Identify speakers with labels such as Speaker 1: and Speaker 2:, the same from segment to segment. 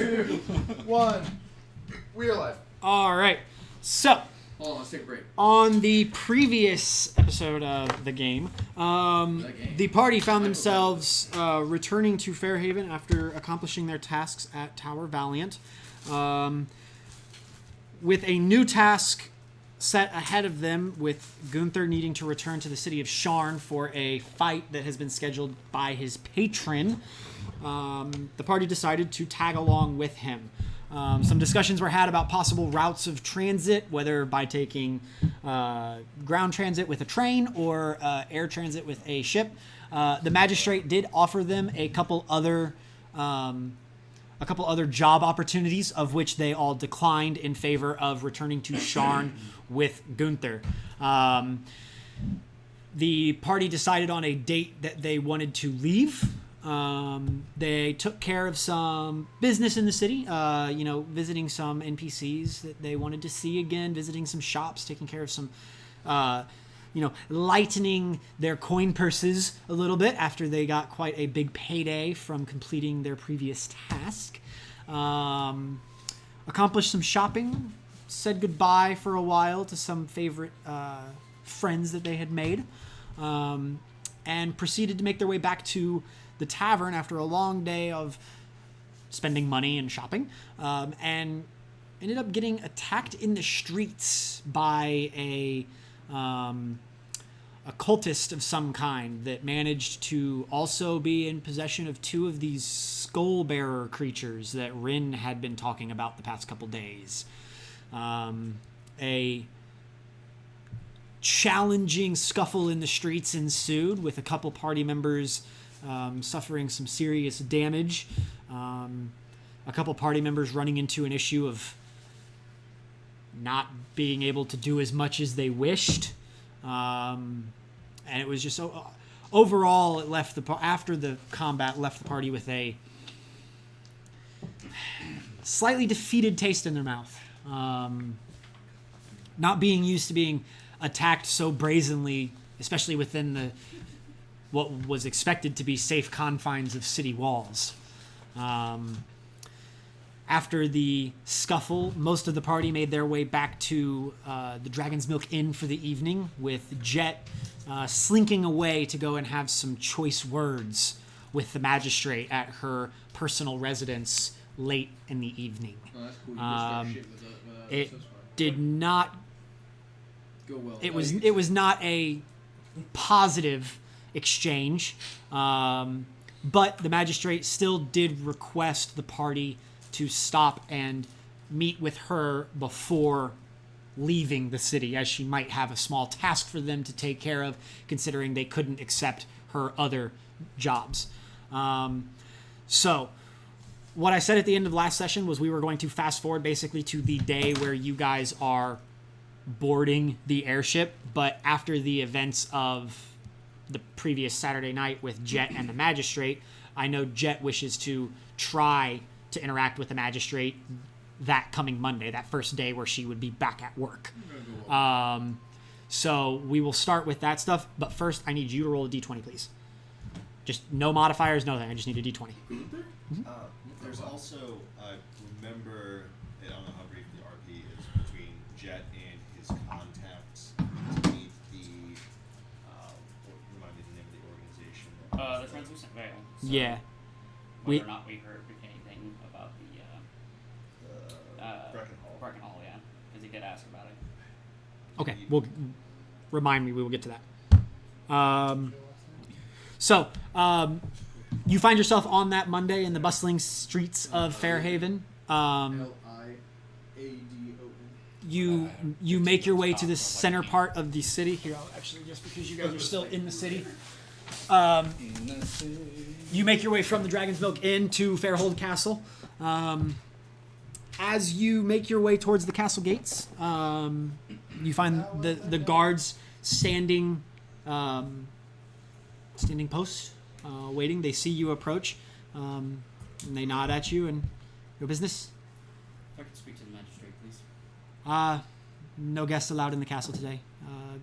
Speaker 1: 2, 1. We are live.
Speaker 2: All right. So,
Speaker 1: Hold on, let's take a break.
Speaker 2: on the previous episode of the game, the party found themselves returning to Fairhaven after accomplishing their tasks at Tower Valiant, with a new task set ahead of them, with Gunther needing to return to the city of Sharn for a fight that has been scheduled by his patron. The party decided to tag along with him. Some discussions were had about possible routes of transit, whether by taking ground transit with a train or air transit with a ship. The magistrate did offer them a couple other job opportunities, of which they all declined in favor of returning to Sharn with Gunther. The party decided on a date that they wanted to leave. They took care of some business in the city, visiting some NPCs that they wanted to see again, visiting some shops, taking care of some, lightening their coin purses a little bit after they got quite a big payday from completing their previous task. Accomplished some shopping, said goodbye for a while to some favorite friends that they had made, and proceeded to make their way back to the tavern after a long day of spending money and shopping, and ended up getting attacked in the streets by a cultist of some kind that managed to also be in possession of two of these skull bearer creatures that Rynny had been talking about the past couple days. A challenging scuffle in the streets ensued, with a couple party members suffering some serious damage. A couple party members running into an issue of not being able to do as much as they wished. And it was just overall, it left after the combat, left the party with a slightly defeated taste in their mouth. Not being used to being attacked so brazenly, especially within what was expected to be safe confines of city walls. After the scuffle, most of the party made their way back to the Dragon's Milk Inn for the evening, with Jet slinking away to go and have some choice words with the magistrate at her personal residence late in the evening.
Speaker 1: Oh, that's cool.
Speaker 2: It did not
Speaker 1: go well.
Speaker 2: It was not a positive exchange, but the magistrate still did request the party to stop and meet with her before leaving the city, as she might have a small task for them to take care of, considering they couldn't accept her other jobs. So what I said at the end of last session was we were going to fast forward basically to the day where you guys are boarding the airship, but after the events of the previous Saturday night with Jet and the magistrate, I know Jet wishes to try to interact with the magistrate that coming Monday, that first day where she would be back at work. So we will start with that stuff, but first I need you to roll a d20, please. Just no modifiers, nothing. I just need a d20.
Speaker 3: Mm-hmm. There's also, remember, I don't know how brief the RP is, between Jet and his contacts to meet the, remind me the name of the organization.
Speaker 4: The Translucent Veil. So
Speaker 2: Yeah.
Speaker 4: Whether or not we heard anything about the Brecken Hall, yeah, because he did ask about it.
Speaker 2: Okay, well, remind me. We will get to that. So, you find yourself on that Monday in the bustling streets of Fairhaven.
Speaker 1: Liadoon.
Speaker 2: You make your way to the center part of the city. Here, actually, just because you guys are still in the city. You make your way from the Dragon's Milk Inn to Fairhold Castle. As you make your way towards the castle gates, you find the guards standing post, waiting. They see you approach, and they nod at you and your business.
Speaker 4: If I could speak to the magistrate, please.
Speaker 2: No guests allowed in the castle today.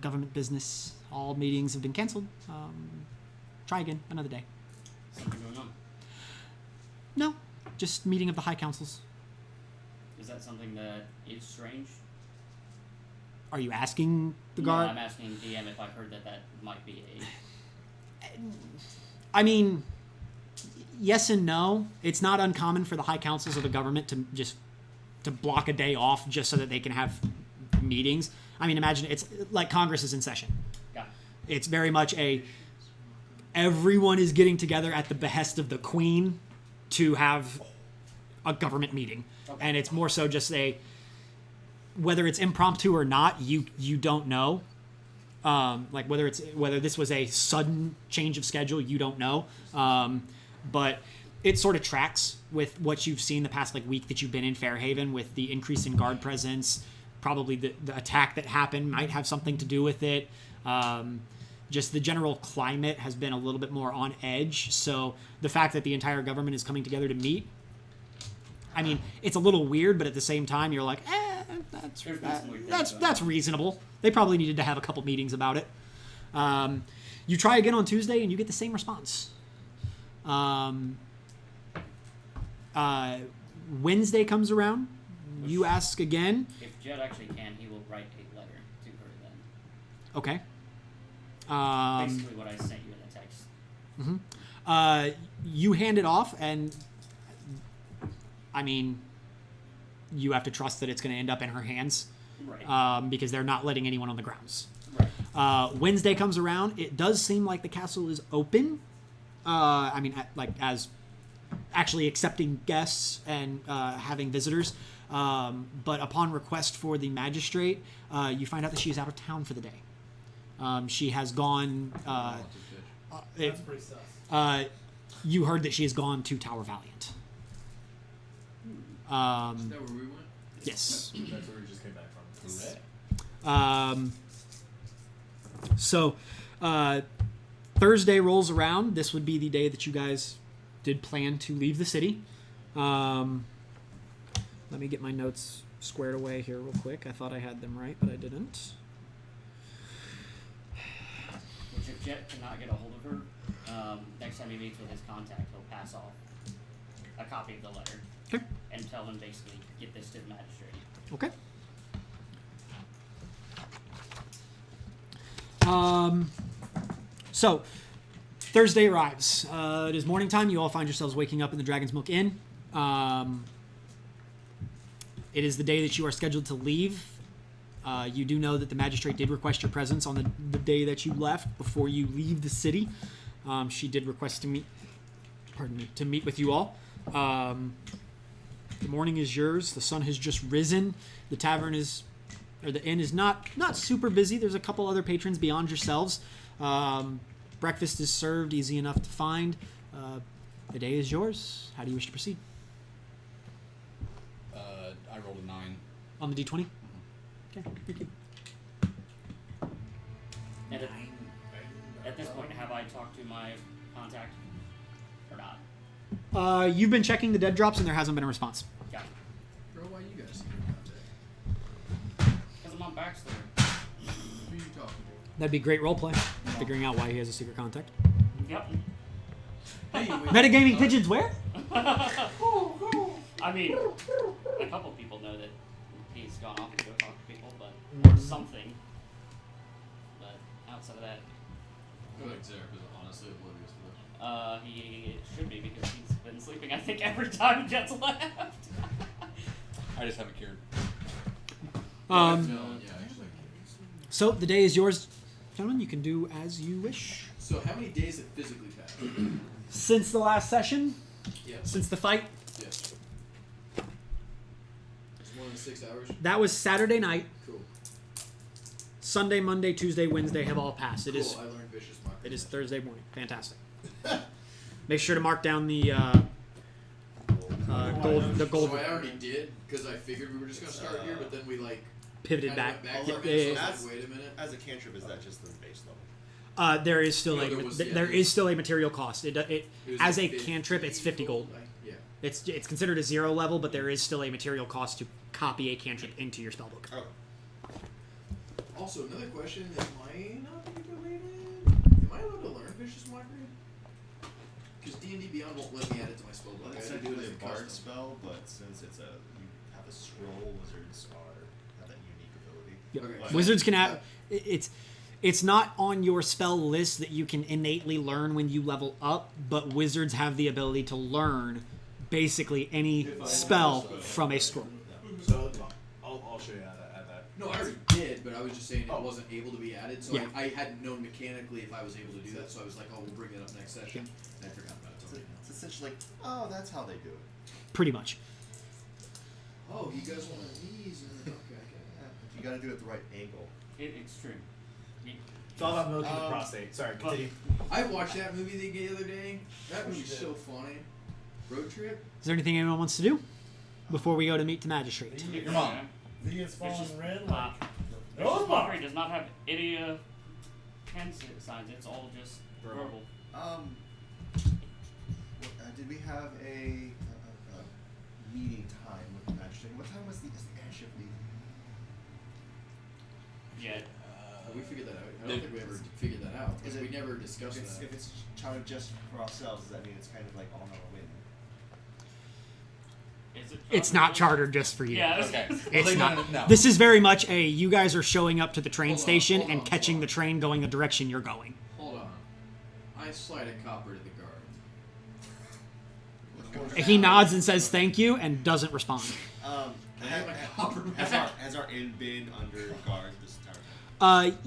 Speaker 2: Government business. All meetings have been canceled. Try again another day.
Speaker 4: Something going on?
Speaker 2: No. just meeting of the High Councils.
Speaker 4: Is that something that is strange?
Speaker 2: Are you asking the
Speaker 4: No,
Speaker 2: guard?
Speaker 4: I'm asking DM if I've heard that might be a...
Speaker 2: I mean, yes and no. It's not uncommon for the High Councils of the government to block a day off just so that they can have meetings. I mean, imagine it's like Congress is in session.
Speaker 4: Got it.
Speaker 2: It's very much everyone is getting together at the behest of the Queen to have a government meeting.
Speaker 4: Okay.
Speaker 2: And it's more so just whether it's impromptu or not, you don't know. Like whether this was a sudden change of schedule, you don't know. But it sort of tracks with what you've seen the past week that you've been in Fairhaven with the increase in guard presence. Probably the attack that happened might have something to do with it. Just the general climate has been a little bit more on edge. So the fact that the entire government is coming together to meet, I mean, it's a little weird, but at the same time, you're like,
Speaker 4: There's been some weird things going
Speaker 2: that's
Speaker 4: on.
Speaker 2: reasonable. They probably needed to have a couple meetings about it. You try again on Tuesday, and you get the same response. Wednesday comes around. You ask again.
Speaker 4: If Jed actually can, he will write a letter to her then.
Speaker 2: Okay.
Speaker 4: Basically what I sent you in the text.
Speaker 2: You hand it off, and I mean, you have to trust that it's going to end up in her hands,
Speaker 4: Right.
Speaker 2: because they're not letting anyone on the grounds.
Speaker 4: Right.
Speaker 2: Wednesday comes around. It does seem like the castle is open. I mean, as actually accepting guests and having visitors. But upon request for the magistrate, you find out that she is out of town for the day. She has gone.
Speaker 5: That's pretty sus.
Speaker 2: You heard that she has gone to Tower Valiant.
Speaker 1: Is that where we went?
Speaker 2: Yes.
Speaker 5: That's where we just came back from.
Speaker 2: So, Thursday rolls around. This would be the day that you guys did plan to leave the city. Let me get my notes squared away here real quick. I thought I had them right, but I didn't.
Speaker 4: Which if Jet cannot get a hold of her, next time he meets with his contact, he'll pass off a copy of the letter.
Speaker 2: Okay.
Speaker 4: And tell him basically, get this to the magistrate.
Speaker 2: Okay. So, Thursday arrives. It is morning time. You all find yourselves waking up in the Dragon's Milk Inn. It is the day that you are scheduled to leave. You do know that the magistrate did request your presence on the day that you left before you leave the city. She did request to meet with you all. The morning is yours. The sun has just risen. The tavern the inn is not super busy. There's a couple other patrons beyond yourselves. Breakfast is served, easy enough to find. The day is yours. How do you wish to proceed?
Speaker 6: I rolled a 9.
Speaker 2: On the D20? Okay, thank you.
Speaker 4: And at this point, have I talked to my contact or not?
Speaker 2: You've been checking the dead drops, and there hasn't been a response.
Speaker 4: Gotcha.
Speaker 1: Bro, why you guys secret contact?
Speaker 4: Because I'm on Baxter.
Speaker 1: Who are you talking to?
Speaker 2: That'd be great roleplay. Figuring out why he has a secret contact.
Speaker 4: Yep.
Speaker 1: Hey, wait.
Speaker 2: Metagaming pigeons where?
Speaker 4: I mean, a couple people know that he's gone off to go talk to people, but or something. But outside of that,
Speaker 6: I feel like Zarek is honestly oblivious to this.
Speaker 4: he should be because he's been sleeping. I think every time Jet's left.
Speaker 6: I just haven't cared.
Speaker 1: Yeah, actually.
Speaker 2: So the day is yours, gentlemen. You can do as you wish.
Speaker 1: So how many days have physically passed?
Speaker 2: Since the last session,
Speaker 1: Yeah.
Speaker 2: since the fight,
Speaker 1: Yes. It's more than 6 hours.
Speaker 2: that was Saturday night.
Speaker 1: Cool.
Speaker 2: Sunday, Monday, Tuesday, Wednesday have all passed. It
Speaker 1: Cool.
Speaker 2: is
Speaker 1: I learned vicious mockery.
Speaker 2: it is Thursday morning. Fantastic. Make sure to mark down the gold
Speaker 1: So I already did because I figured we were just gonna start here, but then we
Speaker 2: pivoted
Speaker 1: kinda
Speaker 2: back.
Speaker 1: went
Speaker 2: Yeah,
Speaker 1: for a
Speaker 2: yeah,
Speaker 1: minute,
Speaker 2: yeah.
Speaker 1: so I was like, wait a minute.
Speaker 3: As a cantrip, is that just the base level?
Speaker 2: There is still
Speaker 1: No, there was- yeah,
Speaker 2: there
Speaker 1: there
Speaker 2: is
Speaker 1: was-
Speaker 2: still a material cost. It
Speaker 1: It was
Speaker 2: as a
Speaker 1: like 50
Speaker 2: cantrip, it's 50 gold.
Speaker 1: Yeah.
Speaker 2: It's considered a 0 level, but there is still a material cost to copy a cantrip into your spellbook.
Speaker 3: Oh,
Speaker 1: Also, another question that might not be related. Am I allowed to learn vicious mockery? Because D&D Beyond won't let me add it to my spell book.
Speaker 3: Well,
Speaker 1: I
Speaker 3: it's
Speaker 1: had to do it as
Speaker 3: a
Speaker 1: a
Speaker 3: bard
Speaker 1: custom.
Speaker 3: spell, but since it's you have a scroll, wizards have that unique ability.
Speaker 2: Yep.
Speaker 1: Okay.
Speaker 3: But-
Speaker 2: Wizards can have it's not on your spell list that you can innately learn when you level up, but wizards have the ability to learn basically any spell from a scroll.
Speaker 5: So I'll show you how to add that.
Speaker 1: No, I already did, but I was just saying it
Speaker 5: Oh.
Speaker 1: wasn't able to be added, so
Speaker 2: Yeah.
Speaker 1: I hadn't known mechanically if I was able to do that, so I was like, oh, we'll bring it up next session. And I forgot about it.
Speaker 3: It's,
Speaker 1: Totally.
Speaker 3: it's essentially like, oh, that's how they do it.
Speaker 2: Pretty much.
Speaker 1: Oh, you guys want these? Okay,
Speaker 3: Yeah, but you got to do it at the right angle.
Speaker 4: It's true.
Speaker 5: It's all about milking the prostate. Sorry, continue.
Speaker 1: I watched that movie the other day. That movie's so funny. Road trip?
Speaker 2: Is there anything anyone wants to do before we go to meet the magistrate?
Speaker 5: Your mom.
Speaker 7: The is falling
Speaker 4: just-
Speaker 7: red.
Speaker 4: Uh,
Speaker 7: Like,
Speaker 4: Vicious
Speaker 7: no,
Speaker 4: Mockery does not have any hand signs. It's all just verbal.
Speaker 3: Did we have a meeting time with the magistrate? What time was the airship leaving?
Speaker 4: Yeah.
Speaker 1: Have we figured that out? I don't think we ever figured that out.
Speaker 3: Is
Speaker 1: We
Speaker 3: it-
Speaker 1: never discussed that.
Speaker 3: If it's chartered just for ourselves, does that mean it's kind of like on our whim?
Speaker 4: Is it
Speaker 2: It's not chartered just for you.
Speaker 4: Yeah.
Speaker 5: Okay.
Speaker 2: It's
Speaker 5: Well,
Speaker 2: not.
Speaker 5: no.
Speaker 2: This is very much a you guys are showing up to the train
Speaker 1: Hold on,
Speaker 2: station
Speaker 1: hold
Speaker 2: and
Speaker 1: on,
Speaker 2: catching
Speaker 1: hold
Speaker 2: the
Speaker 1: on.
Speaker 2: train going the direction you're going.
Speaker 1: Hold on. I slide a copper to the guard.
Speaker 2: He nods and says thank you and doesn't respond.
Speaker 3: Um,
Speaker 1: I have my copper
Speaker 3: has our inn been under guard this entire time?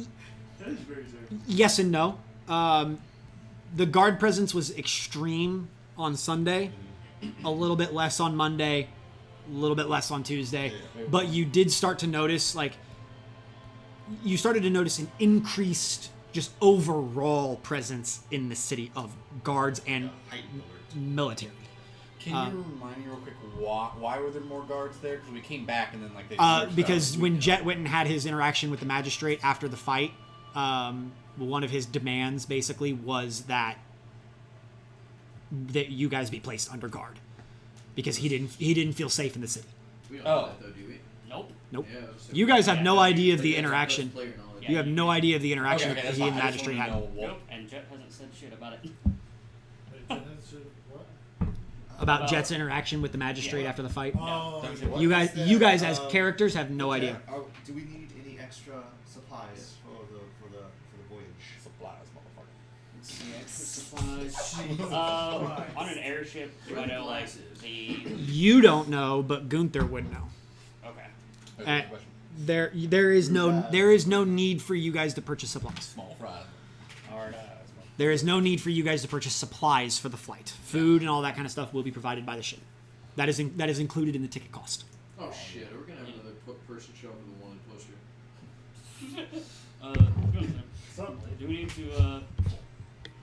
Speaker 7: that is very zero.
Speaker 2: Yes and no. The guard presence was extreme on Sunday, a little bit less on Monday, a little bit less on Tuesday. But you did start to notice, you started to notice an increased, just overall presence in the city of guards and
Speaker 3: Heightened alert.
Speaker 2: military.
Speaker 8: Can you remind me real quick why were there more guards there? Because we came back and then they switched
Speaker 2: Because
Speaker 8: out.
Speaker 2: when Jet went and had his interaction with the magistrate after the fight, one of his demands basically was that you guys be placed under guard because he didn't feel safe in the city.
Speaker 1: We don't
Speaker 8: Oh.
Speaker 1: know that though, do we?
Speaker 4: Nope.
Speaker 2: Nope.
Speaker 1: Yeah, so
Speaker 2: You guys have no idea of
Speaker 1: like,
Speaker 2: the
Speaker 1: that's our
Speaker 2: interaction.
Speaker 1: best player knowledge.
Speaker 2: You have no idea of the interaction
Speaker 8: okay,
Speaker 2: that
Speaker 8: that's
Speaker 2: he and
Speaker 8: fine.
Speaker 2: the
Speaker 8: I just
Speaker 2: magistrate
Speaker 8: wanted
Speaker 2: had.
Speaker 8: to know what-
Speaker 4: Nope. And Jet hasn't said shit about it.
Speaker 7: Wait, that's what?
Speaker 2: About Jet's interaction with the magistrate
Speaker 4: Yeah.
Speaker 2: after the fight.
Speaker 7: Oh,
Speaker 8: Don't say
Speaker 7: okay.
Speaker 8: what?
Speaker 2: You guys as characters have no idea.
Speaker 3: Do we need any extra supplies for the voyage?
Speaker 8: Supplies, motherfucker.
Speaker 4: Supplies. On an airship, do
Speaker 1: Where
Speaker 4: I
Speaker 1: are the
Speaker 4: know like
Speaker 1: glasses?
Speaker 4: the?
Speaker 2: You don't know, but Gunther would know.
Speaker 4: Okay.
Speaker 8: Okay,
Speaker 2: Uh,
Speaker 8: question.
Speaker 2: There is no need for you guys to purchase supplies.
Speaker 8: Small fries.
Speaker 4: Alright.
Speaker 2: There is no need for you guys to purchase supplies for the flight. Food and all that kind of stuff will be provided by the ship. That is included in the ticket cost.
Speaker 1: Oh shit, we're gonna have another person show up with a wanted poster.
Speaker 4: Gunther,
Speaker 7: Something.
Speaker 4: do we need to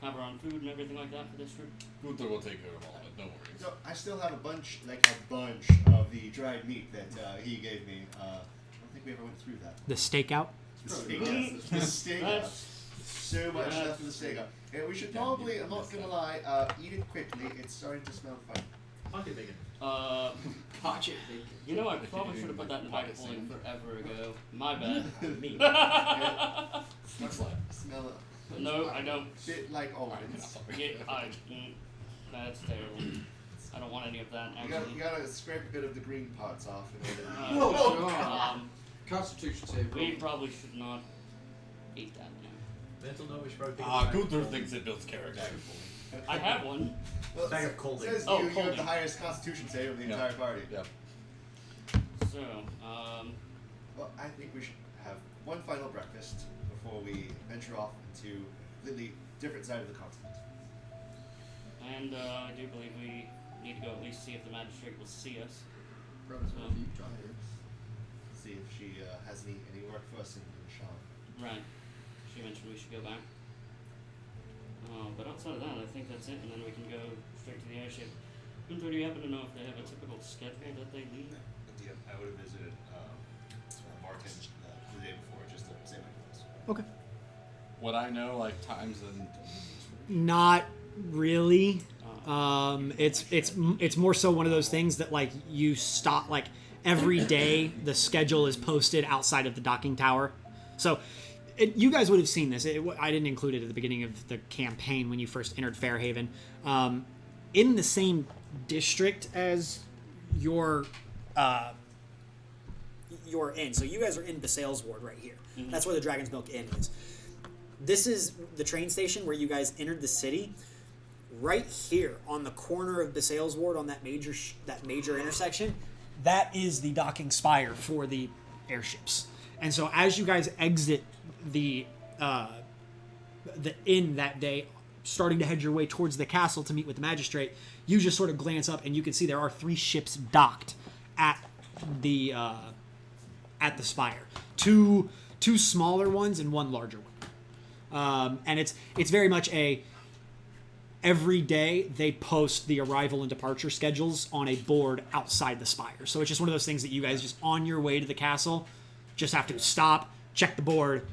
Speaker 4: have our own food and everything like that for this trip?
Speaker 8: Gunther will take care of all of it. No worries.
Speaker 3: So I still have a bunch of the dried meat that he gave me. I don't think we ever went through that.
Speaker 2: The stakeout.
Speaker 3: The
Speaker 1: Probably
Speaker 3: steak,
Speaker 1: not.
Speaker 3: the steak.
Speaker 4: That's-
Speaker 3: So much
Speaker 4: that's-
Speaker 3: left of the steak. And we should probably, I'm not gonna lie, eat it quickly. It's starting to smell funny.
Speaker 5: Pocket bacon.
Speaker 1: Gotcha. Bacon.
Speaker 4: You know, I probably should have put that in the bag of holding forever ago. My bad.
Speaker 8: Meat.
Speaker 3: Looks like smell it.
Speaker 4: No, I don't.
Speaker 3: Bit like almonds.
Speaker 4: That's terrible. I don't want any of that,
Speaker 3: You
Speaker 4: actually.
Speaker 3: gotta scrape a bit of the green parts off in order.
Speaker 1: Oh, God.
Speaker 4: Um,
Speaker 1: Constitution save.
Speaker 4: we probably should not eat that now.
Speaker 5: Mental note, we should probably think
Speaker 8: Gunther thinks it builds character.
Speaker 4: I have one.
Speaker 3: Well,
Speaker 5: Bag of cold
Speaker 3: says
Speaker 4: Oh,
Speaker 3: you have
Speaker 4: cold
Speaker 3: the
Speaker 4: egg.
Speaker 3: highest Constitution save of the
Speaker 8: Yeah.
Speaker 3: entire party.
Speaker 8: Yep.
Speaker 4: So,
Speaker 3: Well, I think we should have one final breakfast before we venture off into a completely different side of the continent.
Speaker 4: and I do believe we need to go at least see if the magistrate will see us.
Speaker 1: Probably some of you drop here.
Speaker 3: See if she has any work for us in the shop.
Speaker 4: Right. She mentioned we should go back. But outside of that, I think that's it, and then we can go straight to the airship. Gunther, do you happen to know if they have a typical schedule that they leave?
Speaker 3: Yeah, I would have visited Martin the day before just to say my goodness.
Speaker 2: Okay.
Speaker 8: Would I know like times and
Speaker 2: Not really. It's more so one of those things that like you stop every day the schedule is posted outside of the docking tower. So You guys would have seen this. I didn't include it at the beginning of the campaign when you first entered Fairhaven. In the same district as your inn. So you guys are in the sales ward right here.
Speaker 4: Mhm.
Speaker 2: That's where the Dragon's Milk Inn is. This is the train station where you guys entered the city. Right here on the corner of Basale's Ward, on that major intersection, that is the docking spire for the airships. And so as you guys exit the inn that day, starting to head your way towards the castle to meet with the magistrate, you just sort of glance up and you can see there are 3 ships docked at the spire. Two smaller ones and 1 larger one. And it's very much every day they post the arrival and departure schedules on a board outside the spire. So it's just one of those things that you guys just on your way to the castle just have to stop, check the board,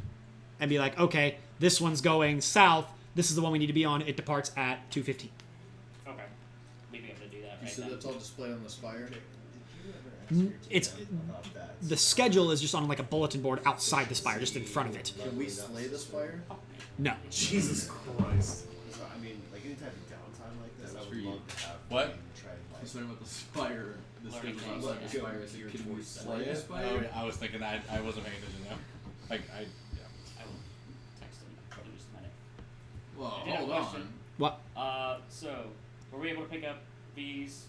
Speaker 2: and be like, okay, this one's going south. This is the one we need to be on. It departs at 2:15.
Speaker 4: Okay. We'd be able to do that,
Speaker 1: You
Speaker 4: right?
Speaker 1: said
Speaker 4: then.
Speaker 1: that's all displayed on the spire?
Speaker 2: It's the schedule is just on like a bulletin board outside the spire, just in front of it.
Speaker 1: Can we slay the spire?
Speaker 2: No.
Speaker 5: Jesus Christ.
Speaker 3: So, I mean, like any type of downtime like this,
Speaker 6: That's
Speaker 3: I
Speaker 6: for
Speaker 3: would
Speaker 6: you.
Speaker 3: love to have.
Speaker 8: What?
Speaker 3: him try and, like,
Speaker 6: He's talking about the spire. The
Speaker 4: Learning
Speaker 6: schedule
Speaker 4: things.
Speaker 6: outside the spire. I said, can we slay a
Speaker 8: Oh,
Speaker 6: spire?
Speaker 8: I was thinking I wasn't paying attention now. Like I yeah.
Speaker 4: I will text him in just a minute.
Speaker 6: Well,
Speaker 4: I did have
Speaker 6: hold
Speaker 4: a question.
Speaker 6: on.
Speaker 2: What?
Speaker 4: So were we able to pick up V's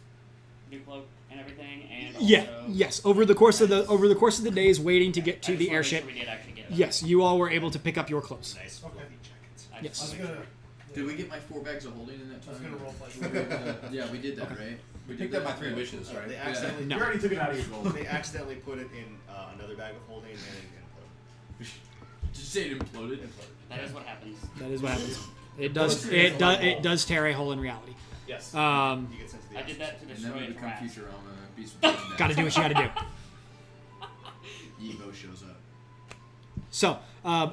Speaker 4: new cloak and everything? And
Speaker 2: Yeah.
Speaker 4: also,
Speaker 2: Yes. Over the course of the days waiting to get to
Speaker 4: I
Speaker 2: the
Speaker 4: just wanna make
Speaker 2: airship.
Speaker 4: sure we did actually get it.
Speaker 2: Yes, you all were able to pick up your clothes.
Speaker 3: nice
Speaker 7: Okay.
Speaker 3: fluffy jackets.
Speaker 4: I
Speaker 2: Yes.
Speaker 4: just
Speaker 7: I was
Speaker 4: wanna make
Speaker 7: gonna.
Speaker 6: Did we get my 4 bags of holding in that
Speaker 7: I was
Speaker 6: time?
Speaker 7: gonna roleplay.
Speaker 6: We were able to- yeah, we did that, right?
Speaker 8: We
Speaker 6: did
Speaker 8: picked up
Speaker 6: that?
Speaker 8: my 3 wishes, right?
Speaker 3: They accidentally,
Speaker 2: No.
Speaker 5: You already took it out of your gold.
Speaker 3: they accidentally put it in another bag of holding and it imploded.
Speaker 6: Did you say it imploded?
Speaker 4: That is what happens.
Speaker 2: That is what happens. It does tear a hole in reality.
Speaker 5: Yes.
Speaker 3: You get sent to the
Speaker 4: I did that to
Speaker 6: And then
Speaker 4: destroy
Speaker 6: we
Speaker 4: its
Speaker 6: become
Speaker 4: wrath.
Speaker 6: Futurama. Beast with
Speaker 2: Got to do what you got to do.
Speaker 6: Evo shows up.
Speaker 2: So,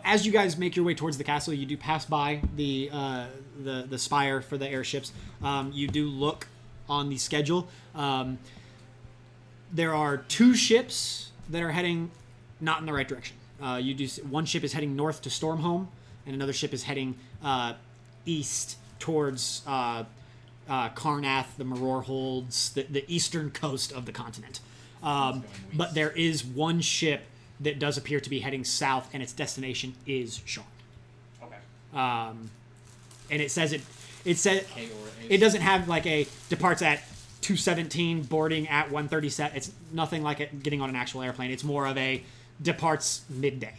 Speaker 2: as you guys make your way towards the castle, you do pass by the spire for the airships. You do look on the schedule. There are 2 ships that are heading not in the right direction. You do one ship is heading north to Stormhome, and another ship is heading east towards Karnath, the Maror holds, the eastern coast of the continent. But there is one ship that does appear to be heading south, and its destination is Sharn.
Speaker 4: Okay.
Speaker 2: And it says it doesn't have like a departs at 2:17, boarding at 1:37. It's nothing like it getting on an actual airplane. It's more of a departs midday.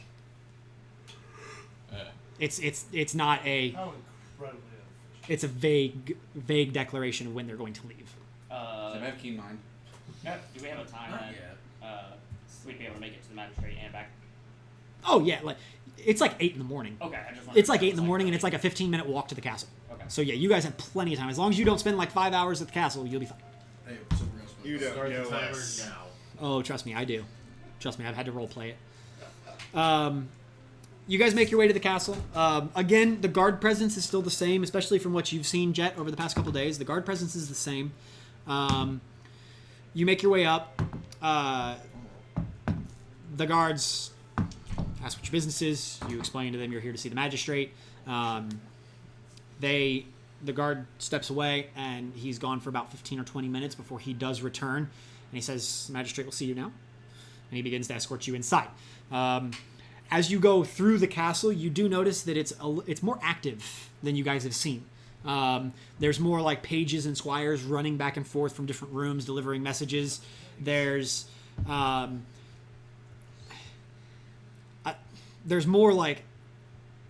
Speaker 2: It's not a.
Speaker 7: How incredibly unofficial.
Speaker 2: It's a vague declaration of when they're going to leave.
Speaker 8: So I have keen mind.
Speaker 4: Do we have a time
Speaker 6: Not
Speaker 4: that
Speaker 6: yet.
Speaker 4: we'd be able to make it to the magistrate and back?
Speaker 2: Oh yeah, like it's like 8 in the morning.
Speaker 4: Okay, I just wanted
Speaker 2: It's
Speaker 4: to
Speaker 2: like
Speaker 4: know
Speaker 2: 8 in the morning, and it's like a 15-minute walk to the castle.
Speaker 4: Okay.
Speaker 2: So yeah, you guys have plenty of time. As long as you don't spend like 5 hours at the castle, you'll be fine.
Speaker 6: Hey, what's up, real smoke?
Speaker 3: You don't
Speaker 5: Start the
Speaker 3: know
Speaker 5: timer
Speaker 3: us.
Speaker 5: now.
Speaker 2: Oh, trust me, I do. Trust me, I've had to role play it. You guys make your way to the castle. Again, the guard presence is still the same, especially from what you've seen, Jet, over the past couple days. The guard presence is the same. You make your way up. The guards ask what your business is. You explain to them you're here to see the magistrate. The guard steps away, and he's gone for about 15 or 20 minutes before he does return. And he says, "Magistrate will see you now." And he begins to escort you inside. As you go through the castle, you do notice that it's more active than you guys have seen. There's more like pages and squires running back and forth from different rooms, delivering messages. There's more like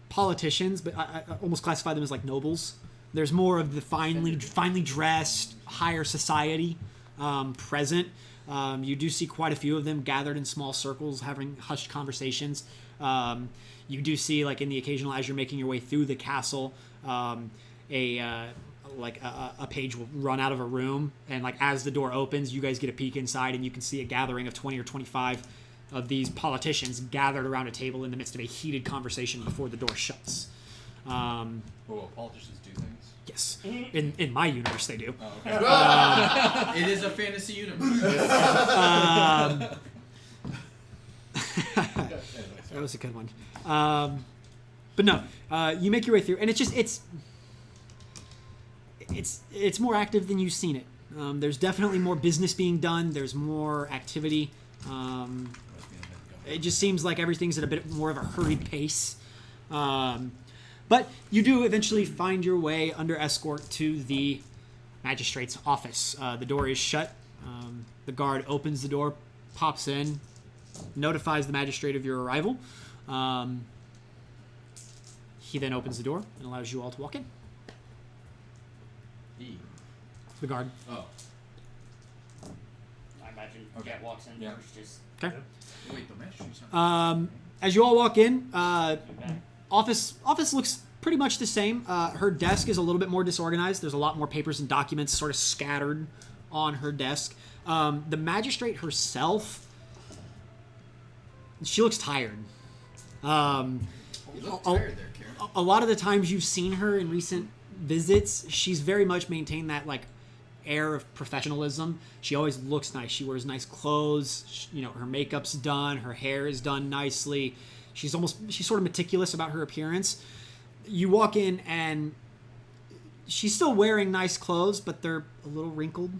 Speaker 2: politicians, but I almost classify them as like nobles. There's more of the finely dressed, higher society present. You do see quite a few of them gathered in small circles, having hushed conversations. You do see, like in the occasional, as you're making your way through the castle, a page will run out of a room, and like as the door opens, you guys get a peek inside, and you can see a gathering of 20 or 25 of these politicians gathered around a table in the midst of a heated conversation before the door shuts.
Speaker 8: Politicians do things.
Speaker 2: Yes, in my universe they do.
Speaker 8: Oh, okay.
Speaker 6: It is a fantasy universe.
Speaker 2: That was a good one. But no, you make your way through, and it's more active than you've seen it. There's definitely more business being done. There's more activity. It just seems like everything's at a bit more of a hurried pace. But you do eventually find your way under escort to the magistrate's office. The door is shut. The guard opens the door, pops in, notifies the magistrate of your arrival. He then opens the door and allows you all to walk in. The guard.
Speaker 6: Oh.
Speaker 4: I imagine
Speaker 8: Okay.
Speaker 4: Jet walks in
Speaker 8: Yeah.
Speaker 4: first, just
Speaker 2: Okay.
Speaker 1: Wait, the magistrate's not.
Speaker 2: As you all walk in,
Speaker 4: be back.
Speaker 2: office looks pretty much the same. Her desk is a little bit more disorganized. There's a lot more papers and documents sort of scattered on her desk. The magistrate herself, she looks tired.
Speaker 1: You look tired there, Karen.
Speaker 2: A lot of the times you've seen her in recent visits, she's very much maintained that like air of professionalism. She always looks nice. She wears nice clothes. Her makeup's done. Her hair is done nicely. She's sort of meticulous about her appearance. You walk in and she's still wearing nice clothes, but they're a little wrinkled.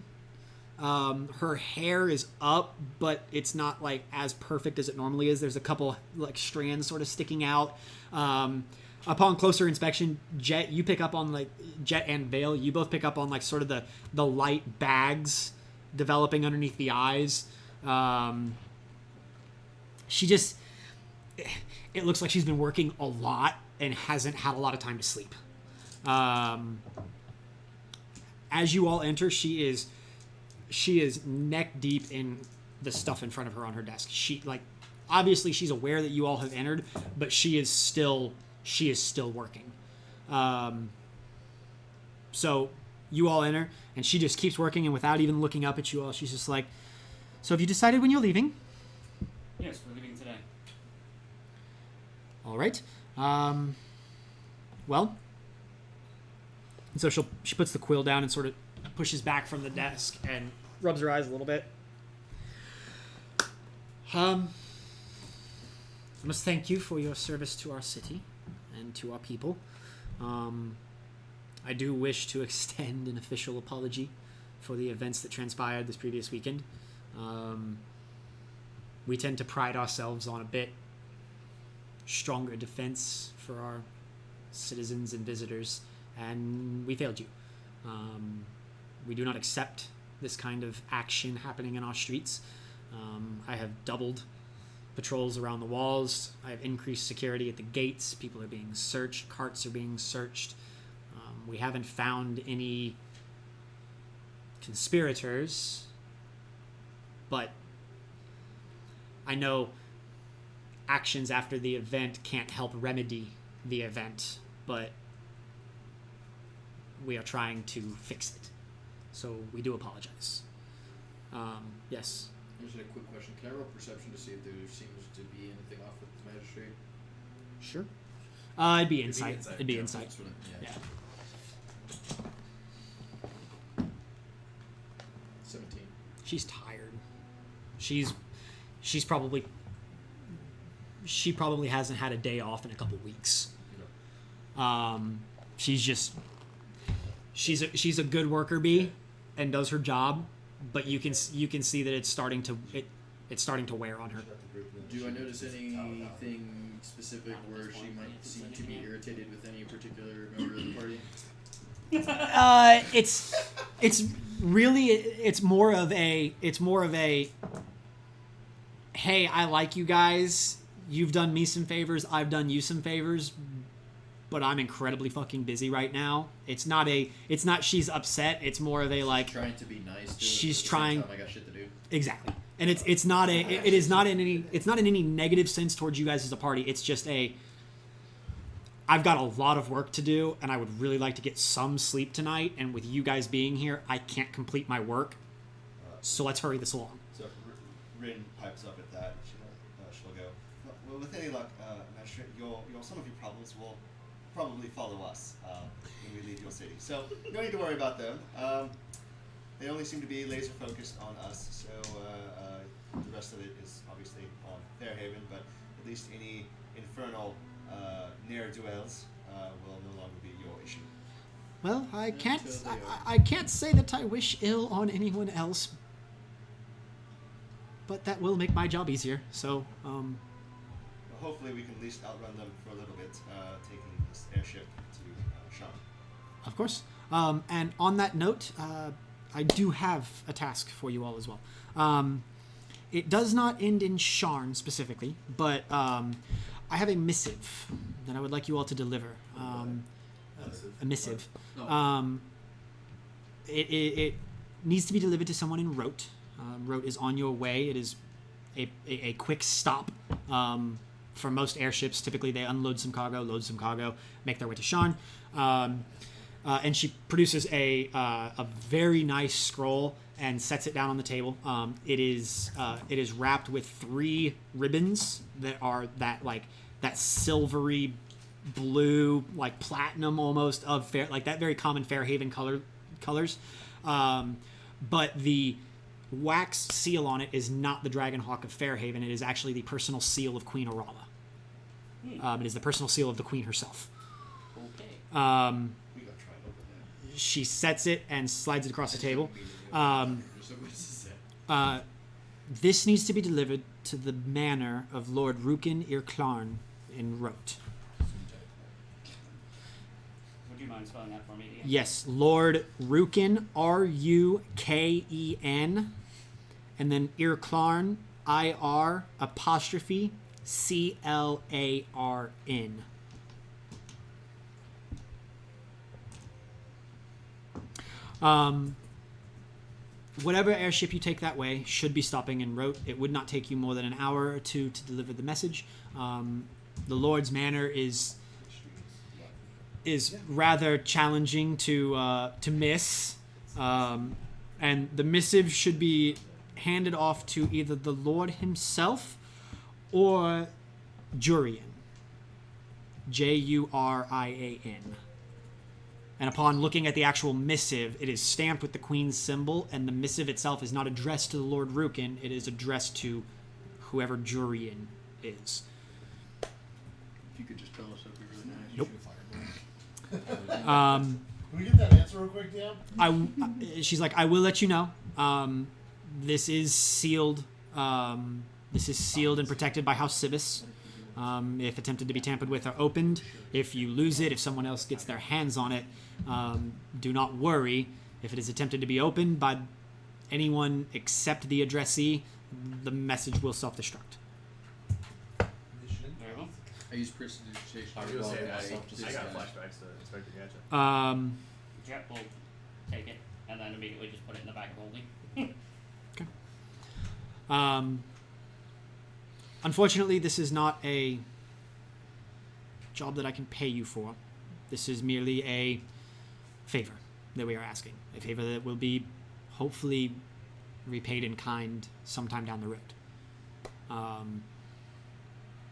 Speaker 2: Her hair is up, but it's not like as perfect as it normally is. There's a couple like strands sort of sticking out. Upon closer inspection, Jet and Vale, you both pick up on like sort of the light bags developing underneath the eyes. It looks like she's been working a lot and hasn't had a lot of time to sleep. As you all enter, she is neck deep in the stuff in front of her on her desk. Obviously she's aware that you all have entered, but she is still working. So you all enter, and she just keeps working, and without even looking up at you all, she's just like, "So have you decided when you're leaving?"
Speaker 4: Yes, we're leaving today.
Speaker 2: All right. Well. And so she puts the quill down and sort of pushes back from the desk and rubs her eyes a little bit. I must thank you for your service to our city and to our people. I do wish to extend an official apology for the events that transpired this previous weekend. We tend to pride ourselves on a bit stronger defense for our citizens and visitors, and we failed you. We do not accept this kind of action happening in our streets. I have doubled patrols around the walls. I have increased security at the gates. People are being searched. Carts are being searched. We haven't found any conspirators, but I know actions after the event can't help remedy the event, but we are trying to fix it. So we do apologize. Yes.
Speaker 1: Here's a quick question. Can I roll perception to see if there seems to be anything off with the magistrate?
Speaker 2: Sure. It'd be insight. It'd be insight.
Speaker 1: That's what
Speaker 2: Yeah.
Speaker 1: 17.
Speaker 2: She's tired. She probably hasn't had a day off in a couple weeks. She's a good worker bee and does her job, but you can see that it's starting to wear on her.
Speaker 1: Do I notice anything specific where she might seem to be irritated with any particular member of the party?
Speaker 2: It's more of a hey, I like you guys. You've done me some favors. I've done you some favors. But I'm incredibly fucking busy right now. It's not she's upset. It's more of a like
Speaker 1: She's trying to be nice.
Speaker 2: She's
Speaker 1: at the
Speaker 2: trying.
Speaker 1: same time I got shit to do.
Speaker 2: Exactly. And it is not in any negative sense towards you guys as a party. It's just I've got a lot of work to do, and I would really like to get some sleep tonight. And with you guys being here, I can't complete my work. So let's hurry this along.
Speaker 3: So Ryn pipes up at that. She'll go, well, with any luck, Magistrate, some of your problems will probably follow us when we leave your city. So you don't need to worry about them. They only seem to be laser focused on us. So the rest of it is obviously on Fairhaven, but at least any infernal ne'er-do-wells will no longer be your issue.
Speaker 2: Well, I can't.
Speaker 1: Until they are.
Speaker 2: I can't say that I wish ill on anyone else, but that will make my job easier. So,
Speaker 3: Well, hopefully we can at least outrun them for a little bit, taking this airship to Sean.
Speaker 2: of course. And on that note, I do have a task for you all as well. It does not end in Sharn specifically, but I have a missive that I would like you all to deliver. A missive.
Speaker 1: No.
Speaker 2: It needs to be delivered to someone in Rote. Rote is on your way. It is a quick stop for most airships. Typically, they unload some cargo, load some cargo, make their way to Sharn. And she produces a very nice scroll and sets it down on the table. It is wrapped with 3 ribbons that are that silvery blue, like platinum almost of fair, like that very common Fairhaven colors. But the wax seal on it is not the Dragonhawk of Fairhaven. It is actually the personal seal of Queen Orala. It is the personal seal of the Queen herself.
Speaker 4: Okay.
Speaker 3: We gotta try and open that.
Speaker 2: She sets it and slides it across the table.
Speaker 1: So what's this?
Speaker 2: This needs to be delivered to the manor of Lord Rukin Irklarn in Rote.
Speaker 4: Would you mind spelling that for me again?
Speaker 2: Yes, Lord Rukin, Ruken, and then Irklarn, IR''Clarn. Whatever airship you take that way should be stopping en route. It would not take you more than an hour or 2 to deliver the message. The Lord's Manor is rather challenging to miss, and the missive should be handed off to either the Lord himself or Jurian. Jurian. And upon looking at the actual missive, it is stamped with the Queen's symbol, and the missive itself is not addressed to the Lord Rukin. It is addressed to whoever Jurian is.
Speaker 1: If you could just tell us, that'd be really nice.
Speaker 2: Nope.
Speaker 7: Can we get that answer real quick, Dan?
Speaker 2: She's like, I will let you know. This is sealed. This is sealed and protected by House Cibis. If attempted to be tampered with or opened, if you lose it, if someone else gets their hands on it, do not worry. If it is attempted to be opened by anyone except the addressee, the message will self-destruct.
Speaker 4: Very well.
Speaker 1: I use prestidigitation.
Speaker 5: I was gonna say myself.
Speaker 1: this
Speaker 5: I got
Speaker 1: guy.
Speaker 5: flashbacks to Inspector Gadget.
Speaker 4: Jet will take it and then immediately just put it in the bag of holding.
Speaker 2: Unfortunately, this is not a job that I can pay you for. This is merely a favor that we are asking. A favor that will be hopefully repaid in kind sometime down the road.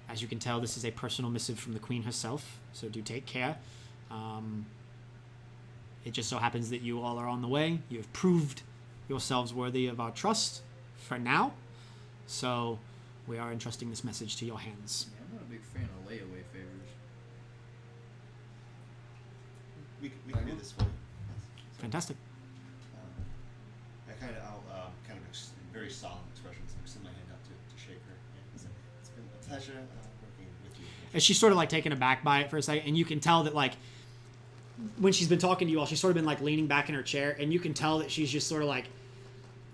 Speaker 2: As you can tell, this is a personal missive from the Queen herself, so do take care. It just so happens that you all are on the way. You have proved yourselves worthy of our trust for now, so we are entrusting this message to your hands.
Speaker 1: Yeah, I'm not a big fan of layaway favors.
Speaker 3: We can do this for you.
Speaker 2: Fantastic.
Speaker 3: I kind of, very solemn expressions, extend my hand out to shake her. And say, it's been a pleasure working with you.
Speaker 2: And she's sort of like taken aback by it for a second, and you can tell that like when she's been talking to you all, she's sort of been like leaning back in her chair, and you can tell that she's just sort of like,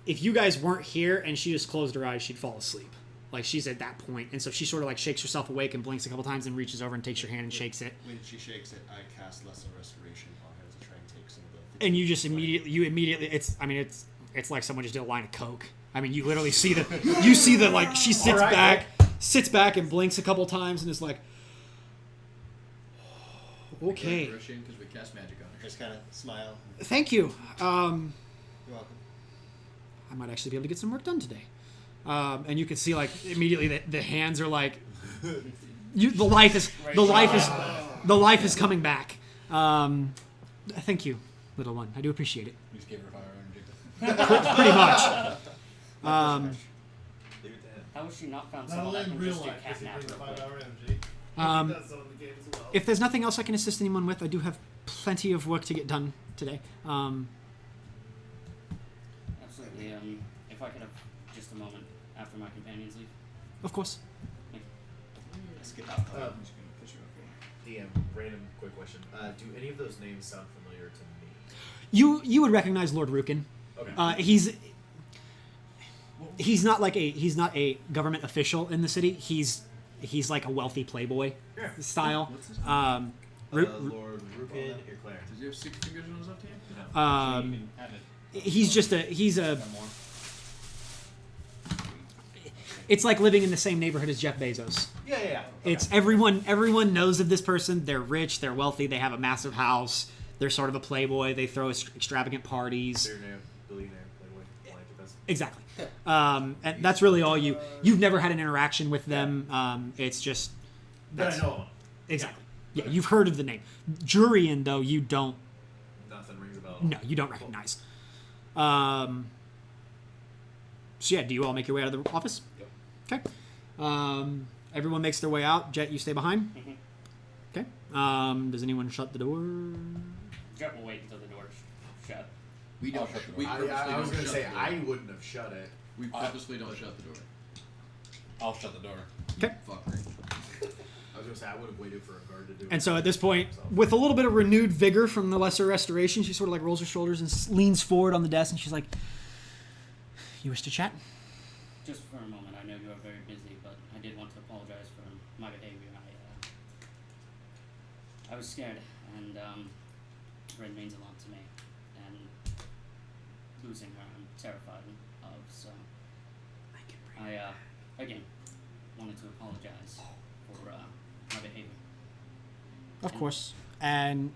Speaker 2: if you guys weren't here and she just closed her eyes, she'd fall asleep. Like she's at that point, and so she sort of like shakes herself awake and blinks a couple times and reaches over and takes your hand and shakes it.
Speaker 3: When she shakes it, I cast Lesser Restoration on her to try and take some of the.
Speaker 2: And you just immediately, it's like someone just did a line of coke. I mean, you literally see the like she sits back and blinks a couple times and is like, okay.
Speaker 1: Rush in because we cast magic on her.
Speaker 3: Just kind of smile.
Speaker 2: Thank you.
Speaker 3: You're welcome.
Speaker 2: I might actually be able to get some work done today. And you can see like immediately the hands are like, the life is coming back. Thank you, little one. I do appreciate it.
Speaker 8: You just gave her fire energy.
Speaker 2: Pretty much.
Speaker 8: Leave it to him.
Speaker 4: How has she not found
Speaker 7: Not
Speaker 4: someone
Speaker 7: only
Speaker 4: that
Speaker 7: in
Speaker 4: can
Speaker 7: real
Speaker 4: just do
Speaker 7: life, because he
Speaker 4: catnap
Speaker 7: brings
Speaker 4: real quick?
Speaker 7: 5-hour energy. That's so in the game as well.
Speaker 2: If there's nothing else I can assist anyone with, I do have plenty of work to get done today.
Speaker 4: Absolutely. If I could have just a moment after my companions leave.
Speaker 2: Of course.
Speaker 8: Let's get
Speaker 5: I'm just gonna push you up here. DM, random quick question. Do any of those names sound familiar to me?
Speaker 2: You would recognize Lord Rukin.
Speaker 5: Okay.
Speaker 2: He's not a government official in the city. He's like a wealthy playboy style.
Speaker 1: What's his
Speaker 2: Um,
Speaker 5: Lord Rukin, your Claire.
Speaker 1: Does he have 6 fingers on his left hand?
Speaker 2: he's a. It's like living in the same neighborhood as Jeff Bezos.
Speaker 5: Yeah.
Speaker 2: It's everyone knows of this person. They're rich, they're wealthy, they have a massive house. They're sort of a playboy. They throw extravagant parties.
Speaker 5: Billionaire, playboy, philanthropist.
Speaker 2: Exactly. And that's really all you've never had an interaction with them. It's just
Speaker 5: But I know him.
Speaker 2: exactly. Yeah, you've heard of the name. Jurian, though, you don't.
Speaker 5: Nothing rings a bell.
Speaker 2: No, you don't recognize. So yeah, do you all make your way out of the office?
Speaker 5: Yep.
Speaker 2: Okay. Everyone makes their way out. Jet, you stay behind.
Speaker 4: Mhm.
Speaker 2: Okay. Does anyone shut the door?
Speaker 4: Jet will wait until the door's shut.
Speaker 1: We don't.
Speaker 8: shut the door.
Speaker 1: We purposely
Speaker 5: I was
Speaker 1: don't
Speaker 5: gonna
Speaker 1: shut
Speaker 5: say
Speaker 1: the door.
Speaker 5: I wouldn't have shut it.
Speaker 1: We purposely don't shut the door.
Speaker 8: I'll shut the door.
Speaker 2: Okay.
Speaker 1: Fuck me.
Speaker 5: I was gonna say I would have waited for a guard to do it.
Speaker 2: And so at this point, with a little bit of renewed vigor from the Lesser Restoration, she sort of like rolls her shoulders and leans forward on the desk, and she's like, "You wish to chat?"
Speaker 4: Just for a moment, I know you are very busy, but I did want to apologize for my behavior. I was scared, and Red means a lot to me, and losing her I'm terrified of, so I again wanted to apologize for my behavior.
Speaker 2: Of course. And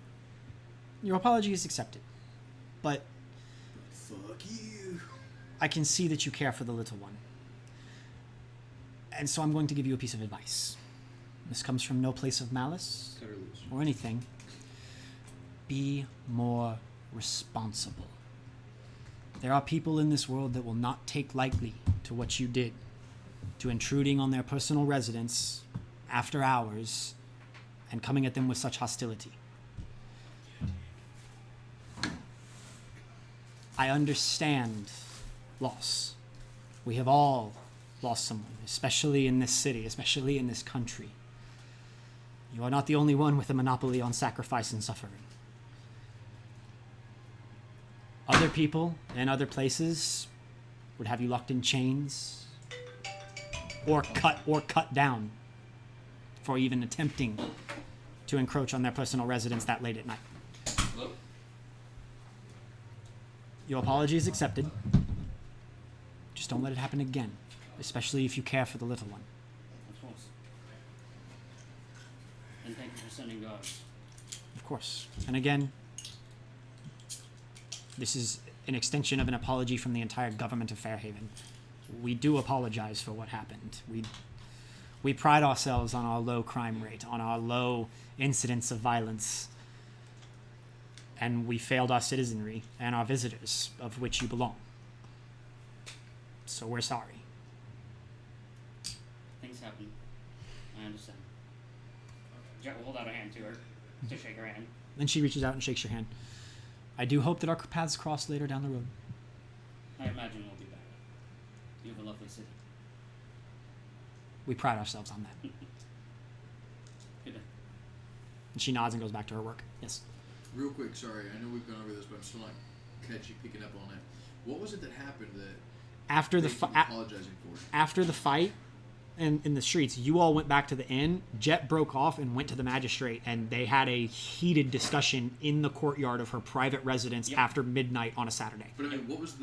Speaker 2: your apology is accepted. But
Speaker 1: Fuck you.
Speaker 2: I can see that you care for the little one. And so I'm going to give you a piece of advice. This comes from no place of malice
Speaker 1: Cut her loose.
Speaker 2: or anything. Be more responsible. There are people in this world that will not take lightly to what you did, to intruding on their personal residence after hours and coming at them with such hostility. I understand loss. We have all lost someone, especially in this city, especially in this country. You are not the only one with a monopoly on sacrifice and suffering. Other people in other places would have you locked in chains or cut down for even attempting to encroach on their personal residence that late at night.
Speaker 4: Hello?
Speaker 2: Your apology is accepted. Just don't let it happen again, especially if you care for the little one.
Speaker 4: Of course. And thank you for sending guards.
Speaker 2: Of course. And again, this is an extension of an apology from the entire government of Fairhaven. We do apologize for what happened. We pride ourselves on our low crime rate, on our low incidence of violence. And we failed our citizenry and our visitors, of which you belong. So we're sorry.
Speaker 4: Things happen. I understand. Jet will hold out a hand to her to shake her hand.
Speaker 2: Then she reaches out and shakes your hand. I do hope that our paths cross later down the road.
Speaker 4: I imagine we'll be back. You have a lovely city.
Speaker 2: We pride ourselves on that.
Speaker 4: Good day.
Speaker 2: And she nods and goes back to her work. Yes.
Speaker 1: Real quick, sorry. I know we've gone over this, but I'm still not picking up on it. What was it that happened that
Speaker 2: After the
Speaker 1: they keep apologizing for?
Speaker 2: after the fight in the streets, you all went back to the inn. Jet broke off and went to the magistrate, and they had a heated discussion in the courtyard of her private residence
Speaker 4: Yep.
Speaker 2: after midnight on a Saturday.
Speaker 1: But I mean, what was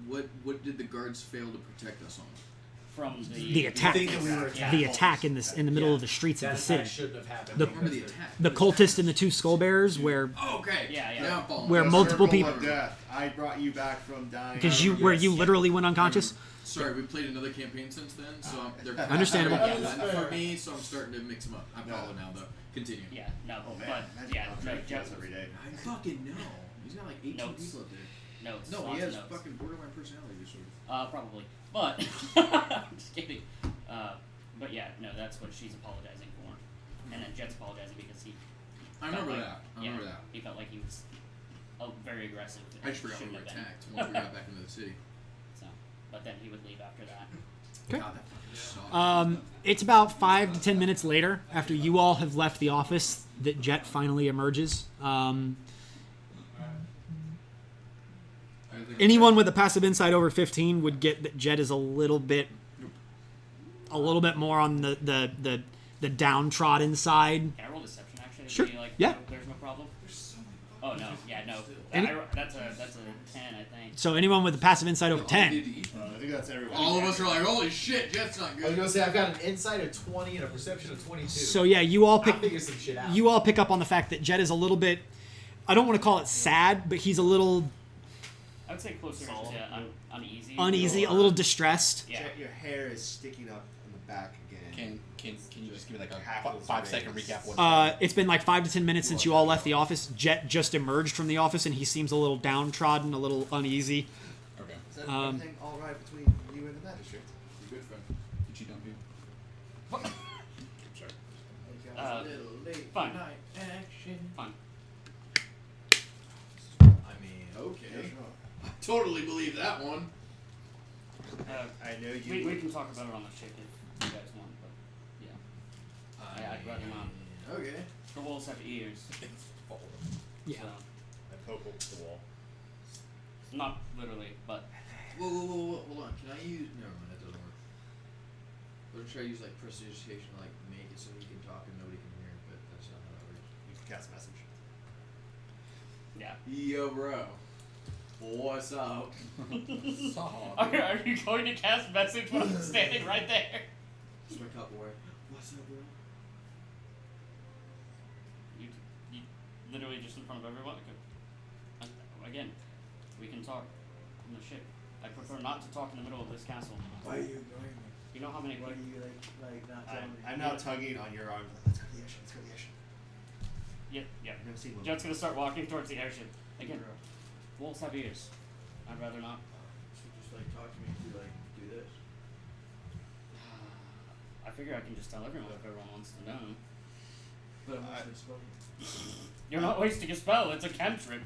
Speaker 1: what did the guards fail to protect us on?
Speaker 4: From
Speaker 2: The attack,
Speaker 5: think that we were attacked.
Speaker 2: the attack in the middle of the streets of
Speaker 5: That
Speaker 2: the city.
Speaker 5: attack shouldn't have happened.
Speaker 2: The-
Speaker 1: I remember the attack.
Speaker 2: The cultist and the two skull bearers, where
Speaker 1: Oh, okay.
Speaker 4: Yeah.
Speaker 1: Now I'm following.
Speaker 2: Where
Speaker 3: The
Speaker 2: multiple
Speaker 3: circle
Speaker 2: people-
Speaker 3: of death. I brought you back from dying.
Speaker 2: because you literally went unconscious.
Speaker 1: Sorry, we played another campaign since then, so they're
Speaker 2: Understandable.
Speaker 1: for me. So I'm starting to mix them up. I'm following now, though. Continue.
Speaker 4: Yeah, no,
Speaker 3: Oh man,
Speaker 4: but
Speaker 3: imagine
Speaker 4: yeah,
Speaker 3: how
Speaker 4: no,
Speaker 3: Drake
Speaker 4: Jet
Speaker 3: feels
Speaker 4: was
Speaker 3: every day.
Speaker 1: I fucking know. He's got like 18
Speaker 4: Notes.
Speaker 1: people up there.
Speaker 4: notes.
Speaker 1: No,
Speaker 4: lots
Speaker 1: he
Speaker 4: of
Speaker 1: has
Speaker 4: notes.
Speaker 1: fucking borderline personality disorder.
Speaker 4: Probably, but just kidding. that's what she's apologizing for, and then Jet's apologizing because he.
Speaker 1: I remember that. I remember that.
Speaker 4: He felt like he was very aggressive.
Speaker 1: I just forgot we were attacked once we got back into the city.
Speaker 4: So, but then he would leave after that.
Speaker 2: Okay.
Speaker 1: God, that fucking sucked.
Speaker 2: It's about 5 to 10 minutes later, after you all have left the office, that Jet finally emerges. Anyone with a passive insight over 15 would get that Jet is a little bit more on the downtrodden side.
Speaker 4: Can I roll deception actually?
Speaker 2: Sure.
Speaker 4: Be like,
Speaker 2: Yeah.
Speaker 4: no, there's no problem. Oh no, yeah, no.
Speaker 2: Any-
Speaker 4: That's a 10, I think.
Speaker 2: So anyone with a passive insight over 10.
Speaker 3: I think that's everyone.
Speaker 1: All of us are like, holy shit, Jet's not
Speaker 5: I was
Speaker 1: good.
Speaker 5: gonna say I've got an insight of 20 and a perception of 22.
Speaker 2: So yeah, you all
Speaker 5: I'll
Speaker 2: pick
Speaker 5: figure some shit out.
Speaker 2: you all pick up on the fact that Jet is a little bit, I don't want to call it sad, but he's a little
Speaker 4: I would say closer to uneasy.
Speaker 2: uneasy, a little distressed.
Speaker 4: Yeah.
Speaker 3: Jet, your hair is sticking up on the back again.
Speaker 8: Can you just give me like a
Speaker 3: Hackles
Speaker 8: 5-second
Speaker 3: veins.
Speaker 8: recap? What
Speaker 2: It's been like 5 to 10 minutes since you all left the office. Jet just emerged from the office, and he seems a little downtrodden, a little uneasy.
Speaker 8: Okay.
Speaker 3: Is that
Speaker 2: Um,
Speaker 3: everything all right between you and the magistrate?
Speaker 1: You're good, friend.
Speaker 8: Did you dump you?
Speaker 4: Fine.
Speaker 1: Action.
Speaker 4: Fine.
Speaker 5: I mean,
Speaker 1: Okay. I totally believe that one.
Speaker 3: I know you.
Speaker 4: We can talk about it on the ship if you guys want, but yeah. I'd rather not.
Speaker 1: Okay.
Speaker 4: The wolves have ears.
Speaker 2: Yeah.
Speaker 4: So,
Speaker 5: I poke the wall.
Speaker 4: not literally, but
Speaker 1: Whoa, hold on. Can I use? Never mind, that doesn't work. I'm gonna try to use like prestidigitation to like make it so he can talk and nobody can hear, but that's not how that works.
Speaker 3: You can cast a message.
Speaker 4: yeah.
Speaker 1: Yo, bro. What's up?
Speaker 4: Are you going to cast message when I'm standing right there?
Speaker 1: Just my cup away. What's up, bro?
Speaker 4: You literally just in front of everyone. Again, we can talk on the ship. I prefer not to talk in the middle of this castle.
Speaker 1: Why are you ignoring me?
Speaker 4: You know how many?
Speaker 1: Why are you like not telling me?
Speaker 3: I'm now tugging on your arm. Let's go to the airship. Let's go to the airship.
Speaker 4: Yeah.
Speaker 3: I've never seen one.
Speaker 4: Jet's gonna start walking towards the airship. Again, wolves have ears. I'd rather not.
Speaker 1: So just like talk to me to like do this.
Speaker 4: I figure I can just tell everyone if everyone wants to know.
Speaker 1: But I'm actually smoking.
Speaker 4: You're not wasting a spell. It's a cantrip.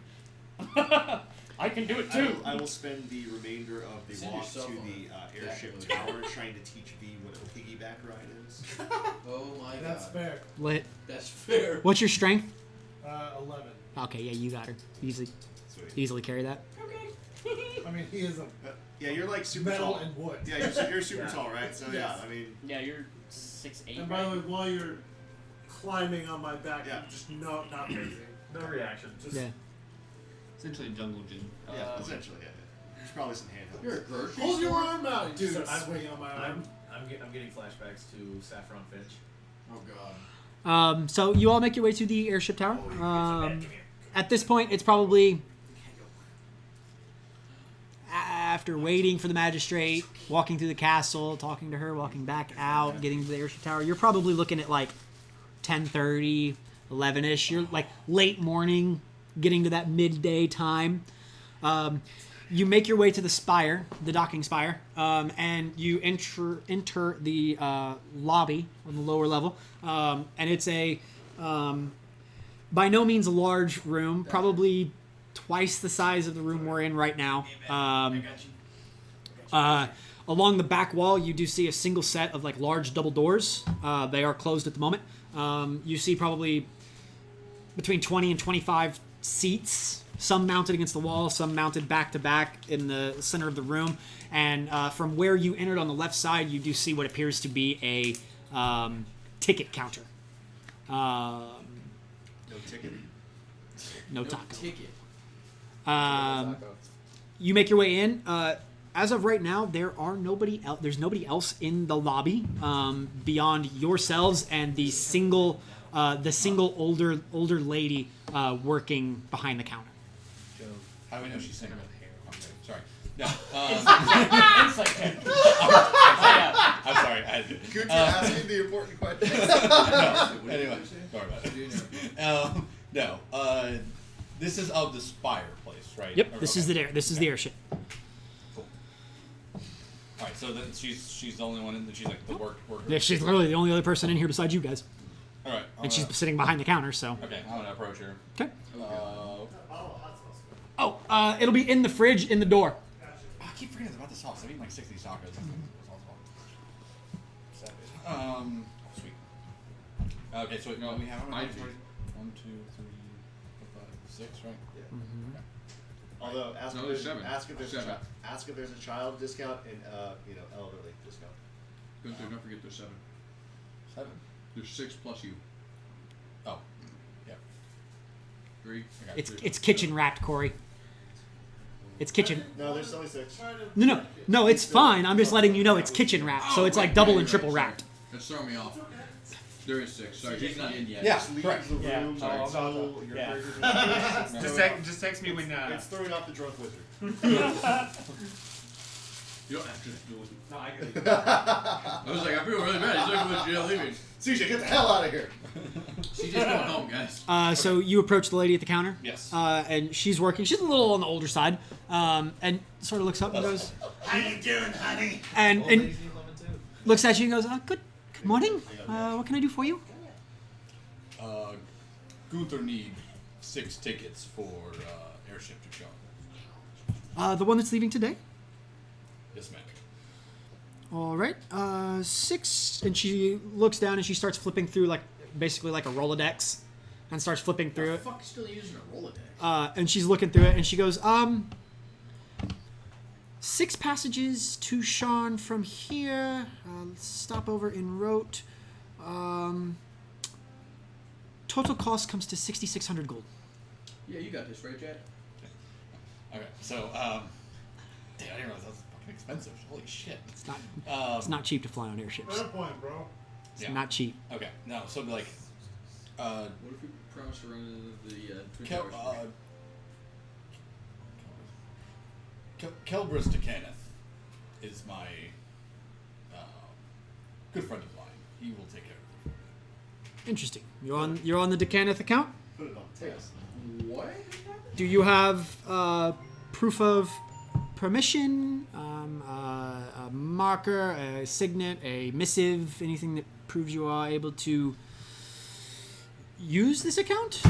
Speaker 4: I can do it too.
Speaker 3: I will spend the remainder of the
Speaker 1: Send
Speaker 3: walk
Speaker 1: yourself
Speaker 3: to
Speaker 1: on
Speaker 3: the
Speaker 1: a
Speaker 3: airship
Speaker 1: back
Speaker 3: tower trying to teach V what a piggyback ride is.
Speaker 1: Oh my
Speaker 7: That's
Speaker 1: god.
Speaker 7: fair.
Speaker 2: Lit.
Speaker 1: That's fair.
Speaker 2: What's your strength?
Speaker 7: 11.
Speaker 2: Okay, yeah, you got her.
Speaker 3: Sweet.
Speaker 2: Easily carry that.
Speaker 7: I mean, he is a
Speaker 3: Yeah, you're like super
Speaker 7: metal
Speaker 3: tall.
Speaker 7: and wood.
Speaker 3: Yeah, you're super
Speaker 7: Yeah.
Speaker 3: tall, right? So
Speaker 7: Yes.
Speaker 3: yeah, I mean,
Speaker 4: Yeah, you're 6'8".
Speaker 7: And by the way, while you're climbing on my back,
Speaker 3: Yeah.
Speaker 7: I'm just not crazy.
Speaker 5: No reaction.
Speaker 7: Just
Speaker 2: Yeah.
Speaker 8: Essentially jungle gym.
Speaker 3: yeah, essentially, yeah. There's probably some handhelds.
Speaker 1: You're a grocery
Speaker 7: hold your
Speaker 1: store?
Speaker 7: arm out, dude.
Speaker 5: So
Speaker 7: I'm swinging on my arm.
Speaker 5: I'm getting flashbacks to Saffron Finch.
Speaker 1: Oh god.
Speaker 2: So you all make your way to the airship tower.
Speaker 5: Come here.
Speaker 2: At this point, it's probably after waiting for the magistrate, walking through the castle, talking to her, walking back out, getting to the airship tower. You're probably looking at like 10:30, 11ish. You're like late morning, getting to that midday time. You make your way to the spire, the docking spire, and you enter the lobby on the lower level, and it's a by no means a large room, probably twice the size of the room we're in right now. Along the back wall, you do see a single set of like large double doors. They are closed at the moment. You see probably between 20 and 25 seats, some mounted against the wall, some mounted back to back in the center of the room. And from where you entered on the left side, you do see what appears to be a ticket counter.
Speaker 3: No ticket.
Speaker 2: No
Speaker 1: No
Speaker 2: taco.
Speaker 1: ticket.
Speaker 2: You make your way in. As of right now, there's nobody else in the lobby beyond yourselves and the single older lady working behind the counter.
Speaker 8: How do we know she's single? Okay, sorry. No.
Speaker 4: Insight check.
Speaker 8: I'm sorry.
Speaker 3: Good for asking the important question.
Speaker 8: Anyway, sorry about it. No. This is of the spire place, right?
Speaker 2: Yep,
Speaker 8: Okay.
Speaker 2: this is the airship.
Speaker 8: Cool. All right. So then she's the only one in. She's like the worker.
Speaker 2: Yeah, she's literally the only other person in here besides you guys,
Speaker 8: All right.
Speaker 2: and she's sitting behind the counter. So
Speaker 8: Okay, I'm gonna approach her.
Speaker 2: okay.
Speaker 7: Oh,
Speaker 2: It'll be in the fridge in the door.
Speaker 8: I keep forgetting about the sauce. I've eaten like 60 tacos. Sweet. Okay, so
Speaker 6: No,
Speaker 8: we have how many?
Speaker 6: I do.
Speaker 8: 1, 2, 3, 4, 5, 6, right?
Speaker 3: Yeah. Although ask
Speaker 6: No,
Speaker 3: if
Speaker 6: there's
Speaker 3: there's,
Speaker 6: 7.
Speaker 3: ask if there's a
Speaker 6: 7.
Speaker 3: ask if there's a child discount and elderly discount.
Speaker 6: Gunther, don't forget there's 7.
Speaker 8: 7.
Speaker 6: There's 6 plus you.
Speaker 8: Oh. Yeah.
Speaker 6: 3.
Speaker 2: It's
Speaker 6: Three.
Speaker 2: it's kitchen wrapped, Corey. It's kitchen.
Speaker 3: No, there's only 6.
Speaker 2: No, it's fine. I'm just letting you know it's kitchen wrapped, so it's like double and triple wrapped.
Speaker 6: That's throwing me off. There is 6. Sorry, he's not in yet.
Speaker 8: Yeah,
Speaker 3: Just leave
Speaker 8: correct.
Speaker 3: the room
Speaker 9: Yeah.
Speaker 3: until your
Speaker 9: Yeah.
Speaker 3: characters are
Speaker 9: Just text me when.
Speaker 3: It's throwing off the drunk wizard.
Speaker 6: You don't have to do it.
Speaker 9: No, I get it.
Speaker 6: I was like, I feel really bad. He's like, with jail leaving.
Speaker 3: CJ, get the hell out of here.
Speaker 6: She's just going home, guys.
Speaker 2: So you approach the lady at the counter.
Speaker 8: Yes.
Speaker 2: And she's working. She's a little on the older side, and sort of looks up and goes,
Speaker 7: how you doing, honey?
Speaker 2: and
Speaker 5: Old ladies need lemon too.
Speaker 2: looks at you and goes, Good morning. What can I do for you?
Speaker 8: Gunther need 6 tickets for airship to Sean.
Speaker 2: The one that's leaving today.
Speaker 8: Yes, ma'am.
Speaker 2: All right. 6. And she looks down and she starts flipping through basically like a Rolodex, and starts flipping through
Speaker 1: The
Speaker 2: it.
Speaker 1: fuck still using a Rolodex?
Speaker 2: And she's looking through it, and she goes, 6 passages to Sean from here. Stop over in Rote. Total cost comes to 6,600 gold.
Speaker 1: Yeah, you got this, right, Chad?
Speaker 8: Okay, so damn, I didn't realize that was fucking expensive. Holy shit.
Speaker 2: It's not cheap to fly on airships.
Speaker 7: Fair point, bro.
Speaker 2: It's not cheap.
Speaker 8: Okay, no, so like,
Speaker 6: What if we promise to run into the Twin
Speaker 8: Kel,
Speaker 6: Towers?
Speaker 8: Kelbris to Kenneth is my good friend of mine. He will take care of it.
Speaker 2: Interesting. You're on the Decaneth account.
Speaker 3: Put it on text.
Speaker 1: What?
Speaker 2: Do you have proof of permission, a marker, a signet, a missive, anything that proves you are able to use this account?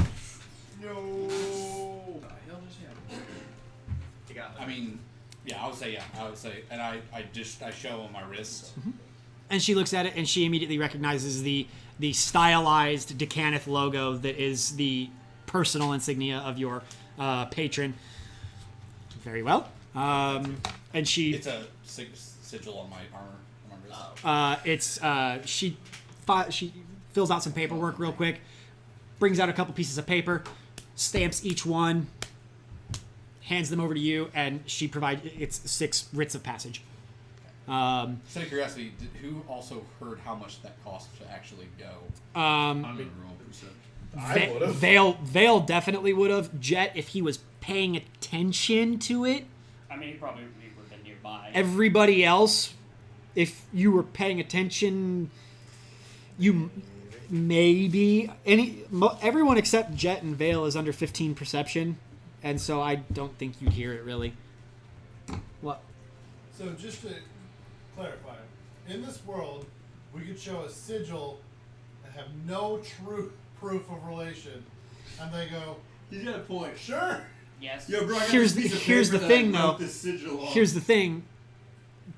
Speaker 3: No.
Speaker 1: What the hell just happened?
Speaker 5: You got
Speaker 8: I mean, yeah, I would say, and I show on my wrist.
Speaker 2: And she looks at it and she immediately recognizes the stylized Decaneth logo that is the personal insignia of your patron. Very well. And she
Speaker 8: It's a sigil on my armor, on my wrist.
Speaker 2: she fills out some paperwork real quick, brings out a couple pieces of paper, stamps each one, hands them over to you, and she provides it's 6 writs of passage.
Speaker 8: Out of curiosity, who also heard how much that cost to actually go?
Speaker 6: I'm gonna roll perception.
Speaker 7: I would've.
Speaker 2: Vale definitely would have. Jet, if he was paying attention to it.
Speaker 4: I mean, he probably would have been nearby.
Speaker 2: Everybody else, if you were paying attention, you maybe everyone except Jet and Vale is under 15 perception, and so I don't think you'd hear it really. What?
Speaker 7: So just to clarify, in this world, we could show a sigil and have no true proof of relation, and they go,
Speaker 6: He's got a point.
Speaker 7: sure.
Speaker 4: Yes.
Speaker 6: Yeah, bro, I got
Speaker 2: Here's
Speaker 6: this
Speaker 2: the-
Speaker 6: piece of
Speaker 2: here's
Speaker 6: paper
Speaker 2: the
Speaker 6: that I
Speaker 2: thing,
Speaker 6: wrote
Speaker 2: though.
Speaker 6: this sigil on.
Speaker 2: Here's the thing.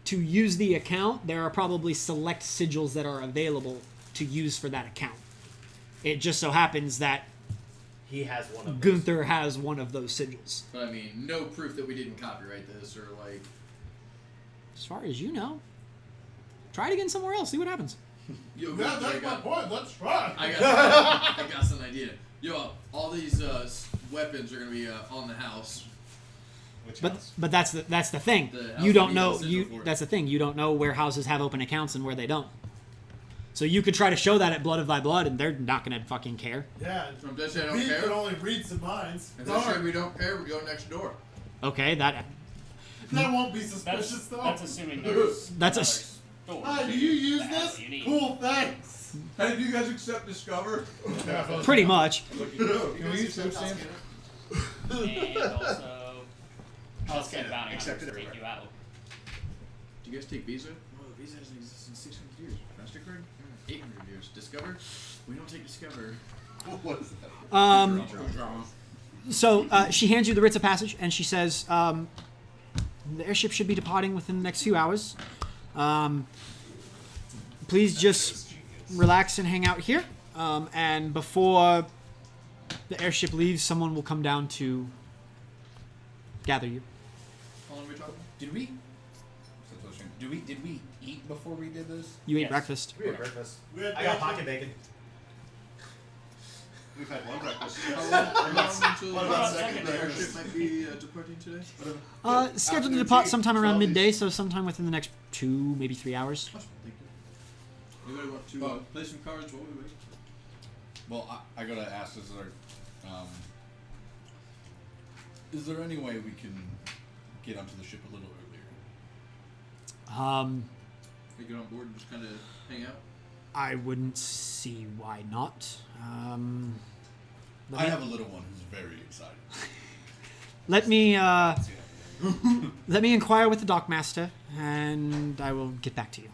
Speaker 2: To use the account, there are probably select sigils that are available to use for that account. It just so happens that
Speaker 5: He has one of those.
Speaker 2: Gunther has one of those sigils.
Speaker 1: But I mean, no proof that we didn't copyright this or like.
Speaker 2: As far as you know. Try it again somewhere else. See what happens.
Speaker 1: Yo,
Speaker 7: Yeah,
Speaker 1: guys, I
Speaker 7: that's my
Speaker 1: got,
Speaker 7: point. Let's try.
Speaker 1: I got some idea. Yo, all these weapons are gonna be on the house.
Speaker 3: Which
Speaker 2: But
Speaker 3: house?
Speaker 2: but that's the thing.
Speaker 1: The house
Speaker 2: You
Speaker 1: that
Speaker 2: don't
Speaker 1: we
Speaker 2: know
Speaker 1: have a sigil for.
Speaker 2: that's the thing. You don't know where houses have open accounts and where they don't. So you could try to show that at Blood of Thy Blood, and they're not gonna fucking care.
Speaker 7: Yeah.
Speaker 1: From this, I don't
Speaker 7: We
Speaker 1: care.
Speaker 7: can only read some minds.
Speaker 1: If they say
Speaker 7: Darn.
Speaker 1: we don't care, we go next door.
Speaker 2: Okay, that
Speaker 7: That won't be
Speaker 4: That's,
Speaker 7: suspicious, though.
Speaker 4: that's assuming there's
Speaker 2: That's a
Speaker 4: another
Speaker 2: s-
Speaker 4: store
Speaker 7: Hi, do you use
Speaker 4: that has
Speaker 7: this?
Speaker 4: what you need.
Speaker 7: Cool, thanks.
Speaker 6: Hey, do you guys accept Discover?
Speaker 2: pretty much.
Speaker 6: Can we use food stamps?
Speaker 4: And also,
Speaker 3: House
Speaker 4: also
Speaker 3: Canada.
Speaker 4: bounty
Speaker 3: Accepted
Speaker 4: hunters take
Speaker 3: everywhere.
Speaker 4: you out.
Speaker 1: Do you guys take Visa? Oh, Visa hasn't existed in 600 years. MasterCard? 800 years. Discover? We don't take Discover.
Speaker 3: What is that?
Speaker 2: So she hands you the writs of passage, and she says, the airship should be departing within the next few hours. Please just relax and hang out here. And before the airship leaves, someone will come down to gather you.
Speaker 1: How long are we talking?
Speaker 8: Did we eat before we did this?
Speaker 2: You ate
Speaker 4: Yes.
Speaker 2: breakfast.
Speaker 5: We had breakfast.
Speaker 7: We had
Speaker 5: I got
Speaker 7: bacon.
Speaker 5: pocket bacon.
Speaker 3: We've had one breakfast.
Speaker 1: How long until
Speaker 3: What about
Speaker 1: the
Speaker 3: second
Speaker 1: airship
Speaker 3: breakfast?
Speaker 1: might be departing today?
Speaker 2: Scheduled to
Speaker 3: Afternoon
Speaker 2: depart
Speaker 3: tea,
Speaker 2: sometime around
Speaker 3: 12-ish.
Speaker 2: midday, so sometime within the next 2, maybe 3 hours.
Speaker 1: Awesome, thank you. Anybody want to play some cards while we wait?
Speaker 8: Well, I gotta ask, is there any way we can get onto the ship a little earlier?
Speaker 1: We get on board and just kind of hang out?
Speaker 2: I wouldn't see why not.
Speaker 8: I have a little one who's very excited.
Speaker 2: Let me inquire with the dockmaster, and I will get back to you.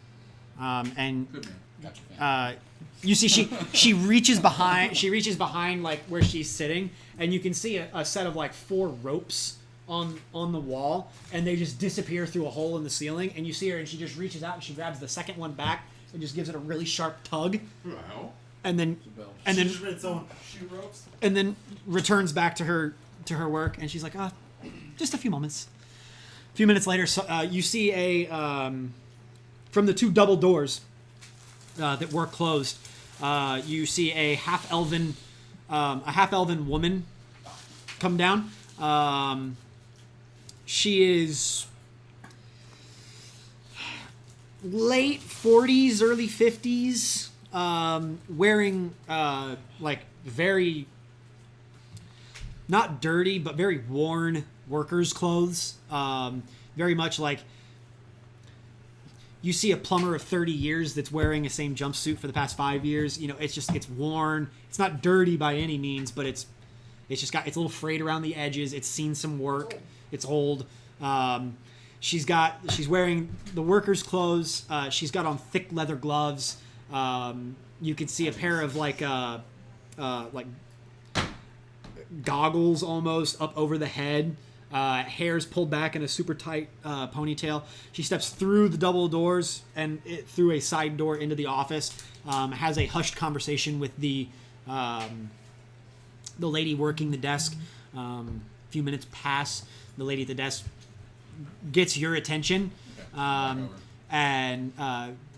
Speaker 2: And
Speaker 1: Good man.
Speaker 8: Gotcha, man.
Speaker 2: you see, she reaches behind like where she's sitting, and you can see a set of like 4 ropes on the wall, and they just disappear through a hole in the ceiling. And you see her, and she just reaches out and she grabs the second one back and just gives it a really sharp tug,
Speaker 1: Wow.
Speaker 2: and then
Speaker 7: She just made its own shoe ropes.
Speaker 2: and then returns back to her work, and she's like, just a few moments. A few minutes later, you see from the 2 double doors that were closed, you see a half-elven woman come down. She is late 40s, early 50s, wearing like very not dirty but very worn workers' clothes. Very much like you see a plumber of 30 years that's wearing the same jumpsuit for the past 5 years. You know, it's worn. It's not dirty by any means, but it's just got, it's a little frayed around the edges. It's seen some work. It's old. She's wearing the workers' clothes. She's got on thick leather gloves. You can see a pair of like goggles almost up over the head. Hair's pulled back in a super tight ponytail. She steps through the double doors and through a side door into the office. Has a hushed conversation with the lady working the desk. A few minutes pass. The lady at the desk gets your attention, and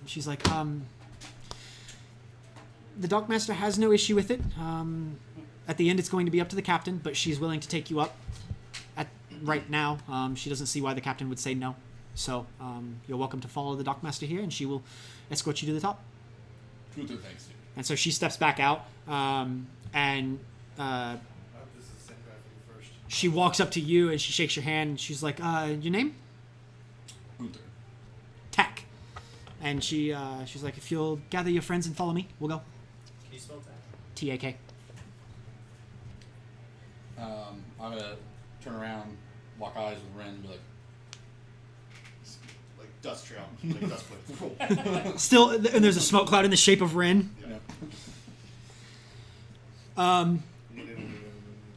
Speaker 2: she's like, the dockmaster has no issue with it. At the end, it's going to be up to the captain, but she's willing to take you up. Right now, she doesn't see why the captain would say no. So you're welcome to follow the dockmaster here, and she will escort you to the top.
Speaker 8: Thanks, dude.
Speaker 2: And so she steps back out, and
Speaker 7: This is the same guy from the first.
Speaker 2: she walks up to you, and she shakes your hand, and she's like, your name?
Speaker 8: Uther.
Speaker 2: Tak. And she's like, if you'll gather your friends and follow me, we'll go.
Speaker 5: Can you spell that?
Speaker 2: T-A-K.
Speaker 8: I'm gonna turn around, lock eyes with Ren, and be like,
Speaker 3: Like dust trail, like dust cloud.
Speaker 2: Still, and there's a smoke cloud in the shape of Ryn.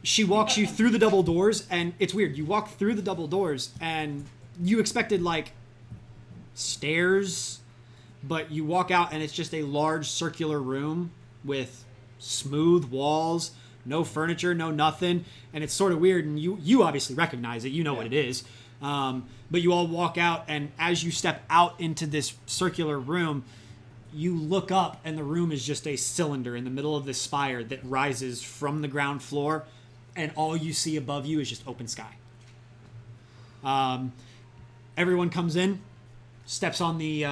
Speaker 2: She walks you through the double doors, and it's weird. You walk through the double doors, and you expected, like, stairs, but you walk out, and it's just a large circular room with smooth walls, no furniture, no nothing, and it's sort of weird, and you obviously recognize it. You know what it is. But you all walk out, and as you step out into this circular room, you look up, and the room is just a cylinder in the middle of this spire that rises from the ground floor, and all you see above you is just open sky. Everyone comes in, steps on the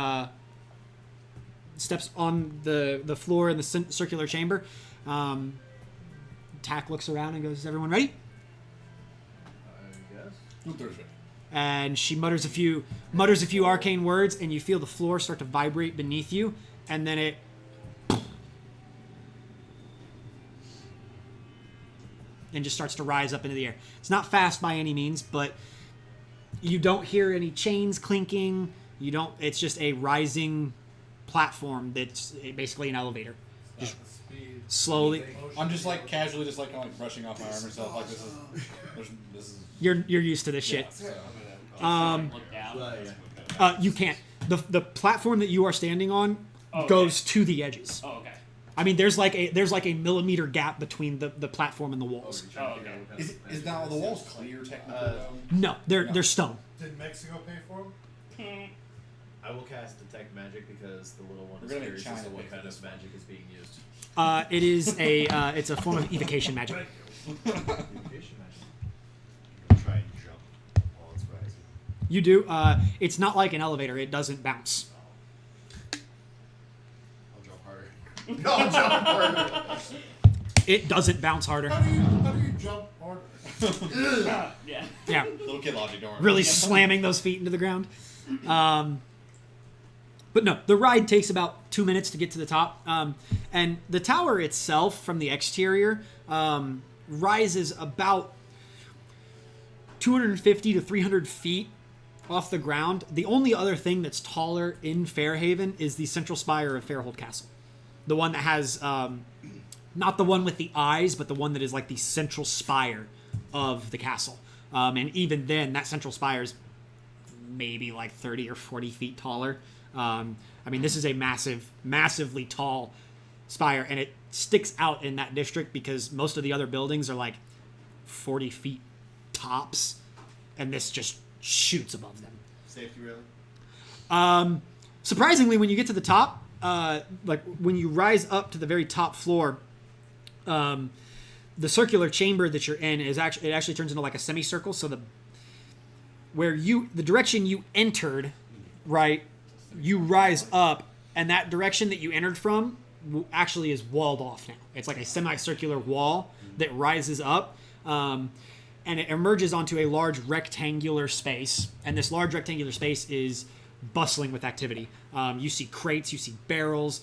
Speaker 2: floor in the circular chamber. Tak looks around and goes, "Is everyone ready?"
Speaker 5: I guess.
Speaker 8: Uther's ready.
Speaker 2: And she mutters a few arcane words, and you feel the floor start to vibrate beneath you, and then it and just starts to rise up into the air. It's not fast by any means, but you don't hear any chains clinking. You don't. It's just a rising platform that's basically an elevator. Just
Speaker 7: Not the speed.
Speaker 2: slowly.
Speaker 7: Motion.
Speaker 8: I'm just like casually, just like kind of like brushing off my arm and stuff. Like this is.
Speaker 2: You're used to this shit.
Speaker 8: So,
Speaker 4: Look down.
Speaker 2: You can't. The platform that you are standing on
Speaker 4: Oh,
Speaker 2: goes to the edges.
Speaker 4: Oh, okay.
Speaker 2: I mean, there's like a millimeter gap between the platform and the walls.
Speaker 4: Oh, okay.
Speaker 8: is now the walls clear technically? though?
Speaker 2: No, they're stone.
Speaker 7: Did Mexico pay for them?
Speaker 5: I will cast detect magic because the little one
Speaker 8: We're
Speaker 5: is
Speaker 8: gonna make
Speaker 5: curious
Speaker 8: China
Speaker 5: as to what
Speaker 8: pay for
Speaker 5: kind
Speaker 8: this
Speaker 5: of
Speaker 8: one.
Speaker 5: magic is being used.
Speaker 2: It is it's a form of evocation magic.
Speaker 5: Evocation magic.
Speaker 3: Try and jump while it's rising.
Speaker 2: You do. It's not like an elevator. It doesn't bounce.
Speaker 3: I'll jump harder. No, I'll jump harder.
Speaker 2: It doesn't bounce harder.
Speaker 7: How do you jump harder?
Speaker 4: Yeah.
Speaker 2: Yeah,
Speaker 8: Little kid logic, don't worry.
Speaker 2: really slamming those feet into the ground. But no, the ride takes about 2 minutes to get to the top. And the tower itself, from the exterior, rises about 250 to 300 feet off the ground. The only other thing that's taller in Fairhaven is the central spire of Fairhold Castle. The one that has, not the one with the eyes, but the one that is like the central spire of the castle. And even then, that central spire is maybe like 30 or 40 feet taller. I mean, this is a massively tall spire, and it sticks out in that district because most of the other buildings are like 40 feet tops, and this just shoots above them.
Speaker 3: Safety railing.
Speaker 2: Surprisingly, when you get to the top, like when you rise up to the very top floor, the circular chamber that you're in is actually turns into like a semicircle. So the direction you entered, right, you rise up, and that direction that you entered from actually is walled off now. It's like a semicircular wall that rises up, and it emerges onto a large rectangular space. And this large rectangular space is bustling with activity. You see crates, you see barrels,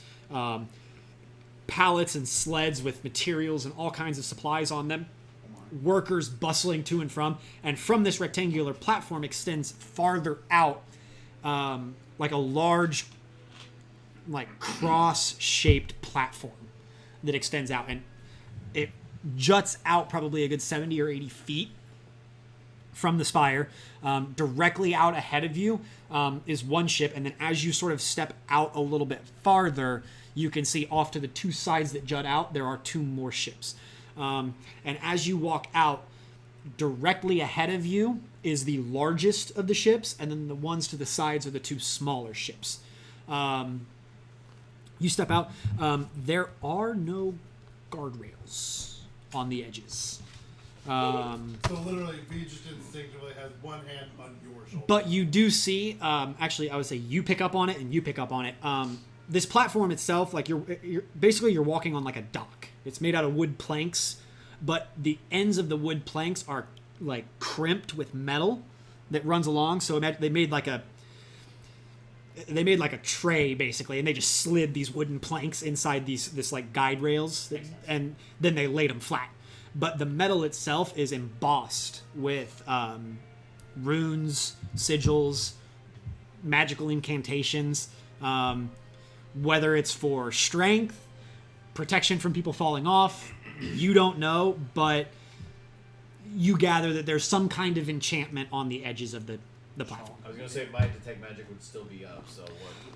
Speaker 2: pallets and sleds with materials and all kinds of supplies on them. Workers bustling to and from. And from this rectangular platform extends farther out, like a large, like cross-shaped platform that extends out, and it juts out probably a good 70 or 80 feet from the spire. Directly out ahead of you is one ship, and then as you sort of step out a little bit farther, you can see off to the two sides that jut out, there are two more ships. And as you walk out, directly ahead of you is the largest of the ships, and then the ones to the sides are the two smaller ships. You step out. There are no guardrails on the edges.
Speaker 7: So literally, V just instinctively has one hand on your shoulder.
Speaker 2: But you do see, actually, I would say you pick up on it and you pick up on it. This platform itself, like you're walking on like a dock. It's made out of wood planks, but the ends of the wood planks are like crimped with metal that runs along. So they made like a tray basically, and they just slid these wooden planks inside this like guide rails, and then they laid them flat. But the metal itself is embossed with runes, sigils, magical incantations, whether it's for strength, protection from people falling off, you don't know, but you gather that there's some kind of enchantment on the edges of the platform.
Speaker 5: I was gonna say my detect magic would still be up. So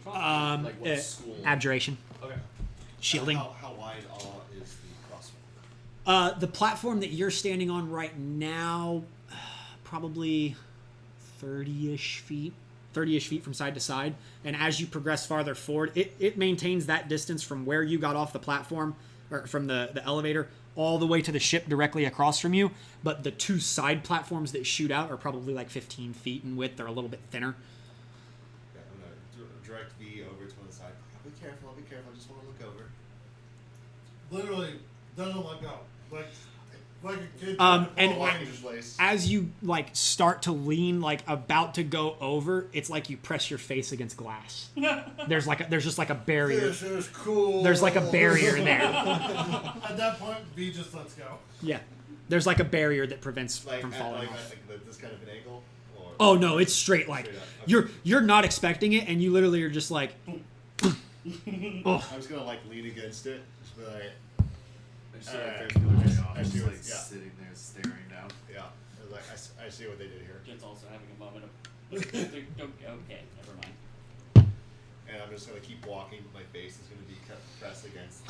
Speaker 5: what?
Speaker 3: Like what school?
Speaker 2: Abjuration,
Speaker 5: Okay.
Speaker 2: shielding.
Speaker 3: How wide is the crosswalk?
Speaker 2: The platform that you're standing on right now, probably 30-ish feet from side to side. And as you progress farther forward, it maintains that distance from where you got off the platform, or from the elevator, all the way to the ship directly across from you. But the two side platforms that shoot out are probably like 15 feet in width. They're a little bit thinner.
Speaker 3: Yeah, I'm gonna direct V over to one side. Be careful, I just want to look over.
Speaker 7: Literally doesn't let go. Like a kid.
Speaker 2: And
Speaker 3: Ranger's place.
Speaker 2: as you like start to lean, like about to go over, it's like you press your face against glass. There's just like a barrier.
Speaker 3: This is cool.
Speaker 2: There's like a barrier there.
Speaker 7: At that point, V just lets go.
Speaker 2: Yeah. There's like a barrier that prevents
Speaker 3: Like
Speaker 2: from
Speaker 3: at
Speaker 2: falling
Speaker 3: like
Speaker 2: off.
Speaker 3: this kind of an angle, or
Speaker 2: Oh no, it's straight like
Speaker 3: Straight up. Okay.
Speaker 2: you're not expecting it, and you literally are just like, oh.
Speaker 3: I'm just gonna like lean against it. Just be like,
Speaker 5: I just
Speaker 3: Alright.
Speaker 5: like people are just,
Speaker 3: I see
Speaker 5: just
Speaker 3: what-
Speaker 5: like
Speaker 3: yeah.
Speaker 5: sitting there staring down.
Speaker 3: yeah. I was like, I see what they did here,
Speaker 4: Jet's also having a moment of. Okay, never mind.
Speaker 3: and I'm just gonna keep walking. My face is gonna be pressed against.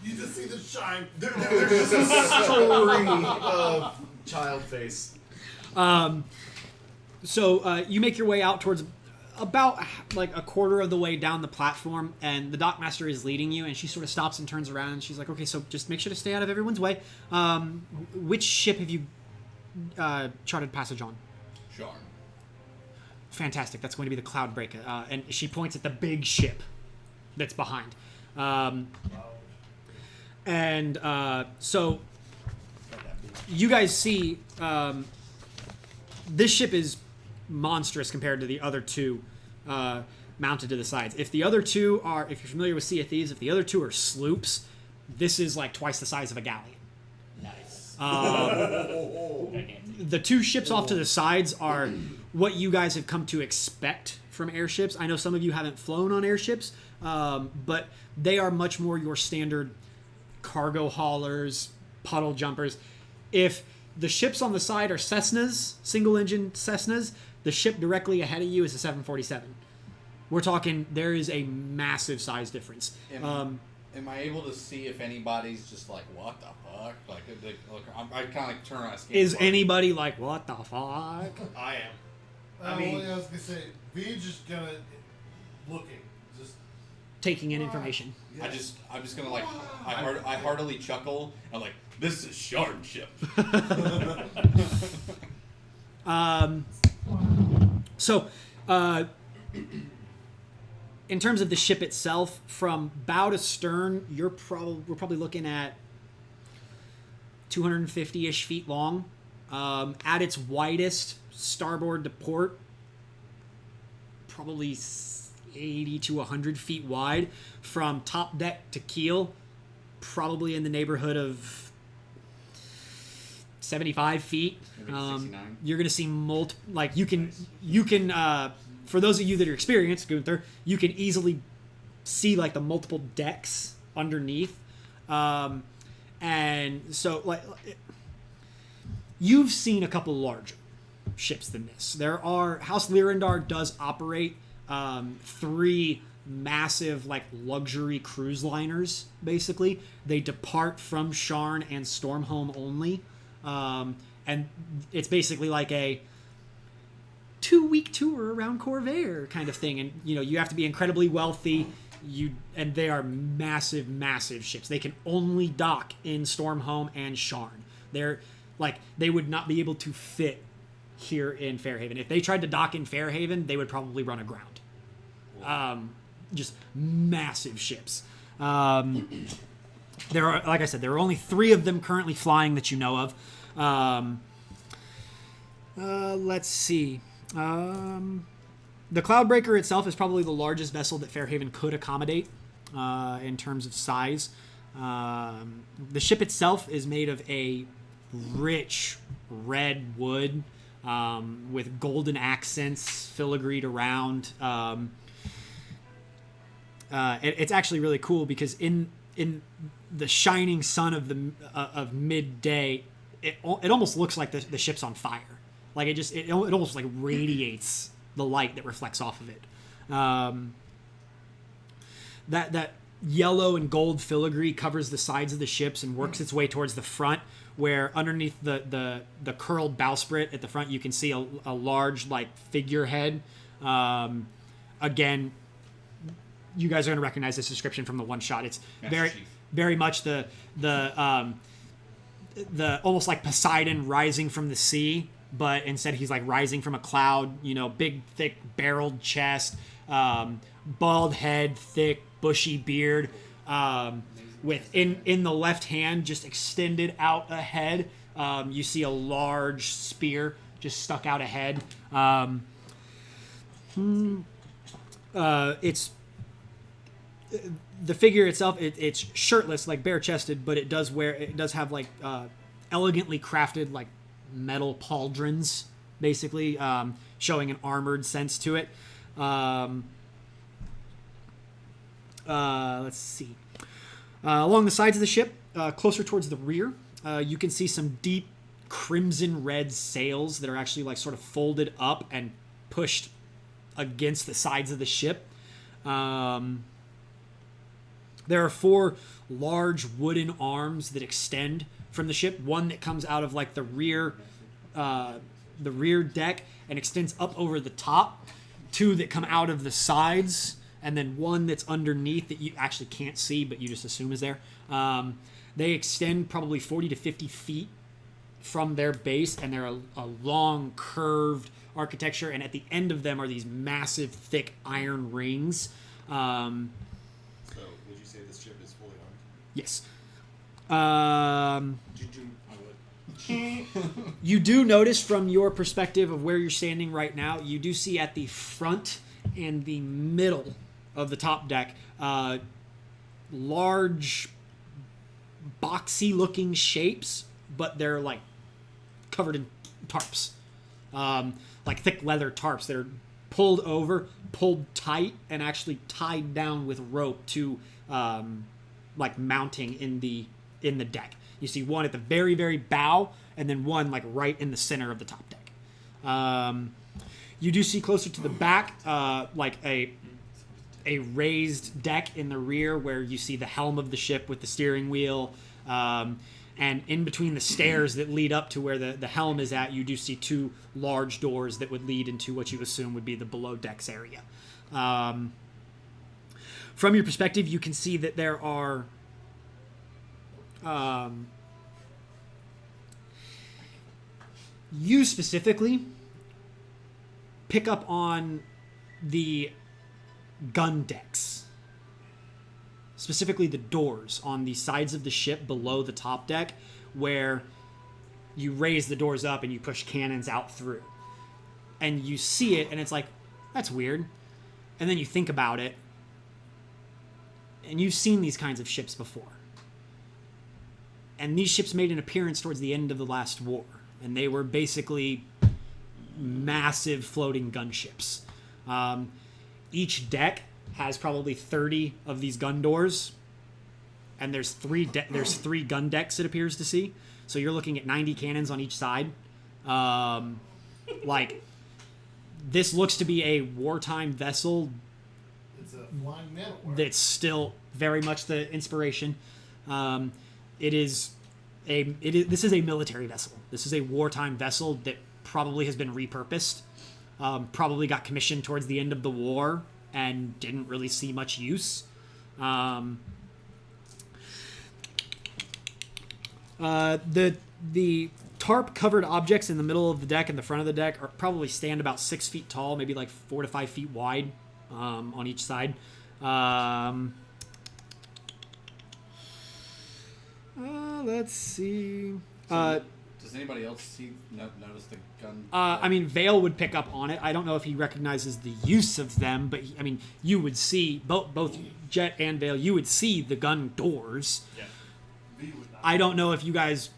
Speaker 7: You just see the shine.
Speaker 5: There's just a story of child face.
Speaker 2: So you make your way out towards about like a quarter of the way down the platform, and the dockmaster is leading you, and she sort of stops and turns around, and she's like, okay, so just make sure to stay out of everyone's way. Which ship have you charted passage on?
Speaker 8: Sharn.
Speaker 2: Fantastic. That's going to be the Cloudbreaker. And she points at the big ship that's behind. So you guys see this ship is monstrous compared to the other two mounted to the sides. If the other two are, if you're familiar with Sea of Thieves, if the other two are sloops, this is like twice the size of a galleon.
Speaker 4: Nice.
Speaker 2: The two ships off to the sides are what you guys have come to expect from airships. I know some of you haven't flown on airships, but they are much more your standard cargo haulers, puddle jumpers. If the ships on the side are Cessnas, single-engine Cessnas, the ship directly ahead of you is a 747. We're talking, there is a massive size difference.
Speaker 8: Am I able to see if anybody's just like, what the fuck? Like, I kind of like turn around.
Speaker 2: Is anybody like, what the fuck?
Speaker 3: I am.
Speaker 7: I was gonna say, be just gonna looking, just
Speaker 2: Taking in information.
Speaker 7: yeah.
Speaker 8: I'm just gonna like, I heartily chuckle. I'm like, this is Sharn ship.
Speaker 2: In terms of the ship itself, from bow to stern, we're probably looking at 250-ish feet long. At its widest, starboard to port, probably 80 to 100 feet wide. From top deck to keel, probably in the neighborhood of 75 feet.
Speaker 8: Maybe 69.
Speaker 2: You're gonna see you can for those of you that are experienced, Gunther, you can easily see like the multiple decks underneath, and so like you've seen a couple larger ships than this. There are House Lyrandar does operate 3 massive like luxury cruise liners. Basically, they depart from Sharn and Stormhome only, and it's basically like a 2-week tour around Corvair kind of thing. And you have to be incredibly wealthy. And they are massive ships. They can only dock in Stormhome and Sharn. They would not be able to fit here in Fairhaven. If they tried to dock in Fairhaven, they would probably run aground. Just massive ships. There are, like I said, there are only 3 of them currently flying that you know of. Let's see. The Cloudbreaker itself is probably the largest vessel that Fairhaven could accommodate in terms of size. The ship itself is made of a rich red wood with golden accents filigreed around. It's actually really cool because in the shining sun of midday, it almost looks like the ship's on fire. Like it almost like radiates the light that reflects off of it. That yellow and gold filigree covers the sides of the ships and works its way towards the front, where underneath the curled bowsprit at the front you can see a large like figurehead. Again, you guys are going to recognize this description from the one shot. It's very much the almost like Poseidon rising from the sea, but instead he's like rising from a cloud. Big, thick, barreled chest, bald head, thick, bushy beard, with in the left hand just extended out ahead. You see a large spear just stuck out ahead. It's the figure itself. It's shirtless, like bare chested, but it does have like elegantly crafted like metal pauldrons basically, showing an armored sense to it. Let's see. Along the sides of the ship, closer towards the rear, you can see some deep crimson red sails that are actually like sort of folded up and pushed against the sides of the ship. There are 4 large wooden arms that extend from the ship. One that comes out of like the rear deck and extends up over the top. 2 that come out of the sides, and then 1 that's underneath that you actually can't see, but you just assume is there. They extend probably 40 to 50 feet from their base, and they're a long, curved architecture, and at the end of them are these massive, thick iron rings.
Speaker 3: So, would you say this ship is fully armed?
Speaker 2: Yes. You do notice from your perspective of where you're standing right now, you do see at the front and the middle of the top deck large, boxy-looking shapes, but they're like covered in tarps, like thick leather tarps that are pulled over, pulled tight, and actually tied down with rope to like mounting in the deck. You see one at the very, very bow, and then one like right in the center of the top deck. You do see closer to the back, like a raised deck in the rear where you see the helm of the ship with the steering wheel. And in between the stairs that lead up to where the helm is at, you do see 2 large doors that would lead into what you assume would be the below decks area. From your perspective, you can see that there are you specifically pick up on the gun decks, specifically the doors on the sides of the ship below the top deck, where you raise the doors up and you push cannons out through, and you see it and it's like, that's weird. And then you think about it, and you've seen these kinds of ships before. And these ships made an appearance towards the end of the last war. And they were basically massive floating gunships. Each deck has probably 30 of these gun doors. And there's 3 gun decks, it appears to see. So you're looking at 90 cannons on each side. Like, this looks to be a wartime vessel.
Speaker 7: It's a flying man at work.
Speaker 2: That's still very much the inspiration. This is a military vessel. This is a wartime vessel that probably has been repurposed. Probably got commissioned towards the end of the war and didn't really see much use. The tarp covered objects in the middle of the deck and the front of the deck are probably stand about 6 feet tall, maybe like 4 to 5 feet wide on each side. Let's see.
Speaker 8: Does anybody else notice the gun?
Speaker 2: I mean, Vale would pick up on it. I don't know if he recognizes the use of them, but I mean, you would see both Jet and Vale. You would see the gun doors.
Speaker 7: Yeah.
Speaker 2: I don't know if you guys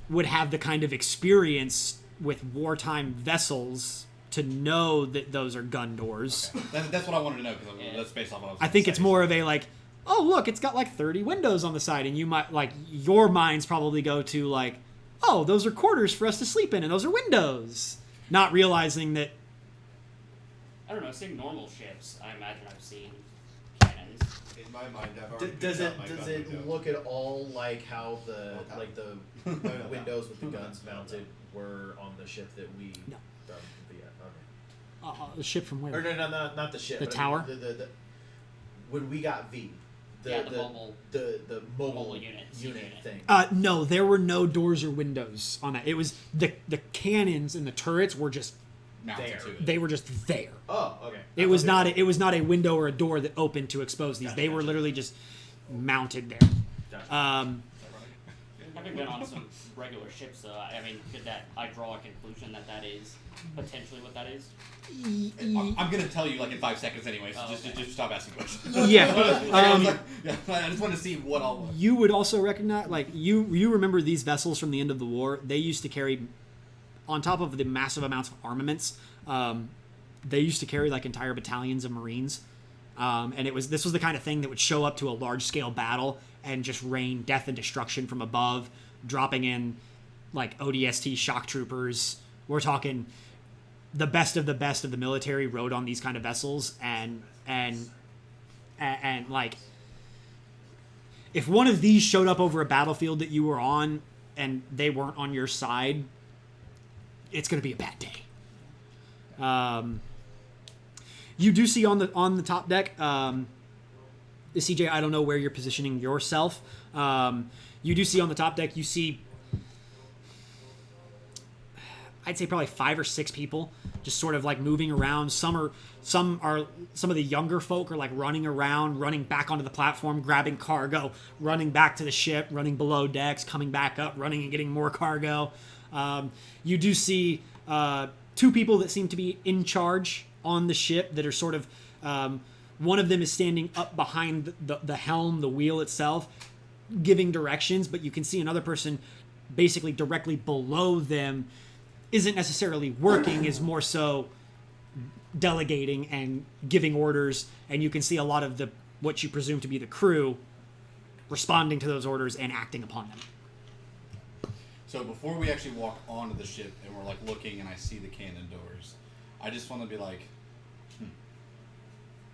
Speaker 2: would have the kind of experience with wartime vessels to know that those are gun doors.
Speaker 8: Okay. That's what I wanted to know, because that's based off what I was
Speaker 2: I think
Speaker 8: gonna
Speaker 2: it's
Speaker 8: say.
Speaker 2: more of a like, oh look, it's got like 30 windows on the side, and you might like your minds probably go to like, oh, those are quarters for us to sleep in, and those are windows. Not realizing that.
Speaker 4: I don't know, seeing normal ships, I imagine I've seen cannons.
Speaker 3: In my mind, I've already
Speaker 5: Does
Speaker 3: picked
Speaker 5: it
Speaker 3: out my
Speaker 5: does
Speaker 3: gun
Speaker 5: it
Speaker 3: window.
Speaker 5: look at all like how the
Speaker 3: No.
Speaker 5: windows with the guns mounted were on the ship that we
Speaker 2: No.
Speaker 5: from the okay.
Speaker 2: The ship from
Speaker 5: Or
Speaker 2: where?
Speaker 5: no, not the ship.
Speaker 2: The
Speaker 5: but
Speaker 2: tower?
Speaker 5: I mean, the when we got V, the
Speaker 4: mobile
Speaker 5: mobile
Speaker 4: unit
Speaker 5: thing.
Speaker 2: No, there were no doors or windows on that. It was the cannons and the turrets were just
Speaker 8: Mounted
Speaker 5: there.
Speaker 8: to it.
Speaker 2: they were just there.
Speaker 5: Oh, okay.
Speaker 2: It was not a window or a door that opened to expose these.
Speaker 5: Gotcha,
Speaker 2: They were
Speaker 5: gotcha.
Speaker 2: literally just mounted there.
Speaker 5: Gotcha.
Speaker 4: Having been on some regular ships, though, I mean, I draw a conclusion that is potentially what that is?
Speaker 8: I'm gonna tell you like in 5 seconds anyway, so
Speaker 4: Oh,
Speaker 8: just
Speaker 4: okay.
Speaker 8: stop asking questions.
Speaker 2: Yeah.
Speaker 8: I just want to see what all.
Speaker 2: You would also recognize, like, you remember these vessels from the end of the war. They used to carry on top of the massive amounts of armaments, they used to carry like entire battalions of Marines. And this was the kind of thing that would show up to a large scale battle and just rain death and destruction from above, dropping in like ODST shock troopers. We're talking the best of the military rode on these kind of vessels, and like if one of these showed up over a battlefield that you were on and they weren't on your side, it's going to be a bad day. You do see on the top deck, CJ, I don't know where you're positioning yourself. You do see on the top deck, you see, I'd say probably 5 or 6 people just sort of like moving around. Some of the younger folk are like running around, running back onto the platform, grabbing cargo, running back to the ship, running below decks, coming back up, running and getting more cargo. You do see 2 people that seem to be in charge on the ship that are sort of, one of them is standing up behind the helm, the wheel itself, giving directions, but you can see another person basically directly below them isn't necessarily working, is more so delegating and giving orders, and you can see a lot of what you presume to be the crew responding to those orders and acting upon them.
Speaker 8: So before we actually walk onto the ship and we're like looking and I see the cannon doors, I just want to be like,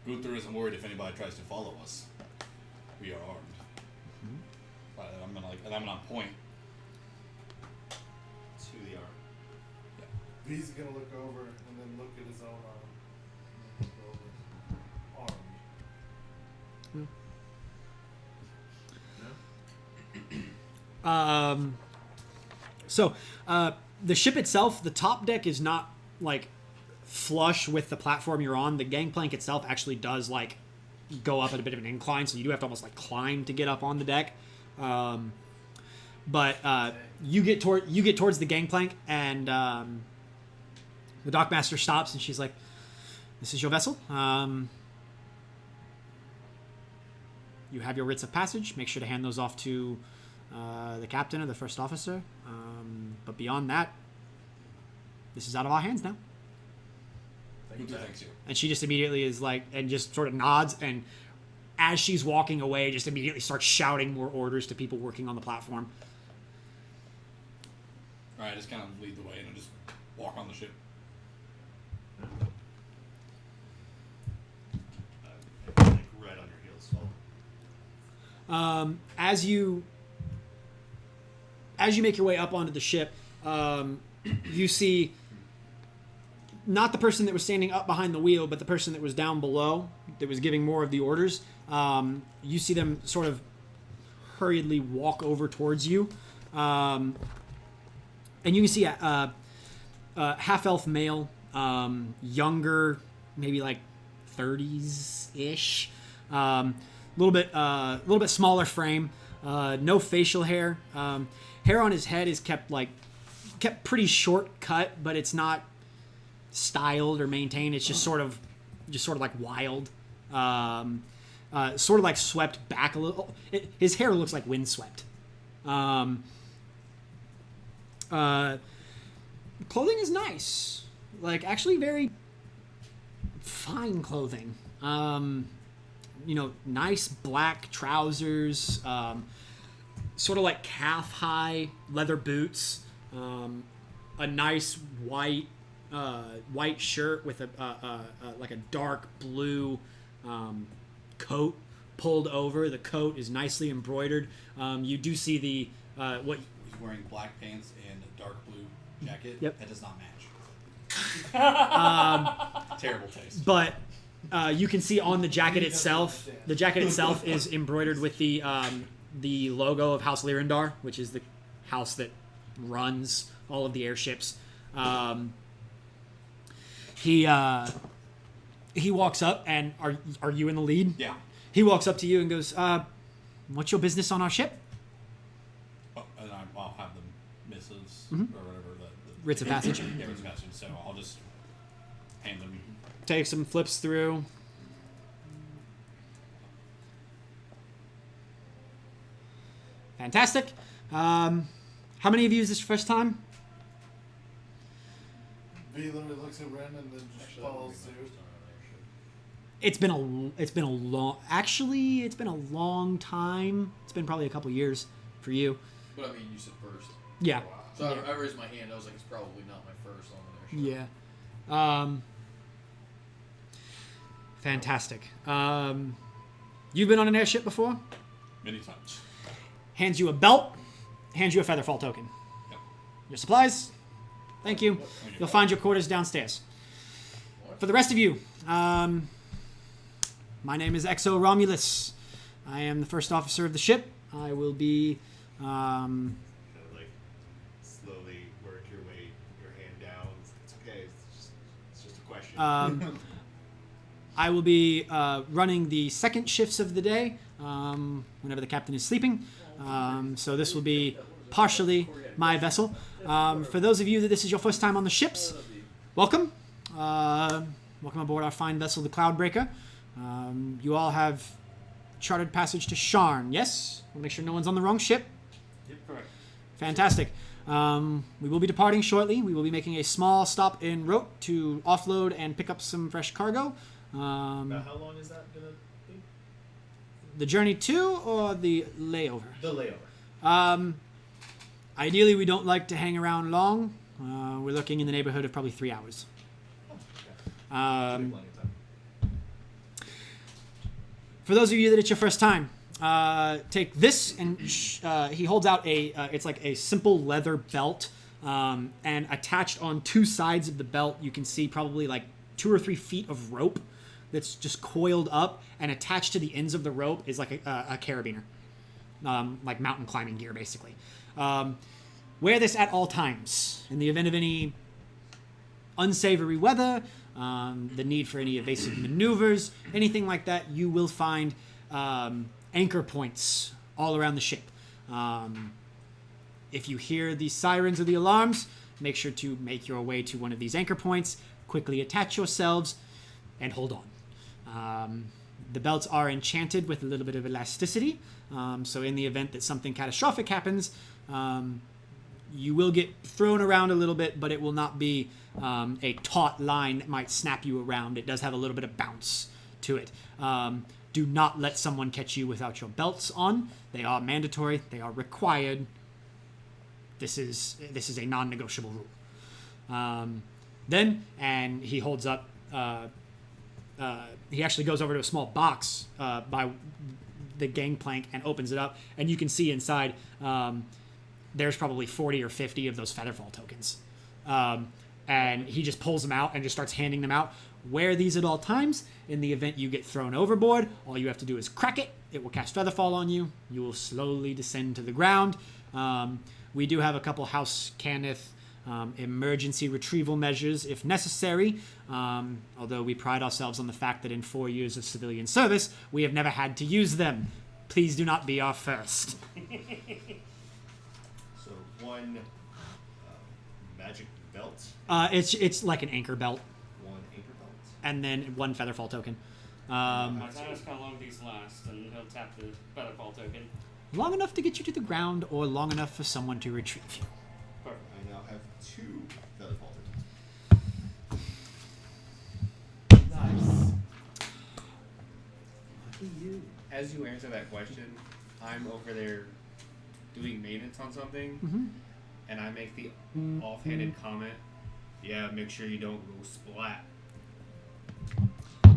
Speaker 8: Gunther isn't worried if anybody tries to follow us. We are armed. I'm gonna point
Speaker 3: To the arm.
Speaker 7: He's gonna look over and then look at his own arm. And look over. Armed.
Speaker 2: So the ship itself, the top deck is not like flush with the platform you're on. The gangplank itself actually does like go up at a bit of an incline, so you do have to almost like climb to get up on the deck. But you get towards the gangplank, and the dockmaster stops, and she's like, "This is your vessel. You have your writs of passage. Make sure to hand those off to the captain or the first officer. But beyond that, this is out of our hands now."
Speaker 8: Gunther thanks you.
Speaker 2: And she just immediately is like, and just sort of nods, and as she's walking away, just immediately starts shouting more orders to people working on the platform.
Speaker 8: All right, I just kind of lead the way and I just walk on the ship.
Speaker 3: Like right on your heels, fall.
Speaker 2: As you make your way up onto the ship, you see not the person that was standing up behind the wheel, but the person that was down below that was giving more of the orders. You see them sort of hurriedly walk over towards you. And you can see a half-elf male, younger, maybe like 30s-ish, little bit smaller frame, no facial hair. Hair on his head is kept pretty short cut, but it's not styled or maintained. It's just sort of like wild, sort of like swept back a little. His hair looks like windswept. Clothing is nice, like actually very fine clothing. Nice black trousers, sort of like calf-high leather boots, a nice white shirt with like a dark blue coat pulled over. The coat is nicely embroidered. You do see the what.
Speaker 8: He's wearing black pants and a dark blue jacket.
Speaker 2: Yep.
Speaker 8: That does not match. Terrible taste.
Speaker 2: But you can see on the jacket itself, is embroidered with the logo of House Lyrindar, which is the house that runs all of the airships. He walks up, and are you in the lead?
Speaker 8: Yeah.
Speaker 2: He walks up to you and goes, "What's your business on our ship?"
Speaker 8: Oh, and I'll have them missives
Speaker 2: Mhm.
Speaker 8: or whatever. The
Speaker 2: Writs of passage.
Speaker 8: Yeah, writs of passage. So I'll just hand them.
Speaker 2: Take some flips through. Fantastic. How many of you is this your first time?
Speaker 7: he literally looks at Ren and then just
Speaker 1: Actually, that would
Speaker 7: follows
Speaker 1: be my
Speaker 7: suit.
Speaker 1: first time on an airship.
Speaker 2: It's been a long. Actually, it's been a long time. It's been probably a couple years for you.
Speaker 1: But I mean, you said first.
Speaker 2: Yeah.
Speaker 1: So
Speaker 2: Yeah.
Speaker 1: I raised my hand. I was like, it's probably not my first on an airship.
Speaker 2: Yeah. Fantastic. You've been on an airship before?
Speaker 8: Many times.
Speaker 2: Hands you a belt, hands you a featherfall token.
Speaker 8: Yep.
Speaker 2: Your supplies. Thank you.
Speaker 8: Thank you.
Speaker 2: You'll find your quarters downstairs. For the rest of you, my name is Exo Romulus. I am the first officer of the ship. I will be.
Speaker 3: Kind of like slowly work your way, your hand down. It's okay. It's just a question.
Speaker 2: I will be running the second shifts of the day whenever the captain is sleeping. So this will be partially my vessel. For those of you that this is your first time on the ships, welcome. Welcome aboard our fine vessel, the Cloudbreaker. You all have chartered passage to Sharn, yes? We'll make sure no one's on the wrong ship.
Speaker 4: Yep, correct.
Speaker 2: Fantastic. We will be departing shortly. We will be making a small stop en route to offload and pick up some fresh cargo.
Speaker 5: About how long is that gonna be?
Speaker 2: The journey to or the layover?
Speaker 5: The layover.
Speaker 2: Ideally, we don't like to hang around long. We're looking in the neighborhood of probably 3 hours.
Speaker 5: Oh, okay.
Speaker 2: Um,
Speaker 5: Plenty of time.
Speaker 2: For those of you that it's your first time, take this, and he holds out it's like a simple leather belt, and attached on two sides of the belt, you can see probably like 2 or 3 feet of rope that's just coiled up, and attached to the ends of the rope is like a carabiner, like mountain climbing gear, basically. Wear this at all times in the event of any unsavory weather, the need for any evasive maneuvers, anything like that. You will find anchor points all around the ship. If you hear the sirens or the alarms, make sure to make your way to one of these anchor points, quickly attach yourselves, and hold on. The belts are enchanted with a little bit of elasticity, so in the event that something catastrophic happens, you will get thrown around a little bit, but it will not be a taut line that might snap you around. It does have a little bit of bounce to it. Do not let someone catch you without your belts on. They are mandatory. They are required. This is a non-negotiable rule. Then, and he holds up. He actually goes over to a small box by the gangplank and opens it up, and you can see inside. There's probably 40 or 50 of those Featherfall tokens. And he just pulls them out and just starts handing them out. Wear these at all times. In the event you get thrown overboard, all you have to do is crack it. It will cast Featherfall on you. You will slowly descend to the ground. We do have a couple House Cannith emergency retrieval measures if necessary, although we pride ourselves on the fact that in 4 years of civilian service, we have never had to use them. Please do not be our first.
Speaker 3: So one magic belt,
Speaker 2: It's like an anchor belt,
Speaker 3: one anchor belt.
Speaker 2: and then one Featherfall token.
Speaker 4: Let's ask how long these last, and he'll tap the Featherfall token.
Speaker 2: Long enough to get you to the ground, or long enough for someone to retrieve you.
Speaker 4: Perfect.
Speaker 3: I now have 2 featherfall tokens.
Speaker 7: Nice.
Speaker 9: As you answer that question, I'm over there doing maintenance on something,
Speaker 2: Mm-hmm.
Speaker 9: and I make the offhanded comment, yeah, make sure you don't go splat.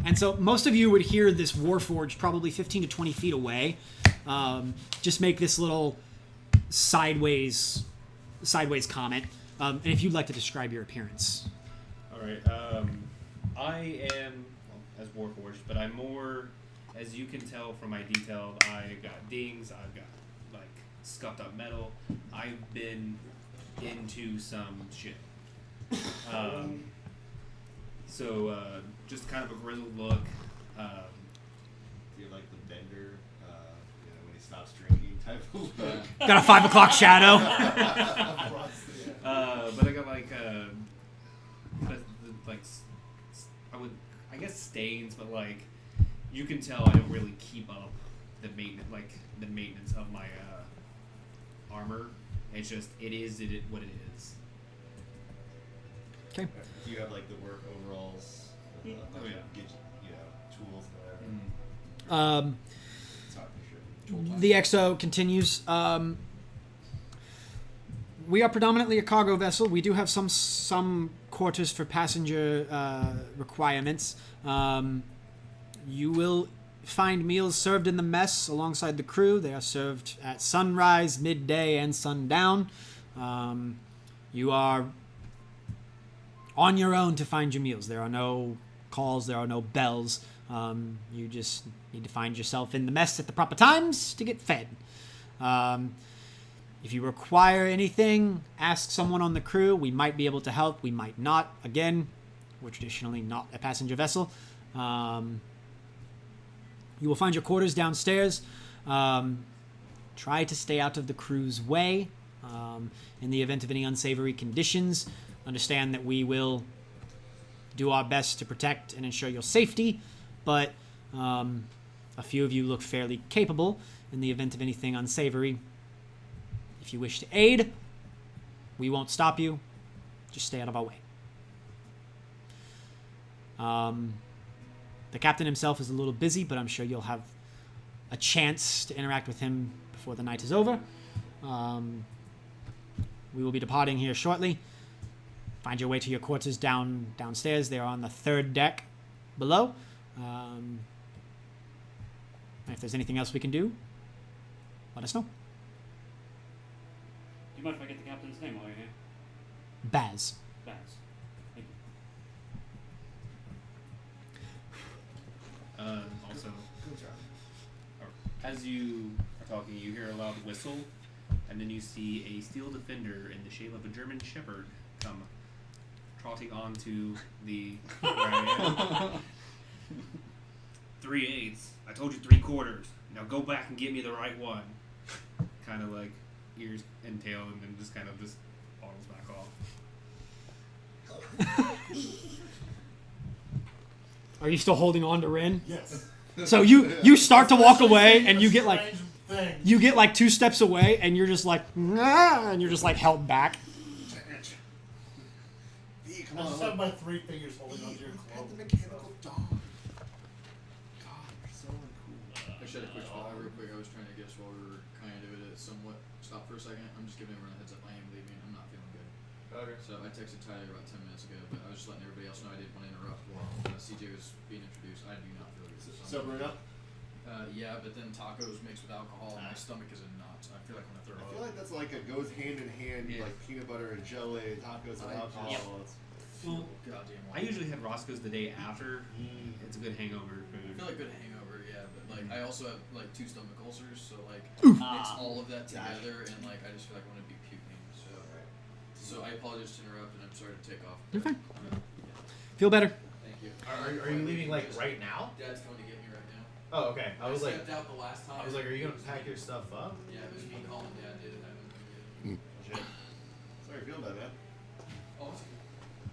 Speaker 2: And so most of you would hear this Warforged probably 15 to 20 feet away. Just make this little sideways comment. And if you'd like to describe your appearance.
Speaker 9: Alright, I am, well, as Warforged, but I'm more, as you can tell from my detail, I got dings, I've got, like, scuffed up metal. I've been into some shit. So, just kind of a grizzled look.
Speaker 3: Do you like the bender, when he stops drinking type of look?
Speaker 2: Got a 5 o'clock shadow.
Speaker 9: But I got I guess stains, but like you can tell I don't really keep up the maintenance of my armor. It's just what it is.
Speaker 2: Okay.
Speaker 3: Do you have like the work overalls?
Speaker 9: Oh, yeah.
Speaker 3: Get, tools and whatever. It's hot for sure.
Speaker 2: The XO continues. We are predominantly a cargo vessel. We do have some quarters for passenger requirements. You will find meals served in the mess alongside the crew. They are served at sunrise, midday, and sundown. You are on your own to find your meals. There are no calls. There are no bells. You just need to find yourself in the mess at the proper times to get fed. If you require anything, ask someone on the crew. We might be able to help. We might not. Again, we're traditionally not a passenger vessel. You will find your quarters downstairs. Try to stay out of the crew's way. In the event of any unsavory conditions, understand that we will do our best to protect and ensure your safety, but a few of you look fairly capable. In the event of anything unsavory, if you wish to aid, we won't stop you. Just stay out of our way. The captain himself is a little busy, but I'm sure you'll have a chance to interact with him before the night is over. We will be departing here shortly. Find your way to your quarters downstairs. They are on the 3rd deck below. If there's anything else we can do, let us know.
Speaker 4: Do you mind if I get the captain's name while you're here?
Speaker 2: Baz.
Speaker 4: Baz. Thank you.
Speaker 9: Also, as you are talking, you hear a loud whistle, and then you see a steel defender in the shape of a German Shepherd come trotting onto the. 3/8. I told you 3/4. Now go back and get me the right one. Kind of like ears and tail, and then just kind of just waddles back off.
Speaker 2: Are you still holding on to Ryn?
Speaker 7: Yes.
Speaker 2: So you start to walk away, and you get like
Speaker 7: Thing.
Speaker 2: you get like 2 steps away, and you're just like, nah, and you're just like held back.
Speaker 7: I just have my 3 fingers holding onto your cloak.
Speaker 3: The mechanical dog. God, you're so uncool.
Speaker 1: I should have quick spot real quick. I was trying to guess while we were kind of at it somewhat. Stop for a second. I'm just giving everyone a heads up. I am leaving. I'm not feeling good.
Speaker 6: Okay.
Speaker 1: So I texted Tyler about 10 minutes ago, but I was just letting everybody else know I didn't want to interrupt while CJ was being introduced. I do not feel good.
Speaker 3: Sobering up?
Speaker 1: Yeah, but then tacos mixed with alcohol, and my stomach is in knots. I feel like I'm gonna throw
Speaker 3: I
Speaker 1: up.
Speaker 3: feel like that's like it goes hand in hand,
Speaker 9: Yeah.
Speaker 3: like peanut butter and jelly, tacos and alcohol.
Speaker 4: Yep.
Speaker 3: It's-
Speaker 1: Goddamn.
Speaker 9: I usually have Roscoe's the day after. It's a good hangover
Speaker 1: I
Speaker 9: food.
Speaker 1: feel like good hangover, yeah, but like I also have like 2 stomach ulcers, so like
Speaker 4: Ah.
Speaker 1: it's all of that together, and like I just feel like I want to be puking. So I apologize to interrupt, and I'm sorry to take off.
Speaker 2: You're fine.
Speaker 1: Yeah.
Speaker 2: Feel better.
Speaker 1: Thank you.
Speaker 5: Are you leaving like right now?
Speaker 1: Dad's coming to get me right now.
Speaker 5: Oh, okay. I was like,
Speaker 1: stepped out the last time.
Speaker 5: are you gonna pack your stuff up?
Speaker 1: Yeah, it was me calling Dad. Did it have him come get
Speaker 3: Shit. Sorry, feel bad, man.
Speaker 1: Oh, it's okay.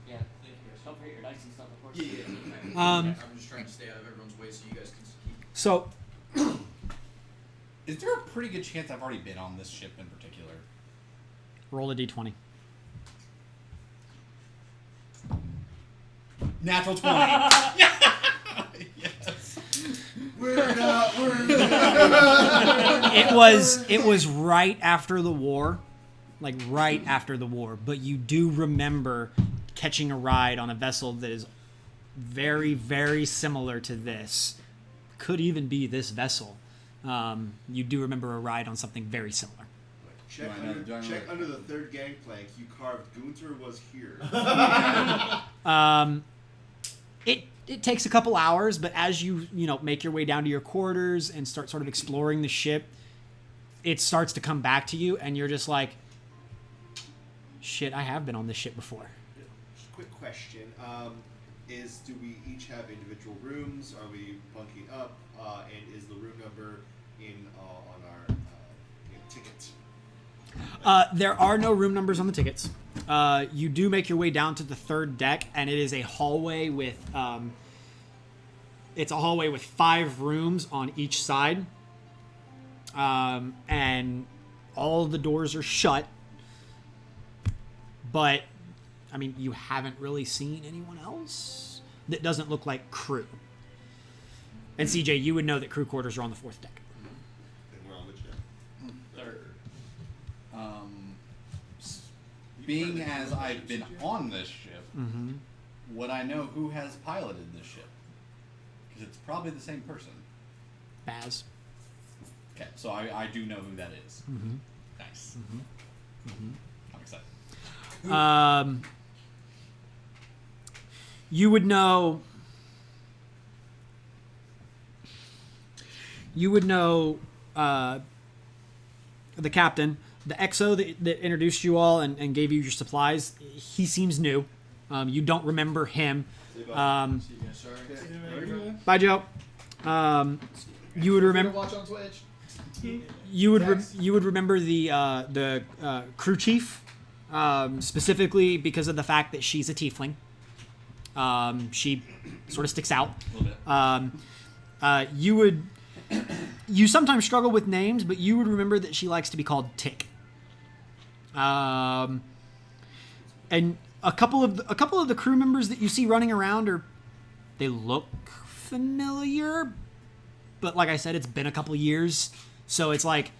Speaker 4: Yeah.
Speaker 1: Thank you guys.
Speaker 4: Don't forget your dice and stuff, of course.
Speaker 1: Yeah.
Speaker 2: Um,
Speaker 1: I'm just trying to stay out of everyone's way so you guys can keep.
Speaker 2: So
Speaker 8: Is there a pretty good chance I've already been on this ship in particular?
Speaker 2: roll a d20.
Speaker 8: Natural 20. Yes.
Speaker 3: We're not.
Speaker 2: It was right after the war, like right after the war. But you do remember catching a ride on a vessel that is very, very similar to this. Could even be this vessel. You do remember a ride on something very similar.
Speaker 3: Check,
Speaker 8: Do I know- do I know
Speaker 3: check
Speaker 8: that?
Speaker 3: under the 3rd gangplank. You carved Gunther was here.
Speaker 2: It takes a couple hours, but as you make your way down to your quarters and start sort of exploring the ship, it starts to come back to you, and you're just like, shit, I have been on this ship before.
Speaker 3: Quick question: do we each have individual rooms? Are we bunking up? And is the room number on our ticket?
Speaker 2: There are no room numbers on the tickets. You do make your way down to the 3rd deck, and it is a hallway with 5 rooms on each side, and all the doors are shut. But I mean, you haven't really seen anyone else that doesn't look like crew. And CJ, you would know that crew quarters are on the 4th deck.
Speaker 3: Then we're on the ship.
Speaker 4: Third.
Speaker 8: Being as I've been on this ship,
Speaker 2: Mm-hmm.
Speaker 8: would I know who has piloted this ship? Because it's probably the same person.
Speaker 2: Baz.
Speaker 8: Okay, so I do know who that is.
Speaker 2: Mm-hmm.
Speaker 8: Nice.
Speaker 2: Mm-hmm.
Speaker 8: I'm excited.
Speaker 2: You would know. You would know the captain, the XO that introduced you all and gave you your supplies. He seems new. You don't remember him.
Speaker 1: See you guys. Sorry.
Speaker 2: Bye, Joe. You would remember.
Speaker 5: Watch on Twitch.
Speaker 2: You would remember the crew chief, specifically because of the fact that she's a tiefling. She sort of sticks out.
Speaker 8: A little bit.
Speaker 2: You sometimes struggle with names, but you would remember that she likes to be called Tick. And a couple of the crew members that you see running around they look familiar, but like I said, it's been a couple years, so it's like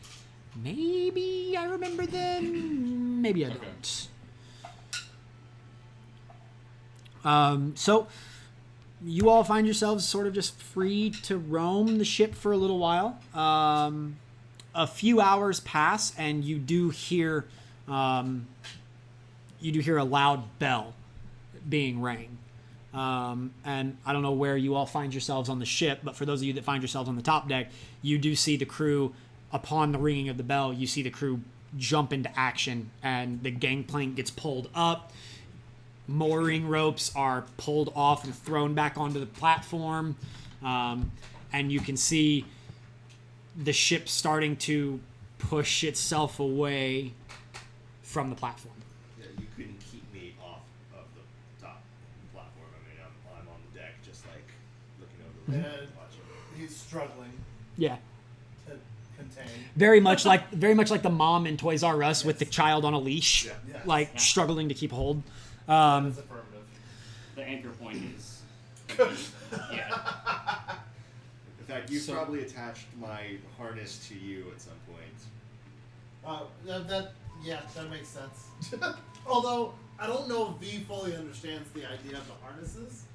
Speaker 2: maybe I remember them, maybe I don't. So you all find yourselves sort of just free to roam the ship for a little while. A few hours pass, and you do hear a loud bell being rang. And I don't know where you all find yourselves on the ship, but for those of you that find yourselves on the top deck, you do see the crew, upon the ringing of the bell, you see the crew jump into action, and the gangplank gets pulled up. Mooring ropes are pulled off and thrown back onto the platform, and you can see the ship starting to push itself away from the platform.
Speaker 3: Yeah, you couldn't keep me off of the top platform. I mean, I'm on the deck, just like looking over the
Speaker 7: And
Speaker 3: watching.
Speaker 7: he's struggling
Speaker 2: Yeah,
Speaker 7: to contain.
Speaker 2: very much like the mom in Toys R Us with the child on a leash,
Speaker 7: Yes.
Speaker 2: like struggling to keep hold.
Speaker 7: That's affirmative.
Speaker 4: The anchor point is. Yeah.
Speaker 3: In fact, you probably attached my harness to you at some point.
Speaker 7: That makes sense. Although I don't know if V fully understands the idea of the harnesses,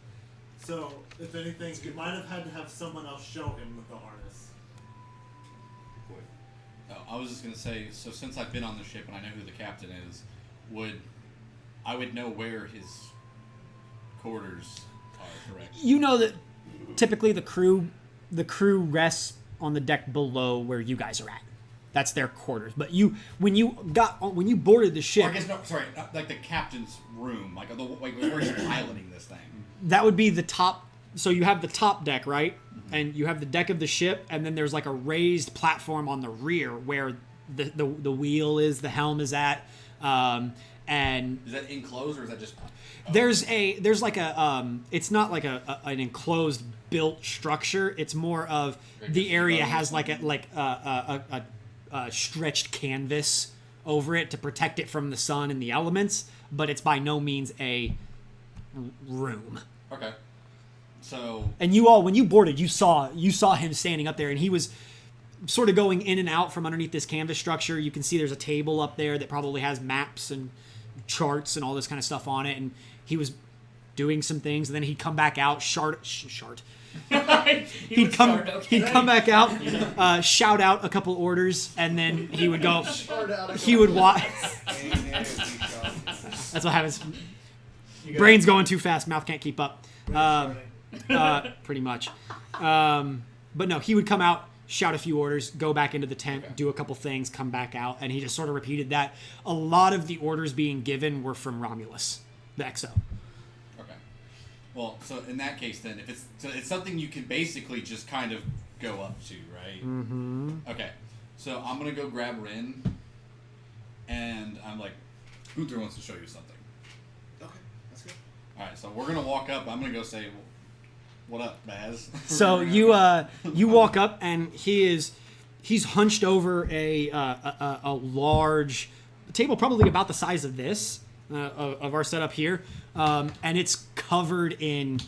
Speaker 7: so if anything, you might have had to have someone else show him with the harness.
Speaker 3: Good point.
Speaker 8: Oh, I was just gonna say. So since I've been on the ship and I know who the captain is, I would know where his quarters are, correct?
Speaker 2: You know that typically the crew rests on the deck below where you guys are at. That's their quarters. But when you boarded the ship,
Speaker 8: Or I guess no, sorry, like the captain's room, like where he's piloting this thing.
Speaker 2: that would be the top. So you have the top deck, right? Mm-hmm. And you have the deck of the ship, and then there's like a raised platform on the rear where the wheel is, the helm is at. And
Speaker 8: Is that enclosed or is that just?
Speaker 2: there's like it's not like an enclosed built structure. It's more of the area has like a stretched canvas over it to protect it from the sun and the elements, but it's by no means a room.
Speaker 8: Okay. So.
Speaker 2: And you all, when you boarded, you saw him standing up there, and he was sort of going in and out from underneath this canvas structure. You can see there's a table up there that probably has maps and charts and all this kind of stuff on it, and he was doing some things, and then he'd come back out, he'd come back out, shout out a couple orders, and then he would go. He would watch. That's what happens. Brain's going too fast, mouth can't keep up. Pretty much. But no, he would come out, shout a few orders, go back into the tent, do a couple things, come back out, and he just sort of repeated that. A lot of the orders being given were from Romulus, the XO.
Speaker 8: Okay. Well, so in that case, then, if it's something you can basically just kind of go up to, right?
Speaker 2: Mm-hmm.
Speaker 8: Okay. So I'm gonna go grab Ryn, and I'm like, Gunther wants to show you something.
Speaker 3: Okay, that's good.
Speaker 8: All right. So we're gonna walk up. I'm gonna go say, "What up, Baz?"
Speaker 2: So you walk up, and he's hunched over a large table, probably about the size of this, of our setup here, and it's covered in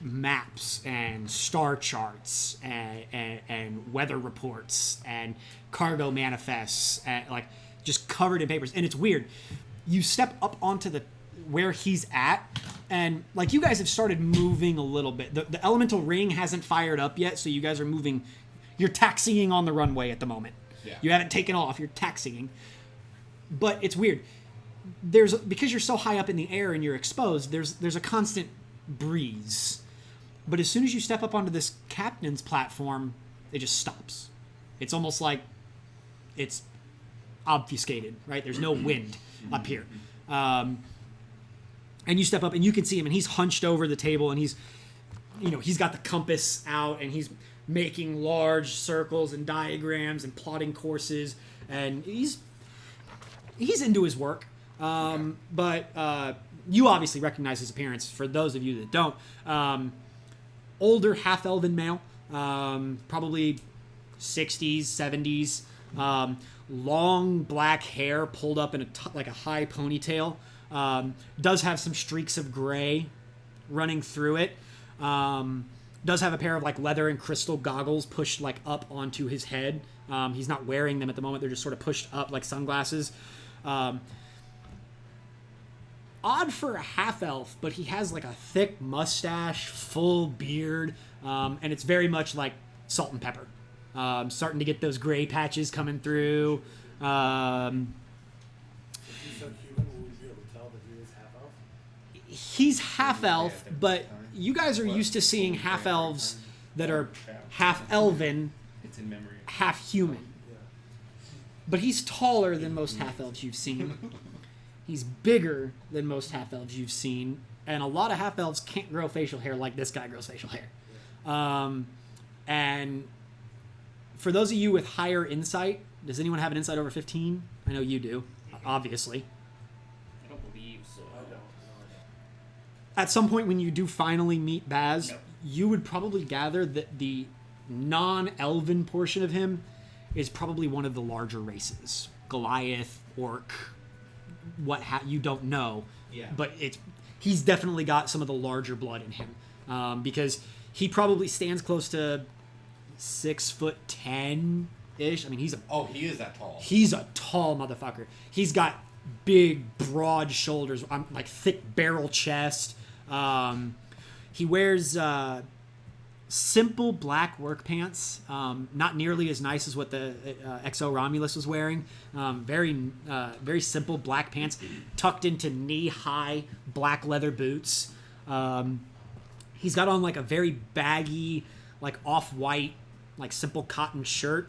Speaker 2: maps and star charts and weather reports and cargo manifests, and like just covered in papers. And it's weird. You step up onto the where he's at, and like you guys have started moving a little bit. The elemental ring hasn't fired up yet, so you guys are moving. You're taxiing on the runway at the moment.
Speaker 8: Yeah.
Speaker 2: You haven't taken off. You're taxiing. But it's weird. Because you're so high up in the air and you're exposed, there's a constant breeze. But as soon as you step up onto this captain's platform, it just stops. It's almost like it's obfuscated, right? There's no wind up here. And you step up and you can see him, and he's hunched over the table, and he's got the compass out, and he's making large circles and diagrams and plotting courses, and he's into his work. But you obviously recognize his appearance. For those of you that don't, older half-elven male, probably 60s, 70s, long black hair pulled up in like a high ponytail. Does have some streaks of gray running through it. Does have a pair of like leather and crystal goggles pushed like up onto his head. He's not wearing them at the moment. They're just sort of pushed up like sunglasses. Odd for a half-elf, but he has like a thick mustache, full beard, and it's very much like salt and pepper. Starting to get those gray patches coming through.
Speaker 7: If he's so human, would we be able to tell that he is half-elf?
Speaker 2: He's half-elf, but you guys are used to seeing half-elves that are half-elven,
Speaker 9: It's in memory.
Speaker 2: half-human.
Speaker 7: Yeah.
Speaker 2: But he's taller than most half-elves you've seen. He's bigger than most half-elves you've seen. And a lot of half-elves can't grow facial hair like this guy grows facial hair. And for those of you with higher insight, does anyone have an insight over 15? I know you do, obviously.
Speaker 4: I don't believe so.
Speaker 7: I don't.
Speaker 2: At some point when you do finally meet Baz,
Speaker 4: Yep.
Speaker 2: you would probably gather that the non-elven portion of him is probably one of the larger races. Goliath, Orc, you don't know.
Speaker 5: Yeah.
Speaker 2: But he's definitely got some of the larger blood in him. Because he probably stands close to 6'10" ish. I mean,
Speaker 8: he is that tall.
Speaker 2: He's a tall motherfucker. He's got big, broad shoulders, like thick barrel chest. He wears simple black work pants, not nearly as nice as what the XO Romulus was wearing. Very simple black pants, tucked into knee-high black leather boots. He's got on like a very baggy, like off-white, like simple cotton shirt,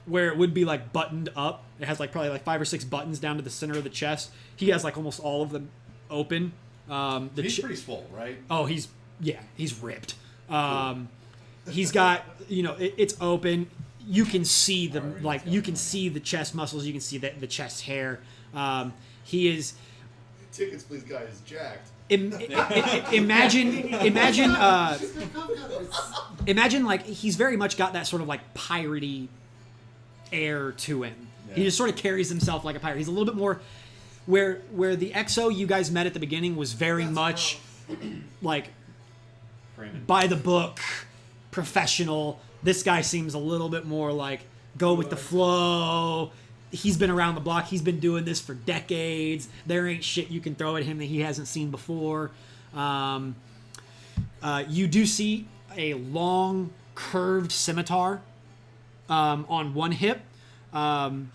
Speaker 2: where it would be like buttoned up. It has like probably like 5 or 6 buttons down to the center of the chest. He has like almost all of them open.
Speaker 8: He's pretty swole, right?
Speaker 2: Oh, he's ripped. He's got, it's open. You can see you can see the chest muscles. You can see the chest hair. He is.
Speaker 3: Tickets, please, guys. Jacked.
Speaker 2: Imagine like he's very much got that sort of like piratey air to him. Yeah. He just sort of carries himself like a pirate. He's a little bit more where the XO you guys met at the beginning was very much like by the book, professional. This guy seems a little bit more like go with the flow. He's been around the block. He's been doing this for decades. There ain't shit you can throw at him that he hasn't seen before. You do see a long, curved scimitar on one hip. On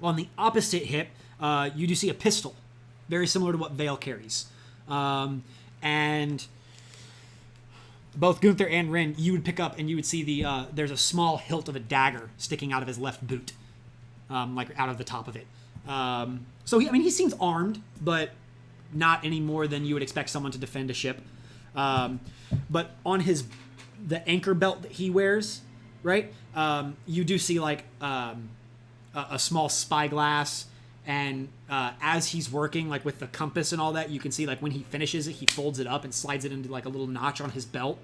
Speaker 2: the opposite hip, you do see a pistol, very similar to what Vale carries. And both Gunther and Ryn, you would pick up and you would see there's a small hilt of a dagger sticking out of his left boot. Like out of the top of it. So he seems armed, but not any more than you would expect someone to defend a ship. But on the anchor belt that he wears, right? You do see like a small spyglass, and as he's working, like with the compass and all that, you can see like when he finishes it, he folds it up and slides it into like a little notch on his belt.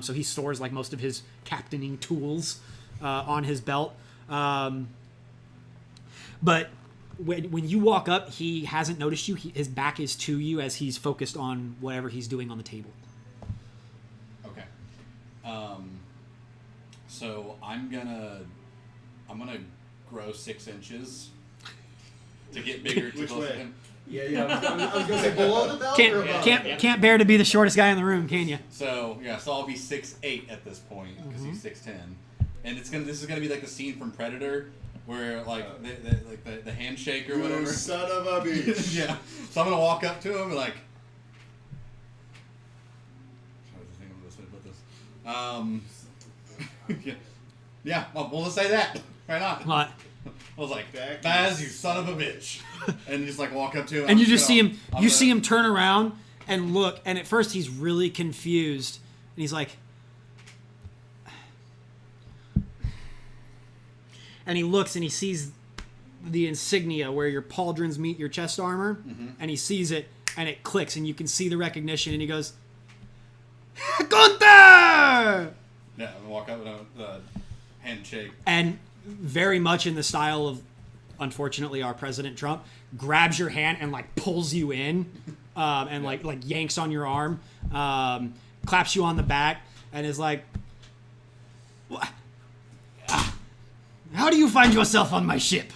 Speaker 2: So he stores like most of his captaining tools on his belt. But when you walk up, he hasn't noticed you. His back is to you as he's focused on whatever he's doing on the table.
Speaker 8: Okay. So I'm gonna grow 6 inches to get bigger to
Speaker 3: Which
Speaker 8: close to
Speaker 3: way?
Speaker 8: him.
Speaker 5: Yeah. I was gonna say below the belt or above?
Speaker 2: Can't bear to be the shortest guy in the room, can you?
Speaker 8: So I'll be 6'8" at this point because he's 6'10", and this is gonna be like the scene from Predator where like the handshake or whatever.
Speaker 3: You son of a bitch.
Speaker 8: Yeah. So I'm gonna walk up to him and like. Trying to think of this way to put this. Yeah. Well, we'll just say that right on.
Speaker 2: What?
Speaker 8: I was like,
Speaker 3: Back
Speaker 8: Baz, you son of a bitch, and just like walk up to him.
Speaker 2: And you just see him. You see him turn around and look. And at first, he's really confused. And he's like, and he looks and he sees the insignia where your pauldrons meet your chest armor, and he sees it, and it clicks, and you can see the recognition. And he goes, Gunther!
Speaker 8: Yeah, I walk up with a handshake.
Speaker 2: And very much in the style of, unfortunately, our President Trump, grabs your hand and like pulls you in, and like yanks on your arm, claps you on the back, and is like, how do you find yourself on my ship?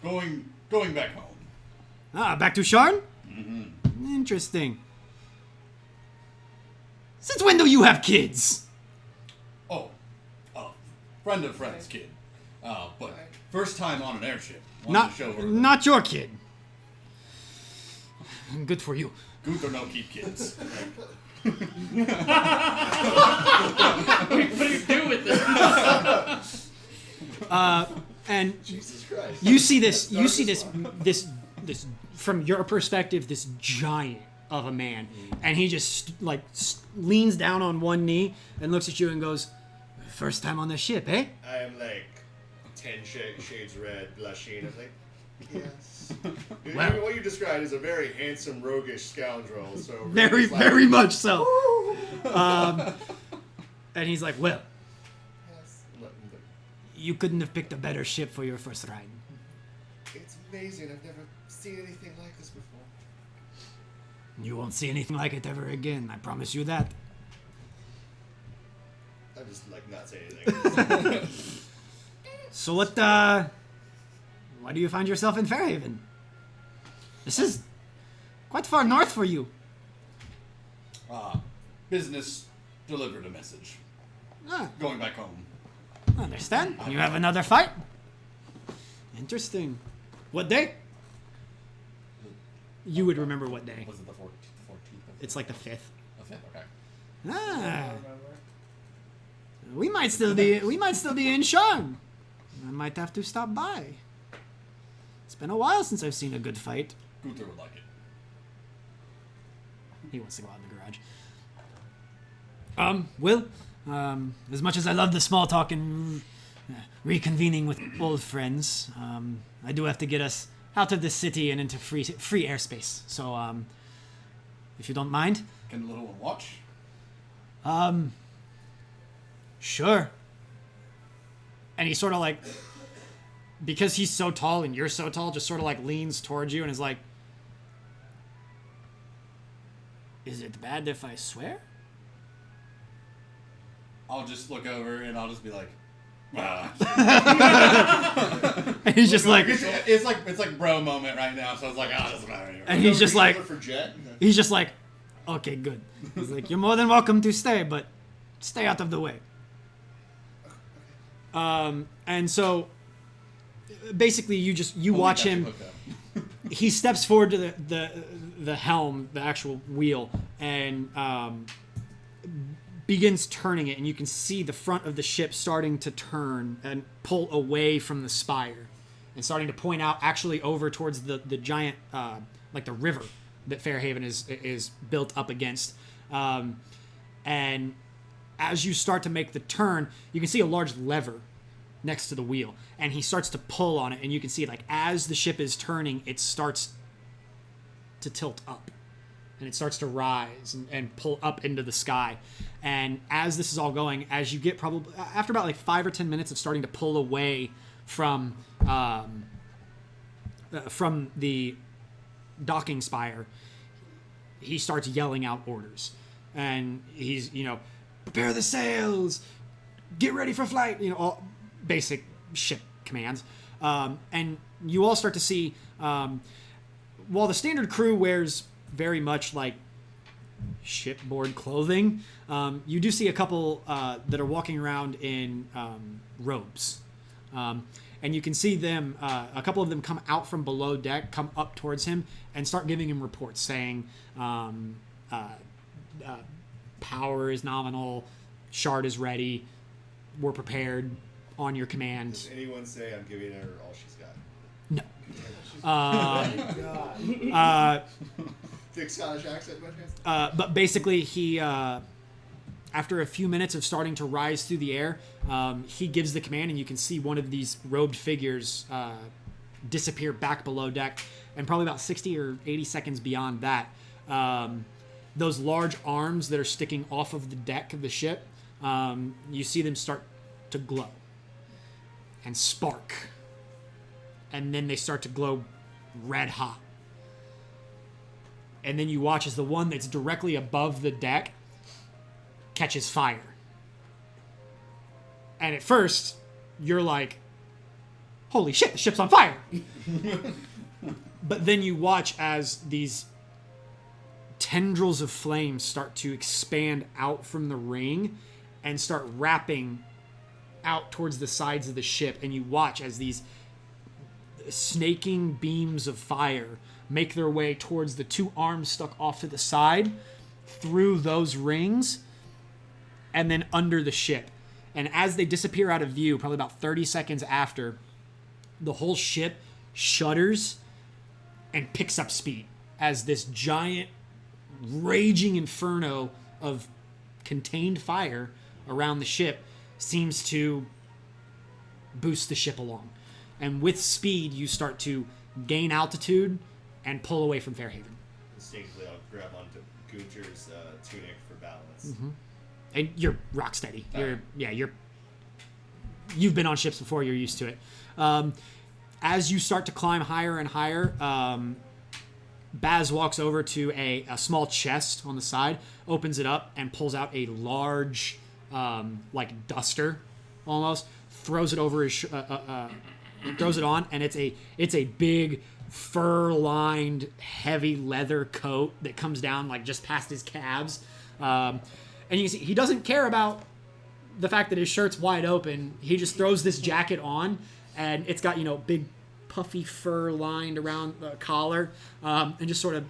Speaker 8: Going back home.
Speaker 2: Back to Sharn? Mm-hmm. Interesting. Since when do you have kids?
Speaker 8: Oh, friend of friend's kid. But first time on an airship. Wanted
Speaker 2: Not,
Speaker 8: to show her.
Speaker 2: not your kid. Good for you.
Speaker 8: Gunther no keep kids.
Speaker 4: What do you do with this?
Speaker 2: And
Speaker 3: Jesus Christ.
Speaker 2: you see this from your perspective, this giant of a man, and he just leans down on one knee and looks at you and goes, "First time on the ship, eh?"
Speaker 3: I am like 10 shades red, blushing. I'm like, yes.
Speaker 2: Well-
Speaker 3: What you described is a very handsome, roguish scoundrel. So
Speaker 2: Very,
Speaker 3: it's like,
Speaker 2: very much so. And he's like, "Well,
Speaker 3: Yes.
Speaker 2: you couldn't have picked a better ship for your first ride."
Speaker 3: It's amazing. I've never seen anything like this before.
Speaker 2: You won't see anything like it ever again. I promise you that.
Speaker 3: I'm just like not saying anything.
Speaker 2: So why do you find yourself in Fairhaven? This is quite far north for you.
Speaker 8: Business delivered a message. Going back home.
Speaker 2: I understand. You have another fight? Interesting. What day? You would remember what day.
Speaker 8: Was it the 14th?
Speaker 2: It's like the 5th.
Speaker 8: The 5th, okay.
Speaker 2: We might still be in Sharn. I might have to stop by. It's been a while since I've seen a good fight.
Speaker 8: Gunther would like it.
Speaker 2: He wants to go out in the garage. Will, as much as I love the small talk and reconvening with old friends, I do have to get us out of this city and into free airspace. So, if you don't mind.
Speaker 8: Can the little one watch?
Speaker 2: Sure. And he sort of like, because he's so tall and you're so tall, just sort of like leans towards you and is like, "Is it bad if I swear?"
Speaker 8: I'll just look over and I'll just be like,
Speaker 2: And he's just like,
Speaker 8: it's like bro moment right now, so it's like, it doesn't matter anymore.
Speaker 2: and he's just like,
Speaker 3: for Jet.
Speaker 2: he's just like, "Okay, good." He's like, "You're more than welcome to stay, but stay out of the way." And so basically you watch
Speaker 8: got you
Speaker 2: him.
Speaker 8: hooked up.
Speaker 2: He steps forward to the helm, the actual wheel, and begins turning it, and you can see the front of the ship starting to turn and pull away from the spire and starting to point out actually over towards the giant like the river that Fairhaven is built up against. And as you start to make the turn, you can see a large lever next to the wheel, and he starts to pull on it, and you can see like as the ship is turning, it starts to tilt up, and it starts to rise and pull up into the sky. And as this is all going, as you get probably after about like 5 or 10 minutes of starting to pull away from from the docking spire, he starts yelling out orders, and he's prepare the sails, get ready for flight, all basic ship commands. And you all start to see, while the standard crew wears very much like shipboard clothing, you do see a couple that are walking around in robes. And you can see them, a couple of them come out from below deck, come up towards him, and start giving him reports saying, power is nominal, shard is ready, we're prepared, on your command.
Speaker 3: Does anyone say I'm giving her all she's got?
Speaker 2: No.
Speaker 3: Thick Scottish accent, by chance?
Speaker 2: But basically, he, after a few minutes of starting to rise through the air, he gives the command, and you can see one of these robed figures disappear back below deck, and probably about 60 or 80 seconds beyond that, those large arms that are sticking off of the deck of the ship, you see them start to glow and spark, and then they start to glow red hot. And then you watch as the one that's directly above the deck catches fire. And at first, you're like, holy shit, the ship's on fire. But then you watch as these tendrils of flame start to expand out from the ring and start wrapping out towards the sides of the ship. And you watch as these snaking beams of fire make their way towards the two arms stuck off to the side, through those rings, and then under the ship. And as they disappear out of view, probably about 30 seconds after, the whole ship shudders and picks up speed as this giant raging inferno of contained fire around the ship seems to boost the ship along. And with speed, you start to gain altitude and pull away from Fairhaven.
Speaker 3: Instinctively, I'll grab onto Gunter's tunic for balance.
Speaker 2: Mm-hmm. And you're rock steady. You've been on ships before. You're used to it. As you start to climb higher and higher, Baz walks over to a small chest on the side, opens it up, and pulls out a large, like duster, almost. Throws it over his, throws it on, and it's a big fur-lined, heavy leather coat that comes down like just past his calves. And you can see he doesn't care about the fact that his shirt's wide open. He just throws this jacket on, and it's got big puffy fur lined around the collar, and just sort of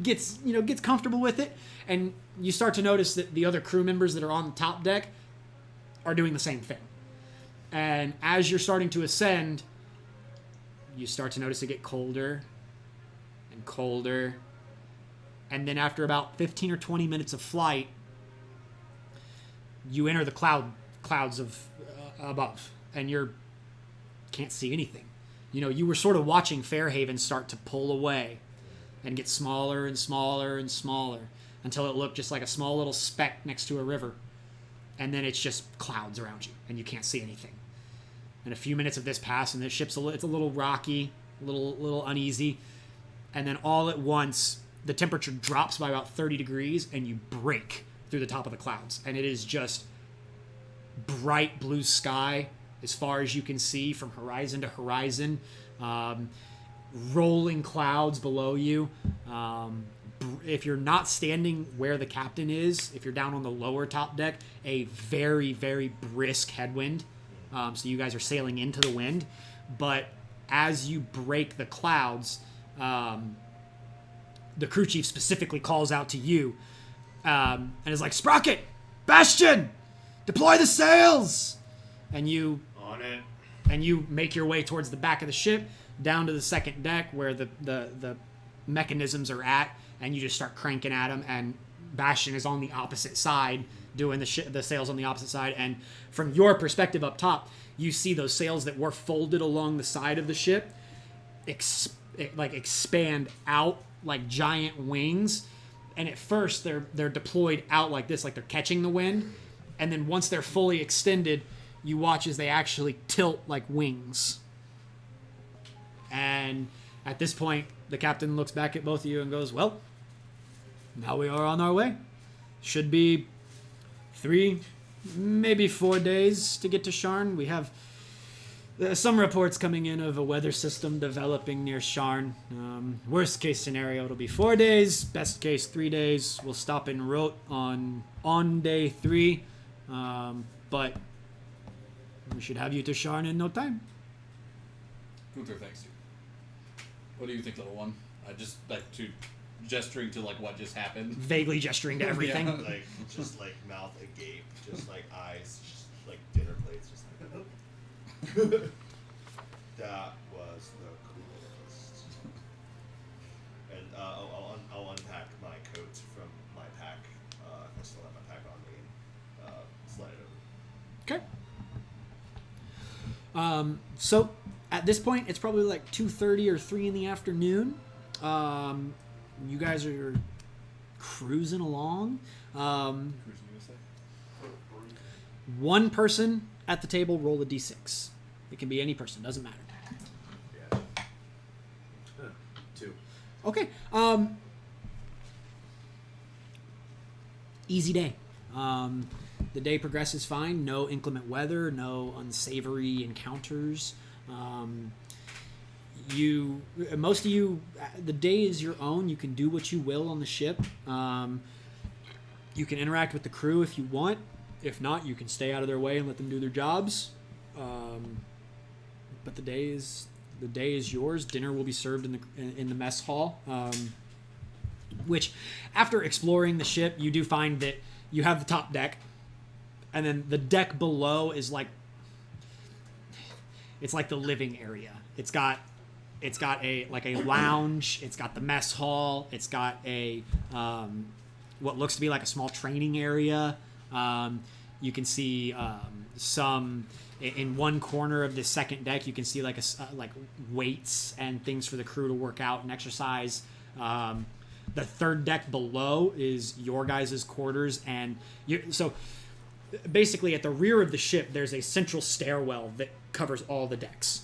Speaker 2: gets comfortable with it. And you start to notice that the other crew members that are on the top deck are doing the same thing. And as you're starting to ascend, you start to notice it get colder and colder. And then after about 15 or 20 minutes of flight, you enter the clouds of above, and can't see anything. You were sort of watching Fairhaven start to pull away and get smaller and smaller and smaller until it looked just like a small little speck next to a river. And then it's just clouds around you, and you can't see anything. And a few minutes of this pass, and the ship's it's a little rocky, a little uneasy. And then all at once, the temperature drops by about 30 degrees, and you break through the top of the clouds. And it is just bright blue sky as far as you can see from horizon to horizon. Rolling clouds below you. If you're not standing where the captain is, if you're down on the lower top deck, a very, very brisk headwind. So you guys are sailing into the wind. But as you break the clouds, the crew chief specifically calls out to you and is like, Sprocket! Bastion! Deploy the sails! And you...
Speaker 9: On it.
Speaker 2: And you make your way towards the back of the ship, down to the second deck where the mechanisms are at, and you just start cranking at them, and Bastion is on the opposite side, doing the sails on the opposite side. And from your perspective up top, you see those sails that were folded along the side of the ship expand out like giant wings. And at first they're deployed out like this, like they're catching the wind. And then once they're fully extended, you watch as they actually tilt like wings And at this point, the captain looks back at both of you and goes, well, now we are on our way. Should be 3, maybe 4 days to get to Sharn. We have some reports coming in of a weather system developing near Sharn. Worst case scenario, it'll be 4 days. Best case, 3 days. We'll stop in Rote on day 3. But we should have you to Sharn in no time.
Speaker 8: Gunther, thanks you. What do you think, little one? Just like to gesturing to like what just happened.
Speaker 2: Vaguely gesturing to everything.
Speaker 8: Yeah.
Speaker 3: Like, just like mouth agape, just like eyes, just like dinner plates, just like. That was the coolest. And I'll unpack my coat from my pack. I still have my pack on me. Slide it over.
Speaker 2: Okay. So at this point, it's probably like 2:30 or 3 in the afternoon. You guys are cruising along. One person at the table roll a d6. It can be any person, doesn't matter.
Speaker 5: Yeah. 2.
Speaker 2: Okay. Easy day. The day progresses fine. No inclement weather. No unsavory encounters. Most of you, the day is your own. You can do what you will on the ship. You can interact with the crew if you want. If not, you can stay out of their way and let them do their jobs. But the day is yours. Dinner will be served in the mess hall. Which, after exploring the ship, you do find that you have the top deck, and then the deck below is like the living area. It's got a lounge. It's got the mess hall. It's got a what looks to be like a small training area. You can see some in one corner of the second deck. You can see like weights and things for the crew to work out and exercise. The third deck below is your guys' quarters, and so basically at the rear of the ship there's a central stairwell that covers all the decks.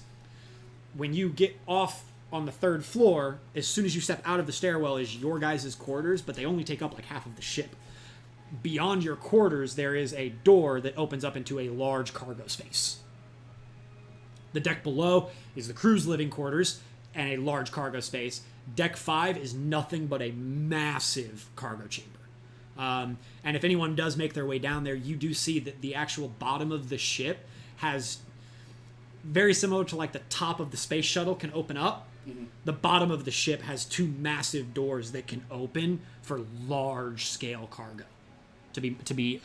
Speaker 2: When you get off on the third floor, as soon as you step out of the stairwell is your guys' quarters, but they only take up like half of the ship. Beyond your quarters, there is a door that opens up into a large cargo space. The deck below is the crew's living quarters and a large cargo space. Deck 5 is nothing but a massive cargo chamber. And if anyone does make their way down there, you do see that the actual bottom of the ship has, very similar to like the top of the space shuttle can open up, the bottom of the ship has 2 massive doors that can open for large scale cargo to be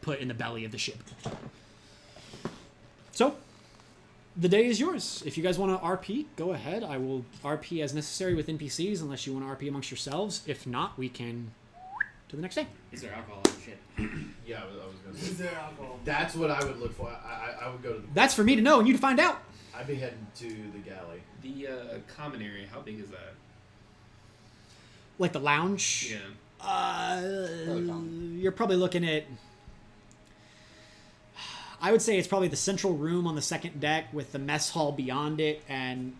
Speaker 2: put in the belly of the ship. So the day is yours. If you guys want to RP, go ahead. I will RP as necessary with NPCs unless you want to RP amongst yourselves. If not, we can to the next day.
Speaker 4: Is there alcohol on the ship?
Speaker 5: Yeah, I was going to
Speaker 7: Is
Speaker 5: say.
Speaker 7: there alcohol?
Speaker 5: That's what I would look for. I would go to the...
Speaker 2: That's for me to know and you to find out.
Speaker 5: I'd be heading to the galley.
Speaker 9: The common area, how big is that?
Speaker 2: Like the lounge?
Speaker 9: Yeah.
Speaker 2: You're probably looking at... I would say it's probably the central room on the second deck with the mess hall beyond it and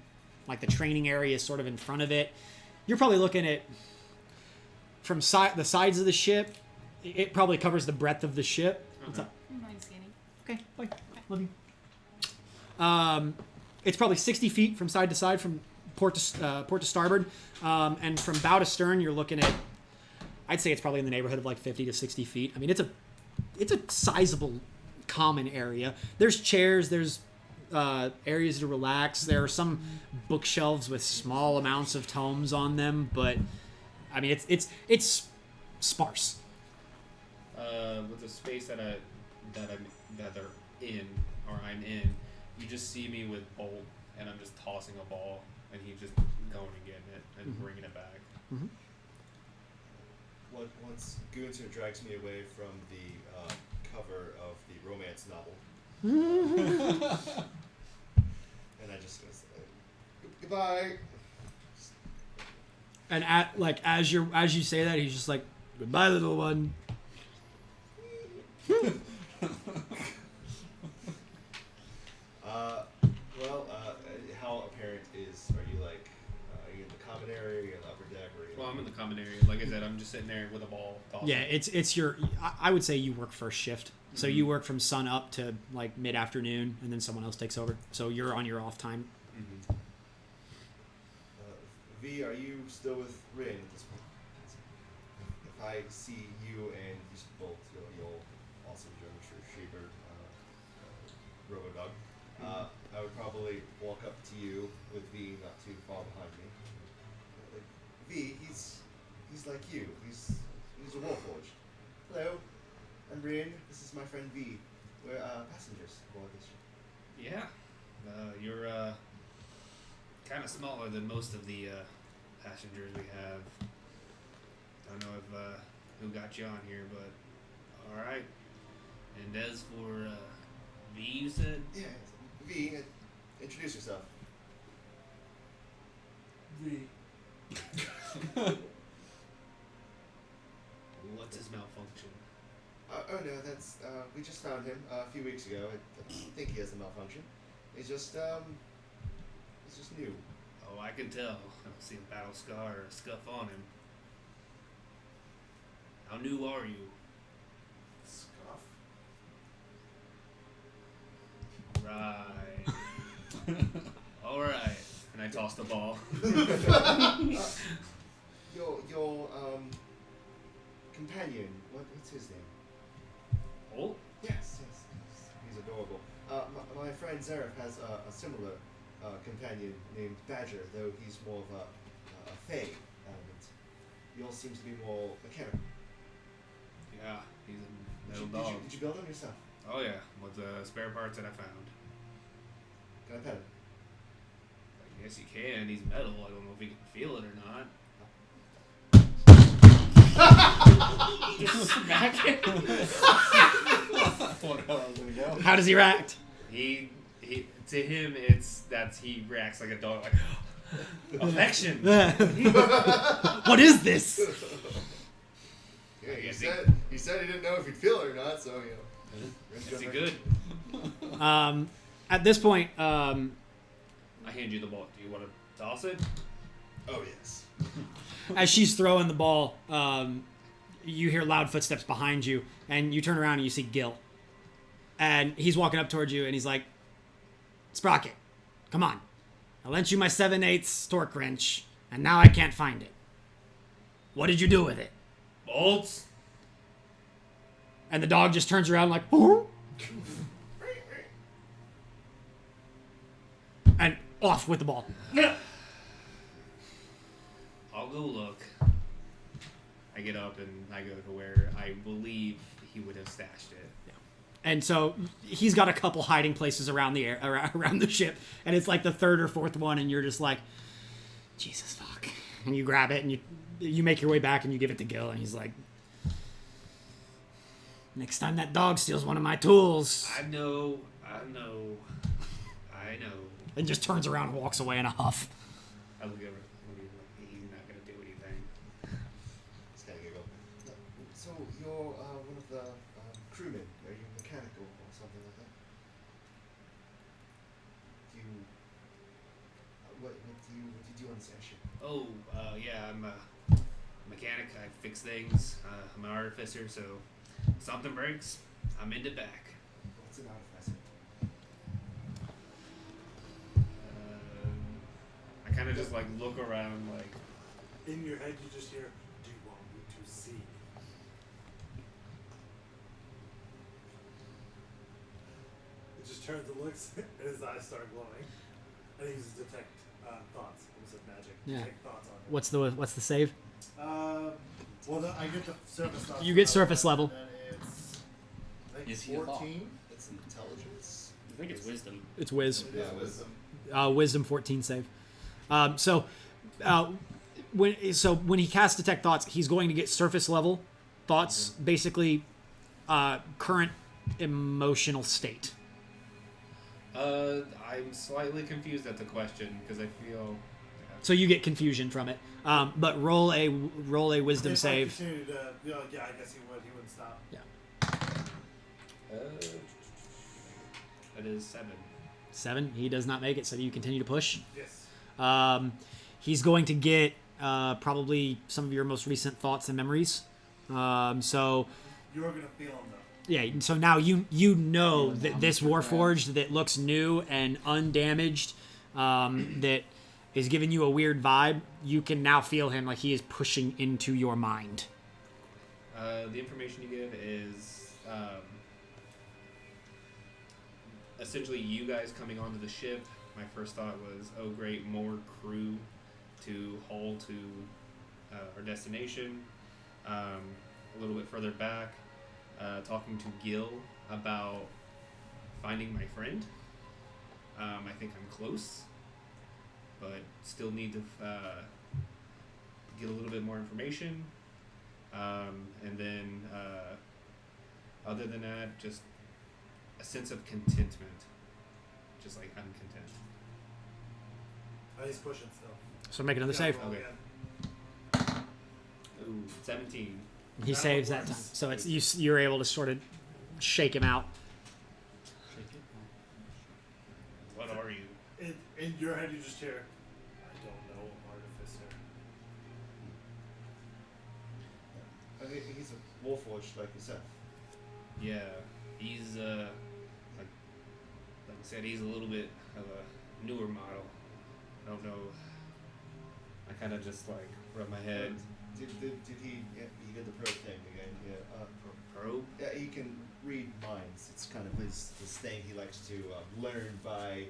Speaker 2: like the training area is sort of in front of it. You're probably looking at, from the sides of the ship, it probably covers the breadth of the ship. What's up?
Speaker 10: I'm going scanning.
Speaker 2: Okay, bye. Love you. It's probably 60 feet from side to side, from port to starboard. And from bow to stern, you're looking at, I'd say it's probably in the neighborhood of like 50 to 60 feet. I mean, it's a sizable common area. There's chairs, there's areas to relax. There are some bookshelves with small amounts of tomes on them, but I mean, it's sparse.
Speaker 9: With the space that they're in, or I'm in, you just see me with Bolt, and I'm just tossing a ball, and he's just going and getting it and bringing it back.
Speaker 2: Mm-hmm.
Speaker 3: Once Gunther drags me away from the cover of the romance novel, and I just go, goodbye.
Speaker 2: And as you say that, he's just like, goodbye, little one.
Speaker 3: How apparent are
Speaker 9: just sitting there with a ball tossing.
Speaker 2: Yeah, it's your. I would say you work first shift. So you work from sun up to like mid afternoon, and then someone else takes over. So you're on your off time.
Speaker 9: Mm-hmm.
Speaker 3: V, are you still with Ryn at this point? If I see you and you both, your awesome German Shepherd, Robo-Dog, I would probably walk up to you with V not too far behind me. Like, V, he's like you. He's a Warforged. Hello, I'm Ryn. This is my friend V. We're passengers aboard this ship.
Speaker 9: Yeah. You're kind of smaller than most of the passengers we have. I don't know if who got you on here, but all right. And as for V, you said?
Speaker 3: Yeah, V, introduce yourself.
Speaker 7: V.
Speaker 9: What's his malfunction?
Speaker 3: Oh no, that's we just found him a few weeks ago. I think he has a malfunction. He's just new.
Speaker 9: Oh, I can tell. I don't see a battle scar or a scuff on him. How new are you?
Speaker 7: Scuff.
Speaker 9: Right. All right. And I toss the ball.
Speaker 3: Your companion. What's his name?
Speaker 9: Oh.
Speaker 3: Yes. He's adorable. My friend Zareth has a similar companion named Badger, though he's more of a Fey element. Yours seems to be more mechanical.
Speaker 9: Yeah, he's a metal dog.
Speaker 3: Did you build him yourself?
Speaker 9: Oh yeah, with the spare parts that I found.
Speaker 3: Can I pet him?
Speaker 9: I guess you can. He's metal. I don't know if he can feel it or not. Just smack him.
Speaker 2: How does he react?
Speaker 9: He to him he reacts like a dog, like affection.
Speaker 2: What is this?
Speaker 3: Yeah,
Speaker 9: I guess
Speaker 3: he said he didn't know if he'd feel it or not, so
Speaker 9: Is he good?
Speaker 2: At this point,
Speaker 9: I hand you the ball. Do you want to toss it?
Speaker 3: Oh yes.
Speaker 2: as she's throwing the ball, you hear loud footsteps behind you, and you turn around and you see Gil. And he's walking up towards you, and he's like, Sprocket, come on. I lent you my 7/8 torque wrench, and now I can't find it. What did you do with it?
Speaker 9: Bolts.
Speaker 2: And the dog just turns around like, "Huh?" and off with the ball.
Speaker 9: I'll go look. I get up and I go to where I believe he would have stashed it.
Speaker 2: And so he's got a couple hiding places around the around the ship, and it's like the third or fourth one, and you're just like, Jesus fuck. And you grab it and you make your way back and you give it to Gil, and he's like, next time that dog steals one of my tools.
Speaker 9: I know.
Speaker 2: And just turns around and walks away in a huff.
Speaker 9: I look over. He's not gonna do anything.
Speaker 3: Just kind of giggle. So you're one of the crewmen. Are you mechanical or something like that? Do you? What do you do on this airship?
Speaker 9: Oh, yeah. I'm a mechanic. I fix things. I'm an artificer, so if something breaks, I'm in it back.
Speaker 3: What's an artificer?
Speaker 9: I kind of just like look around, like.
Speaker 7: In your head, you just hear, "Do you want me to see?" It just turns and looks, and his eyes start glowing. And he uses detect thoughts. It was magic.
Speaker 2: Yeah.
Speaker 7: Detect thoughts on him.
Speaker 2: What's the save?
Speaker 7: Well, I get the surface level.
Speaker 2: You get surface level.
Speaker 7: And it's, I think,
Speaker 8: Is he a thought?
Speaker 7: 14.
Speaker 3: It's intelligence.
Speaker 4: I think it's wisdom.
Speaker 2: It's Wiz.
Speaker 3: Yeah, wisdom.
Speaker 2: Wisdom 14 save. So when he casts detect thoughts, he's going to get surface level thoughts, basically current emotional state.
Speaker 9: I'm slightly confused at the question because I feel.
Speaker 2: So you get confusion from it. But roll a wisdom
Speaker 7: If I
Speaker 2: save.
Speaker 7: continue to, yeah, I guess he would. He wouldn't stop.
Speaker 2: Yeah.
Speaker 9: That is 7.
Speaker 2: 7. He does not make it, so you continue to push.
Speaker 7: Yes.
Speaker 2: He's going to get probably some of your most recent thoughts and memories. So
Speaker 7: You're gonna feel him though.
Speaker 2: yeah, so now you know that this Warforged that looks new and undamaged, that is giving you a weird vibe. You can now feel him like he is pushing into your mind.
Speaker 9: The information you give is essentially you guys coming onto the ship. My first thought was, oh great, more crew to haul to our destination. A little bit further back, talking to Gil about finding my friend. I think I'm close, but still need to get a little bit more information. And then, other than that, just a sense of contentment. Just like, I'm content.
Speaker 7: Oh, he's pushing still.
Speaker 2: So make another save.
Speaker 7: Roll
Speaker 9: Okay.
Speaker 7: again.
Speaker 9: Ooh, 17.
Speaker 2: He
Speaker 7: That
Speaker 2: saves that
Speaker 7: works.
Speaker 2: time. So it's you're able to sort of shake him out.
Speaker 9: What are you?
Speaker 7: In your head, you just hear, I don't know, artificer.
Speaker 3: I think he's a warforged like yourself.
Speaker 9: Yeah, he's like I said, he's a little bit of a newer model. I don't know. I kind of just like rub my head.
Speaker 3: Did he? Yeah, he did the probe thing again. Yeah.
Speaker 9: Probe?
Speaker 3: Yeah, he can read minds. It's kind of his thing. He likes to learn by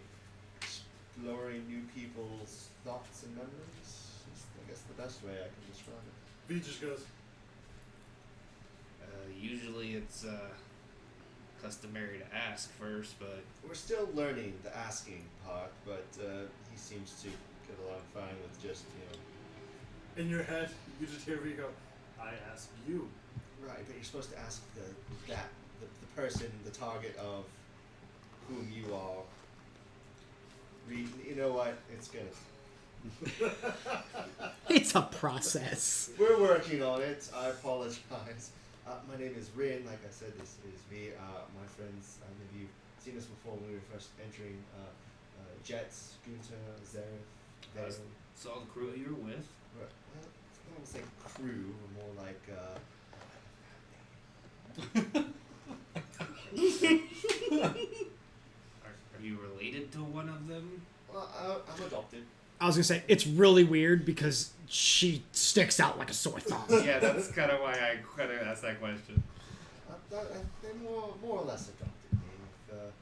Speaker 3: exploring new people's thoughts and memories. Is, I guess the best way I can describe it.
Speaker 7: V just goes,
Speaker 9: Usually it's customary to ask first, but
Speaker 3: We're still learning the asking part, but he seems to get along fine with just
Speaker 7: in your head, you just hear V go, I ask you.
Speaker 3: Right, but you're supposed to ask the person, the target of whom you are. You know what? It's gonna.
Speaker 2: It's a process.
Speaker 3: We're working on it. I apologize. My name is Ryn. Like I said, this is me. My friends. Have you seen us before when we were first entering? Jets, Gunter, Zareth, Vale.
Speaker 9: saw the crew that you were with.
Speaker 3: Right. Well, I don't want to say crew. We're more like.
Speaker 9: Are you related to one of them?
Speaker 3: Well, I'm adopted.
Speaker 2: I was gonna say it's really weird because she sticks out like a sore thumb.
Speaker 9: Yeah, that's kind of why I kind of asked that question.
Speaker 3: They're more or less adopted me. I've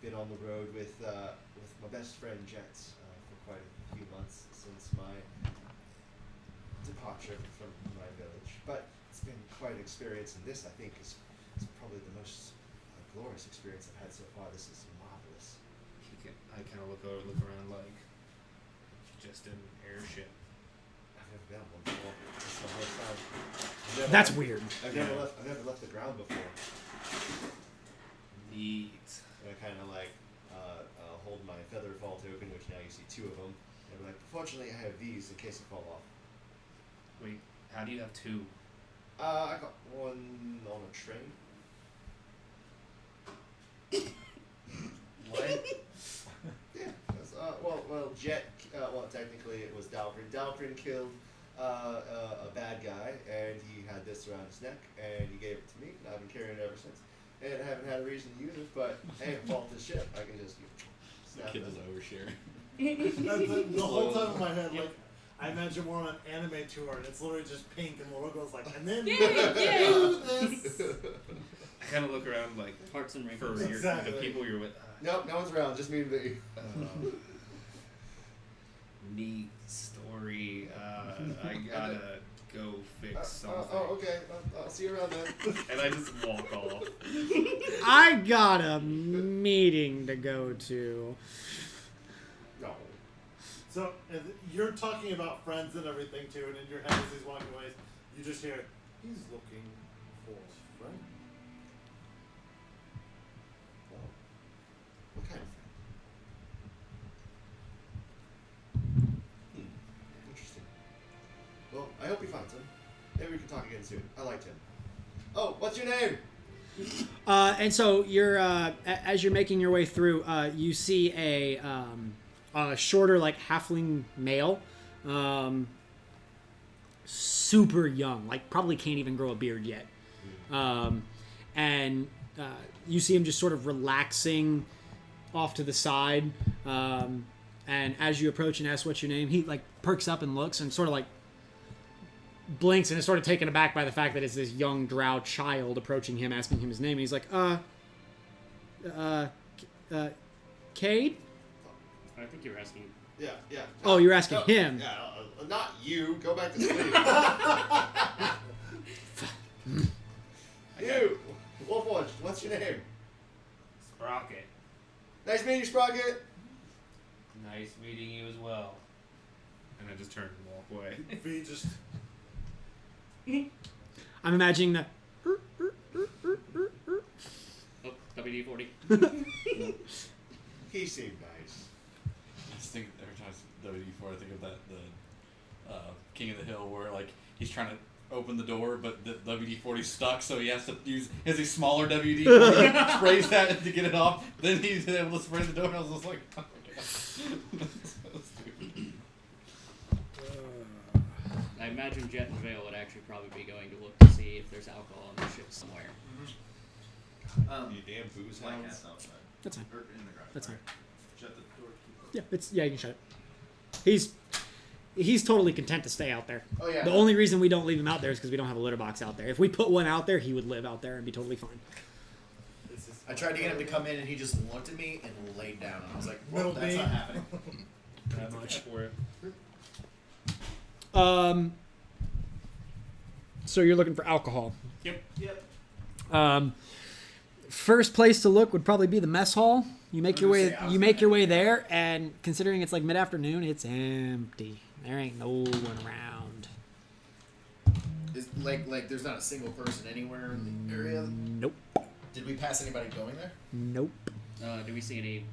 Speaker 3: been on the road with my best friend Jets for quite a few months since my departure from my village. But it's been quite an experience, and this I think is probably the most glorious experience I've had so far. This is marvelous.
Speaker 9: I kind of look around like just an airship.
Speaker 3: I've never been on one before. It's the first time.
Speaker 2: That's weird.
Speaker 3: I've never left the ground before.
Speaker 9: Neat.
Speaker 3: And I kind of like hold my feather fall token, which now you see two of them. And I'm like, fortunately, I have these in case I fall off.
Speaker 9: Wait, how do you have two?
Speaker 3: I got one on a train.
Speaker 9: What?
Speaker 3: Yeah. Well, Jet. Well, technically it was Dalgrin. Dalgrin killed a bad guy, and he had this around his neck, and he gave it to me, and I've been carrying it ever since. And I haven't had a reason to use it, but hey, fault the ship. I can just snap
Speaker 8: Kid
Speaker 3: it.
Speaker 8: is overshare.
Speaker 7: The whole time in my head, like, I imagine we're on an anime tour, and it's literally just pink, and the logo's like, and then do this.
Speaker 9: I kind of look around like
Speaker 4: Hearts and
Speaker 9: for
Speaker 4: rainbows.
Speaker 7: Exactly.
Speaker 9: the people you're with.
Speaker 3: Nope, no one's around. Just me and Vicky.
Speaker 9: Neat story. I gotta go fix something.
Speaker 3: Okay. I'll see you around then.
Speaker 9: And I just walk off.
Speaker 2: I got a meeting to go to.
Speaker 3: No.
Speaker 7: So and you're talking about friends and everything too, and in your head as he's walking away, you just hear, he's looking for a friend.
Speaker 3: Well, what kind of friend? Interesting. Well, I hope he finds him. Maybe we can talk again soon. I liked him. Oh, what's your name?
Speaker 2: And so you're as you're making your way through, you see a shorter, like halfling male, super young, like probably can't even grow a beard yet. And you see him just sort of relaxing off to the side. And as you approach and ask what's your name, he like perks up and looks and sort of like blinks and is sort of taken aback by the fact that it's this young drow child approaching him, asking him his name. And he's like, Cade?
Speaker 4: I think you were asking.
Speaker 3: Yeah.
Speaker 2: Oh, you're asking him.
Speaker 3: Yeah, not you. Go back to sleep. You, Wolfwatch, what's your name?
Speaker 9: Sprocket.
Speaker 3: Nice meeting you, Sprocket.
Speaker 9: Nice meeting you as well. And I just turn and walk away.
Speaker 7: V just
Speaker 2: I'm imagining the.
Speaker 4: Oh, WD-40.
Speaker 3: He seemed nice.
Speaker 8: I just think every time I see WD4, I think of that the King of the Hill where like he's trying to open the door, but the WD-40's stuck, so he has to use a smaller WD-40, sprays that to get it off. Then he's able to spray the door. And I was just like, oh my god, so stupid.
Speaker 4: I imagine Jet and Vale would actually probably be going to look to see if there's alcohol on the ship somewhere.
Speaker 3: You damn booze
Speaker 5: Black
Speaker 3: hounds.
Speaker 5: cat's outside.
Speaker 2: That's fine.
Speaker 5: Or in the garden.
Speaker 2: That's fine.
Speaker 5: Shut the door.
Speaker 2: Yeah, you can shut it. He's totally content to stay out there.
Speaker 5: Oh yeah.
Speaker 2: The only reason we don't leave him out there is because we don't have a litter box out there. If we put one out there, he would live out there and be totally fine.
Speaker 5: I tried to get him to come in, and he just looked at me and laid down. And I was like, "Well,
Speaker 7: No,
Speaker 5: that's
Speaker 7: babe.
Speaker 5: not happening."
Speaker 9: That's
Speaker 2: much.
Speaker 9: for
Speaker 2: So you're looking for alcohol.
Speaker 9: Yep.
Speaker 2: First place to look would probably be the mess hall. You make your way.
Speaker 5: say, I was
Speaker 2: You
Speaker 5: gonna
Speaker 2: make your
Speaker 5: say
Speaker 2: way
Speaker 5: that.
Speaker 2: there, and considering it's like mid-afternoon, it's empty. There ain't no one around.
Speaker 5: Is, like, there's not a single person anywhere in the area.
Speaker 2: Nope.
Speaker 5: Did we pass anybody going there?
Speaker 2: Nope.
Speaker 4: Do we see any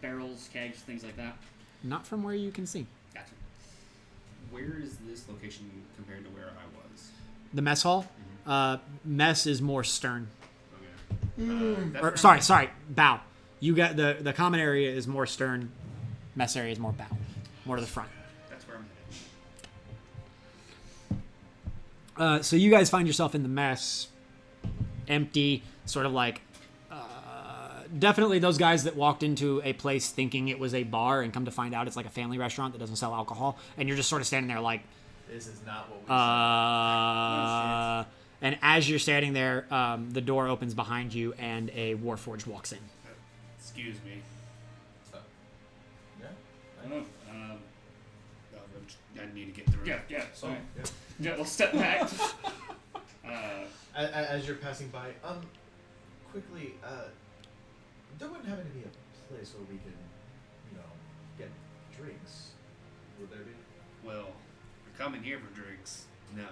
Speaker 4: barrels, kegs, things like that?
Speaker 2: Not from where you can see.
Speaker 4: Gotcha.
Speaker 9: Where is this location compared to where I was?
Speaker 2: The mess hall. Mess is more stern.
Speaker 9: Okay. That's
Speaker 2: Or
Speaker 9: where
Speaker 2: sorry, bow. You got the common area is more stern. Mess area is more bow, more to the front.
Speaker 9: That's where I'm headed.
Speaker 2: So you guys find yourself in the mess, empty, sort of like. Definitely those guys that walked into a place thinking it was a bar and come to find out it's like a family restaurant that doesn't sell alcohol, and you're just sort of standing there like.
Speaker 5: This is not what we
Speaker 2: And as you're standing there, the door opens behind you, and a Warforged walks in.
Speaker 9: Excuse me.
Speaker 5: Yeah.
Speaker 4: I don't know.
Speaker 9: I need to get through.
Speaker 4: Yeah. Sorry.
Speaker 5: Yeah.
Speaker 4: Yeah, we'll step back.
Speaker 5: As you're passing by, quickly, there wouldn't happen to be a place where we can, get drinks, would there be?
Speaker 9: Well, we're coming here for drinks. No.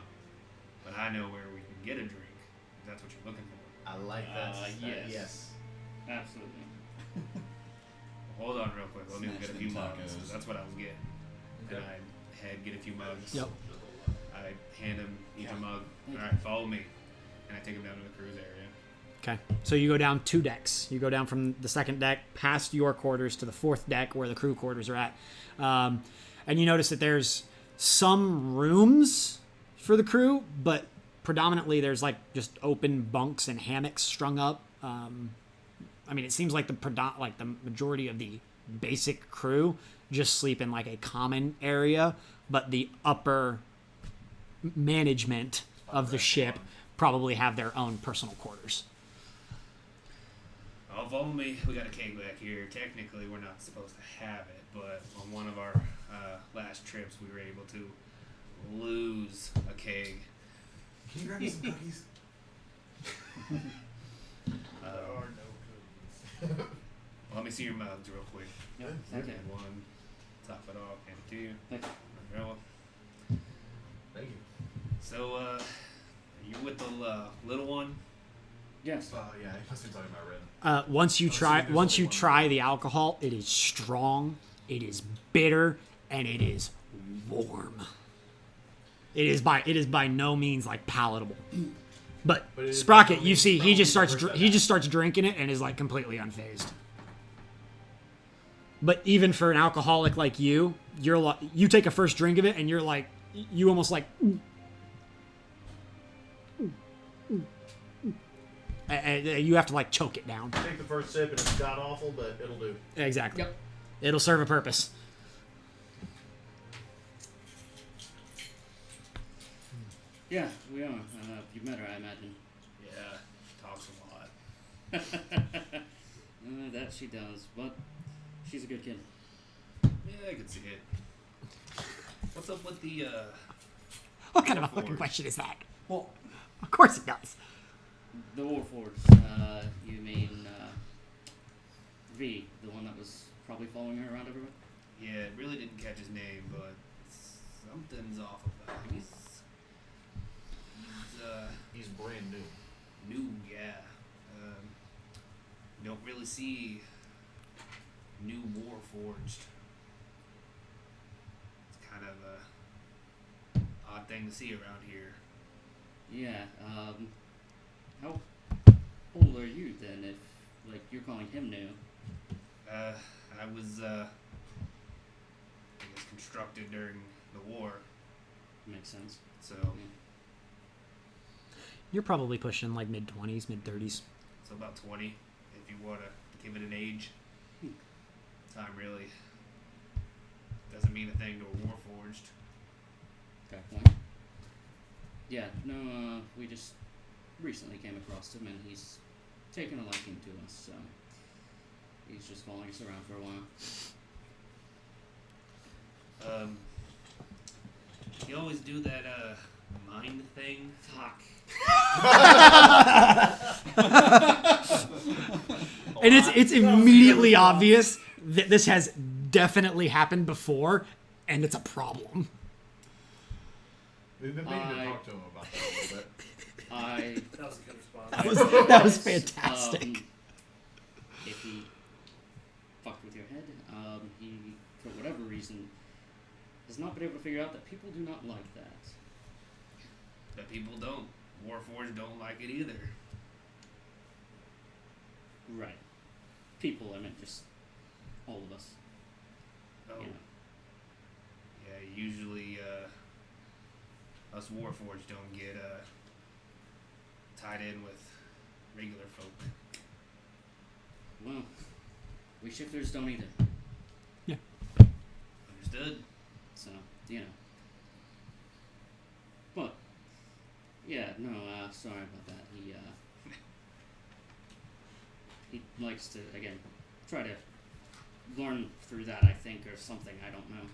Speaker 9: But I know where we can get a drink. If that's what you're looking for.
Speaker 5: I like that.
Speaker 4: Yes.
Speaker 5: Yes.
Speaker 4: Absolutely.
Speaker 9: Hold on real quick. Let me go get a
Speaker 8: Snatching
Speaker 9: few
Speaker 8: them
Speaker 9: mugs. 'Cause
Speaker 8: tacos.
Speaker 9: that's what I was getting.
Speaker 5: Okay.
Speaker 9: And I get a few mugs.
Speaker 2: Yep.
Speaker 9: I hand him each a mug. Alright, follow me. And I take him down to the cruise area.
Speaker 2: Okay. So you go down 2 decks. You go down from the second deck past your quarters to the 4th deck where the crew quarters are at. And you notice that there's some rooms for the crew, but predominantly there's like just open bunks and hammocks strung up. I mean, it seems like the majority of the basic crew just sleep in like a common area, but the upper management of the ship probably have their own personal quarters.
Speaker 9: Oh, follow me. We got a keg back here. Technically, we're not supposed to have it, but on one of our last trips, we were able to lose a keg.
Speaker 5: Can you grab me some cookies?
Speaker 7: there are no cookies.
Speaker 9: Let me see your mugs real quick.
Speaker 4: Yep.
Speaker 9: Okay.
Speaker 4: Okay.
Speaker 9: One. Top it off. Hand it to you.
Speaker 4: Thank you.
Speaker 9: Umbrella.
Speaker 5: Thank you.
Speaker 9: So, are you with the little one?
Speaker 4: Yes.
Speaker 5: Oh yeah, I must be talking about Red.
Speaker 2: Once you
Speaker 5: Oh, so
Speaker 2: try
Speaker 5: there's
Speaker 2: once
Speaker 5: only
Speaker 2: you
Speaker 5: one.
Speaker 2: try the alcohol, it is strong, it is bitter, and it is warm. It is by no means like palatable. But
Speaker 5: But it is by
Speaker 2: Sprocket,
Speaker 5: no
Speaker 2: you
Speaker 5: means
Speaker 2: see, he just starts
Speaker 5: probably the
Speaker 2: he just starts drinking it and is like completely unfazed. But even for an alcoholic like you, you take a first drink of it and you're like you almost like. You have to like choke it down.
Speaker 5: Take the first sip and it's god awful, but it'll do.
Speaker 2: Exactly.
Speaker 1: Yep.
Speaker 2: It'll serve a purpose.
Speaker 4: Yeah, we are. You've met her, I imagine.
Speaker 9: Yeah, talks a lot.
Speaker 4: That she does, but she's a good kid.
Speaker 9: Yeah, I can see it. What's up with the
Speaker 2: What kind of a
Speaker 9: Warforged?
Speaker 2: fucking question is that?
Speaker 8: Well,
Speaker 2: Of course it does.
Speaker 4: The Warforged. You mean V, the one that was probably following her around everywhere?
Speaker 9: Yeah, it really didn't catch his name, but something's off about him.
Speaker 5: He's brand new.
Speaker 9: New, yeah. Don't really see new Warforged. It's kind of a odd thing to see around here.
Speaker 4: Yeah, how old are you then if, like, you're calling him new?
Speaker 9: I was, I guess constructed during the war,
Speaker 4: Makes sense.
Speaker 9: so
Speaker 2: You're probably pushing like mid-20s, mid-30s.
Speaker 9: so about 20, if you want to give it an age. Time really doesn't mean a thing to a Warforged.
Speaker 4: Fair point. Yeah, no, we just recently came across him and he's taken a liking to us, so he's just following us around for a while.
Speaker 9: You always do that, mind thing.
Speaker 4: Fuck.
Speaker 2: And it's immediately obvious that this has definitely happened before, and it's a problem.
Speaker 5: We've been meaning to talk to him about that a little bit.
Speaker 7: That was a good response.
Speaker 2: That was fantastic.
Speaker 4: If he fucked with your head, he, for whatever reason, has not been able to figure out that people do not like that.
Speaker 9: That people don't. Warforged don't like it either.
Speaker 4: Right. People, I meant just all of us.
Speaker 9: Oh.
Speaker 4: You know.
Speaker 9: Yeah, usually, us Warforged don't get, tied in with regular folk.
Speaker 4: Well, we shifters don't either.
Speaker 9: Understood?
Speaker 4: So, you know. But, yeah, no, sorry about that. He likes to, again, try to learn through that, I think, or something, I don't know.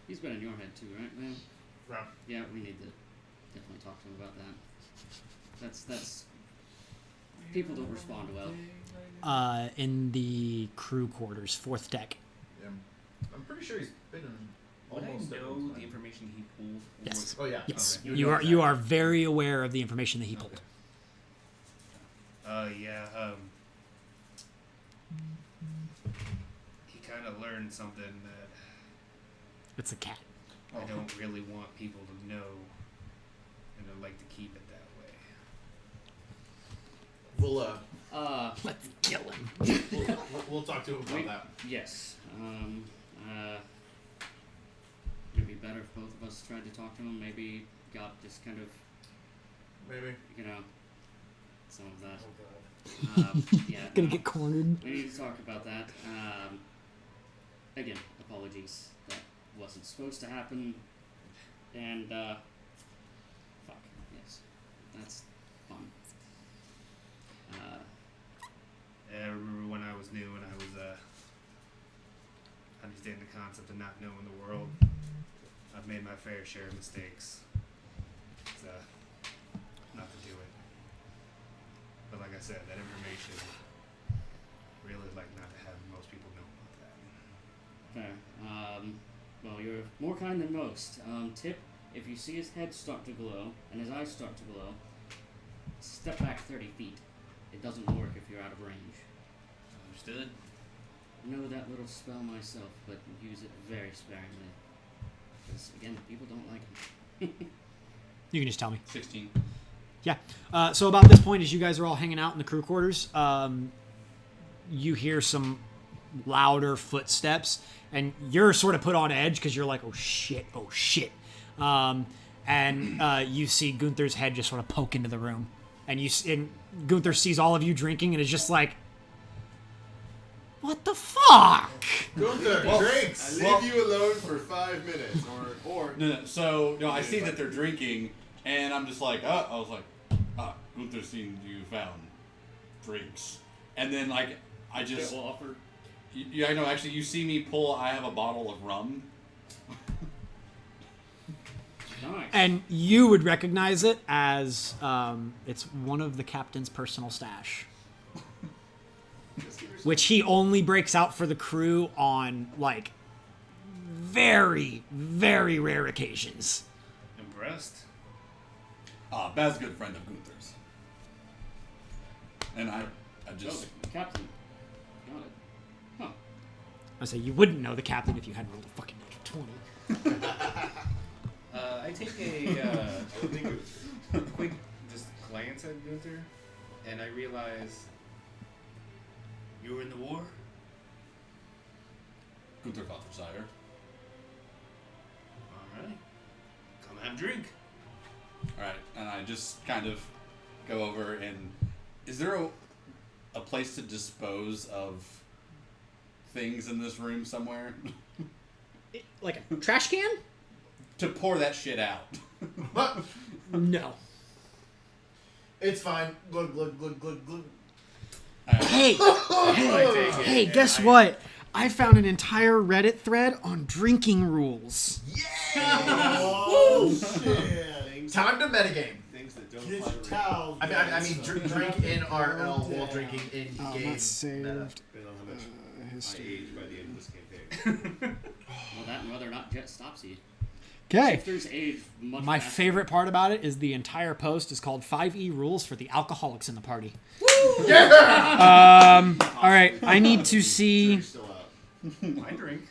Speaker 4: He's been in your head too, right, man?
Speaker 5: Right.
Speaker 4: Yeah, we need to definitely talk to him about that. That's people don't respond well.
Speaker 2: In the crew quarters, fourth deck.
Speaker 5: Yeah. I'm pretty sure he's been in
Speaker 9: Would I
Speaker 5: almost every
Speaker 9: know
Speaker 5: time.
Speaker 9: the information he pulled?
Speaker 2: Yes.
Speaker 5: Oh yeah.
Speaker 2: Yes,
Speaker 5: Okay.
Speaker 2: you are very aware of the information that he pulled.
Speaker 9: Okay. Yeah, he kind of learned something that
Speaker 2: It's a cat.
Speaker 9: I don't really want people to know, and I'd like to keep it that way.
Speaker 5: We'll
Speaker 2: Let's kill him.
Speaker 5: we'll talk to him about that.
Speaker 4: Yes. It'd be better if both of us tried to talk to him. Maybe got just kind of,
Speaker 5: Maybe.
Speaker 4: you know, some of that.
Speaker 7: Oh, God.
Speaker 4: Yeah.
Speaker 2: Gonna
Speaker 4: no.
Speaker 2: get cornered.
Speaker 4: We need to talk about that. Again, apologies. That wasn't supposed to happen. And, fuck. Yes. That's fun.
Speaker 9: I remember when I was new and I was understanding the concept of not knowing the world. I've made my fair share of mistakes. It's, not to do it. But like I said, that information really like not to have most people know about that.
Speaker 4: Fair. Well, you're more kind than most. Tip, if you see his head start to glow and his eyes start to glow, step back 30 feet. It doesn't work if you're out of range.
Speaker 9: Understood?
Speaker 4: I know that little spell myself, but use it very sparingly. Because, again, people don't like him.
Speaker 2: You can just tell me.
Speaker 8: 16.
Speaker 2: So about this point, as you guys are all hanging out in the crew quarters, you hear some louder footsteps, and you're sort of put on edge because you're like, oh shit. And you see Gunther's head just sort of poke into the room, and and Gunther sees all of you drinking and is just like, what the fuck?
Speaker 5: Gunther, drinks.
Speaker 3: I leave you alone for 5 minutes, or
Speaker 8: No, so I see that they're drinking, and I'm just like, I was like, Gunther seen you found drinks, and then like I just
Speaker 6: offer.
Speaker 8: I know. Actually, you see me pull. I have a bottle of rum.
Speaker 4: Nice.
Speaker 2: And you would recognize it as it's one of the captain's personal stash, which he only breaks out for the crew on like very, very rare occasions.
Speaker 9: Impressed.
Speaker 8: Baz's a good friend of Gunther's, and I just
Speaker 4: Captain. Got it. Huh.
Speaker 2: I say you wouldn't know the captain if you hadn't rolled a fucking natural 20.
Speaker 9: I take a quick just glance at Gunther, and I realize you were in the war.
Speaker 8: Gunther fought for Sire.
Speaker 9: All right, come have a drink.
Speaker 8: All right, and I just kind of go over and is there a place to dispose of things in this room somewhere?
Speaker 2: Like a trash can?
Speaker 8: To pour that shit out.
Speaker 2: No.
Speaker 5: It's fine. Glug, glug, glug, glug, glug.
Speaker 2: Hey, hey, guess what? I found an entire Reddit thread on drinking rules.
Speaker 7: Oh, shit.
Speaker 5: Time to metagame.
Speaker 3: things that don't
Speaker 7: Get
Speaker 3: apply
Speaker 7: your
Speaker 3: to
Speaker 7: towels.
Speaker 5: I mean, drink in RL while drinking in
Speaker 2: Oh,
Speaker 5: game.
Speaker 2: that's saved.
Speaker 5: meta.
Speaker 3: Depending on how much I
Speaker 2: History.
Speaker 3: age by the end of this campaign.
Speaker 4: Well, that and whether or not Jet stops you.
Speaker 2: Okay.
Speaker 4: Shifters age much
Speaker 2: My
Speaker 4: faster.
Speaker 2: favorite part about it is the entire post is called 5E rules for the alcoholics in the party. All right, I need to see.
Speaker 3: Jury's still out.
Speaker 9: I drink.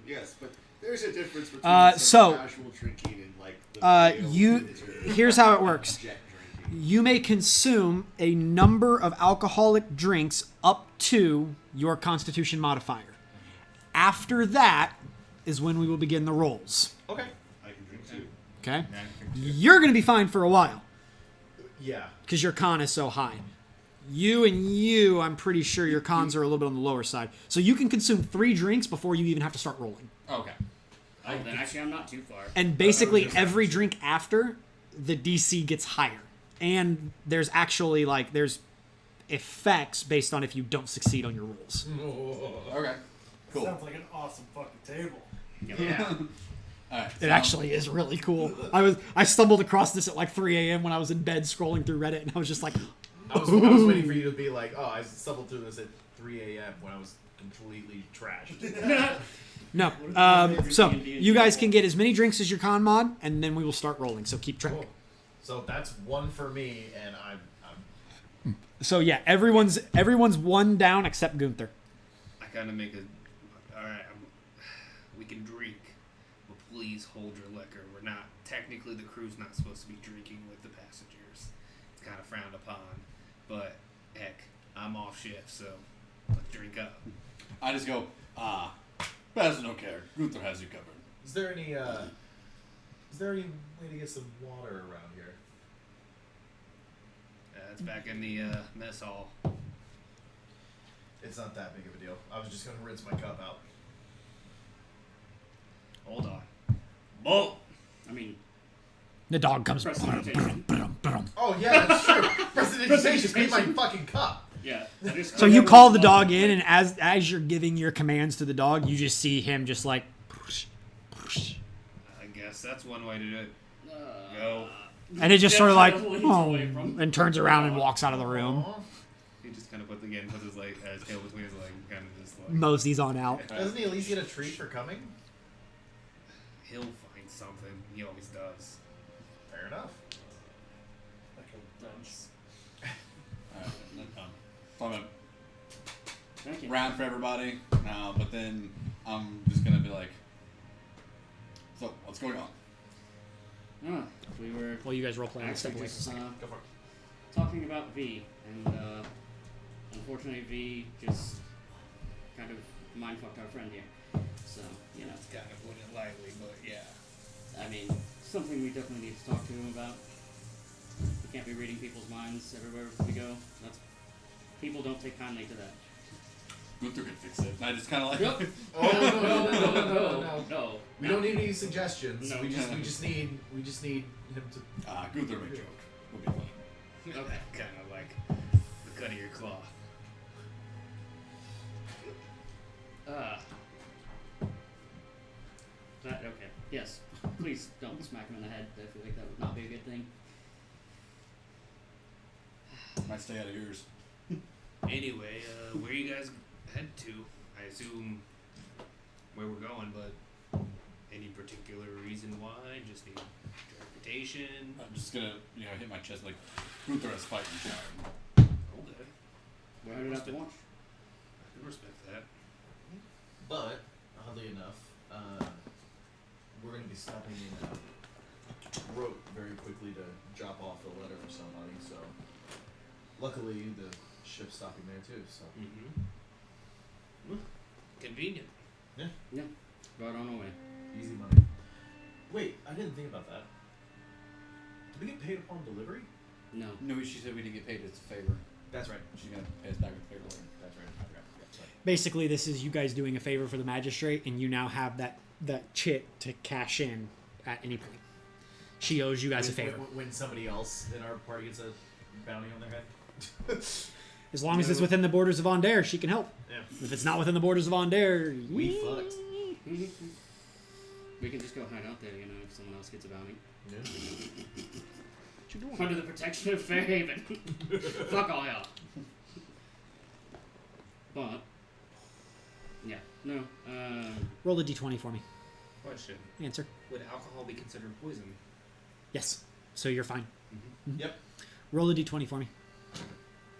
Speaker 3: Yes, but there's a difference between
Speaker 2: so,
Speaker 3: some casual drinking and like the male
Speaker 2: you.
Speaker 3: vintage
Speaker 2: Here's how it works.
Speaker 3: jet drinking.
Speaker 2: You may consume a number of alcoholic drinks up to your Constitution modifier. After that is when we will begin the rolls.
Speaker 5: Okay.
Speaker 3: I can drink too.
Speaker 2: Okay?
Speaker 9: Yeah, I drink too.
Speaker 2: You're going to be fine for a while
Speaker 5: Yeah.
Speaker 2: because your con is so high. You, I'm pretty sure your cons are a little bit on the lower side. So you can consume 3 drinks before you even have to start rolling.
Speaker 8: Okay.
Speaker 4: Oh, then actually I'm not too far.
Speaker 2: And basically every drink after, the DC gets higher. And there's actually there's effects based on if you don't succeed on your rolls.
Speaker 8: Okay. Cool.
Speaker 7: Sounds like an awesome fucking table.
Speaker 4: Yeah.
Speaker 8: All right.
Speaker 2: It actually is really cool. I stumbled across this at like 3 a.m. when I was in bed scrolling through Reddit, and I was just like,
Speaker 5: I was waiting for you to be like, oh, I stumbled through this at 3 a.m. when I was completely trashed.
Speaker 2: no. So you guys can get as many drinks as your con mod, and then we will start rolling. So keep track.
Speaker 5: Cool. So that's 1 for me, and I'm
Speaker 2: So yeah, everyone's 1 down except Gunther.
Speaker 9: I kind of make a. All right, we can drink, but please hold your liquor. We're not technically the crew's not supposed to be drinking with the passengers. It's kind of frowned upon, but heck, I'm off shift, so let's drink up.
Speaker 8: I just go, Baz don't care. Gunther has you covered.
Speaker 5: Is there any way to get some water around here?
Speaker 9: It's back in the mess hall.
Speaker 5: It's not that big of a deal. I was just gonna rinse my cup out.
Speaker 9: Hold on. Bolt.
Speaker 4: I mean,
Speaker 2: The dog comes.
Speaker 4: prestidigitation.
Speaker 5: Oh yeah, that's true. Prestidigitation, be my fucking cup.
Speaker 4: Yeah. I just
Speaker 2: So you call the dog in, and as you're giving your commands to the dog, you just see him just like.
Speaker 9: I guess that's one way to do it. Go.
Speaker 2: And it just sort of like,
Speaker 4: Leads
Speaker 2: oh,
Speaker 4: away from-
Speaker 2: and turns around and walks out of the room.
Speaker 5: Aw.
Speaker 9: He just kind of puts his his tail between his legs, kind of just like.
Speaker 2: Moseys on out.
Speaker 5: Doesn't he at least get a treat for coming?
Speaker 9: He'll find something. He always does.
Speaker 5: Fair enough.
Speaker 7: Like a dunce.
Speaker 8: All right. So I'm gonna
Speaker 4: Thank you.
Speaker 8: round for everybody now, but then I'm just gonna be like, so what's going on?
Speaker 4: We were
Speaker 2: Well, you guys role play. I'll step
Speaker 4: actually
Speaker 2: away for a
Speaker 4: just
Speaker 2: second.
Speaker 5: Go for it.
Speaker 4: talking about V, and unfortunately V just kind of mind fucked our friend here. So, you know.
Speaker 9: It's kind of putting it lightly, but yeah.
Speaker 4: I mean, something we definitely need to talk to him about. We can't be reading people's minds everywhere we go. People don't take kindly to that.
Speaker 8: Gunther can fix it. And I just kind of like.
Speaker 4: Yep.
Speaker 5: Oh, no.
Speaker 4: No.
Speaker 5: We don't need any suggestions.
Speaker 4: No.
Speaker 5: We just need him to.
Speaker 8: Gunther may joke. We'll be fine.
Speaker 4: Okay.
Speaker 9: Kind of like the cut of your cloth.
Speaker 4: Okay. Yes. Please don't smack him in the head. I feel like that would not be a good thing.
Speaker 8: Might stay out of yours.
Speaker 9: Anyway, where you guys head to? I assume where we're going, but any particular reason why? Just the transportation?
Speaker 8: I'm just gonna, hit my chest like Gunther has fighting power.
Speaker 9: Okay.
Speaker 4: We're headed out to lunch.
Speaker 9: I can respect that.
Speaker 5: But oddly enough, we're going to be stopping in Rote very quickly to drop off a letter for somebody. So luckily, the ship's stopping there too. So
Speaker 9: Convenient.
Speaker 4: Yeah. Right on our way.
Speaker 5: easy money. Wait, I didn't think about that. Do we get paid upon delivery?
Speaker 4: No.
Speaker 8: No, she said we didn't get paid. It's a favor.
Speaker 5: That's right.
Speaker 8: She's gonna pay us back with a favor later.
Speaker 5: That's right. I forgot. Yeah, sorry.
Speaker 2: Basically, this is you guys doing a favor for the magistrate, and you now have that chit to cash in at any point. She owes you guys a favor.
Speaker 5: When somebody else in our party gets a bounty on their head.
Speaker 2: As long as it's within the borders of Ondair, she can help.
Speaker 5: Yeah.
Speaker 2: If it's not within the borders of Ondair,
Speaker 5: We fucked.
Speaker 4: We can just go hide out there, if someone else gets a bounty.
Speaker 5: Yeah.
Speaker 2: What you doing?
Speaker 4: Under the protection of Fairhaven. Fuck all y'all. But, yeah, no.
Speaker 2: Roll a d20 for me.
Speaker 9: Question.
Speaker 2: Answer.
Speaker 9: Would alcohol be considered poison?
Speaker 2: Yes. So you're fine.
Speaker 9: Mm-hmm.
Speaker 5: Yep.
Speaker 2: Roll a d20 for me.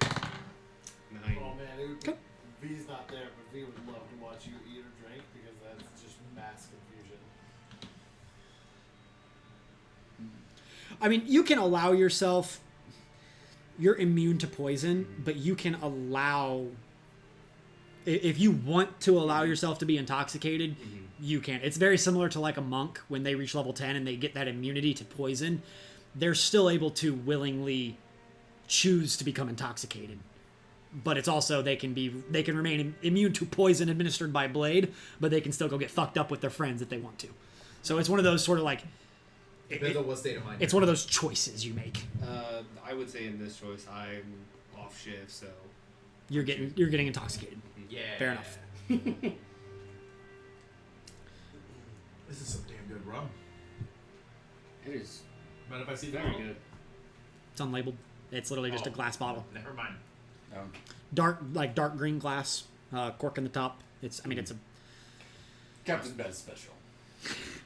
Speaker 9: 9.
Speaker 7: Oh man, it would
Speaker 2: Okay.
Speaker 7: V's not there, but V would love to watch you eat or drink because that's just mass confusion.
Speaker 2: I mean, you can allow yourself. You're immune to poison, but you can allow. If you want to allow yourself to be intoxicated, you can. It's very similar to like a monk when they reach level 10 and they get that immunity to poison. They're still able to willingly choose to become intoxicated. But it's also they can remain immune to poison administered by blade, but they can still go get fucked up with their friends if they want to. So it's one of those sort of like
Speaker 5: Depends on what state of mind.
Speaker 2: it's one of those choices you make.
Speaker 9: I would say in this choice, I'm off shift, so
Speaker 2: You're getting intoxicated.
Speaker 5: Yeah.
Speaker 2: Fair enough.
Speaker 5: This is some damn good rum.
Speaker 4: It is
Speaker 5: Mind if I see the
Speaker 4: very
Speaker 5: bottle?
Speaker 4: good.
Speaker 2: It's unlabeled. It's literally just a glass bottle.
Speaker 5: Never mind.
Speaker 2: Dark green glass, cork in the top. It's a
Speaker 8: Captain's Bed special.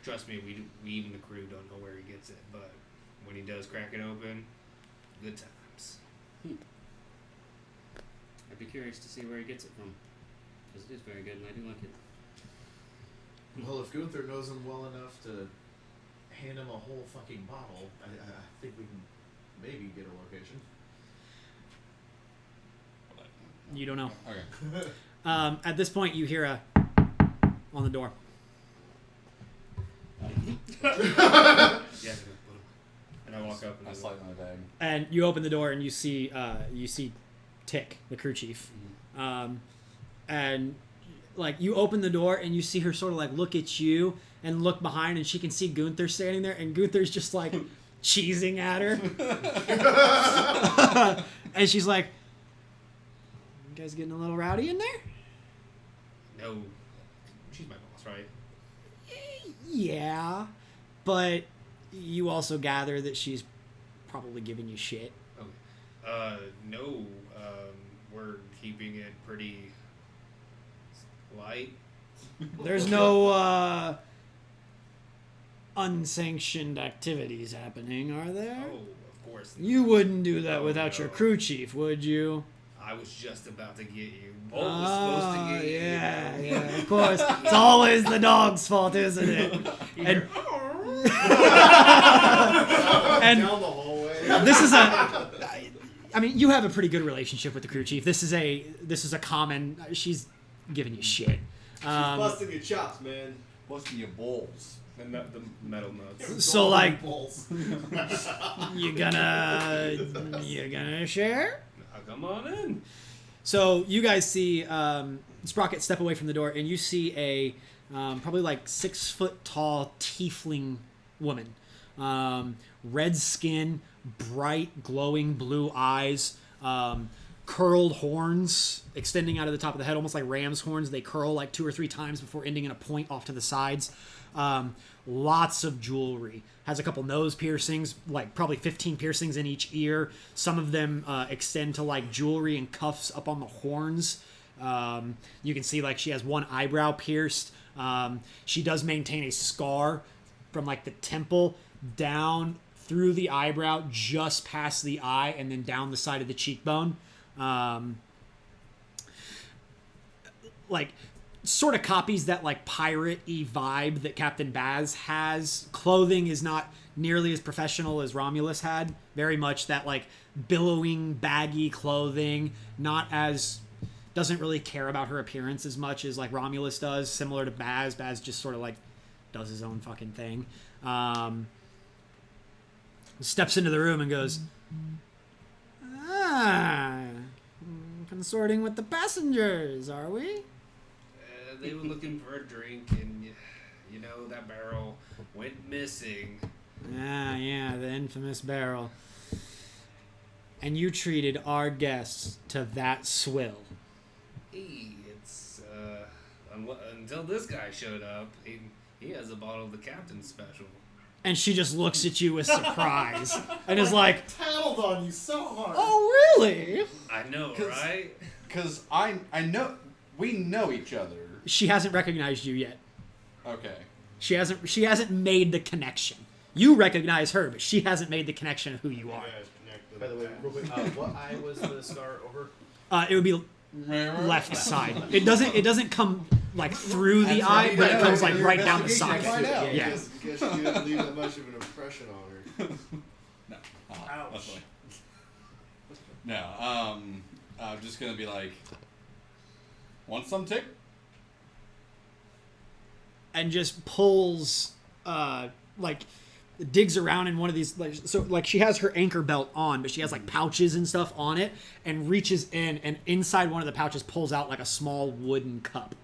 Speaker 9: trust me, we even the crew don't know where he gets it, but when he does crack it open, good times.
Speaker 4: I'd be curious to see where he gets it from. Because it is very good and I do like it.
Speaker 5: Well, if Gunther knows him well enough to hand him a whole fucking bottle, I think we can maybe get a location.
Speaker 2: you don't know.
Speaker 8: Okay.
Speaker 2: At this point, you hear a on the door.
Speaker 9: Yeah, and I walk up and
Speaker 8: I
Speaker 9: I
Speaker 8: slide my bag.
Speaker 2: And you open the door and you see Tick, the crew chief, and like you open the door and you see her sort of like look at you and look behind, and she can see Gunther standing there, and Gunther's just like cheesing at her, and she's like, "You guys getting a little rowdy in there?"
Speaker 9: No, she's my boss, right?
Speaker 2: Yeah, but you also gather that she's probably giving you shit.
Speaker 9: Okay. No. We're keeping it pretty light.
Speaker 2: There's no unsanctioned activities happening, are there?
Speaker 9: Oh, of course.
Speaker 2: You wouldn't do that
Speaker 9: Oh,
Speaker 2: without your
Speaker 9: no.
Speaker 2: crew chief, would you?
Speaker 9: I was just about to get you. Bolt was supposed to get
Speaker 2: yeah,
Speaker 9: you.
Speaker 2: yeah, of course. It's always the dog's fault, isn't it? And and
Speaker 7: Down the hallway.
Speaker 2: this is I mean, you have a pretty good relationship with the crew chief. This is a common. She's giving you shit.
Speaker 3: She's busting your chops, man.
Speaker 8: Busting your balls.
Speaker 9: And the metal nuts.
Speaker 2: So like,
Speaker 3: Balls.
Speaker 2: you gonna share?
Speaker 9: Come on in.
Speaker 2: So you guys see Sprocket step away from the door, and you see a probably like 6 foot tall tiefling woman, red skin, bright glowing blue eyes, curled horns extending out of the top of the head, almost like ram's horns. They curl like 2 or 3 times before ending in a point off to the sides. Lots of jewelry. Has a couple nose piercings, like probably 15 piercings in each ear. Some of them extend to like jewelry and cuffs up on the horns. You can see like she has one eyebrow pierced. She does maintain a scar from like the temple down through the eyebrow, just past the eye, and then down the side of the cheekbone. Like sort of copies that like pirate-y vibe that Captain Baz has. Clothing is not nearly as professional as Romulus had. Very much that like billowing, baggy clothing. Not as... Doesn't really care about her appearance as much as like Romulus does. Similar to Baz. Baz just sort of like does his own fucking thing. Steps into the room and goes, consorting with the passengers, are we?
Speaker 9: They were looking for a drink, and you know that barrel went missing.
Speaker 2: Yeah, the infamous barrel. And you treated our guests to that swill.
Speaker 9: Hey, it's until this guy showed up. He has a bottle of the captain's special.
Speaker 2: And she just looks at you with surprise and is like,
Speaker 7: Tattled on you so hard.
Speaker 2: "Oh, really?"
Speaker 9: I know, right?
Speaker 8: Because I know we know each other.
Speaker 2: She hasn't recognized you yet.
Speaker 8: Okay.
Speaker 2: She hasn't made the connection. You recognize her, but she hasn't made the connection of who you are.
Speaker 1: By the way, real quick, what eye was the scar over?
Speaker 2: It would be left side. It doesn't come like through the eye, but it comes like right down the socket. Yeah.
Speaker 3: Guess you didn't leave that much of an impression on her.
Speaker 8: No.
Speaker 7: Ouch.
Speaker 8: That's funny. No. I'm just gonna be like, want some tick?
Speaker 2: And just pulls, like, digs around in one of these, like, so like she has her anchor belt on, but she has like pouches and stuff on it, and reaches in, and inside one of the pouches pulls out like a small wooden cup,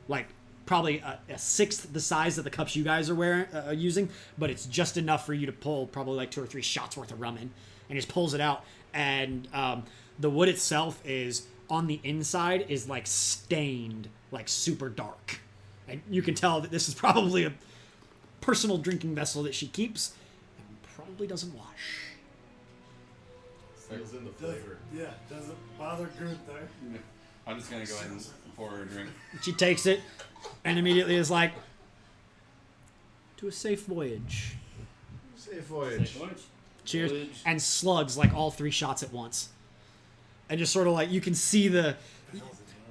Speaker 2: like probably a sixth the size of the cups you guys are using, but it's just enough for you to pull probably like 2 or 3 shots worth of rum in, and just pulls it out, and the wood itself is on the inside is like stained, like super dark. And you can tell that this is probably a personal drinking vessel that she keeps and probably doesn't wash.
Speaker 3: Seals in the flavor.
Speaker 7: Doesn't bother Gunther.
Speaker 8: I'm just gonna go ahead and pour her a drink.
Speaker 2: She takes it and immediately is like, "To a safe voyage."
Speaker 3: Safe voyage.
Speaker 2: Cheers.
Speaker 9: Voyage.
Speaker 2: And slugs like all 3 shots at once. And just sort of like, you can see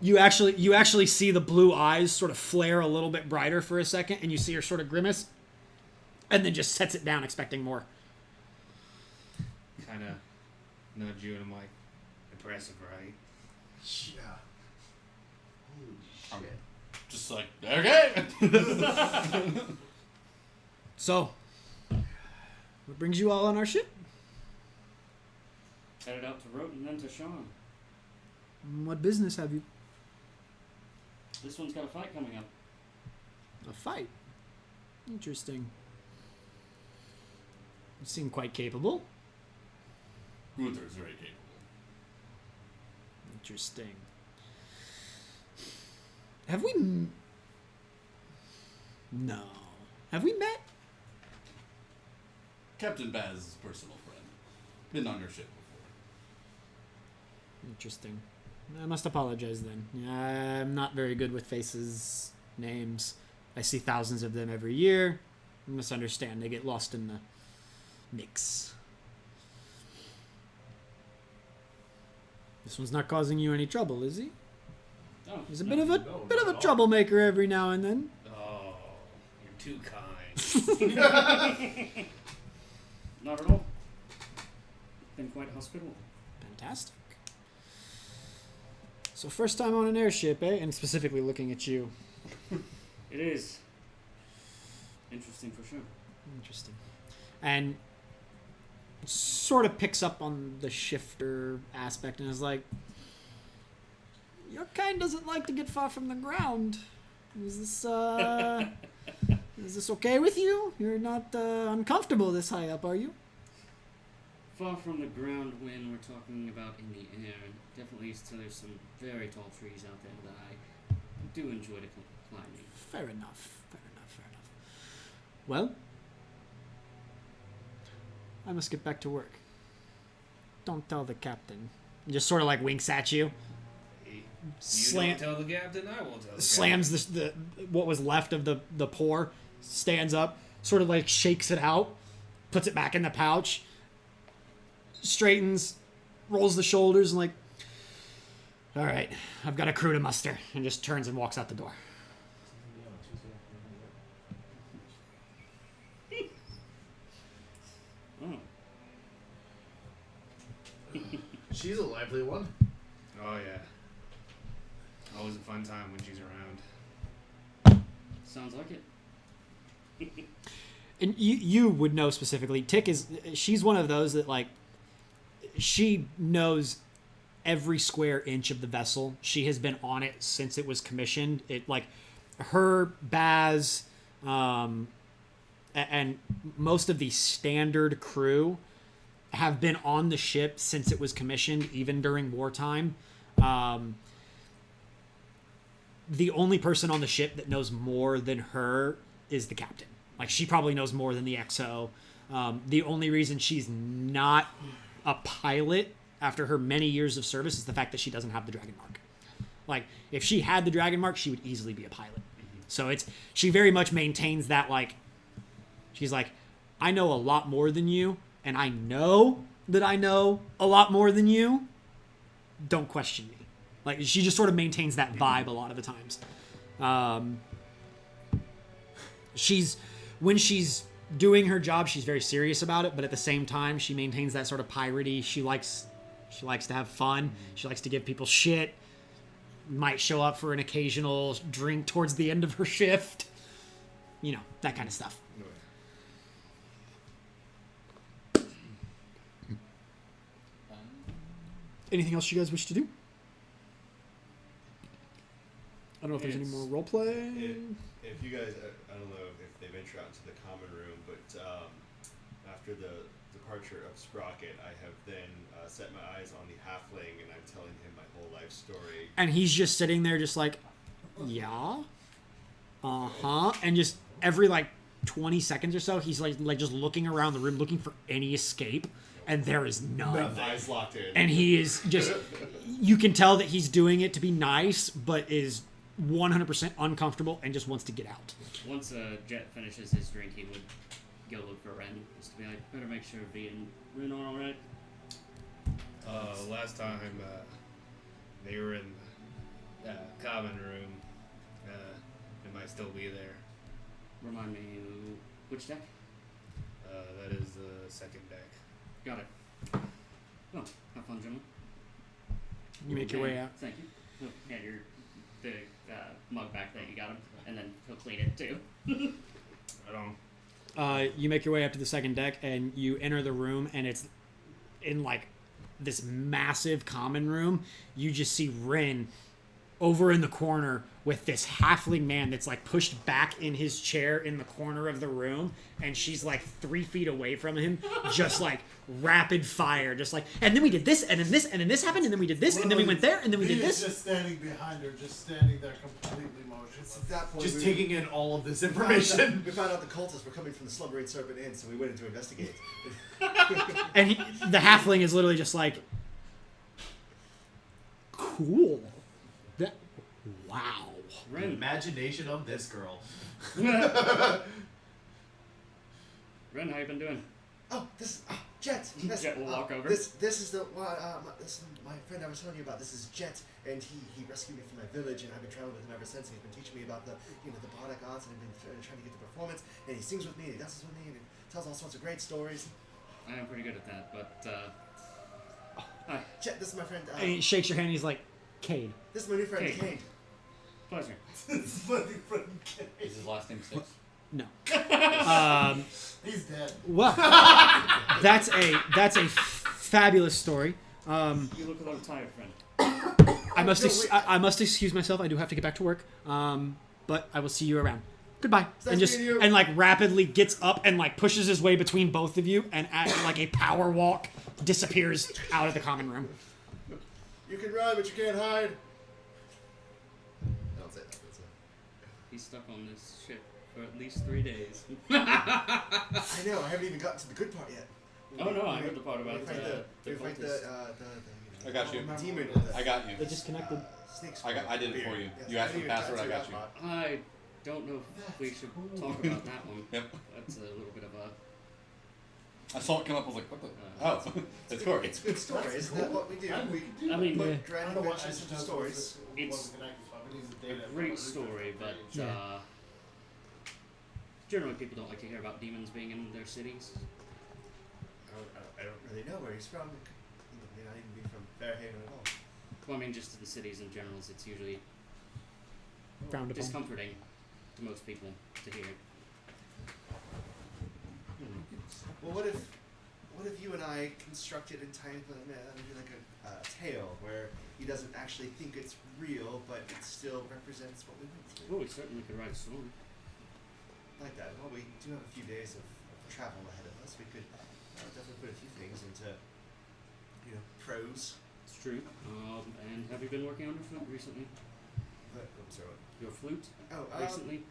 Speaker 2: you actually see the blue eyes sort of flare a little bit brighter for a second, and you see her sort of grimace, and then just sets it down expecting more.
Speaker 9: Kind of nudge you, and I'm like, impressive, right?
Speaker 3: Yeah. Holy shit.
Speaker 8: Just like, okay.
Speaker 2: So, what brings you all on our ship?
Speaker 4: Headed out to Rote and then to Sean.
Speaker 2: What business have you?
Speaker 4: This one's got a fight coming up.
Speaker 2: A fight. Interesting. You seem quite capable.
Speaker 8: Gunther's very capable.
Speaker 2: Interesting. Have we... No. Have we met?
Speaker 8: Captain Baz's personal friend. Been on your ship before.
Speaker 2: Interesting. I must apologize then. I'm not very good with faces, names. I see thousands of them every year. I misunderstand. They get lost in the mix. This one's not causing you any trouble, is he?
Speaker 4: Oh,
Speaker 2: He's a
Speaker 4: no.
Speaker 2: bit of a
Speaker 6: no,
Speaker 2: bit
Speaker 6: not
Speaker 2: of a
Speaker 6: at all.
Speaker 2: troublemaker every now and then.
Speaker 9: Oh, you're too kind.
Speaker 4: Not at all. Been quite hospitable.
Speaker 2: Fantastic. So first time on an airship, eh? And specifically looking at you.
Speaker 4: It is interesting for sure.
Speaker 2: Interesting. And sort of picks up on the shifter aspect and is like, your kind doesn't like to get far from the ground. Is this okay with you? You're not uncomfortable this high up, are you?
Speaker 4: Far from the ground when we're talking about in the air. Definitely still there's some very tall trees out there that I do enjoy to climbing.
Speaker 2: Fair enough. Well, I must get back to work. Don't tell the captain. Just sort of like winks at you.
Speaker 9: You
Speaker 2: Slam-
Speaker 9: don't tell the captain, I won't tell the
Speaker 2: slams the what was left of the pour, stands up, sort of like shakes it out, puts it back in the pouch, straightens, rolls the shoulders, and like, all right, I've got a crew to muster, and just turns and walks out the door.
Speaker 4: Oh.
Speaker 5: She's a lively one.
Speaker 9: Oh yeah. Always a fun time when she's around.
Speaker 4: Sounds like it.
Speaker 2: And you would know specifically. She's one of those that like, she knows every square inch of the vessel. She has been on it since it was commissioned. It like her Baz, and most of the standard crew have been on the ship since it was commissioned, even during wartime. The only person on the ship that knows more than her is the captain. Like, she probably knows more than the XO. The only reason she's not a pilot after her many years of service is the fact that she doesn't have the Dragon Mark. Like, if she had the Dragon Mark, she would easily be a pilot. So she very much maintains that, like, she's like, I know a lot more than you, and I know that I know a lot more than you. Don't question me. Like, she just sort of maintains that vibe a lot of the times. When she's doing her job, she's very serious about it, but at the same time, she maintains that sort of piratey. She likes to have fun. She likes to give people shit. Might show up for an occasional drink towards the end of her shift. You know, that kind of stuff. Anything else you guys wish to do? I don't know if there's any more role play.
Speaker 3: If you guys, I don't know if they venture out into the common room, but after the departure of Sprocket, I have then set my eyes on the halfling, and I'm telling him my whole life story.
Speaker 2: And he's just sitting there just like, yeah, uh-huh. And just every like 20 seconds or so, he's like just looking around the room looking for any escape, and there is none.
Speaker 3: Eyes locked in.
Speaker 2: And he is just, you can tell that he's doing it to be nice, but is 100% uncomfortable and just wants to get out.
Speaker 4: Once Jet finishes his drink, he would go look for Ren, just to be like, better make sure V and Ren are alright.
Speaker 9: Last time they were in the common room. It might still be there.
Speaker 4: Remind me, which deck?
Speaker 9: That is the second deck.
Speaker 4: Got it. Well, have fun, gentlemen.
Speaker 2: You make your way out.
Speaker 4: Thank you. Oh, yeah, the mug back that you got him, and then he'll clean it too.
Speaker 9: Right on.
Speaker 2: You make your way up to the second deck, and you enter the room, and it's in like this massive common room. You just see Ryn over in the corner with this halfling man that's like pushed back in his chair in the corner of the room, and she's like 3 feet away from him, just like rapid fire, just like, and then we did this, and then this, and then this happened, and then we did this, and then we went there, and then we did
Speaker 7: He is
Speaker 2: this.
Speaker 7: just standing behind her, just standing there completely motionless.
Speaker 3: At that point,
Speaker 5: Just
Speaker 3: we
Speaker 5: taking in all of this
Speaker 3: found
Speaker 5: information.
Speaker 3: we found out the cultists were coming from the Slumbering Serpent Inn, so we went in to investigate.
Speaker 2: And the halfling is literally just like, cool. That, wow.
Speaker 5: The
Speaker 4: Ren,
Speaker 5: imagination of this girl.
Speaker 4: Ren, how you been doing?
Speaker 3: Oh, this is Jet. Yes,
Speaker 4: Jet will walk over.
Speaker 3: This is the this is my friend I was telling you about. This is Jet, and he rescued me from my village, and I've been traveling with him ever since. And he's been teaching me about the bardic arts, and I've been trying to get the performance. And he sings with me, and he dances with me, and he tells all sorts of great stories.
Speaker 4: I am pretty good at that, but hi.
Speaker 3: Jet, this is my friend.
Speaker 2: And he shakes your hand, and he's like, Cade.
Speaker 3: This is my new friend
Speaker 4: Kane.
Speaker 3: Kane.
Speaker 4: Pleasure.
Speaker 7: It's my friend Kane.
Speaker 8: Is his last name Six?
Speaker 2: No.
Speaker 7: He's dead.
Speaker 2: Well, that's a fabulous story.
Speaker 4: You look a little tired, friend.
Speaker 2: I must excuse myself. I do have to get back to work. But I will see you around. Goodbye.
Speaker 3: Nice
Speaker 2: And just
Speaker 3: meeting you.
Speaker 2: and like rapidly gets up and like pushes his way between both of you and at like a power walk disappears out of the common room.
Speaker 3: You can run, but you can't hide. I don't say that. That's
Speaker 4: He's stuck on this ship for at least 3 days.
Speaker 3: I know. I haven't even gotten to the good part yet.
Speaker 4: Oh no, I heard the part about
Speaker 3: We fight
Speaker 4: the
Speaker 3: fight
Speaker 4: cultists.
Speaker 8: I got you.
Speaker 3: demon.
Speaker 8: I got you.
Speaker 2: They disconnected.
Speaker 3: Snakes.
Speaker 8: I did it for you. You asked for the password, I got you.
Speaker 4: I don't know if we should talk about that one.
Speaker 8: Yep.
Speaker 4: That's a little bit of a...
Speaker 8: I saw it come up. I was like, what the? Oh, it's Corey.
Speaker 3: It's a good story. Isn't that what we do? We
Speaker 4: I mean,
Speaker 3: put
Speaker 2: Yeah.
Speaker 7: I
Speaker 3: grand
Speaker 7: don't know what
Speaker 3: adventures into
Speaker 7: isotopes
Speaker 3: stories.
Speaker 4: It's a
Speaker 7: a
Speaker 4: great story, but
Speaker 2: Yeah.
Speaker 4: generally people don't like to hear about demons being in their cities.
Speaker 3: I don't really know where he's from. He may not even be from Fairhaven at all.
Speaker 4: Well, I mean, just in the cities in general, it's usually
Speaker 2: Frowned upon.
Speaker 4: discomforting to most people to hear.
Speaker 3: Well, what if you and I constructed in time like a tale where he doesn't actually think it's real, but it still represents what we went through?
Speaker 4: Oh, we certainly could write a story.
Speaker 3: Like that. Well, we do have a few days of travel ahead of us. We could definitely put a few things into, prose.
Speaker 4: It's true. And have you been working on your flute recently?
Speaker 3: But I'm sorry.
Speaker 4: Your flute
Speaker 3: Oh,
Speaker 4: recently?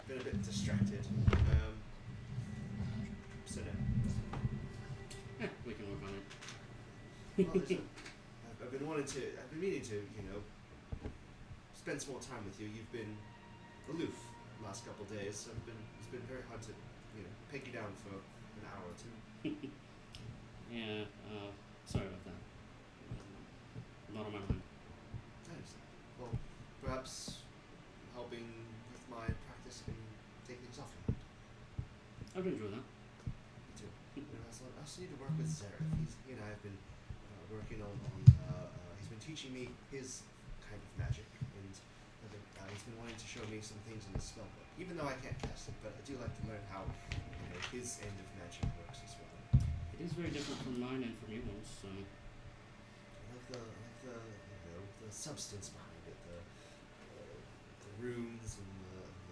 Speaker 3: been a bit distracted. So no.
Speaker 4: We can work on it.
Speaker 3: Well, I've been meaning to, spend some more time with you. You've been aloof the last couple of days. So it's been very hard to, peg you down for an hour or two.
Speaker 4: Yeah, sorry about that. Not on my mind.
Speaker 3: Thanks. Well, perhaps helping with my practice can take things off your mind.
Speaker 4: I would enjoy that.
Speaker 3: Me too. I also need to work with Zareth. He and I have been working on he's been teaching me his kind of magic, and he's been wanting to show me some things in his spell book. Even though I can't cast it, but I do like to learn how his end of magic works as well.
Speaker 4: It is very different from mine and from yours, so...
Speaker 3: I like the substance behind it, the runes and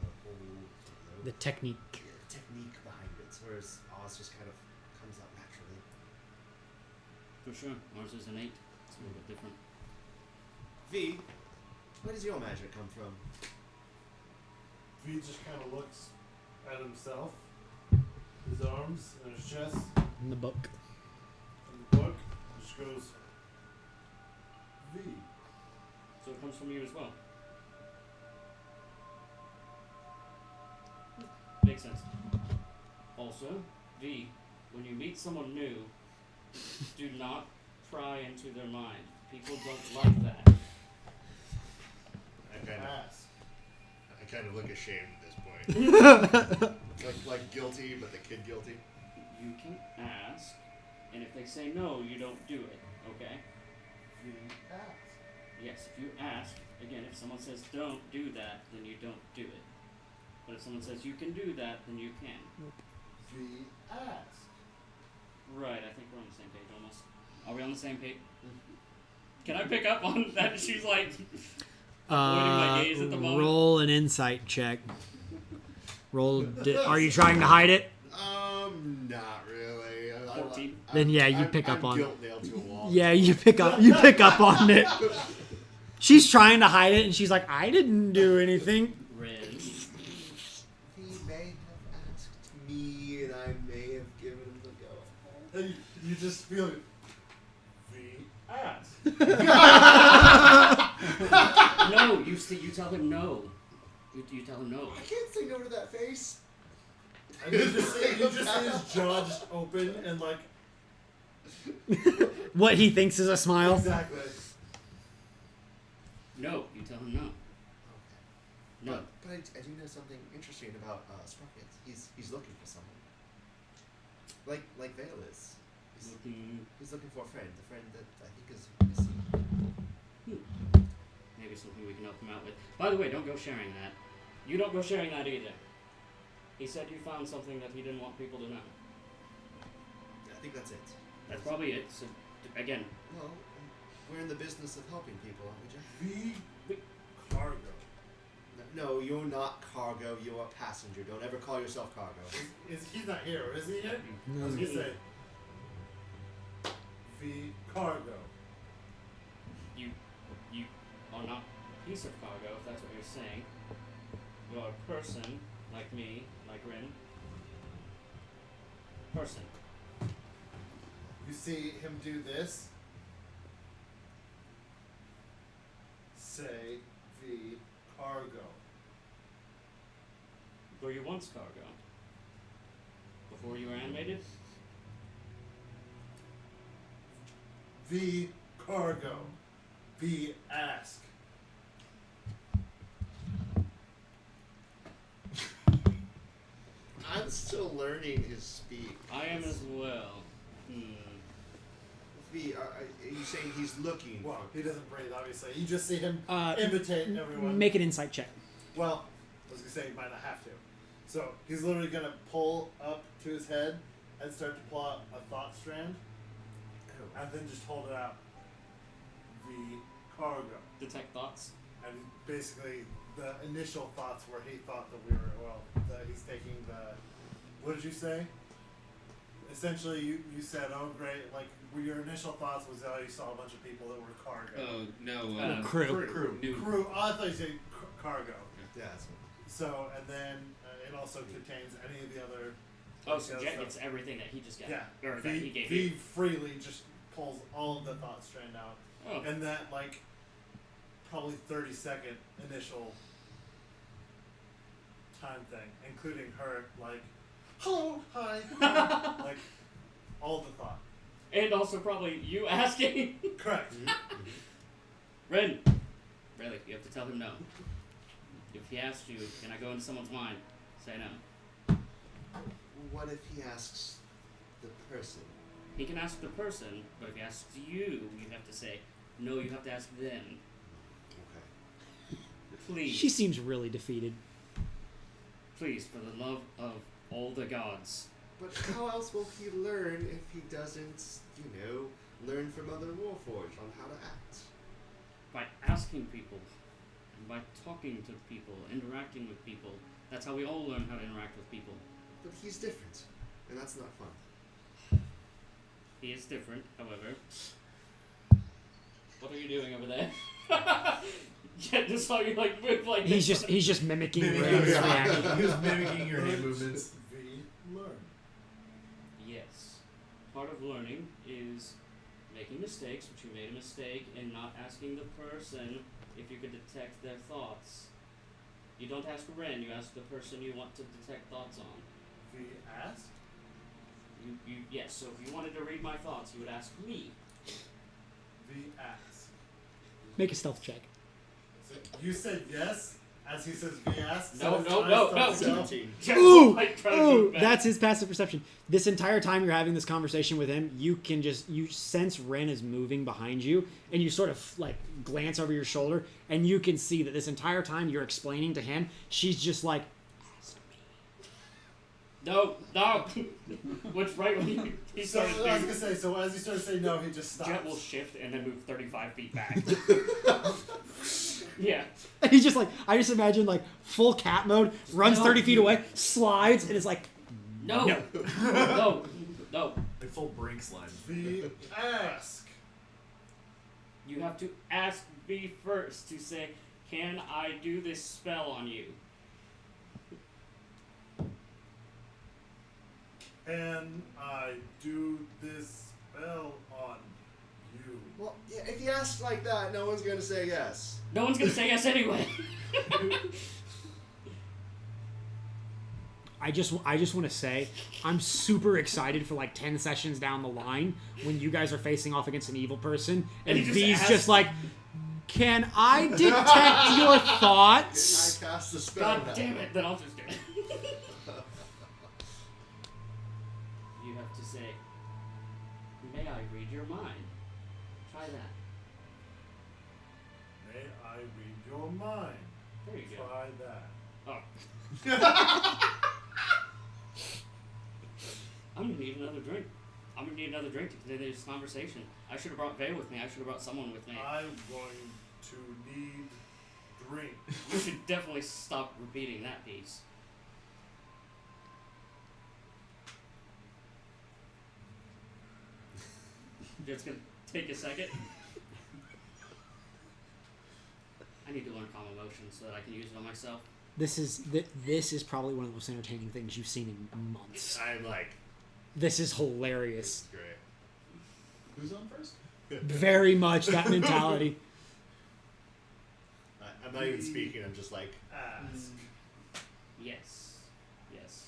Speaker 3: the whole
Speaker 2: The technique.
Speaker 3: technique behind it, whereas ours just kind of comes out naturally.
Speaker 4: For sure. Ours is innate. It's a little bit different.
Speaker 3: V, where does your magic come from?
Speaker 7: V just kind of looks at himself, his arms, and his chest,
Speaker 2: In the book.
Speaker 7: and the book, and just goes, V.
Speaker 4: So it comes from you as well. Makes sense. Also, V, when you meet someone new, do not pry into their mind. People don't like that.
Speaker 3: I kind of look ashamed at this point. like guilty, but the kid guilty.
Speaker 4: You can ask, and if they say no, you don't do it, okay?
Speaker 7: V ass.
Speaker 4: Yes, if you ask, again, if someone says don't do that, then you don't do it. But if someone says you can do that, then you can.
Speaker 7: V ass.
Speaker 4: Right, I think we're on the same page almost. Are we on the same page? Can I pick up on that? She's like avoiding my gaze at the moment.
Speaker 2: Roll an insight check. Are you trying to hide it?
Speaker 3: Not really.
Speaker 4: 14.
Speaker 2: Then yeah, you pick up on it.
Speaker 3: guilt nailed to a wall.
Speaker 2: Yeah, you pick up on it. She's trying to hide it, and she's like, I didn't do anything.
Speaker 4: Red.
Speaker 3: He may have asked me, and I may have given him the go.
Speaker 7: And you just feel it. V ass.
Speaker 4: No, you tell him no. You tell him no.
Speaker 3: I can't say no to that face.
Speaker 7: And you just see his jaw just open and like.
Speaker 2: What he thinks is a smile.
Speaker 7: Exactly.
Speaker 4: No, you tell him no. No.
Speaker 3: But I do know something interesting about Sprockets. He's looking for someone. Like Vale is. He's looking for a friend. The friend that I think is missing.
Speaker 4: Maybe with. By the way, don't go sharing that. You don't go sharing that either. He said you found something that he didn't want people to know.
Speaker 3: I think that's it.
Speaker 4: That's probably it. So, again,
Speaker 3: Well, we're in the business of helping people, aren't we, Jeff?
Speaker 7: The cargo.
Speaker 3: No, you're not cargo. You're a passenger. Don't ever call yourself cargo.
Speaker 7: He's not here, is he here?
Speaker 2: No.
Speaker 7: I was gonna say the cargo.
Speaker 4: you are not a piece of cargo, if that's what you're saying. You're a person, like me, like Ryn. Person.
Speaker 7: You see him do this. Say the cargo.
Speaker 4: Were you once cargo? Before you were animated?
Speaker 7: The cargo. The ask.
Speaker 3: I'm still learning his speak.
Speaker 4: I am as well.
Speaker 3: V, are you saying he's looking?
Speaker 7: Well, he doesn't breathe, obviously. You just see him
Speaker 2: Uh,
Speaker 7: imitate everyone.
Speaker 2: Make an insight check.
Speaker 7: Well, I was gonna say he might not have to. So he's literally gonna pull up to his head and start to pull out a thought strand,
Speaker 3: Oh.
Speaker 7: and then just hold it out. The cargo.
Speaker 4: Detect thoughts.
Speaker 7: And basically, the initial thoughts where he thought that we were, he's taking the, what did you say? Essentially, you said, oh great, like, your initial thoughts was, oh, you saw a bunch of people that were cargo.
Speaker 9: Oh no.
Speaker 2: Crew.
Speaker 9: New.
Speaker 7: Crew, oh, I thought you said cargo.
Speaker 3: Yeah, that's
Speaker 7: So, and then it also contains any of the other.
Speaker 4: Oh, so
Speaker 7: details
Speaker 4: Jet
Speaker 7: of-
Speaker 4: gets everything that he just got.
Speaker 7: Yeah.
Speaker 4: Or that he gave
Speaker 7: V
Speaker 4: you.
Speaker 7: freely just pulls all of the thought strand out.
Speaker 4: Oh.
Speaker 7: And that, like, probably 30-second initial time thing, including her, like, hello, hi, like, all the thought.
Speaker 4: And also probably you asking.
Speaker 7: Correct.
Speaker 4: Ryn. Really, you have to tell him no. If he asks you, can I go into someone's mind? Say no.
Speaker 3: What if he asks the person?
Speaker 4: He can ask the person, but if he asks you, you have to say, no, you have to ask them.
Speaker 3: Okay.
Speaker 4: Please.
Speaker 2: She seems really defeated.
Speaker 4: Please, for the love of all the gods.
Speaker 3: But how else will he learn if he doesn't, learn from other Warforged on how to act?
Speaker 4: By asking people, and by talking to people, interacting with people. That's how we all learn how to interact with people.
Speaker 3: But he's different, and that's not fun.
Speaker 4: He is different, however. What are you doing over there? Yeah, just saw you like move like
Speaker 2: He's
Speaker 4: this.
Speaker 2: just mimicking Ryn's
Speaker 5: Yeah.
Speaker 2: reaction.
Speaker 5: He was mimicking your hand movements.
Speaker 7: V learn.
Speaker 4: Yes. Part of learning is making mistakes, which you made a mistake in not asking the person if you could detect their thoughts. You don't ask Ryn, you ask the person you want to detect thoughts on.
Speaker 7: V ask.
Speaker 4: Yes, so if you wanted to read my thoughts, you would ask me.
Speaker 7: V ask.
Speaker 2: Make a stealth check.
Speaker 7: So you said yes as he says V ask.
Speaker 4: No,
Speaker 7: his
Speaker 4: no,
Speaker 7: eyes
Speaker 4: no,
Speaker 7: start
Speaker 4: no.
Speaker 7: to go.
Speaker 3: 17.
Speaker 2: Ooh,
Speaker 4: Like, try to
Speaker 2: ooh,
Speaker 4: move back.
Speaker 2: that's his passive perception. This entire time you're having this conversation with him, you sense Ryn is moving behind you, and you sort of like glance over your shoulder, and you can see that this entire time you're explaining to him, she's just like,
Speaker 4: No. Which right when he
Speaker 7: So
Speaker 4: started
Speaker 7: I was
Speaker 4: doing,
Speaker 7: gonna say. So as he started saying no, he just stops.
Speaker 4: Jet will shift and then move 35 feet back. Yeah.
Speaker 2: and he's just like, I just imagine like full cat mode, runs
Speaker 4: No.
Speaker 2: 30 feet away, slides, and is like,
Speaker 4: No.
Speaker 2: No.
Speaker 4: No. No.
Speaker 5: A full brink slide.
Speaker 7: V ask.
Speaker 4: You have to ask me first to say, can I do this spell on you?
Speaker 7: Can I do this spell on you?
Speaker 3: Well, yeah, if you ask like that, no one's gonna say yes.
Speaker 4: No one's gonna say yes anyway.
Speaker 2: I just want to say, I'm super excited for like 10 sessions down the line when you guys are facing off against an evil person, and
Speaker 4: he just
Speaker 2: V's
Speaker 4: asks-
Speaker 2: just like, can I detect your thoughts?
Speaker 3: I cast the spell.
Speaker 4: God
Speaker 3: now.
Speaker 4: damn it, then I'll just do it. You have to say, may I read your mind? Try that.
Speaker 7: May I read your mind.
Speaker 4: There you go.
Speaker 7: Try that.
Speaker 4: Oh. I'm gonna need another drink. I'm gonna need another drink to continue this conversation. I should have brought Vay with me. I should have brought someone with me.
Speaker 7: I'm going to need drink.
Speaker 4: You should definitely stop repeating that piece. Just gonna take a second. I need to learn calm emotions so that I can use it on myself.
Speaker 2: This is probably one of the most entertaining things you've seen in months.
Speaker 3: I'm like,
Speaker 2: This is hilarious.
Speaker 3: great.
Speaker 5: Who's on first?
Speaker 2: Very much that mentality.
Speaker 3: I'm not even speaking. I'm just like,
Speaker 7: Ask.
Speaker 4: Yes. Yes.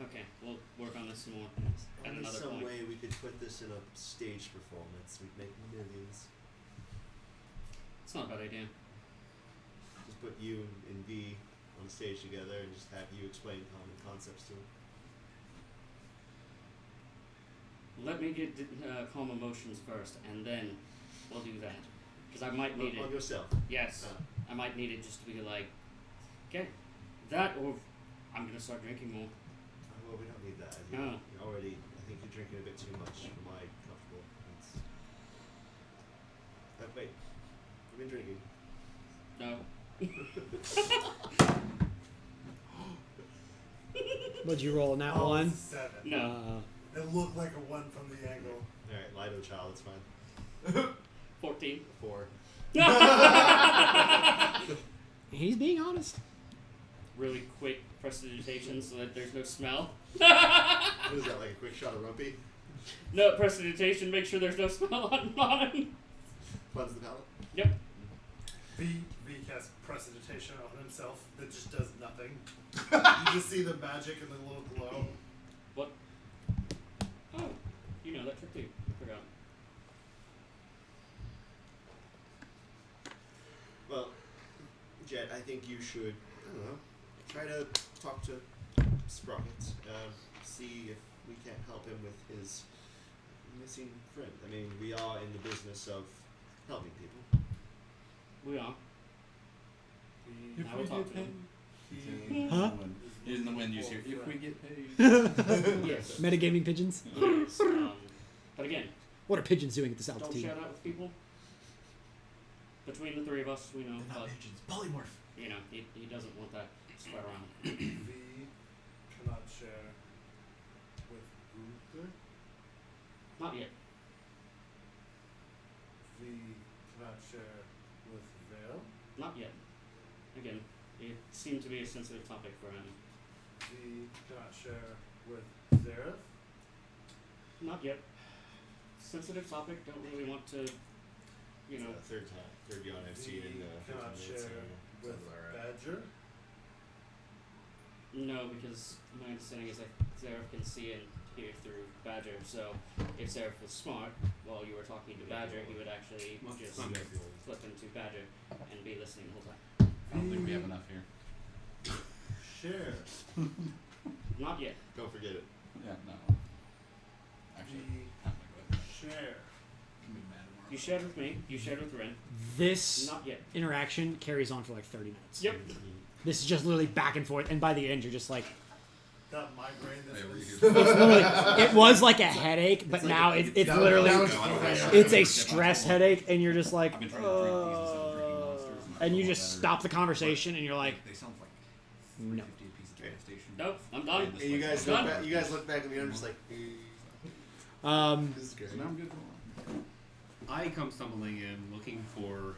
Speaker 4: Okay, we'll work on this some more. At
Speaker 10: Only
Speaker 4: another
Speaker 10: some
Speaker 4: point.
Speaker 10: way we could put this in a stage performance. We'd make millions.
Speaker 4: It's not a bad idea.
Speaker 10: Just put you and V on stage together and just have you explain common concepts to them.
Speaker 4: Let me get calm emotions first, and then we'll do that. Because I might need
Speaker 10: On
Speaker 4: it.
Speaker 10: yourself.
Speaker 4: Yes. I might need it just to be like, okay, that or I'm gonna start drinking more.
Speaker 10: Well, we don't need that.
Speaker 4: No.
Speaker 10: You're already, I think you're drinking a bit too much for my comfortable. Wait, you've been drinking.
Speaker 4: No.
Speaker 2: What'd you roll on that
Speaker 7: Oh,
Speaker 2: one?
Speaker 7: it's a 7.
Speaker 4: No.
Speaker 7: It looked like a 1 from the angle.
Speaker 10: Alright, Lido child, it's fine.
Speaker 4: 14.
Speaker 10: 4.
Speaker 2: He's being honest.
Speaker 4: Really quick prestidigitation so that there's no smell.
Speaker 10: What is that, like a quick shot of rumpy?
Speaker 4: No, prestidigitation, make sure there's no smell on him.
Speaker 10: Cleanse the palate?
Speaker 4: Yep.
Speaker 7: V casts prestidigitation on himself that just does nothing. You just see the magic and the little glow.
Speaker 4: What? Oh, you know that trick too. I forgot.
Speaker 10: Well, Jet, I think you should, I don't know, try to talk to Sprocket, see if we can't help him with his missing friend. I mean, we are in the business of helping people.
Speaker 4: We are.
Speaker 7: He,
Speaker 4: I will talk to him.
Speaker 7: he
Speaker 2: Huh?
Speaker 8: Using the wind use here. If we get paid.
Speaker 4: Yes.
Speaker 2: Metagaming pigeons.
Speaker 4: Yes. But again,
Speaker 2: What are pigeons doing at this
Speaker 4: don't
Speaker 2: altitude?
Speaker 4: shout out with people. Between the three of us, we know.
Speaker 5: They're not
Speaker 4: But,
Speaker 5: pigeons. Polymorph.
Speaker 4: you know, he doesn't want that spread around.
Speaker 7: V cannot share with Uther.
Speaker 4: Not yet.
Speaker 7: V cannot share with Vale.
Speaker 4: Not yet. Again, it seemed to be a sensitive topic for him.
Speaker 7: V cannot share with Zareth.
Speaker 4: Not yet. Sensitive topic. Don't really want to, you know.
Speaker 10: Third beyond I've seen in
Speaker 7: cannot
Speaker 10: 15 minutes.
Speaker 7: share with Badger.
Speaker 4: No, because my understanding is that Zareth can see and hear through Badger. So if Zareth was smart, while you were talking to Badger, he would actually just flip into Badger and be listening the whole time.
Speaker 8: I don't think we have enough here.
Speaker 7: Share.
Speaker 4: Not yet.
Speaker 10: Don't forget it.
Speaker 8: Yeah, no. Actually,
Speaker 7: V
Speaker 8: I'm gonna go ahead.
Speaker 7: share.
Speaker 8: I'm gonna be mad tomorrow.
Speaker 4: You shared with me. You shared with Ryn.
Speaker 2: This
Speaker 4: Not yet.
Speaker 2: interaction carries on for like 30 minutes.
Speaker 4: Yep.
Speaker 2: This is just literally back and forth, and by the end, you're just like,
Speaker 7: That migraine that
Speaker 8: Hey, were you
Speaker 7: was.
Speaker 8: here?
Speaker 2: it's literally, it was like a headache, but
Speaker 10: It's like
Speaker 2: now
Speaker 10: a-
Speaker 2: it's
Speaker 10: now-
Speaker 2: literally,
Speaker 10: now
Speaker 2: it's a stress headache, and you're just like,
Speaker 8: I've been trying to drink these instead of drinking monsters.
Speaker 2: and you just stop the conversation, and you're like,
Speaker 8: They sound like
Speaker 2: no.
Speaker 8: $3.50 a piece at the gas station.
Speaker 4: Nope. I'm done.
Speaker 8: And
Speaker 10: And you guys
Speaker 4: Done.
Speaker 10: look back. You guys look back at me. I'm just like, this is great.
Speaker 8: So now I'm good for one.
Speaker 9: I come stumbling in looking for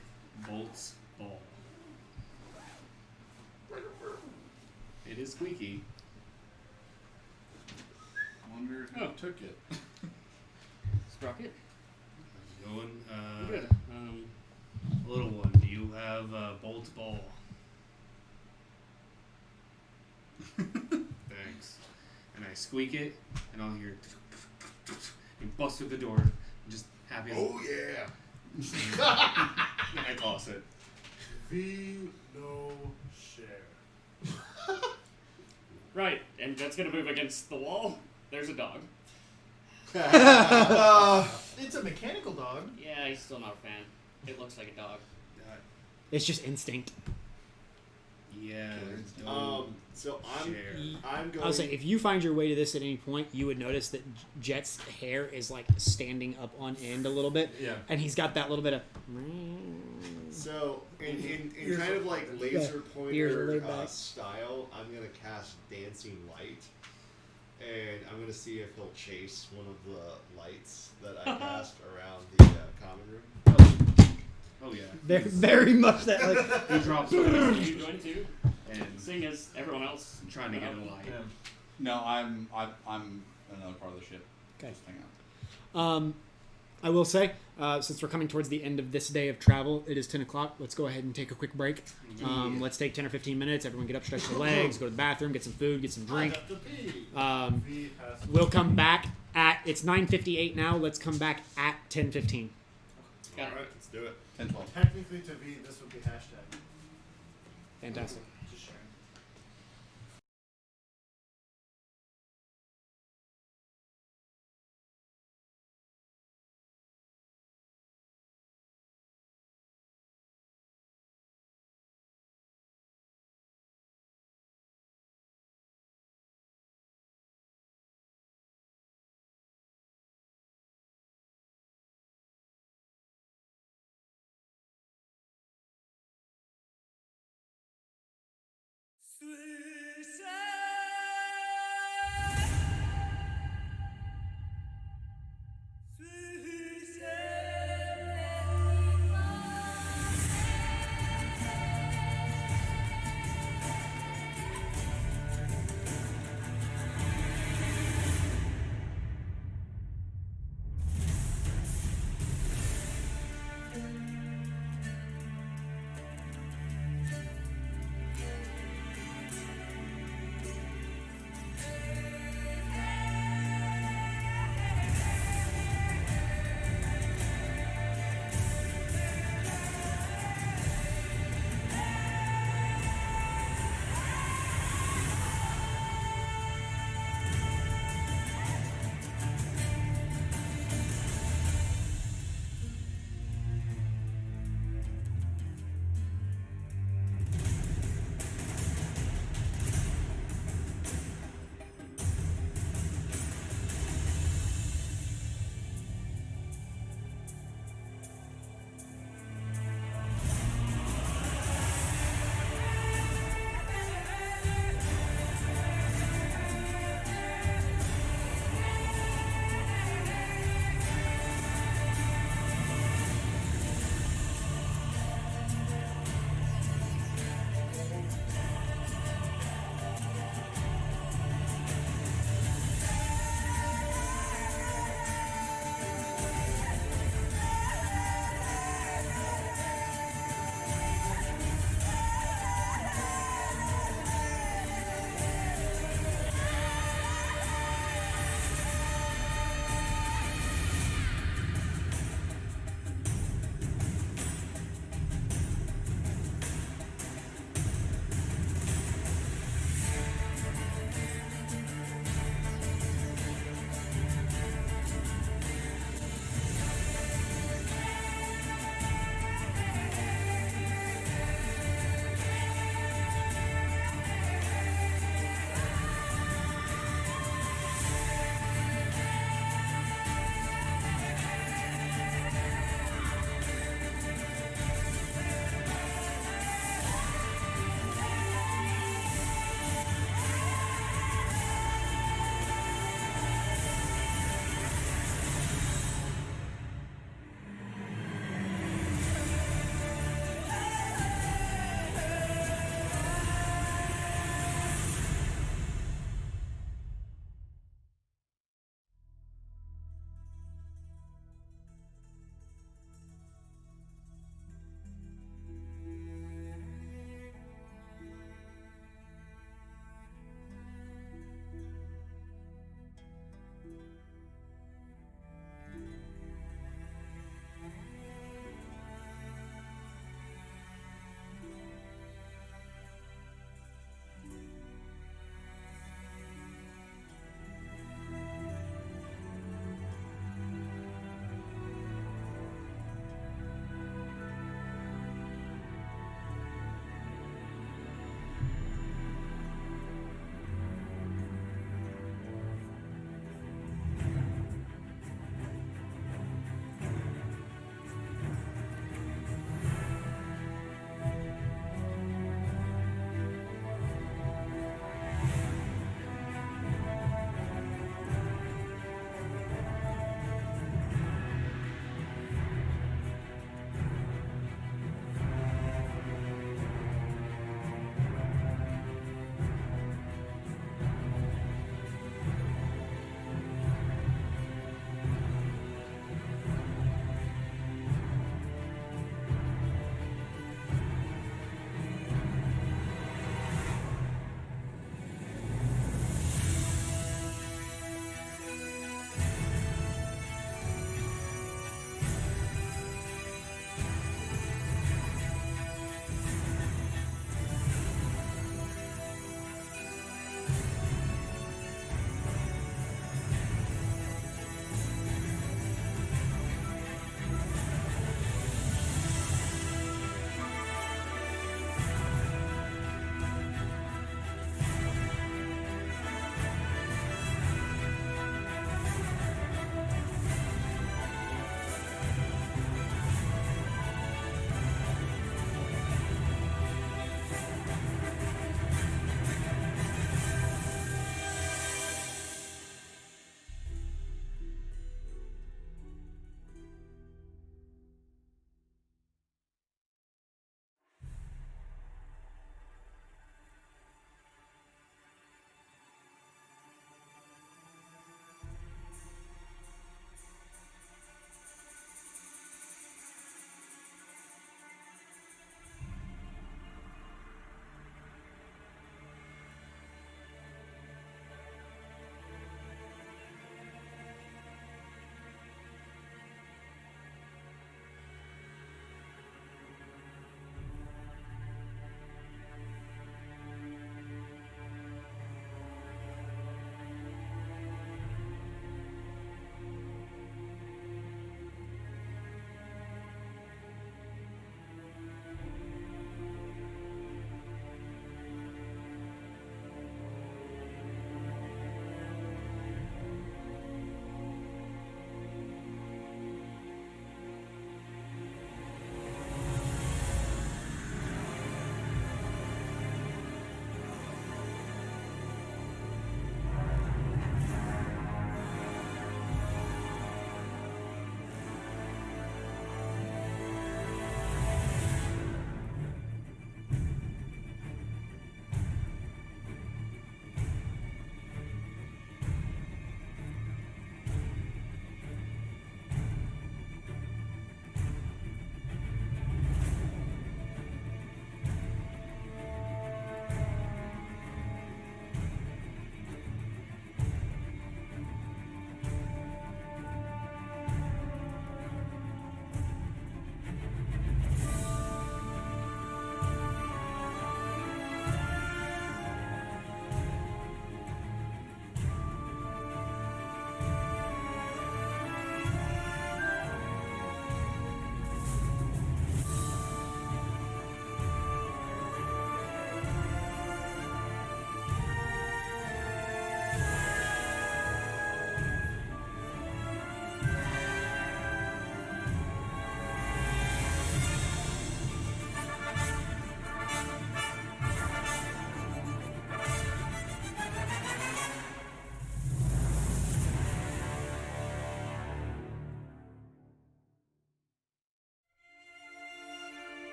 Speaker 9: Bolt's ball. It is squeaky.
Speaker 8: Wonder who
Speaker 4: Oh.
Speaker 8: took it.
Speaker 4: Sprocket.
Speaker 9: Going,
Speaker 4: Good.
Speaker 9: little one, do you have Bolt's ball? Thanks. And I squeak it, and I'll hear and bust through the door, and just happy as
Speaker 10: Oh yeah.
Speaker 9: and I toss it.
Speaker 7: V no share.
Speaker 4: Right, and that's gonna move against the wall. There's a dog.
Speaker 5: It's a mechanical dog.
Speaker 4: Yeah, he's still not a fan. It looks like a dog.
Speaker 2: It's just instinct.
Speaker 9: Yeah.
Speaker 10: So
Speaker 9: Share.
Speaker 10: I'm going.
Speaker 2: I was saying, if you find your way to this at any point, you would notice that Jet's hair is like standing up on end a little bit,
Speaker 8: Yeah.
Speaker 2: and he's got that little bit of.
Speaker 10: So in
Speaker 7: Ears
Speaker 10: kind
Speaker 7: are
Speaker 10: of like
Speaker 7: pointed.
Speaker 10: laser
Speaker 2: Ears are
Speaker 10: pointer
Speaker 2: laid back.
Speaker 10: style, I'm gonna cast Dancing Light, and I'm gonna see if he'll chase one of the lights that I cast around the common room.
Speaker 9: Oh yeah.
Speaker 2: Very, very much that. Like,
Speaker 9: He drops
Speaker 4: Are
Speaker 9: it
Speaker 4: you going to?
Speaker 9: and
Speaker 4: Seeing as everyone else
Speaker 9: trying to get a light.
Speaker 8: No, I'm another part of the ship.
Speaker 2: Okay.
Speaker 8: Just hang out.
Speaker 2: I will say, since we're coming towards the end of this day of travel, it is 10 o'clock. Let's go ahead and take a quick break. Let's take 10 or 15 minutes. Everyone get up, stretch their legs, go to the bathroom, get some food, get some drink.
Speaker 7: I have to pee. V has to
Speaker 2: We'll come back at, it's 9:58 now. Let's come back at 10:15.
Speaker 4: Got it.
Speaker 10: All right, let's do it.
Speaker 8: 10-12.
Speaker 7: Technically, to V, this would be hashtag.
Speaker 2: Fantastic.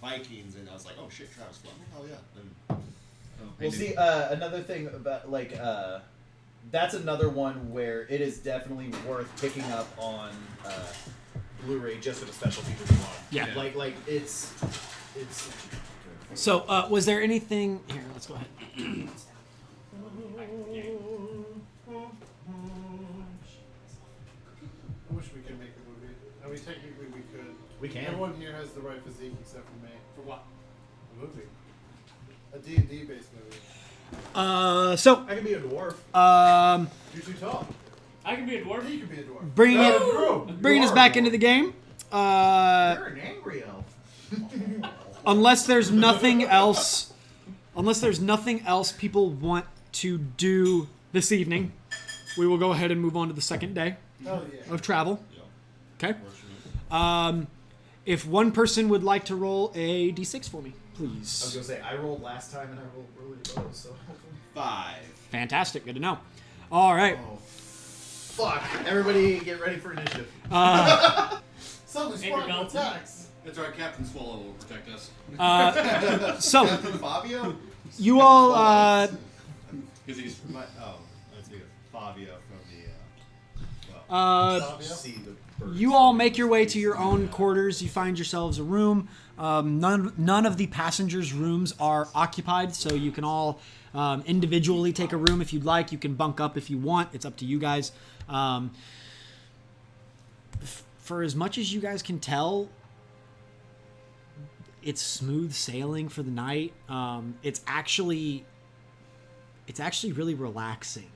Speaker 3: Vikings, and I was like, oh shit, Travis Fleming, oh yeah. And
Speaker 5: Well, see, another thing about that's another one where it is definitely worth picking up on Blu-ray just for the special features you want.
Speaker 2: Yeah.
Speaker 5: Like it's.
Speaker 2: So, was there anything here? Let's go ahead.
Speaker 7: I wish we could make a movie. I mean, technically we could.
Speaker 5: We can.
Speaker 7: Everyone here has the right physique except for me.
Speaker 9: For what?
Speaker 7: A movie. A D&D based movie.
Speaker 2: So,
Speaker 5: I can be a dwarf.
Speaker 7: You're too tall.
Speaker 4: I can be a dwarf.
Speaker 7: You can be a dwarf.
Speaker 2: bringing us back into the game.
Speaker 5: You're an angry elf.
Speaker 2: Unless there's nothing else people want to do this evening, we will go ahead and move on to the second day
Speaker 7: Oh yeah.
Speaker 2: of travel.
Speaker 3: yeah,
Speaker 2: Okay. If one person would like to roll a d6 for me,
Speaker 5: I was
Speaker 2: please.
Speaker 5: gonna say I rolled last time and I rolled really low, so.
Speaker 3: 5.
Speaker 2: Fantastic. Good to know. All right.
Speaker 5: Oh, fuck! Everybody, get ready for initiative.
Speaker 7: Something's
Speaker 4: Andrew
Speaker 7: wrong with
Speaker 4: Belton.
Speaker 7: tax.
Speaker 6: That's right, Captain Swallow will protect us.
Speaker 2: So,
Speaker 3: Captain Fabio?
Speaker 2: you all,
Speaker 6: Because he's
Speaker 3: That's me, Fabio from the.
Speaker 7: Fabio?
Speaker 5: See the birds.
Speaker 2: you all make your way to your own quarters. You find yourselves a room. None of the passengers' rooms are occupied, so you can all individually take a room if you'd like. You can bunk up if you want. It's up to you guys. For as much as you guys can tell, it's smooth sailing for the night. It's actually really relaxing.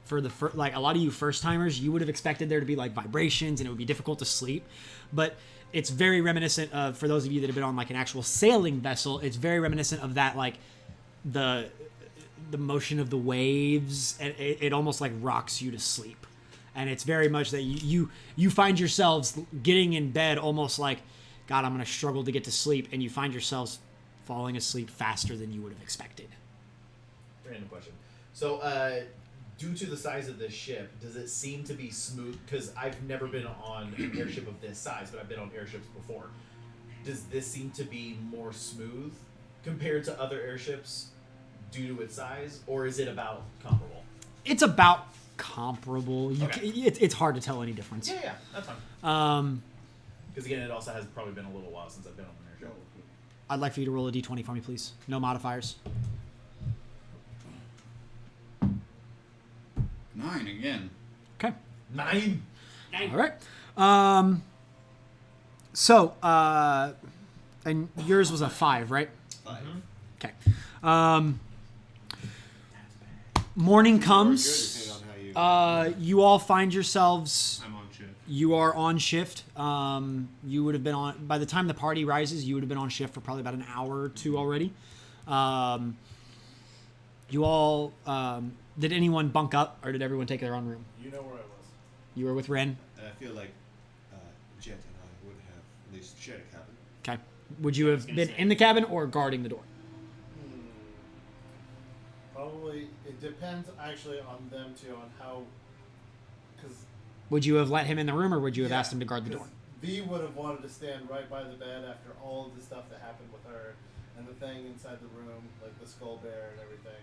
Speaker 2: For the like a lot of you first timers, you would have expected there to be like vibrations and it would be difficult to sleep, but it's very reminiscent of, for those of you that have been on like an actual sailing vessel, it's very reminiscent of that, like the motion of the waves, and it almost like rocks you to sleep. And it's very much that you find yourselves getting in bed almost like, God, I'm going to struggle to get to sleep, and you find yourselves falling asleep faster than you would have expected.
Speaker 5: Random question. So, due to the size of this ship, does it seem to be smooth? Because I've never been on an airship of this size, but I've been on airships before. Does this seem to be more smooth compared to other airships due to its size, or is it about comparable?
Speaker 2: It's about comparable.
Speaker 5: Okay.
Speaker 2: It's hard to tell any difference.
Speaker 5: Yeah, that's fine. Because again, it also has probably been a little while since I've been on an airship.
Speaker 2: I'd like for you to roll a d20 for me, please. No modifiers.
Speaker 8: 9 again.
Speaker 2: Okay.
Speaker 5: 9.
Speaker 2: All right. So, and yours was a 5, right?
Speaker 3: 5.
Speaker 2: Okay. Morning comes.
Speaker 3: Good, depending on how you.
Speaker 2: You all find yourselves.
Speaker 9: I'm on shift.
Speaker 2: You are on shift. You would have been on, by the time the party rises, you would have been on shift for probably about an hour or two already. You all, did anyone bunk up, or did everyone take their own room?
Speaker 7: You know where I was.
Speaker 2: You were with Ren.
Speaker 3: And I feel like Jet and I would have at least shared a cabin.
Speaker 2: Okay. Would you have been in the cabin or guarding the door?
Speaker 7: Probably, it depends actually on them too, on how, because
Speaker 2: Would you have let him in the room, or would you have asked him to guard the door?
Speaker 7: V would have wanted to stand right by the bed after all of the stuff that happened with her and the thing inside the room, like the skull bear and everything.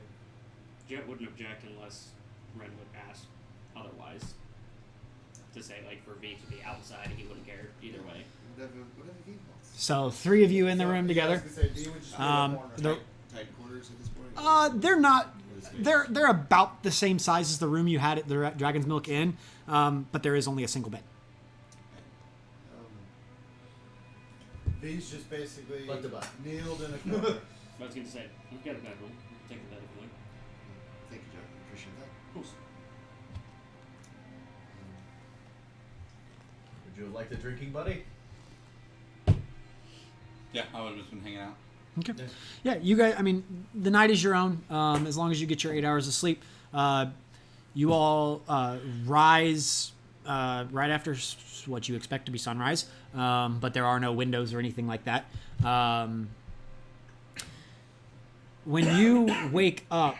Speaker 4: Jet wouldn't object unless Ren would ask otherwise. To say, like, for V to be outside, he wouldn't care either way.
Speaker 10: Whatever V wants.
Speaker 2: So 3 of you in the
Speaker 7: So,
Speaker 2: room
Speaker 7: yeah, I was
Speaker 2: together.
Speaker 7: gonna say, V would just be in the corner.
Speaker 2: The-
Speaker 3: Tight quarters at this point.
Speaker 2: They're not.
Speaker 3: What is it?
Speaker 2: They're about the same size as the room you had at the Dragon's Milk Inn, but there is only a single bed.
Speaker 7: V's just basically
Speaker 5: Like the butt.
Speaker 7: kneeled in a corner.
Speaker 4: I was going to say, we've got a bedroom. Take a bed if you like.
Speaker 3: Thank you, Jack. Appreciate that.
Speaker 4: Of course.
Speaker 5: Would you have liked a drinking buddy?
Speaker 8: Yeah, I would have just been hanging out.
Speaker 2: Okay. Yeah, you guys. I mean, the night is your own. As long as you get your 8 hours of sleep, you all rise right after what you expect to be sunrise. But there are no windows or anything like that. When you wake up,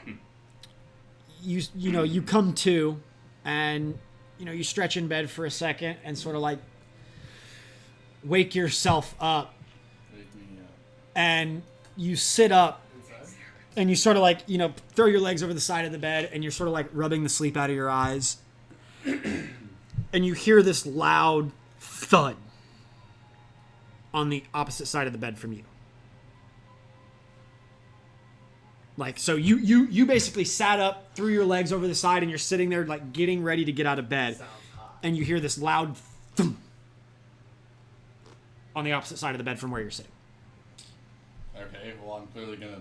Speaker 2: you come to, and you stretch in bed for a second and sort of like wake yourself up.
Speaker 8: Wake me up.
Speaker 2: and you sit up,
Speaker 7: Inside.
Speaker 2: and you sort of like, throw your legs over the side of the bed, and you're sort of like rubbing the sleep out of your eyes. And you hear this loud thud on the opposite side of the bed from you. Like, so you basically sat up, threw your legs over the side, and you're sitting there like getting ready to get out of bed.
Speaker 7: Sounds hot.
Speaker 2: And you hear this loud thump on the opposite side of the bed from where you're sitting.
Speaker 8: Okay, well, I'm clearly gonna,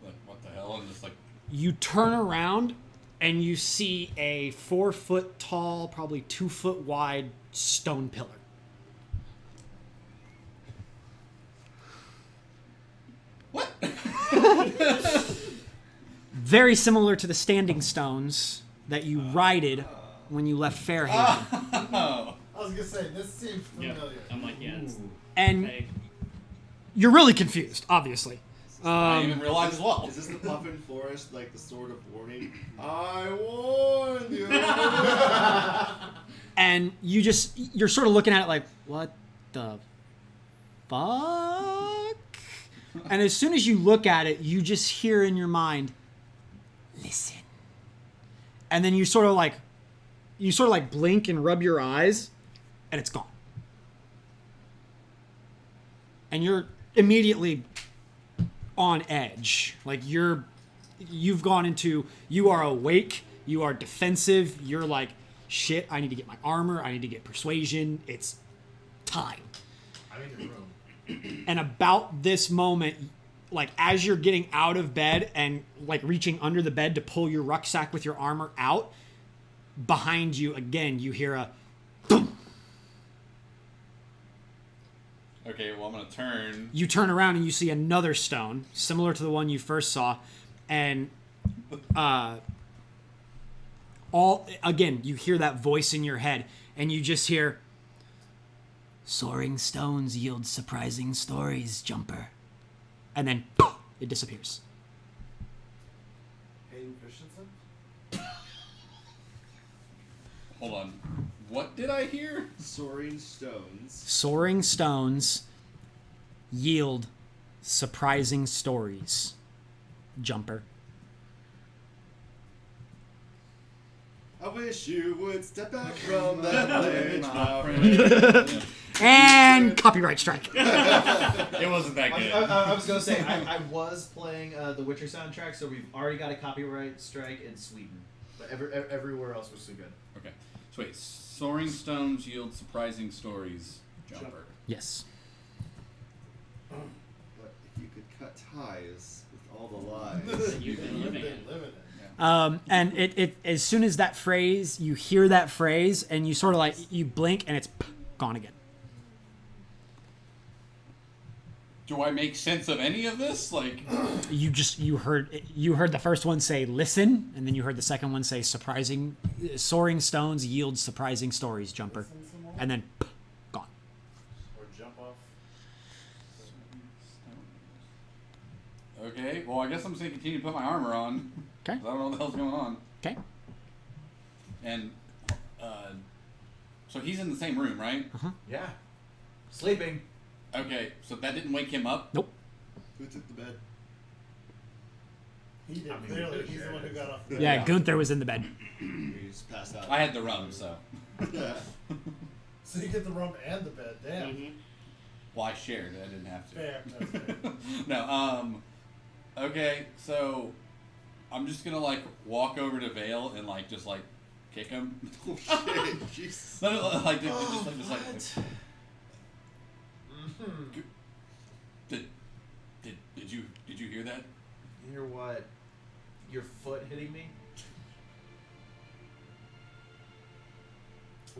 Speaker 8: like, what the hell? And just, like,
Speaker 2: You turn around and you see a 4 foot tall, probably 2 foot wide stone pillar.
Speaker 8: what?
Speaker 2: Very similar to the standing stones that you righted when you left Fairhaven.
Speaker 8: Oh.
Speaker 7: I was gonna say this seems
Speaker 4: Yeah.
Speaker 7: familiar.
Speaker 4: I'm like, yeah, it's
Speaker 2: And
Speaker 4: fake.
Speaker 2: you're really confused, obviously.
Speaker 8: I didn't even realize as well.
Speaker 10: Is this the Puffin Forest, like the sword of warning? I warned you.
Speaker 2: And you're sort of looking at it like, what the fuck? And as soon as you look at it, you just hear in your mind, listen. And then you sort of like blink and rub your eyes, and it's gone. And you're immediately on edge. Like you've gone into, you are awake, you are defensive, you're like, shit, I need to get my armor, I need to get persuasion, it's time.
Speaker 1: I'm in the room.
Speaker 2: And about this moment, like as you're getting out of bed and like reaching under the bed to pull your rucksack with your armor out, behind you again, you hear a thump.
Speaker 8: Okay, well, I'm gonna turn.
Speaker 2: You turn around and you see another stone, similar to the one you first saw, and you hear that voice in your head, and you just hear, soaring stones yield surprising stories, Jumper. And then it disappears.
Speaker 7: Hayden Christensen?
Speaker 8: Hold on. What did I hear?
Speaker 10: Soaring stones.
Speaker 2: Soaring stones yield surprising stories, Jumper.
Speaker 10: I wish you would step back from that ledge, my friend.
Speaker 2: And copyright strike.
Speaker 8: It wasn't that good.
Speaker 5: I was gonna say I was playing the Witcher soundtrack, so we've already got a copyright strike in Sweden, but everywhere else was so good.
Speaker 8: Okay. So wait, soaring stones yield surprising stories, Jumper.
Speaker 2: Yes.
Speaker 10: But if you could cut ties with all the lies.
Speaker 4: You've been living it.
Speaker 2: And it as soon as that phrase, you hear that phrase, and you sort of like, you blink, and it's gone again.
Speaker 8: Do I make sense of any of this? Like,
Speaker 2: You heard the first one say listen, and then you heard the second one say soaring stones yield surprising stories, Jumper,
Speaker 7: Listen some more?
Speaker 2: and then gone.
Speaker 7: Or jump off.
Speaker 8: okay, well, I guess I'm just gonna continue to put my armor on.
Speaker 2: Okay.
Speaker 8: 'Cause I don't know what the hell's going on.
Speaker 2: Okay.
Speaker 8: And, so he's in the same room, right?
Speaker 5: Yeah, sleeping.
Speaker 8: Okay, so that didn't wake him up?
Speaker 2: Nope.
Speaker 10: Who took the bed?
Speaker 7: He did.
Speaker 5: I mean,
Speaker 7: Clearly,
Speaker 5: we
Speaker 7: he's the one who got off the
Speaker 2: Yeah,
Speaker 8: Yeah.
Speaker 2: Gunther was in the bed.
Speaker 10: He just passed out.
Speaker 8: I had the rum, so.
Speaker 7: So you get the rum and the bed. Damn.
Speaker 4: Mhm.
Speaker 8: Well, I shared. I didn't have to.
Speaker 7: Fair. That's fair.
Speaker 8: No, okay, so I'm just gonna, like, walk over to Vale and, like, just, like, kick him.
Speaker 10: Oh shit, Jesus.
Speaker 8: No, like, just like,
Speaker 5: Mm-hmm.
Speaker 8: did you hear that?
Speaker 5: You hear what? Your foot hitting me?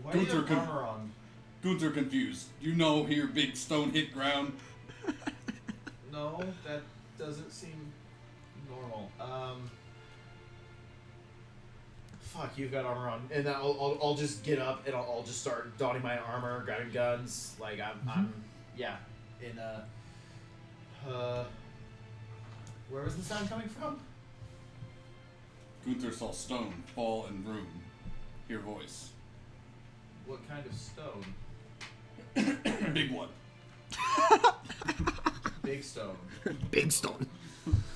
Speaker 5: Why do you have
Speaker 8: Gunther
Speaker 5: armor on?
Speaker 8: Gunther confused. You know, here, big stone hit ground.
Speaker 5: No, that doesn't seem normal. Fuck, you've got armor on, and then I'll just get up and I'll just start donning my armor, grabbing guns. Like I'm yeah, in where was the sound coming from?
Speaker 8: Gunther saw stone fall in room. Hear voice.
Speaker 5: What kind of stone?
Speaker 8: Big one.
Speaker 5: Big stone.
Speaker 2: Big stone.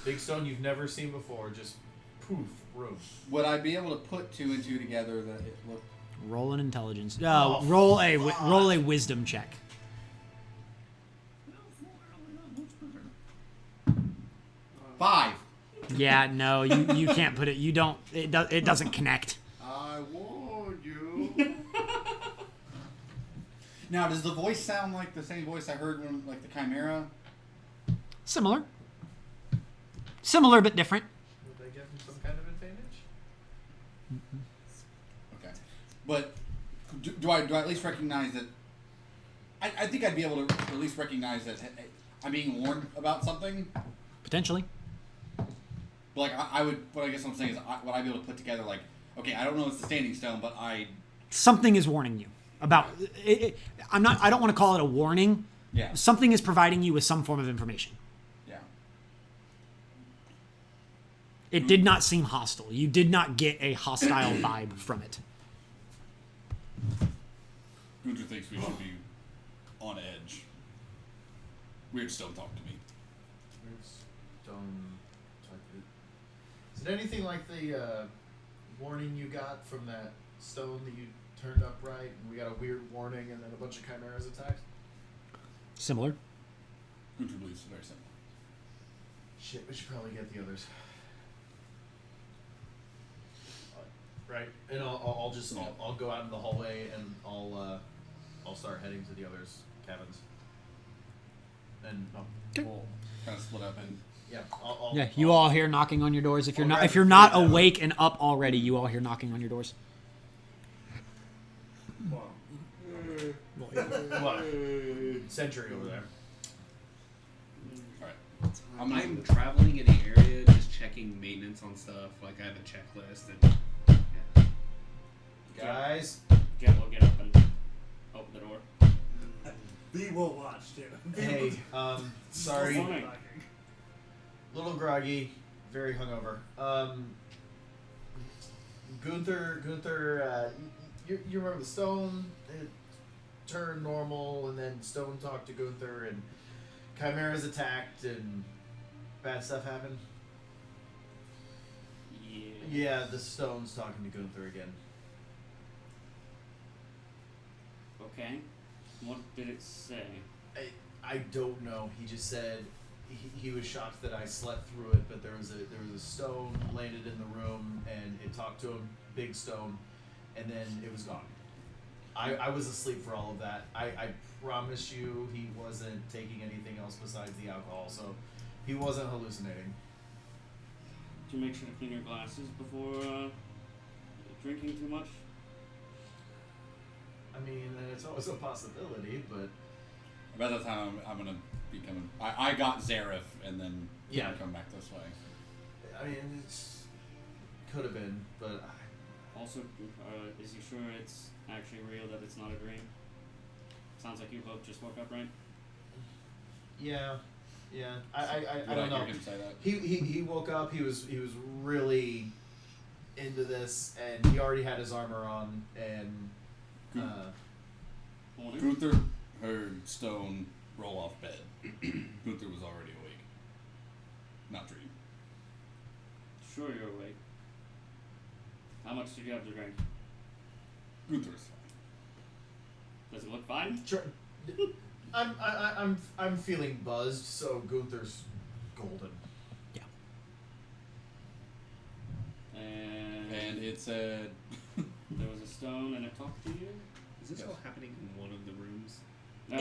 Speaker 5: Big stone you've never seen before. Just poof, room.
Speaker 8: Would I be able to put two and two together that it looked?
Speaker 2: Roll an intelligence.
Speaker 5: Oh,
Speaker 2: roll
Speaker 5: fuck.
Speaker 2: a wisdom check.
Speaker 8: 5.
Speaker 2: Yeah, no, you can't put it. You don't. It doesn't connect.
Speaker 3: I warned you.
Speaker 8: Now, does the voice sound like the same voice I heard when, like, the Chimera?
Speaker 2: Similar but different.
Speaker 5: Would they give him some kind of advantage?
Speaker 8: Okay. But do I at least recognize that? I think I'd be able to at least recognize that I'm being warned about something.
Speaker 2: Potentially.
Speaker 8: But like I would. What I guess what I'm saying is, would I be able to put together like, okay, I don't know it's the Standing Stone, but
Speaker 2: Something is warning you about. I don't want to call it a warning.
Speaker 8: Yeah.
Speaker 2: Something is providing you with some form of information.
Speaker 8: Yeah.
Speaker 2: It did not seem hostile. You did not get a hostile vibe from it.
Speaker 8: Gunther thinks we should be on edge. Weird Stone talk to me.
Speaker 5: Stone. Is it anything like the warning you got from that stone that you turned upright, and we got a weird warning, and then a bunch of chimeras attacked?
Speaker 2: Similar.
Speaker 8: Gunther believes it's very similar.
Speaker 5: Shit, we should probably get the others. Right, and I'll just I'll go out in the hallway and I'll start heading to the others' cabins. And
Speaker 8: We'll kind of split up and.
Speaker 5: yeah,
Speaker 2: Yeah, you all hear knocking on your doors. If you're
Speaker 5: I'll
Speaker 2: not
Speaker 5: grab
Speaker 2: if you're
Speaker 5: the
Speaker 2: not
Speaker 5: food out.
Speaker 2: awake and up already, you all hear knocking on your doors.
Speaker 5: what? Sentry over there.
Speaker 8: All right.
Speaker 9: I'm traveling in the area, just checking maintenance on stuff. Like I have a checklist. And yeah.
Speaker 5: Guys,
Speaker 4: We'll get up and open the door.
Speaker 7: B will watch too.
Speaker 5: hey, sorry,
Speaker 4: Morning.
Speaker 5: little groggy, very hungover. Gunther, you remember the stone? It turned normal, and then Stone talked to Gunther, and Chimera's attacked, and bad stuff happened.
Speaker 4: Yeah.
Speaker 5: Yeah, the stone's talking to Gunther again.
Speaker 4: Okay. What did it say?
Speaker 5: I don't know. He just said he was shocked that I slept through it, but there was a stone landed in the room, and it talked to him, big stone, and then it was gone. I was asleep for all of that. I promise you he wasn't taking anything else besides the alcohol, so he wasn't hallucinating.
Speaker 4: Did you make sure to clean your glasses before drinking too much?
Speaker 5: I mean, it's always a possibility, but
Speaker 8: By that time, I'm gonna be coming. I got Zareth, and then
Speaker 5: Yeah.
Speaker 8: come back this way.
Speaker 5: I mean, it's could have been, but
Speaker 4: Also, is he sure it's actually real, that it's not a dream? Sounds like you both just woke up, right?
Speaker 5: yeah. I
Speaker 8: Would
Speaker 5: don't know.
Speaker 8: hear him say that?
Speaker 5: He woke up. He was really into this, and he already had his armor on, and
Speaker 4: Morning.
Speaker 8: Gunther heard Stone roll off bed. Gunther was already awake. Not dream.
Speaker 4: Sure you're awake. How much did you have to drink?
Speaker 8: Gunther's fine.
Speaker 4: Does it look fine?
Speaker 5: Sure. I'm feeling buzzed, so Gunther's golden.
Speaker 8: And it said,
Speaker 4: There was a stone and it talked to you?
Speaker 9: Is this all happening in one of the rooms?
Speaker 4: No,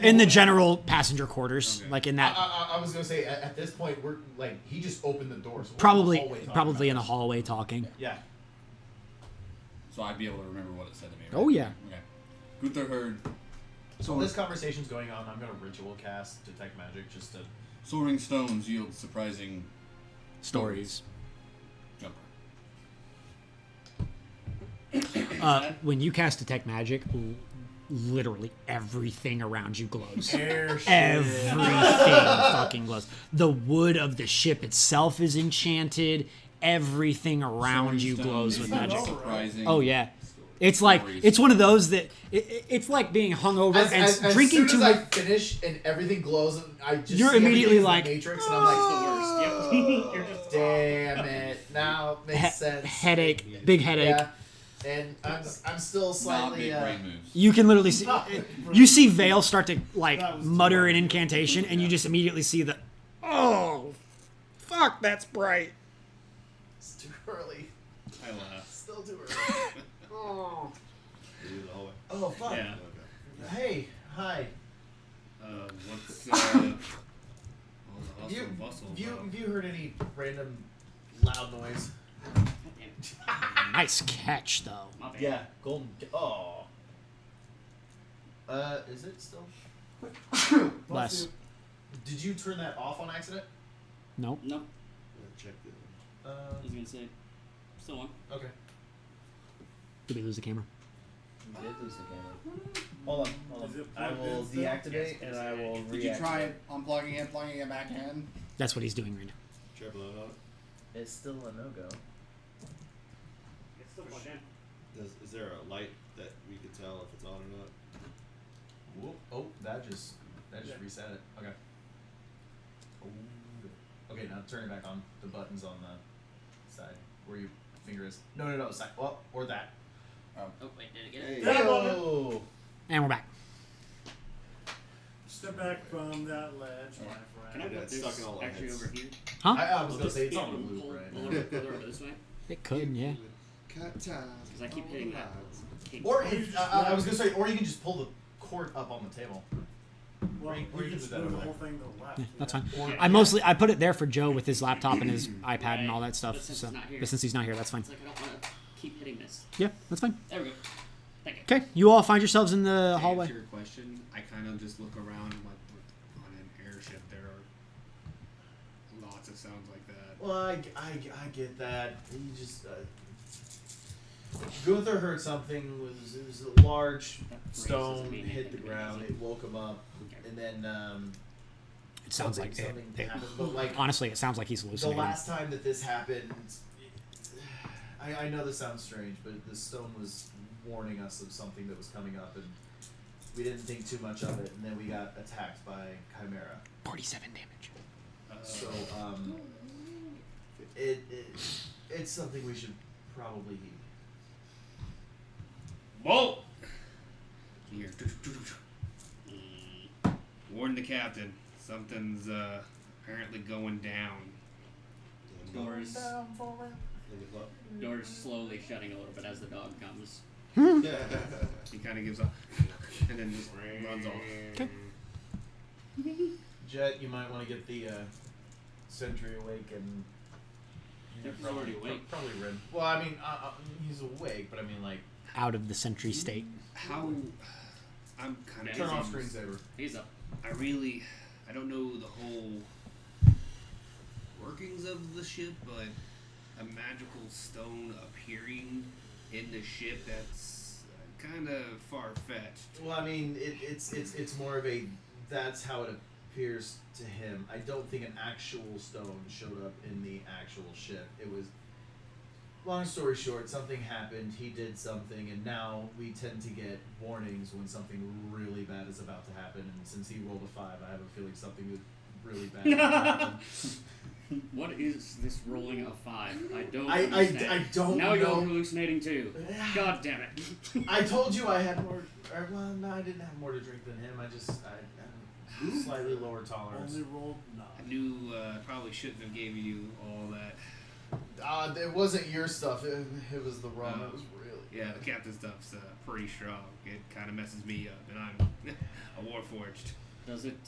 Speaker 2: In the general passenger quarters,
Speaker 9: Okay.
Speaker 2: like in that
Speaker 5: I was gonna say at this point we're like he just opened the door. So we're
Speaker 2: probably
Speaker 5: in the hallway talking
Speaker 2: probably in a
Speaker 5: about
Speaker 2: hallway talking.
Speaker 5: this. Yeah.
Speaker 8: so I'd be able to remember what it said to me. Right?
Speaker 2: Oh yeah.
Speaker 8: Okay. Gunther heard,
Speaker 5: So while this conversation's going on, I'm gonna ritual cast detect magic just to.
Speaker 8: soaring stones yield surprising
Speaker 2: Stories.
Speaker 8: jumper.
Speaker 2: When you cast detect magic, literally everything around you glows.
Speaker 5: Air shit.
Speaker 2: Everything fucking glows. The wood of the ship itself is enchanted. Everything around
Speaker 8: Soaring
Speaker 2: you
Speaker 8: stones
Speaker 2: glows with
Speaker 8: yield
Speaker 2: magic.
Speaker 8: surprising
Speaker 2: Oh yeah. It's like it's one of those that it's like being hungover and drinking
Speaker 5: as soon
Speaker 2: too
Speaker 5: as I
Speaker 2: much.
Speaker 5: finish and everything glows, and I just
Speaker 2: You're
Speaker 5: see
Speaker 2: immediately
Speaker 5: everything's
Speaker 2: like,
Speaker 5: the Matrix, and I'm like,
Speaker 4: It's the worst. Yep. You're just
Speaker 5: damn it. Now it makes sense.
Speaker 2: Headache, big headache.
Speaker 5: Yeah. And I'm still
Speaker 8: Not
Speaker 5: slightly.
Speaker 8: big brain moves.
Speaker 2: You can literally see you see Vale start to like
Speaker 7: That was too
Speaker 2: mutter
Speaker 7: hard.
Speaker 2: an incantation, and you just immediately see the fuck, that's bright.
Speaker 5: It's too early.
Speaker 9: I laugh.
Speaker 5: Still too early.
Speaker 3: You do the hallway.
Speaker 5: Oh fuck.
Speaker 9: Yeah.
Speaker 3: Okay.
Speaker 5: Hey, hi.
Speaker 9: What's all the hustle
Speaker 5: You,
Speaker 9: and bustle
Speaker 5: have
Speaker 9: about?
Speaker 5: you heard any random loud noise?
Speaker 2: Nice catch, though.
Speaker 4: My bad.
Speaker 5: Yeah, golden. Oh. Is it still?
Speaker 2: Less.
Speaker 5: Did you turn that off on accident?
Speaker 2: Nope.
Speaker 4: No,
Speaker 10: I'm gonna check the.
Speaker 4: I was gonna say, still on.
Speaker 5: Okay.
Speaker 2: Did we lose the camera?
Speaker 11: We did lose the camera. Hold on.
Speaker 7: Is it
Speaker 11: I
Speaker 7: plugged
Speaker 11: will
Speaker 7: in still?
Speaker 11: deactivate
Speaker 4: Yes,
Speaker 11: and I will reactivate.
Speaker 12: Did you try unplugging it, plugging it back in?
Speaker 2: That's what he's doing right now.
Speaker 3: Check the load.
Speaker 11: It's still a no-go.
Speaker 4: It's still plugged in.
Speaker 3: Is there a light that we could tell if it's on or not?
Speaker 5: Whoop. Oh, that just reset it. Okay. Oh. Okay, now turn it back on. The button's on the side where your finger is. No, side. Well, or that.
Speaker 4: Oh wait, did it get it?
Speaker 3: Hey.
Speaker 7: That moment.
Speaker 5: Oh.
Speaker 2: And we're back.
Speaker 7: Step back from that ledge, my
Speaker 4: Can I
Speaker 7: friend.
Speaker 3: Yeah,
Speaker 4: put
Speaker 3: it's
Speaker 4: this
Speaker 3: stuck in all the
Speaker 4: actually
Speaker 3: heads.
Speaker 4: over here?
Speaker 2: Huh?
Speaker 5: I was
Speaker 4: Will
Speaker 5: gonna
Speaker 4: this
Speaker 5: say it's
Speaker 4: be
Speaker 5: on the
Speaker 4: able to
Speaker 5: loop
Speaker 4: pull-
Speaker 5: right
Speaker 4: pull
Speaker 5: now.
Speaker 4: over this way?
Speaker 2: It could, yeah.
Speaker 3: Cut ties.
Speaker 4: Because I keep
Speaker 3: all
Speaker 4: hitting
Speaker 3: the
Speaker 4: that.
Speaker 3: lines.
Speaker 4: Hey,
Speaker 5: Or if, I was gonna say, or you can just pull the cord up on the table.
Speaker 7: Well,
Speaker 5: Or
Speaker 7: you
Speaker 5: you
Speaker 7: can
Speaker 5: can
Speaker 7: just
Speaker 5: do that
Speaker 7: move the
Speaker 5: over
Speaker 7: whole
Speaker 5: there.
Speaker 7: thing to the left.
Speaker 2: Yeah, that's fine.
Speaker 5: Or
Speaker 2: I put it there for Joe with his laptop and his iPad and all that stuff.
Speaker 4: But since
Speaker 2: So,
Speaker 4: it's not here-
Speaker 2: but since he's not here, that's fine.
Speaker 4: It's like I don't want to keep hitting this.
Speaker 2: Yeah, that's fine.
Speaker 4: There we go. Thank you.
Speaker 2: Okay, you all find yourselves in the
Speaker 9: To
Speaker 2: hallway.
Speaker 9: answer your question, I kind of just look around and like on an airship there are lots of sounds like that.
Speaker 5: Well, I get that. You just Gunther heard something. It was a large
Speaker 4: That phrase
Speaker 5: stone
Speaker 4: doesn't mean
Speaker 5: hit the
Speaker 4: anything to me,
Speaker 5: ground.
Speaker 4: does it?
Speaker 5: It woke him up,
Speaker 4: Okay.
Speaker 5: and then
Speaker 2: It sounds like
Speaker 5: something
Speaker 2: it,
Speaker 5: happened. But like
Speaker 2: honestly, it sounds like he's
Speaker 5: the
Speaker 2: hallucinating.
Speaker 5: last time that this happened, I know this sounds strange, but the stone was warning us of something that was coming up, and we didn't think too much of it, and then we got attacked by Chimera.
Speaker 2: 47 damage.
Speaker 5: So it's something we should probably heed.
Speaker 9: Whoa! Here. Warn the captain. Something's apparently going down.
Speaker 4: Doors,
Speaker 3: Maybe look.
Speaker 4: doors slowly shutting a little bit as the dog comes.
Speaker 9: He kind of gives up and then just runs off.
Speaker 2: Okay.
Speaker 5: Jet, you might want to get the sentry awake and.
Speaker 4: Yep, he's already awake.
Speaker 5: Probably Rin. Well, I mean, he's awake, but I mean, like,
Speaker 2: Out of the sentry state.
Speaker 9: How? I'm kind of
Speaker 5: turn off screensaver.
Speaker 4: He's up.
Speaker 9: I don't know the whole workings of the ship, but a magical stone appearing in the ship, that's kind of far-fetched.
Speaker 5: Well, I mean, it's more of a. That's how it appears to him. I don't think an actual stone showed up in the actual ship. It was. Long story short, something happened. He did something, and now we tend to get warnings when something really bad is about to happen. And since he rolled a 5, I have a feeling something really bad is about to happen.
Speaker 4: What is this rolling a 5? I don't
Speaker 5: I
Speaker 4: understand.
Speaker 5: don't
Speaker 4: Now
Speaker 5: know.
Speaker 4: you're hallucinating too. God damn it.
Speaker 5: I told you I had more. Or, well, no, I didn't have more to drink than him. I have slightly lower tolerance.
Speaker 7: Only rolled
Speaker 9: I
Speaker 7: 9.
Speaker 9: knew I probably shouldn't have gave you all that.
Speaker 5: It wasn't your stuff. It was the rum. It was really.
Speaker 9: Yeah, the captain stuff's pretty strong. It kind of messes me up, and I'm a warforged.
Speaker 4: Does it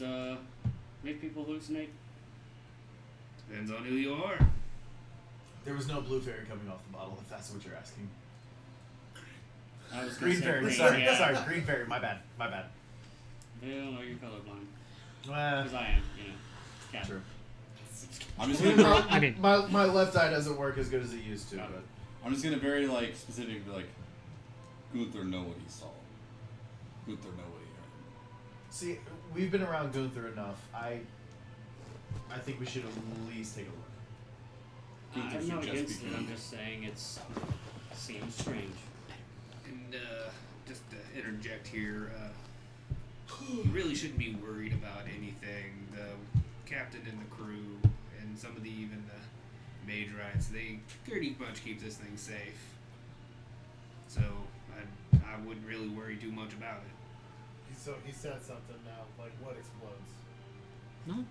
Speaker 4: make people hallucinate?
Speaker 9: Depends on who you are.
Speaker 5: There was no blue fairy coming off the bottle, if that's what you're asking.
Speaker 4: I was gonna
Speaker 5: Green
Speaker 4: say
Speaker 5: fairy.
Speaker 4: green,
Speaker 5: Sorry,
Speaker 4: yeah.
Speaker 5: sorry. Green fairy. My bad.
Speaker 4: Well, no, you're colorblind.
Speaker 5: Well,
Speaker 4: Because I am, Cat.
Speaker 5: true.
Speaker 8: I'm just gonna
Speaker 2: I mean,
Speaker 5: my left eye doesn't work as good as it used to,
Speaker 4: Got it.
Speaker 5: but
Speaker 8: I'm just gonna very like specific be like Gunther know what he saw. Gunther know what he heard.
Speaker 5: see, we've been around Gunther enough. I think we should at least take a look.
Speaker 8: Gunther
Speaker 4: I'm
Speaker 8: should
Speaker 4: not
Speaker 8: just
Speaker 4: against
Speaker 8: be
Speaker 4: it. I'm
Speaker 8: good.
Speaker 4: just saying it seems strange.
Speaker 9: And just to interject here, you really shouldn't be worried about anything. The captain and the crew and some of the even the mage rights, they pretty much keep this thing safe. So I wouldn't really worry too much about it.
Speaker 7: So he said something now. Like what explodes?
Speaker 2: No.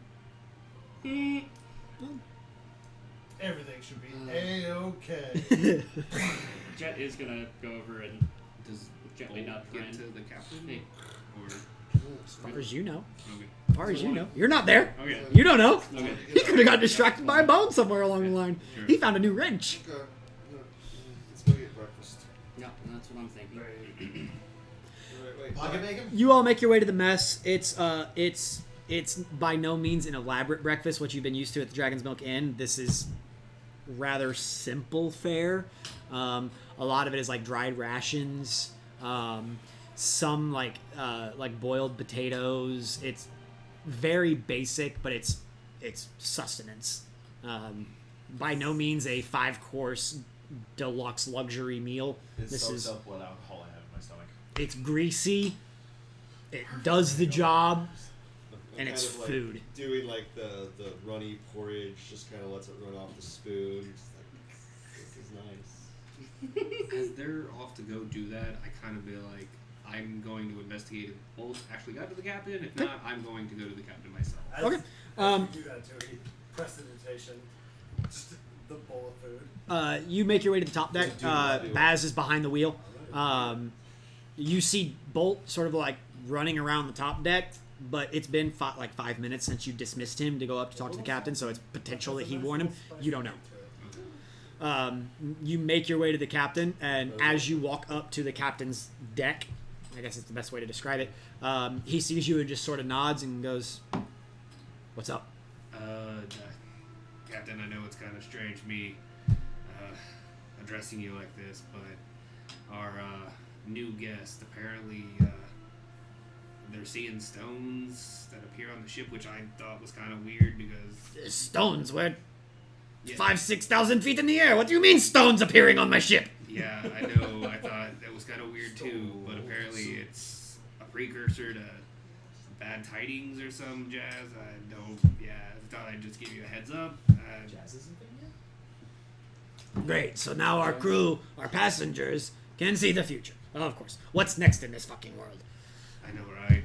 Speaker 7: Everything should be a-okay.
Speaker 13: Jet is gonna go over and
Speaker 9: Does
Speaker 13: gently nudge
Speaker 9: get
Speaker 13: Ren.
Speaker 9: to the captain?
Speaker 13: Hey.
Speaker 9: Or
Speaker 2: As far as you know.
Speaker 9: okay.
Speaker 2: As far as you know. You're not there.
Speaker 13: Okay.
Speaker 2: You don't know.
Speaker 13: Okay.
Speaker 2: He could have got distracted by a bone somewhere along the line.
Speaker 9: Sure.
Speaker 2: He found a new wrench.
Speaker 10: Okay. Let's go get breakfast.
Speaker 4: Yeah, that's what I'm thinking.
Speaker 10: Wait.
Speaker 1: Pocket bacon?
Speaker 2: You all make your way to the mess. It's by no means an elaborate breakfast, what you've been used to at the Dragon's Milk Inn. This is rather simple fare. A lot of it is like dried rations, some like boiled potatoes. It's very basic, but it's sustenance. By no means a 5-course deluxe luxury meal.
Speaker 5: It
Speaker 2: This
Speaker 5: soaks
Speaker 2: is
Speaker 5: up what alcohol I have in my stomach.
Speaker 2: it's greasy. It does the job,
Speaker 3: I'm
Speaker 2: and it's
Speaker 3: kind of,
Speaker 2: food.
Speaker 3: Doing like the runny porridge, just kind of lets it run off the spoon. Just like, this is nice.
Speaker 9: As they're off to go do that, I kind of be like, I'm going to investigate if both actually got to the captain. If not, I'm going to go to the captain myself.
Speaker 7: As,
Speaker 2: Okay.
Speaker 7: As you do that too, he prestidigitation. Just the bowl of food.
Speaker 2: You make your way to the top deck.
Speaker 3: Do what I do.
Speaker 2: Baz is behind the wheel. You see Bolt sort of like running around the top deck, but it's been 5 minutes since you dismissed him to go up to talk to the captain, so it's potential that he warned him. You don't know. You make your way to the captain, and as you walk up to the captain's deck, I guess it's the best way to describe it, he sees you and just sort of nods and goes, "What's up?"
Speaker 9: Captain, I know it's kind of strange me addressing you like this, but our new guest, apparently they're seeing stones that appear on the ship, which I thought was kind of weird because...
Speaker 2: Stones? We're
Speaker 9: Yeah.
Speaker 2: 5,000-6,000 feet in the air. What do you mean stones appearing on my ship?
Speaker 9: Yeah, I know. I thought that was kind of weird too, but apparently it's a precursor to bad tidings or some jazz. I don't. Yeah, I thought I'd just give you a heads up.
Speaker 5: Jazz isn't there yet?
Speaker 2: Great. So now our crew, our passengers, can see the future. Of course. What's next in this fucking world?
Speaker 9: I know, right?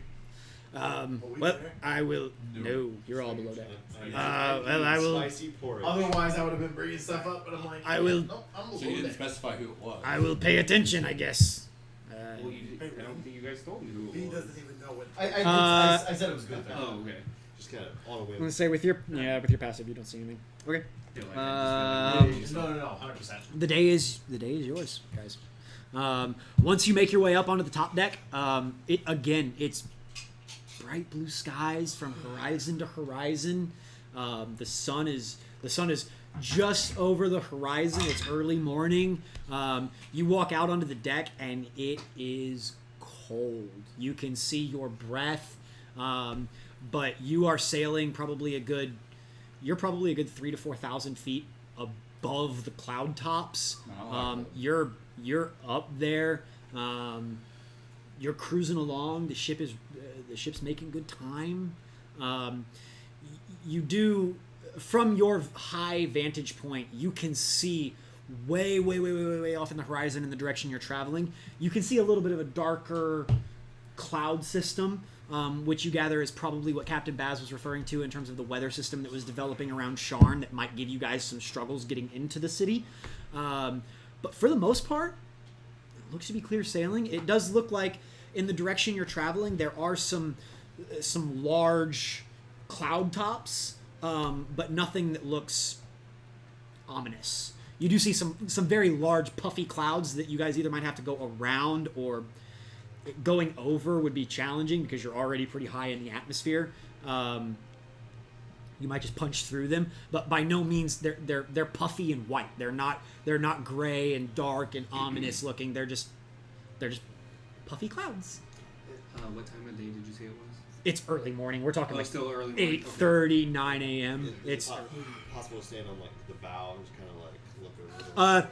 Speaker 2: Well, I will. No, you're all below deck.
Speaker 3: Well,
Speaker 2: I will.
Speaker 3: Spicy porridge.
Speaker 1: Otherwise, I would have been bringing stuff up, but I'm like,
Speaker 2: I will-
Speaker 1: Nope, I'm
Speaker 8: So you
Speaker 1: below
Speaker 8: didn't
Speaker 1: deck.
Speaker 8: specify who it was.
Speaker 2: I will pay attention, I guess.
Speaker 9: Well, I don't think you guys told me who
Speaker 7: He
Speaker 9: it was.
Speaker 7: doesn't even know what.
Speaker 1: I said it was good.
Speaker 9: Oh, okay.
Speaker 3: Just kind of on a
Speaker 2: I'm
Speaker 3: whim.
Speaker 2: gonna say with your passive, you don't see anything. Okay.
Speaker 9: Yeah, like,
Speaker 2: Um,
Speaker 1: No, 100%.
Speaker 2: The day is yours, guys. Once you make your way up onto the top deck, it's bright blue skies from horizon to horizon. The sun is just over the horizon. It's early morning. You walk out onto the deck and it is cold. You can see your breath, but you are sailing probably a good 3,000 to 4,000 feet above the cloud tops. You're up there. You're cruising along. The ship's making good time. You do, from your high vantage point, you can see way off in the horizon in the direction you're traveling. You can see a little bit of a darker cloud system, which you gather is probably what Captain Baz was referring to in terms of the weather system that was developing around Sharn that might give you guys some struggles getting into the city. But for the most part, it looks to be clear sailing. It does look like in the direction you're traveling, there are some large cloud tops, but nothing that looks ominous. You do see some very large puffy clouds that you guys either might have to go around, or going over would be challenging because you're already pretty high in the atmosphere. You might just punch through them, but by no means they're puffy and white. They're not gray and dark and ominous looking. They're just puffy clouds.
Speaker 9: What time of day did you say it was?
Speaker 2: It's early morning. We're talking like
Speaker 9: still early morning.
Speaker 2: 8:30, 9 a.m.
Speaker 3: Is
Speaker 2: It's
Speaker 3: it possible to stand on like the bow and just kind of like look over.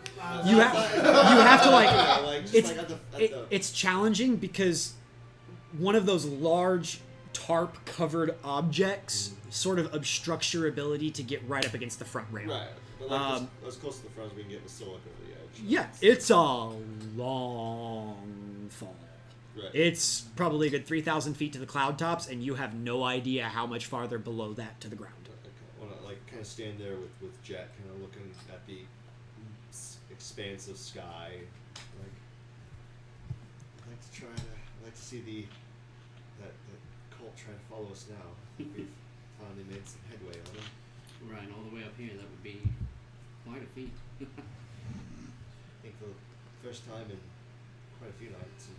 Speaker 2: You have to like
Speaker 3: just
Speaker 2: it's
Speaker 3: like at the,
Speaker 2: it's challenging because one of those large tarp covered objects sort of obstructs your ability to get right up against the front rail.
Speaker 3: right, but like as close to the front as we can get with still look over the edge.
Speaker 2: Yeah, it's a long fall.
Speaker 3: Right.
Speaker 2: It's probably a good 3,000 feet to the cloud tops, and you have no idea how much farther below that to the ground.
Speaker 3: I want to like kind of stand there with Jet, kind of looking at the expanse of sky. Like, I'd like to see that cult try to follow us now. We've finally made some headway on them.
Speaker 13: Right, all the way up here, that would be quite a feat.
Speaker 3: I think for the first time in quite a few nights, and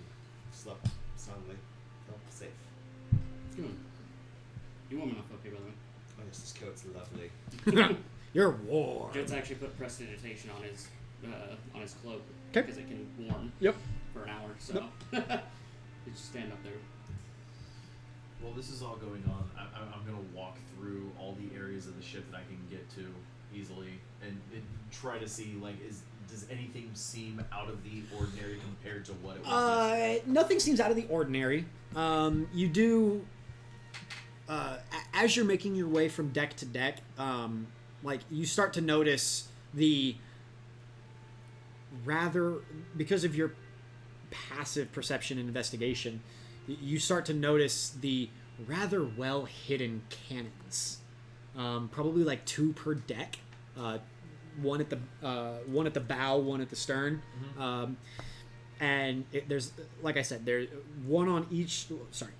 Speaker 3: slept soundly, felt safe.
Speaker 13: It's good. You're warm enough up here, by the way.
Speaker 3: Oh yes, this coat's lovely.
Speaker 2: You're warm.
Speaker 13: Jet's actually put prestidigitation on his cloak
Speaker 2: 'Kay.
Speaker 13: because it can warm
Speaker 2: Yep.
Speaker 13: for an hour. So
Speaker 2: Yep.
Speaker 13: you just stand up there.
Speaker 5: While this is all going on, I'm going to walk through all the areas of the ship that I can get to easily and try to see, like, does anything seem out of the ordinary compared to what it was yesterday?
Speaker 2: Nothing seems out of the ordinary. You do, as you're making your way from deck to deck, like you start to notice the rather, because of your passive perception and investigation, you start to notice the rather well hidden cannons. Probably like 2 per deck. One at the bow, one at the stern.
Speaker 5: Mm-hmm.
Speaker 2: And there's, like I said, there's one on each. Sorry,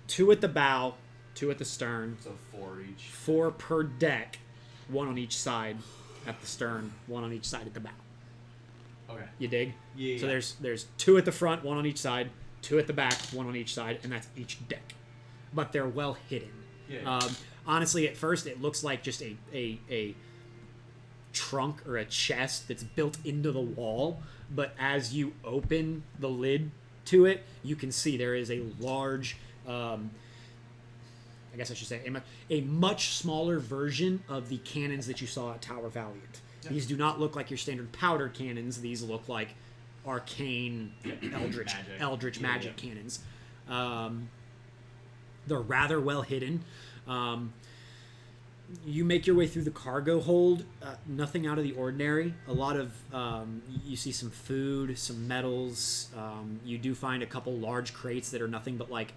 Speaker 2: 2 at the bow, 2 at the stern.
Speaker 5: So 4 each.
Speaker 2: 4 per deck, 1 on each side at the stern, 1 on each side at the bow.
Speaker 5: Okay.
Speaker 2: You dig?
Speaker 5: Yeah.
Speaker 2: So there's 2 at the front, 1 on each side, 2 at the back, 1 on each side, and that's each deck. But they're well hidden.
Speaker 5: Yeah.
Speaker 2: Honestly, at first it looks like just a trunk or a chest that's built into the wall, but as you open the lid to it, you can see there is a large, I guess I should say, a much smaller version of the cannons that you saw at Tower Valiant.
Speaker 5: Yeah.
Speaker 2: These do not look like your standard powder cannons. These look like arcane eldritch magic cannons. They're rather well hidden. You make your way through the cargo hold. Nothing out of the ordinary. A lot of you see some food, some metals. You do find a couple large crates that are nothing but like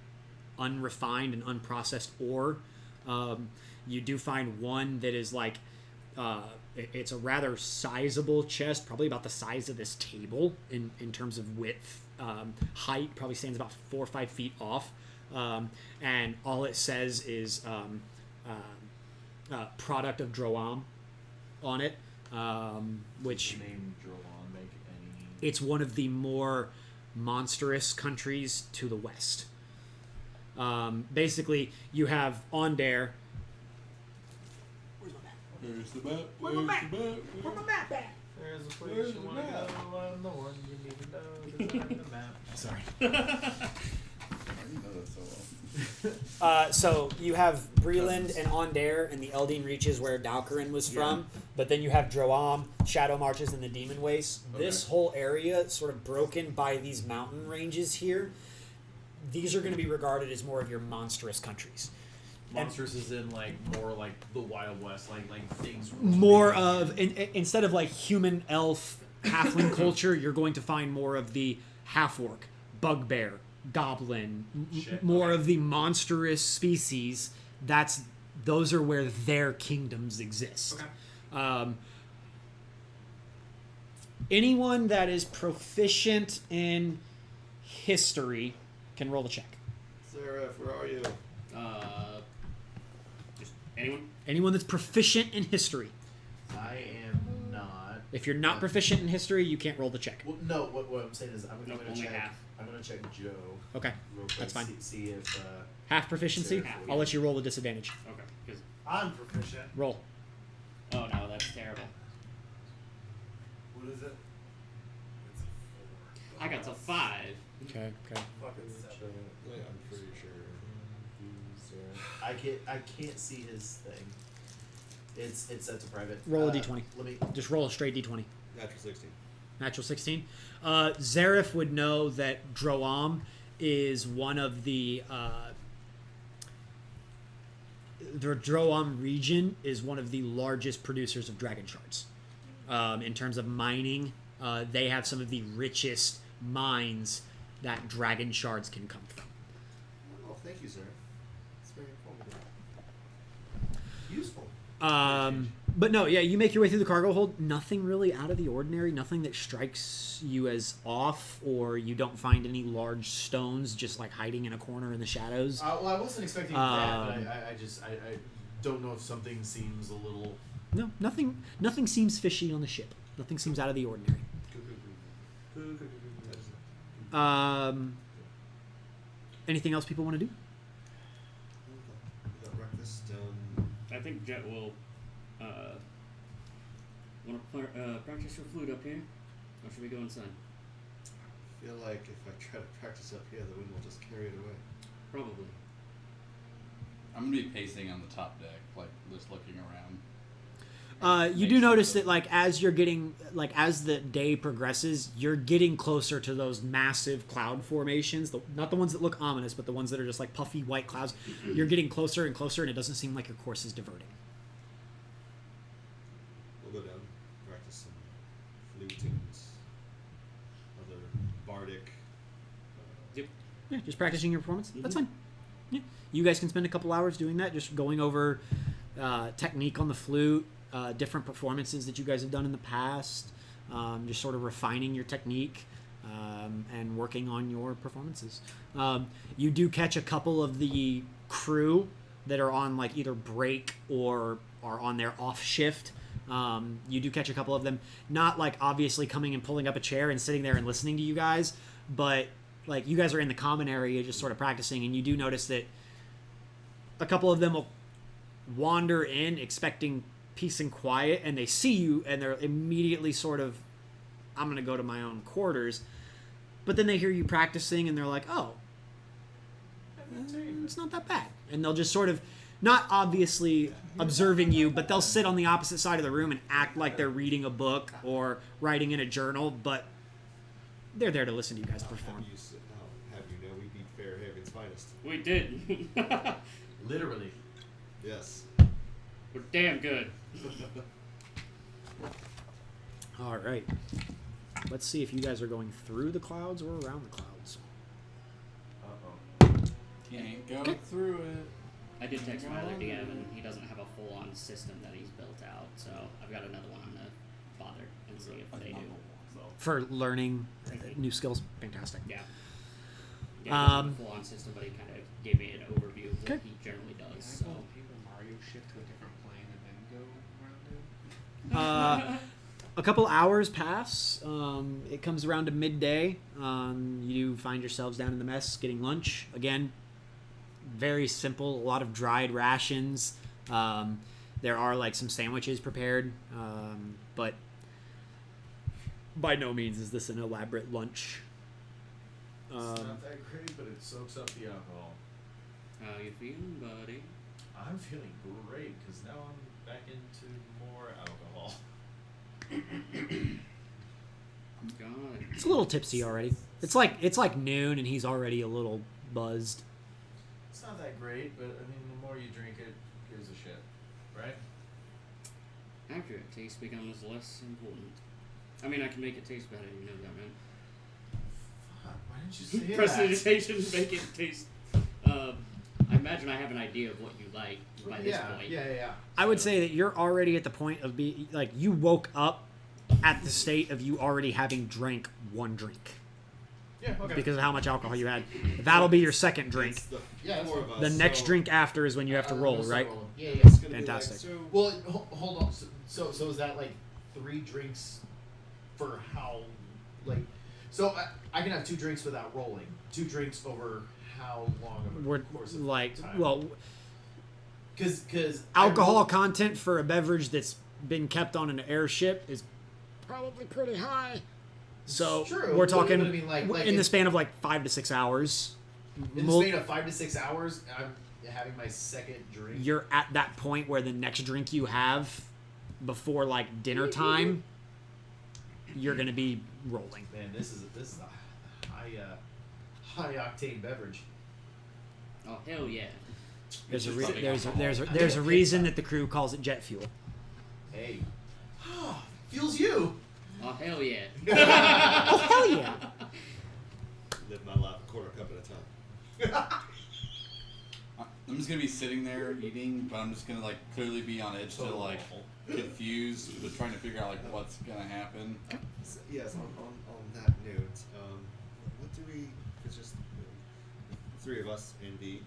Speaker 2: unrefined and unprocessed ore. You do find one that is like it's a rather sizable chest, probably about the size of this table in terms of width. Height probably stands about 4 or 5 feet off, and all it says is product of Droam on it, which
Speaker 5: Does the name Drowan make any?
Speaker 2: it's one of the more monstrous countries to the west. Basically, you have Ondare.
Speaker 8: There's the map.
Speaker 2: Where's my map? Where's my map at?
Speaker 5: There's a place you want to go. I'm the one you need to know. 'Cause I'm the map.
Speaker 2: Sorry.
Speaker 8: You know that so well.
Speaker 2: So you have Breland and Ondare and the Eldine Reaches where Dalcarin was from, but then you have Droam, Shadow Marches, and the Demon Wastes. This whole area is sort of broken by these mountain ranges here. These are going to be regarded as more of your monstrous countries.
Speaker 5: Monsters is in like more like the Wild West, like things.
Speaker 2: More of instead of like human, elf, halfling culture, you're going to find more of the half-orc, bugbear, goblin, more of the monstrous species. Those are where their kingdoms exist.
Speaker 5: Okay.
Speaker 2: Anyone that is proficient in history can roll the check.
Speaker 10: Seraph, where are you?
Speaker 13: Just anyone?
Speaker 2: Anyone that's proficient in history.
Speaker 5: I am not.
Speaker 2: If you're not proficient in history, you can't roll the check.
Speaker 5: Well, no, what I'm saying is I'm
Speaker 13: Nope,
Speaker 5: gonna
Speaker 13: only
Speaker 5: check.
Speaker 13: half.
Speaker 5: I'm gonna check Joe.
Speaker 2: Okay,
Speaker 5: Real quick,
Speaker 2: that's fine.
Speaker 5: See if.
Speaker 2: Half proficiency.
Speaker 5: Half,
Speaker 2: I'll let you roll the disadvantage.
Speaker 13: Okay. 'Cause-
Speaker 7: I'm proficient.
Speaker 2: Roll.
Speaker 13: oh no, that's terrible.
Speaker 7: What is it? It's a 4.
Speaker 13: I got to 5.
Speaker 2: Okay.
Speaker 7: Fucking 7.
Speaker 3: I'm pretty sure.
Speaker 5: I can't see his thing. It's set to private.
Speaker 2: Roll a d20.
Speaker 5: Let me.
Speaker 2: Just roll a straight d20.
Speaker 3: Natural 16.
Speaker 2: Natural 16. Zareth would know that Droam is one of the Droam region is one of the largest producers of dragon shards. In terms of mining, they have some of the richest mines that dragon shards can come from.
Speaker 10: Oh, thank you, sir. It's very informative. Useful.
Speaker 2: But no, yeah, you make your way through the cargo hold. Nothing really out of the ordinary. Nothing that strikes you as off, or you don't find any large stones just like hiding in a corner in the shadows.
Speaker 5: Well, I wasn't expecting that, but I don't know if something seems a little.
Speaker 2: No, nothing. Nothing seems fishy on the ship. Nothing seems out of the ordinary. Anything else people want to do?
Speaker 3: We got breakfast.
Speaker 13: I think Jet will want to practice your flute up here, or should we go inside?
Speaker 3: I feel like if I try to practice up here, the wind will just carry it away.
Speaker 13: Probably.
Speaker 8: I'm gonna be pacing on the top deck, like just looking around.
Speaker 2: You do notice that, like, as you're getting, like, as the day progresses, you're getting closer to those massive cloud formations. Not the ones that look ominous, but the ones that are just like puffy white clouds. You're getting closer and closer, and it doesn't seem like your course is diverting.
Speaker 3: We'll go down, practice some flute and other bardic.
Speaker 2: Yeah, just practicing your performance. That's fine. Yeah, you guys can spend a couple hours doing that, just going over technique on the flute, different performances that you guys have done in the past, just sort of refining your technique and working on your performances. You do catch a couple of the crew that are on like either break or are on their off shift. You do catch a couple of them, not like obviously coming and pulling up a chair and sitting there and listening to you guys, but like you guys are in the common area just sort of practicing, and you do notice that a couple of them will wander in expecting peace and quiet, and they see you and they're immediately sort of, I'm going to go to my own quarters. But then they hear you practicing and they're like, oh, it's not that bad. And they'll just sort of, not obviously observing you, but they'll sit on the opposite side of the room and act like they're reading a book or writing in a journal, but they're there to listen to you guys perform.
Speaker 3: Have you know we beat Fairhaven's finest?
Speaker 13: We did.
Speaker 5: Literally.
Speaker 3: Yes.
Speaker 13: We're damn good.
Speaker 2: All right. Let's see if you guys are going through the clouds or around the clouds.
Speaker 8: Can't go through it.
Speaker 4: I did text my other DM, and he doesn't have a full-on system that he's built out, so I've got another one I'm going to bother and see if they do.
Speaker 2: For learning new skills, fantastic.
Speaker 4: Yeah. Yeah, he doesn't have a full-on system, but he kind of gave me an overview of what he generally does. So.
Speaker 9: Paper Mario shift to a different plane and then go around it?
Speaker 2: A couple hours pass. It comes around to midday. You find yourselves down in the mess getting lunch. Again, very simple. A lot of dried rations. There are like some sandwiches prepared, but by no means is this an elaborate lunch.
Speaker 5: It's not that great, but it soaks up the alcohol.
Speaker 13: How you feeling, buddy?
Speaker 5: I'm feeling great because now I'm back into more alcohol.
Speaker 13: God.
Speaker 2: It's a little tipsy already. It's like noon and he's already a little buzzed.
Speaker 5: It's not that great, but I mean, the more you drink it, gives a shit, right?
Speaker 13: Accurate. Taste becomes less important. I mean, I can make it taste better. You know that, right?
Speaker 5: Fuck, why didn't you say that?
Speaker 13: Prestidigitation, make it taste. I imagine I have an idea of what you like by this point.
Speaker 5: Yeah.
Speaker 2: I would say that you're already at the point of being like you woke up at the state of you already having drank one drink.
Speaker 5: Yeah, okay.
Speaker 2: Because of how much alcohol you had. That'll be your second drink. The next drink after is when you have to roll, right?
Speaker 5: Yeah.
Speaker 2: Fantastic.
Speaker 5: Well, hold on. So is that like 3 drinks for how, like, so I can have 2 drinks without rolling. 2 drinks over how long of a
Speaker 2: We're
Speaker 5: course of
Speaker 2: like,
Speaker 5: time?
Speaker 2: well,
Speaker 5: because
Speaker 2: alcohol content for a beverage that's been kept on an airship is probably pretty high. So
Speaker 5: true,
Speaker 2: we're
Speaker 5: but
Speaker 2: talking
Speaker 5: I mean, like
Speaker 2: in the span of like 5 to 6 hours.
Speaker 5: In the span of 5 to 6 hours, having my second drink.
Speaker 2: You're at that point where the next drink you have before like dinner time, you're gonna be rolling.
Speaker 5: Man, this is a high octane beverage.
Speaker 13: Oh hell yeah!
Speaker 2: There's a
Speaker 8: Just rubbing
Speaker 2: there's a reason that the crew calls it jet fuel.
Speaker 5: Hey, fuels you.
Speaker 13: Oh hell yeah!
Speaker 2: Oh hell yeah!
Speaker 3: Live my life a quarter cup at a time.
Speaker 8: I'm just gonna be sitting there eating, but I'm just gonna like clearly be on edge to like confused, but trying to figure out like what's gonna happen.
Speaker 3: So, yes, on that note, what do we? It's just the three of us and V.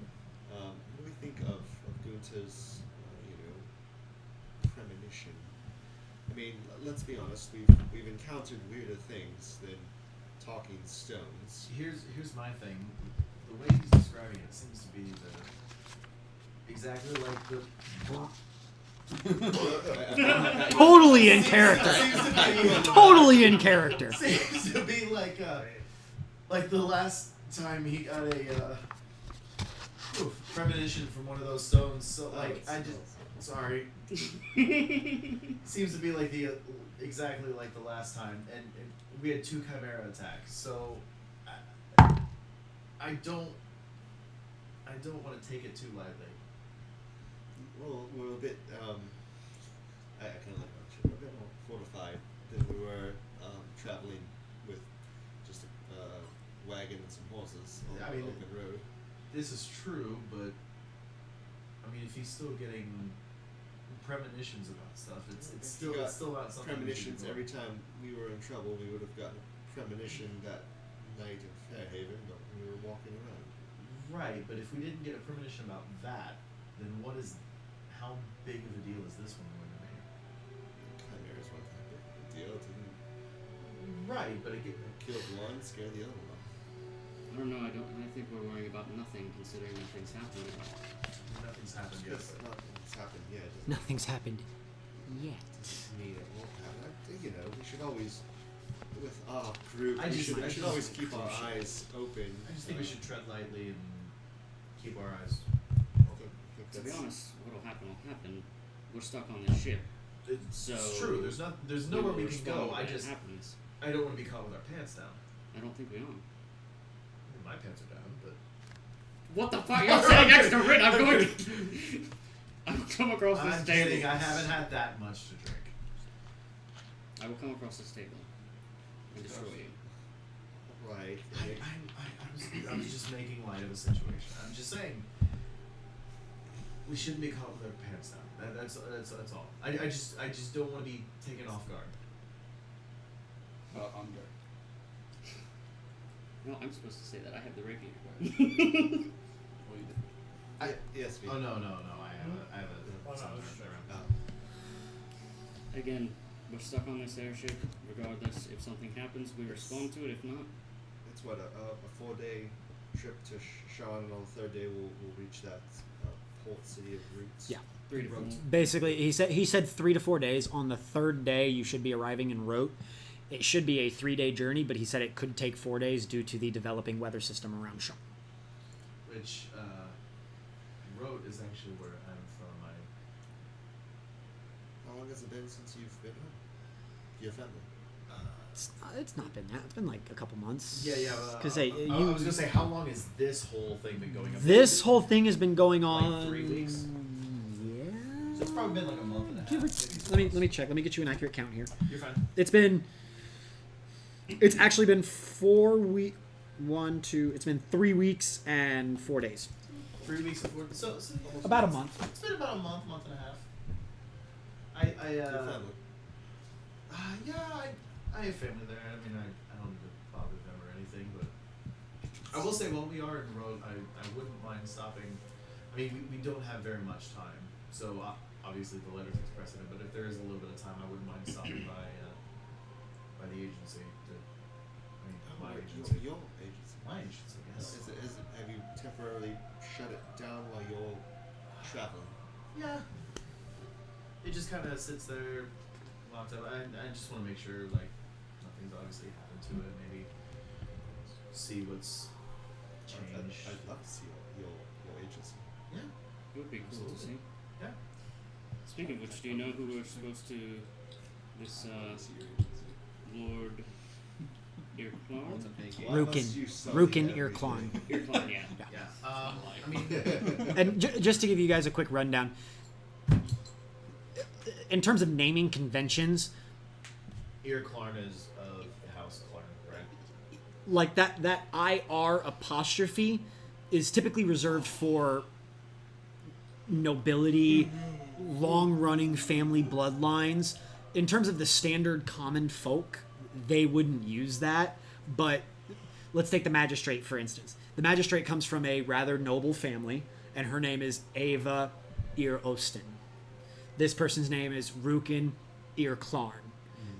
Speaker 3: What do we think of Gunther's, premonition? I mean, let's be honest. We've encountered weirder things than talking stones.
Speaker 5: Here's my thing. The way he's describing it seems to be exactly like the.
Speaker 2: Totally in character. Totally in character.
Speaker 5: Seems to be like the last time he got a premonition from one of those stones. So sorry. Seems to be like exactly like the last time, and we had 2 chimera attacks. So I don't want to take it too lightly.
Speaker 3: Well, we're a bit. I kind of like that. We're a bit more fortified than we were traveling with just a wagon and some horses on the open road.
Speaker 5: This is true, but I mean, if he's still getting premonitions about stuff, it's still not something.
Speaker 3: Premonitions every time we were in trouble. We would have gotten a premonition that night in Fairhaven, but we were walking around.
Speaker 5: Right, but if we didn't get a premonition about that, then how big of a deal is this one going to be?
Speaker 3: Chimeras weren't that big of a deal. It didn't.
Speaker 5: Right, but again,
Speaker 3: Killed one, scared the other one.
Speaker 13: I don't know. I think we're worrying about nothing, considering nothing's happened.
Speaker 5: nothing's happened yet.
Speaker 3: Yes, nothing's happened yet.
Speaker 2: Nothing's happened yet.
Speaker 3: I mean, it won't happen. We should always, with our group,
Speaker 5: I
Speaker 3: we
Speaker 5: just-
Speaker 3: should always keep our eyes open.
Speaker 5: I just think we should tread lightly and keep our eyes.
Speaker 13: To be honest, what'll happen will happen. We're stuck on this ship.
Speaker 5: It's
Speaker 13: So
Speaker 5: true. There's nowhere we can
Speaker 13: respond
Speaker 5: go.
Speaker 13: when it happens.
Speaker 5: I don't want to be caught with our pants down.
Speaker 13: I don't think we are.
Speaker 5: My pants are down, but
Speaker 13: What the fuck? You're sitting next to Rynny. I'm going to. I'll come across this
Speaker 5: I'm
Speaker 13: table.
Speaker 5: kidding. I haven't had that much to drink.
Speaker 13: I will come across this table and destroy you.
Speaker 3: Right.
Speaker 5: I was just making light of a situation. I'm just saying we shouldn't be caught with our pants down. That's all. I just don't want to be taken off guard.
Speaker 8: On guard.
Speaker 13: No, I'm supposed to say that. I have the rapier.
Speaker 8: Well, you did.
Speaker 3: Yes, we.
Speaker 5: Oh no! I have a something around.
Speaker 13: Again, we're stuck on this airship. Regardless, if something happens, we respond to it. If not,
Speaker 3: It's what a 4-day trip to Sean, and on the 3rd day we'll reach that port city of Roots.
Speaker 2: Yeah.
Speaker 13: 3 to 4.
Speaker 2: Basically, he said 3 to 4 days. On the 3rd day, you should be arriving in Rote. It should be a 3-day journey, but he said it could take 4 days due to the developing weather system around Sean.
Speaker 5: Which road is actually where I'm from.
Speaker 3: How long has it been since you've been home? Your family?
Speaker 2: It's not been that. It's been like a couple months.
Speaker 5: Yeah.
Speaker 2: Because
Speaker 5: I was gonna say, how long has this whole thing been going on?
Speaker 2: This whole thing has been going on.
Speaker 5: Like 3 weeks.
Speaker 2: Yeah.
Speaker 5: So it's probably been like a month and a half.
Speaker 2: Let me check. Let me get you an accurate count here.
Speaker 5: You're fine.
Speaker 2: It's actually been 4 weeks. 1, 2. It's been 3 weeks and 4 days.
Speaker 5: 3 weeks and 4. So
Speaker 2: About a month.
Speaker 5: It's been about a month and a half.
Speaker 3: Your family?
Speaker 5: I have family there. I mean, I don't need to bother them or anything, but I will say, while we are in the road, I wouldn't mind stopping. I mean, we don't have very much time, so obviously the letter takes precedent. But if there is a little bit of time, I wouldn't mind stopping by the agency. My agency.
Speaker 3: Your agency.
Speaker 5: My agency, yes.
Speaker 3: Have you temporarily shut it down while you're traveling?
Speaker 5: Yeah. It just kind of sits there, locked up. I just want to make sure nothing's obviously happened to it. Maybe see what's changed.
Speaker 3: I'd love to see your agency.
Speaker 5: Yeah.
Speaker 13: It would be cool to see.
Speaker 5: Yeah.
Speaker 13: Speaking of which, do you know who we're supposed to... This, Lord... Earclarn?
Speaker 2: Rukin Earclarn.
Speaker 13: Earclarn, yeah.
Speaker 5: Yeah. I mean,
Speaker 2: And just to give you guys a quick rundown, in terms of naming conventions,
Speaker 5: Ear Clarn is of the House Clarn, right?
Speaker 2: like that IR apostrophe is typically reserved for nobility, long-running family bloodlines. In terms of the standard common folk, they wouldn't use that. But let's take the magistrate, for instance. The magistrate comes from a rather noble family, and her name is Ava Ir Osten. This person's name is Rukin Ir Clarn.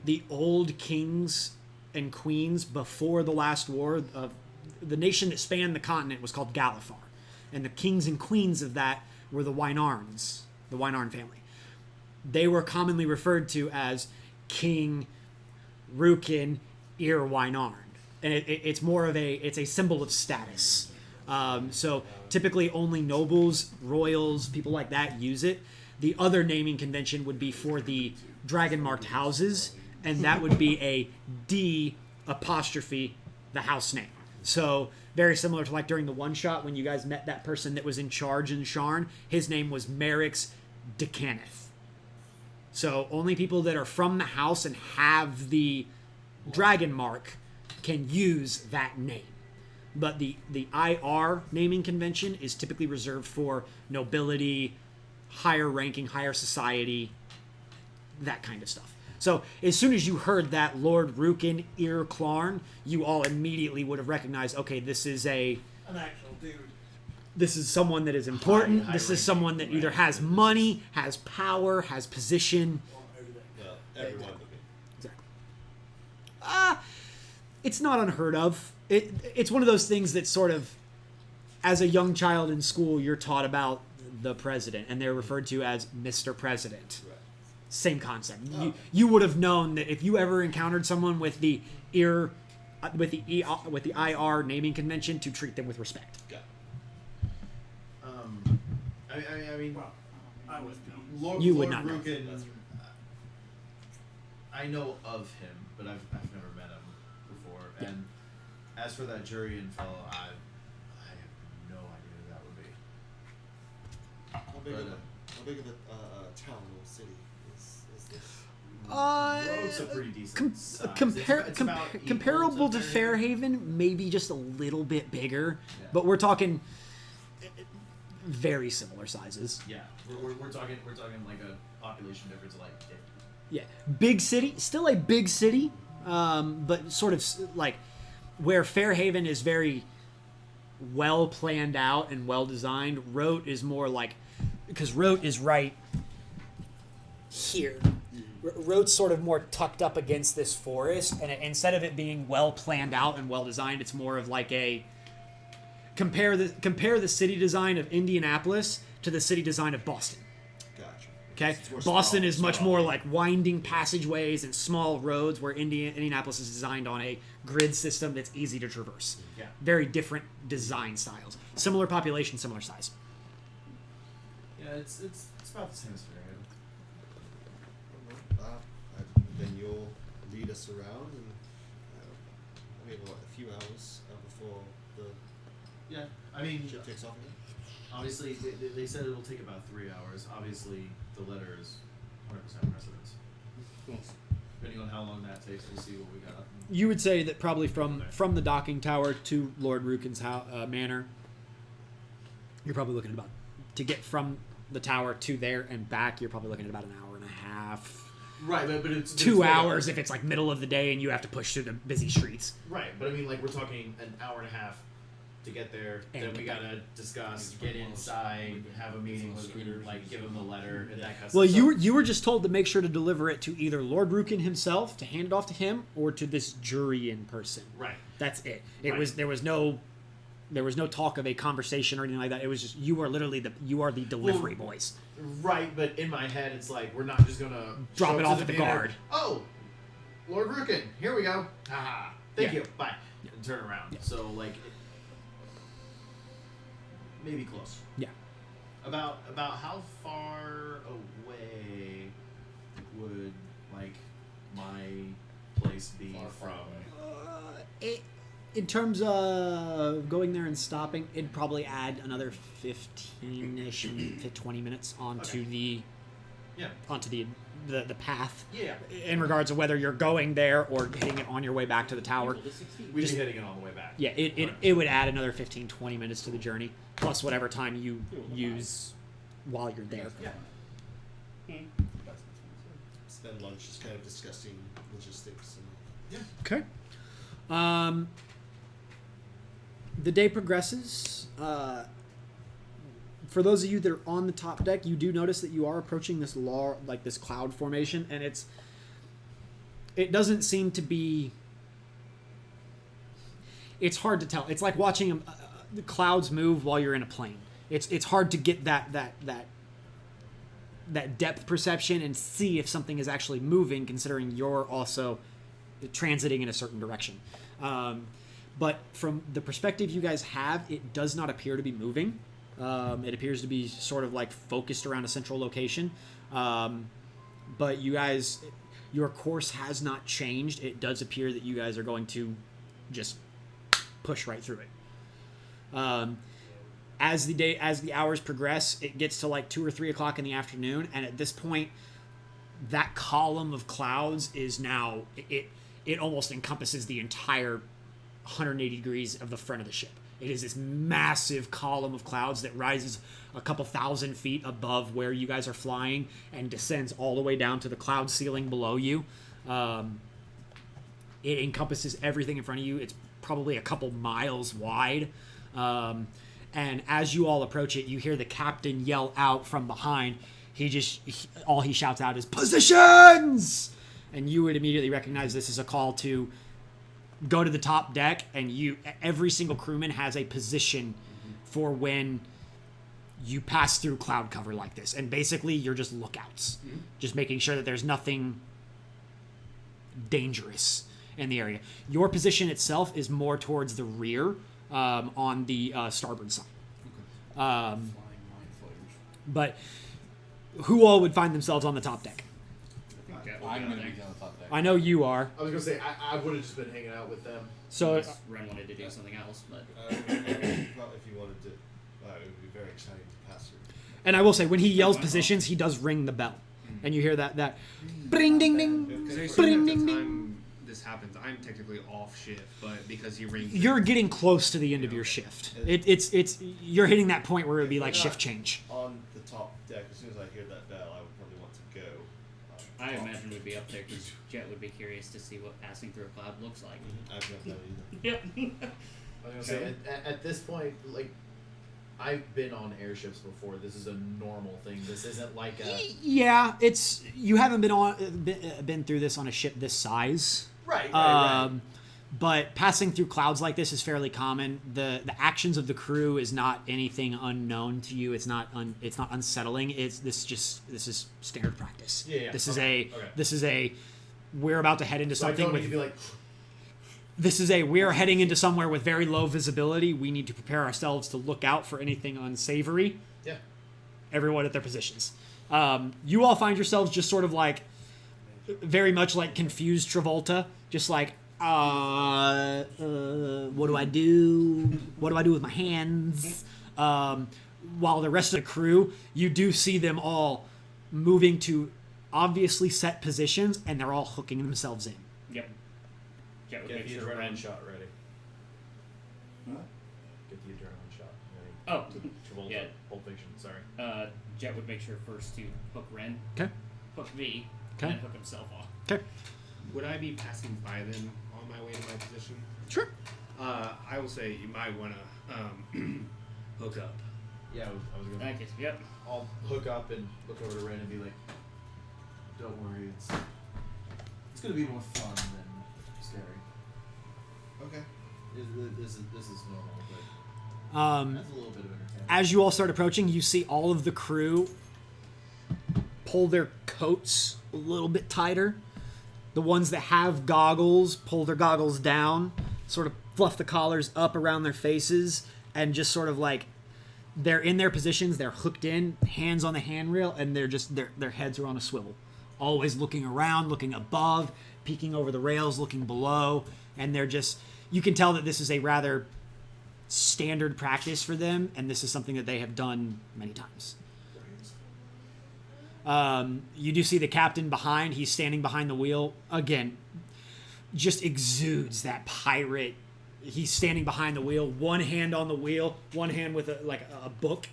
Speaker 2: The old kings and queens before the last war of the nation that spanned the continent was called Galifar. And the kings and queens of that were the Wynarns, the Wynarn family. They were commonly referred to as King Rukin Ir Wynarn. And it's more of it's a symbol of status. So typically only nobles, royals, people like that use it. The other naming convention would be for the dragon-marked houses, and that would be a D apostrophe the house name. So very similar to like during the one-shot when you guys met that person that was in charge in Sharn. His name was Merix Decaneth. So only people that are from the house and have the dragon mark can use that name. But the IR naming convention is typically reserved for nobility, higher ranking, higher society, that kind of stuff. So as soon as you heard that Lord Rukin Ir Clarn, you all immediately would have recognized, okay, this is
Speaker 7: an actual dude.
Speaker 2: This is someone that is important.
Speaker 5: High
Speaker 2: This is someone that either has money, has power, has position.
Speaker 3: Well, everyone would be.
Speaker 2: Exactly. It's not unheard of. It's one of those things that sort of, as a young child in school, you're taught about the president, and they're referred to as Mr. President.
Speaker 3: Right.
Speaker 2: Same concept. You would have known that if you ever encountered someone with the IR naming convention, to treat them with respect.
Speaker 3: Got
Speaker 5: I mean,
Speaker 7: Well, I was
Speaker 5: Lord,
Speaker 2: You would
Speaker 5: Lord
Speaker 2: not know.
Speaker 5: Rukin, I know of him, but I've never met him before.
Speaker 2: Yeah.
Speaker 5: And as for that Jurian fellow, I have no idea who that would be.
Speaker 10: How big of a town or city is this?
Speaker 5: Road's a pretty decent size. It's about equal
Speaker 2: Comparable to
Speaker 5: Fairhaven.
Speaker 2: Fairhaven, maybe just a little bit bigger,
Speaker 5: Yeah.
Speaker 2: but we're talking very similar sizes.
Speaker 5: Yeah, we're talking like a population difference of like 50.
Speaker 2: Yeah, big city, still a big city, but sort of like where Fairhaven is very well planned out and well designed. Rote is more like, because Rote is right here. Rote's sort of more tucked up against this forest, and instead of it being well planned out and well designed, it's more of like a compare the city design of Indianapolis to the city design of Boston.
Speaker 10: Gotcha.
Speaker 2: Okay,
Speaker 10: It's more
Speaker 2: Boston
Speaker 10: small-
Speaker 2: is much
Speaker 10: small.
Speaker 2: more like winding passageways and small roads, where Indianapolis is designed on a grid system that's easy to traverse.
Speaker 5: Yeah.
Speaker 2: Very different design styles. Similar population, similar size.
Speaker 5: Yeah, it's about the same as Fairhaven.
Speaker 10: Then you'll lead us around, and we have a few hours before the
Speaker 5: Yeah, I mean,
Speaker 10: ship takes off again.
Speaker 5: obviously they said it'll take about 3 hours. Obviously, the letter is 100% precedence.
Speaker 13: Cool.
Speaker 5: Depending on how long that takes, we'll see what we got.
Speaker 2: You would say that probably from the docking tower to Lord Rukin's manor, you're probably looking at about, to get from the tower to there and back, you're probably looking at about an hour and a half.
Speaker 5: Right, but it's
Speaker 2: 2 hours if it's like middle of the day and you have to push through the busy streets.
Speaker 5: Right, but I mean, like, we're talking an hour and a half to get there.
Speaker 2: And
Speaker 5: then we
Speaker 2: get
Speaker 5: gotta discuss, get inside, have a meeting with him, like, give him the letter, and that kind of
Speaker 2: Well,
Speaker 5: stuff.
Speaker 2: you were just told to make sure to deliver it to either Lord Rukin himself, to hand it off to him, or to this jury in person.
Speaker 5: Right.
Speaker 2: That's it.
Speaker 5: Right.
Speaker 2: There was no talk of a conversation or anything like that. It was just you are literally the delivery boys.
Speaker 5: Right, but in my head, it's like, we're not just gonna
Speaker 2: Drop
Speaker 5: show
Speaker 2: it
Speaker 5: up
Speaker 2: off
Speaker 5: to
Speaker 2: at the
Speaker 5: manor,
Speaker 2: guard.
Speaker 5: Oh, Lord Rukin, here we go. Haha. Thank
Speaker 2: Yeah.
Speaker 5: you. Bye. And turn around.
Speaker 2: Yeah.
Speaker 5: So, like, maybe close.
Speaker 2: Yeah.
Speaker 5: About how far away would like my place be from?
Speaker 2: In terms of going there and stopping, it'd probably add another 15-ish, 20 minutes onto the path.
Speaker 5: Yeah.
Speaker 2: In regards to whether you're going there or hitting it on your way back to the tower.
Speaker 5: We'd be hitting it on the way back.
Speaker 2: Yeah, it would add another 15-20 minutes to the journey, plus whatever time you use while you're there.
Speaker 3: Yeah. Spend lunch just kind of discussing logistics and
Speaker 2: Okay. The day progresses. For those of you that are on the top deck, you do notice that you are approaching this this cloud formation, and it doesn't seem to be. It's hard to tell. It's like watching the clouds move while you're in a plane. It's hard to get that depth perception and see if something is actually moving, considering you're also transiting in a certain direction. But from the perspective you guys have, it does not appear to be moving. It appears to be sort of like focused around a central location. But you guys, your course has not changed. It does appear that you guys are going to just push right through it. As the hours progress, it gets to like 2 or 3 o'clock in the afternoon, and at this point, that column of clouds is now it almost encompasses the entire 180 degrees of the front of the ship. It is this massive column of clouds that rises a couple thousand feet above where you guys are flying and descends all the way down to the cloud ceiling below you. It encompasses everything in front of you. It's probably a couple miles wide. And as you all approach it, you hear the captain yell out from behind. All he shouts out is, "Positions!" And you would immediately recognize this as a call to go to the top deck, and every single crewman has a position for when you pass through cloud cover like this. And basically, you're just lookouts. Just making sure that there's nothing dangerous in the area. Your position itself is more towards the rear, on the starboard side. But who all would find themselves on the top deck?
Speaker 8: I'm going to be on the top deck.
Speaker 2: I know you are.
Speaker 5: I was gonna say I would have just been hanging out with them.
Speaker 2: So
Speaker 4: Unless Ren wanted to do something else, but
Speaker 3: if you wanted to, it would be very exciting to pass through.
Speaker 2: And I will say, when he yells positions, he does ring the bell, and you hear that bring ding ding,
Speaker 9: Because I assume
Speaker 2: bring
Speaker 9: at the
Speaker 2: ding ding.
Speaker 9: time this happens, I'm technically off shift, but because he rings,
Speaker 2: You're getting close to the end of your shift. It's you're hitting that point where it would be like shift change.
Speaker 3: On the top deck, as soon as I hear that bell, I would probably want to go.
Speaker 4: I imagine we'd be up there because Jet would be curious to see what passing through a cloud looks like.
Speaker 3: I've not done either.
Speaker 4: Yep.
Speaker 5: I was gonna say at this point, like, I've been on airships before. This is a normal thing. This isn't like a
Speaker 2: Yeah, you haven't been through this on a ship this size.
Speaker 5: right.
Speaker 2: But passing through clouds like this is fairly common. The actions of the crew is not anything unknown to you. It's not unsettling. This is standard practice.
Speaker 5: Yeah.
Speaker 2: This
Speaker 5: Okay.
Speaker 2: is a we're about to head into
Speaker 5: So I
Speaker 2: something
Speaker 5: don't
Speaker 2: with
Speaker 5: need to be like.
Speaker 2: we're heading into somewhere with very low visibility. We need to prepare ourselves to look out for anything unsavory.
Speaker 5: Yeah.
Speaker 2: Everyone at their positions. You all find yourselves just sort of like very much like confused Travolta, just like what do I do? What do I do with my hands? While the rest of the crew, you do see them all moving to obviously set positions, and they're all hooking themselves in.
Speaker 4: Yep. Jet would
Speaker 5: Get
Speaker 4: make
Speaker 5: the
Speaker 4: sure
Speaker 5: adrenaline
Speaker 4: Ren.
Speaker 5: shot ready.
Speaker 12: Huh?
Speaker 5: Get the adrenaline shot ready.
Speaker 4: Oh,
Speaker 5: Travolta,
Speaker 4: yeah.
Speaker 5: Pulp Fiction. Sorry.
Speaker 4: Jet would make sure first to hook Ren,
Speaker 2: Okay.
Speaker 4: hook V,
Speaker 2: Okay.
Speaker 4: and then hook himself off.
Speaker 2: Okay.
Speaker 9: would I be passing by them on my way to my position?
Speaker 2: Sure.
Speaker 9: I will say you might want to hook up.
Speaker 5: Yeah, I was gonna.
Speaker 4: Thank you. Yep.
Speaker 5: I'll hook up and look over to Ren and be like, "Don't worry, it's gonna be more fun than scary.
Speaker 3: Okay.
Speaker 5: This is normal, but that's a little bit of entertainment."
Speaker 2: As you all start approaching, you see all of the crew pull their coats a little bit tighter. The ones that have goggles pull their goggles down, sort of fluff the collars up around their faces, and just sort of like they're in their positions. They're hooked in, hands on the handrail, and they're just their heads are on a swivel, always looking around, looking above, peeking over the rails, looking below, and they're just. You can tell that this is a rather standard practice for them, and this is something that they have done many times. You do see the captain behind. He's standing behind the wheel. Again, just exudes that pirate. He's standing behind the wheel, one hand on the wheel, one hand with a book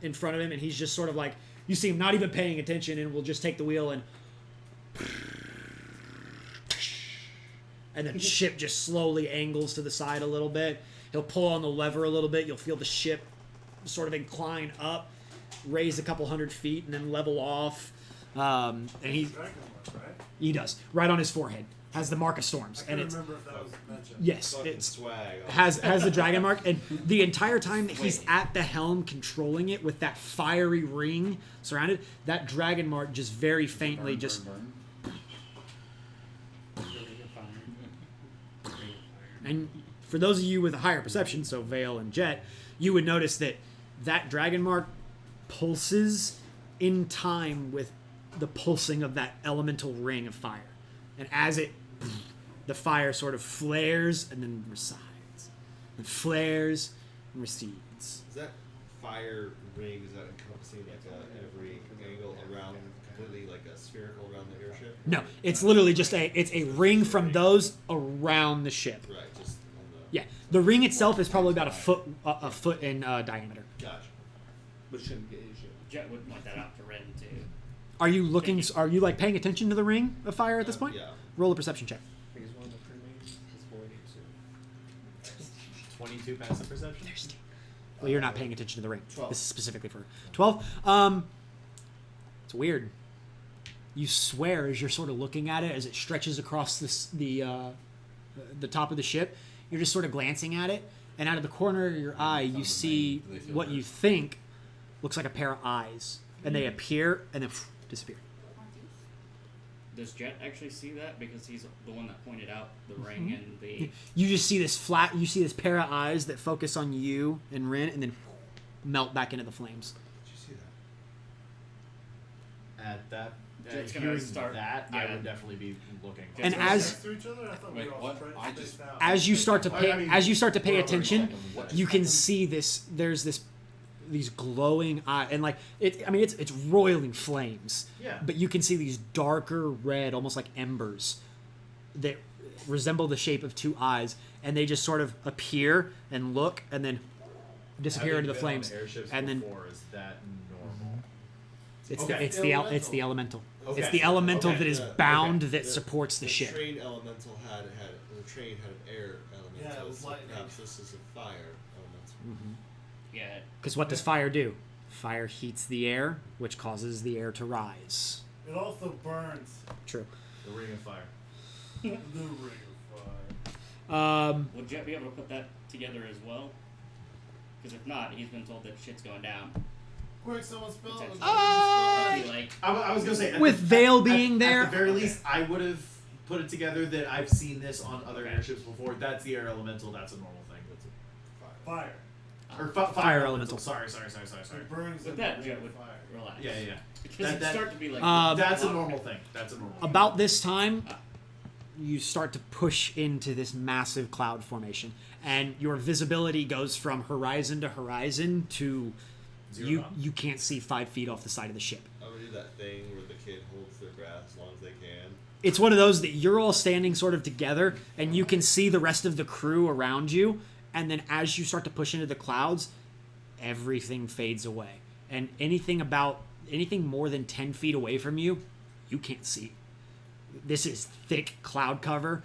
Speaker 2: in front of him, and he's just sort of like, you see him not even paying attention, and will just take the wheel and the ship just slowly angles to the side a little bit. He'll pull on the lever a little bit. You'll feel the ship sort of incline up, raise a couple 100 feet, and then level off. And he does right on his forehead. Has the mark of storms,
Speaker 7: I
Speaker 2: and
Speaker 7: couldn't
Speaker 2: it's
Speaker 7: remember if that was mentioned.
Speaker 2: yes,
Speaker 3: Fucking
Speaker 2: it's
Speaker 3: swag.
Speaker 2: has the dragon mark, and the entire time that he's at the helm controlling it with that fiery ring surrounded, that dragon mark just very faintly just. And for those of you with a higher perception, so Vale and Jet, you would notice that that dragon mark pulses in time with the pulsing of that elemental ring of fire. And as the fire sort of flares and then resides. And flares and recedes.
Speaker 3: Is that fire ring, is that encompassing every angle around, completely like a spherical around the airship?
Speaker 2: No, it's literally just a ring from those around the ship.
Speaker 3: Right, just on the...
Speaker 2: Yeah, the ring itself is probably about a foot in diameter.
Speaker 3: Gotcha.
Speaker 9: But shouldn't get issue.
Speaker 4: Jet would point that out to Ren too.
Speaker 2: Are you looking? Are you like paying attention to the ring of fire at this point?
Speaker 3: Yeah.
Speaker 2: Roll a perception check.
Speaker 9: Because one of the crewmates is void soon.
Speaker 5: 22 passive perception.
Speaker 2: Well, you're not paying attention to the ring.
Speaker 3: 12.
Speaker 2: This is specifically for 12. It's weird. You swear as you're sort of looking at it as it stretches across the top of the ship. You're just sort of glancing at it, and out of the corner of your eye, you see what you think looks like a pair of eyes, and they appear and then disappear.
Speaker 4: Does Jet actually see that? Because he's the one that pointed out the ring and the...
Speaker 2: You just see this you see this pair of eyes that focus on you and Rin, and then melt back into the flames.
Speaker 3: Did you see that?
Speaker 5: At that,
Speaker 4: Jet's gonna
Speaker 5: hearing
Speaker 4: start-
Speaker 5: that, I
Speaker 4: yeah.
Speaker 5: would definitely be looking.
Speaker 2: And
Speaker 7: Right
Speaker 2: as
Speaker 7: next to each other? I thought we
Speaker 8: Wait,
Speaker 7: were all
Speaker 8: what?
Speaker 7: spread
Speaker 8: I
Speaker 7: spaced
Speaker 8: just-
Speaker 7: out.
Speaker 2: as you start to pay
Speaker 3: we're over
Speaker 2: attention,
Speaker 5: What?
Speaker 2: you can see this. There's these glowing eyes, and like it's roiling flames.
Speaker 5: Yeah.
Speaker 2: But you can see these darker red, almost like embers, that resemble the shape of two eyes, and they just sort of appear and look, and then disappear
Speaker 5: Having
Speaker 2: into the
Speaker 5: been on
Speaker 2: flames,
Speaker 5: airships
Speaker 2: and then
Speaker 5: before, is that normal?
Speaker 2: it's
Speaker 5: Okay.
Speaker 2: it's the elemental.
Speaker 5: Okay.
Speaker 2: It's the elemental
Speaker 5: Okay.
Speaker 2: that is
Speaker 3: The-
Speaker 2: bound
Speaker 3: okay.
Speaker 2: that
Speaker 3: The-
Speaker 2: supports the ship.
Speaker 3: train elemental had the train had an air elemental.
Speaker 7: Yeah, it was
Speaker 3: so
Speaker 7: lightning.
Speaker 3: perhaps this is a fire elemental.
Speaker 4: Yeah.
Speaker 2: Because what does fire do? Fire heats the air, which causes the air to rise.
Speaker 7: It also burns
Speaker 2: True.
Speaker 5: The ring of fire.
Speaker 7: the ring of fire.
Speaker 4: Will Jet be able to put that together as well? Because if not, he's been told that shit's going down.
Speaker 7: Quick, someone spill it.
Speaker 4: Potentially.
Speaker 2: Ah!
Speaker 4: I feel like...
Speaker 5: I was gonna say at
Speaker 2: With
Speaker 5: the-
Speaker 2: Vale
Speaker 5: at-
Speaker 2: being there-
Speaker 5: At the very least, I would have put it together that I've seen this on other
Speaker 4: Okay.
Speaker 5: airships before. That's the air elemental. That's a normal thing. That's a
Speaker 7: Fire.
Speaker 5: or
Speaker 2: Fire
Speaker 5: fire
Speaker 2: elemental.
Speaker 5: Sorry.
Speaker 7: It burns
Speaker 4: With
Speaker 7: in
Speaker 4: that,
Speaker 7: the
Speaker 4: Jet
Speaker 7: ring
Speaker 4: would
Speaker 7: of fire.
Speaker 4: relax.
Speaker 5: Yeah.
Speaker 4: Because
Speaker 5: That-
Speaker 4: it'd
Speaker 5: that-
Speaker 4: start to be like...
Speaker 5: That's a normal thing. That's a normal thing.
Speaker 2: About this time, you start to push into this massive cloud formation, and your visibility goes from horizon to horizon to
Speaker 5: Zero dawn?
Speaker 2: you can't see 5 feet off the side of the ship.
Speaker 3: I'm gonna do that thing where the kid holds their breath as long as they can.
Speaker 2: It's one of those that you're all standing sort of together, and you can see the rest of the crew around you, and then as you start to push into the clouds, everything fades away, and anything more than 10 feet away from you, you can't see. This is thick cloud cover.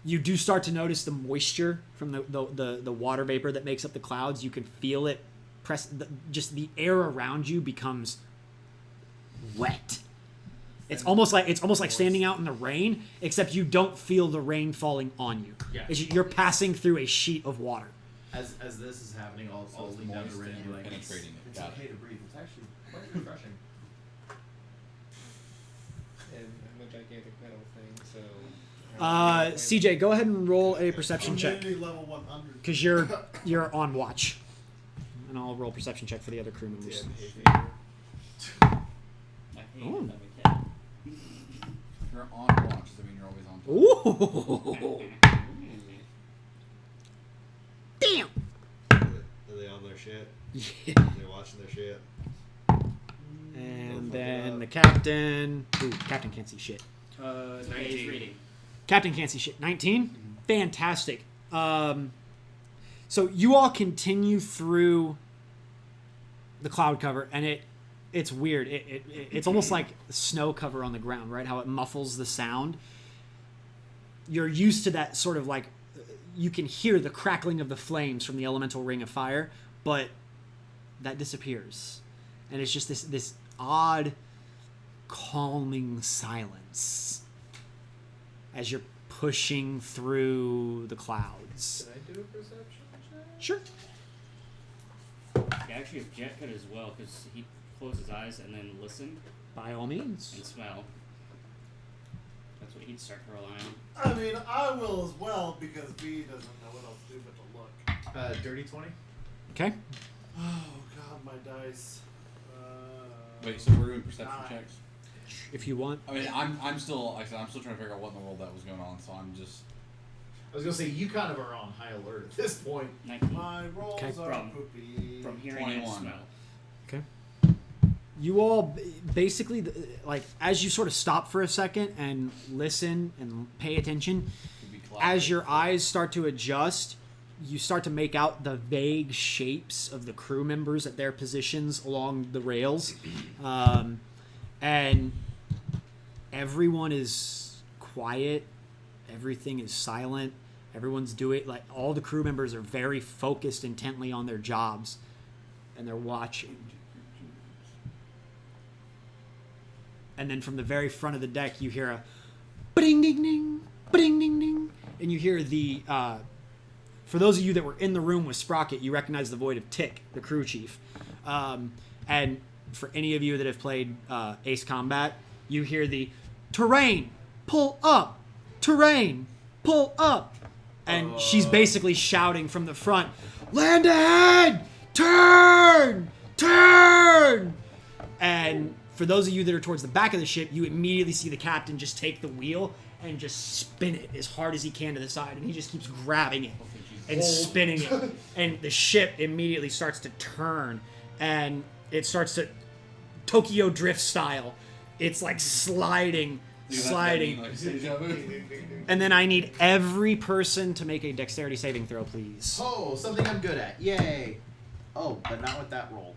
Speaker 2: You do start to notice the moisture from the water vapor that makes up the clouds. You can feel it press. Just the air around you becomes wet. It's almost like standing out in the rain, except you don't feel the rain falling on you.
Speaker 5: Yeah.
Speaker 2: You're passing through a sheet of water.
Speaker 5: As this is happening, I'll lean down to Rin and be like,
Speaker 8: penetrating it.
Speaker 5: It's
Speaker 8: Got
Speaker 5: okay to breathe. It's actually quite refreshing.
Speaker 9: And I'm a gigantic metal thing, so.
Speaker 2: CJ, go ahead and roll a perception check
Speaker 7: Community level 100.
Speaker 2: because you're on watch. and I'll roll perception check for the other crew members.
Speaker 4: I hate
Speaker 2: Oh.
Speaker 4: that we can.
Speaker 8: If you're on watch, does that mean you're always on?
Speaker 2: Ooh.
Speaker 4: Mm.
Speaker 2: Damn.
Speaker 10: Are they on their shit?
Speaker 2: Yeah.
Speaker 10: They're watching their shit.
Speaker 2: And
Speaker 10: Fuck it
Speaker 2: then
Speaker 10: up.
Speaker 2: the captain. Ooh, captain can't see shit.
Speaker 4: It's okay, he's reading.
Speaker 2: Captain can't see shit. 19? Fantastic. So you all continue through the cloud cover, and it's weird. It's almost like snow cover on the ground, right? How it muffles the sound. You're used to that sort of like, you can hear the crackling of the flames from the elemental ring of fire, but that disappears. And it's just this odd, calming silence as you're pushing through the clouds.
Speaker 12: Can I do a perception check?
Speaker 2: Sure.
Speaker 4: Yeah, actually, if Jet could as well, because he closed his eyes and then listened
Speaker 2: By all means.
Speaker 4: and smell. That's what he'd start to rely on.
Speaker 7: I mean, I will as well because V doesn't know what else to do but to look.
Speaker 12: Dirty 20.
Speaker 2: Okay.
Speaker 7: Oh god, my dice.
Speaker 8: Wait, so we're doing perception
Speaker 7: 9.
Speaker 8: checks?
Speaker 2: If you want.
Speaker 8: I mean, I'm still, like I said, I'm still trying to figure out what in the world that was going on, so I'm just.
Speaker 12: I was gonna say you kind of are on high alert at this point.
Speaker 4: 19.
Speaker 7: My rolls
Speaker 2: Okay.
Speaker 7: are
Speaker 4: From-
Speaker 7: poopy.
Speaker 4: From hearing and
Speaker 8: 21.
Speaker 4: smell.
Speaker 2: You all basically, like, as you sort of stop for a second and listen and pay attention,
Speaker 8: Could be cloud
Speaker 2: as your
Speaker 8: based.
Speaker 2: eyes start to adjust, you start to make out the vague shapes of the crew members at their positions along the rails. And everyone is quiet. Everything is silent. Everyone's doing, like, all the crew members are very focused intently on their jobs. And they're watching. And then from the very front of the deck, you hear a ba-ding ding ding, ba-ding ding ding, and you hear the. For those of you that were in the room with Sprocket, you recognize the voice of Tick, the crew chief. And for any of you that have played Ace Combat, you hear the terrain, pull up, terrain, pull up, and she's basically shouting from the front, land ahead, turn, turn, and. For those of you that are towards the back of the ship, you immediately see the captain just take the wheel and just spin it as hard as he can to the side. And he just keeps grabbing it and spinning it. And the ship immediately starts to turn. And it starts to Tokyo Drift style. It's like sliding, sliding.
Speaker 8: Like deja vu.
Speaker 2: And then I need every person to make a dexterity saving throw, please.
Speaker 12: Oh, something I'm good at. Yay. Oh, but not with that roll.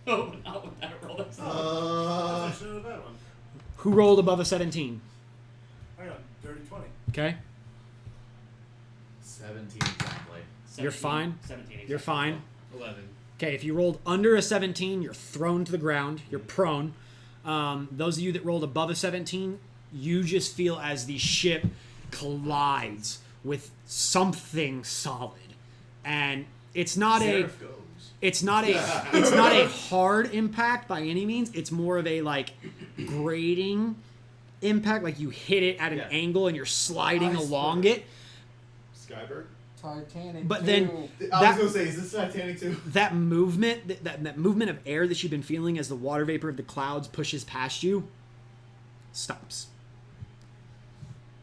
Speaker 4: Oh, not with that roll. That's
Speaker 7: I should have that one.
Speaker 2: Who rolled above a 17?
Speaker 7: I got dirty 20.
Speaker 2: Okay.
Speaker 12: 17 exactly.
Speaker 2: You're fine.
Speaker 4: 17.
Speaker 2: You're
Speaker 4: exactly.
Speaker 2: fine.
Speaker 9: 11.
Speaker 2: Okay, if you rolled under a 17, you're thrown to the ground. You're prone. Those of you that rolled above a 17, you just feel as the ship collides with something solid. And it's not
Speaker 12: Seraph goes.
Speaker 2: it's not a hard impact by any means. It's more of a like grading impact, like you hit it at an
Speaker 12: Yeah.
Speaker 2: angle and you're sliding
Speaker 12: Iceberg.
Speaker 2: along it.
Speaker 10: Skybird?
Speaker 8: Titanic.
Speaker 2: But then
Speaker 12: I was gonna say, is this Titanic too?
Speaker 2: that movement, that movement of air that you've been feeling as the water vapor of the clouds pushes past you, stops.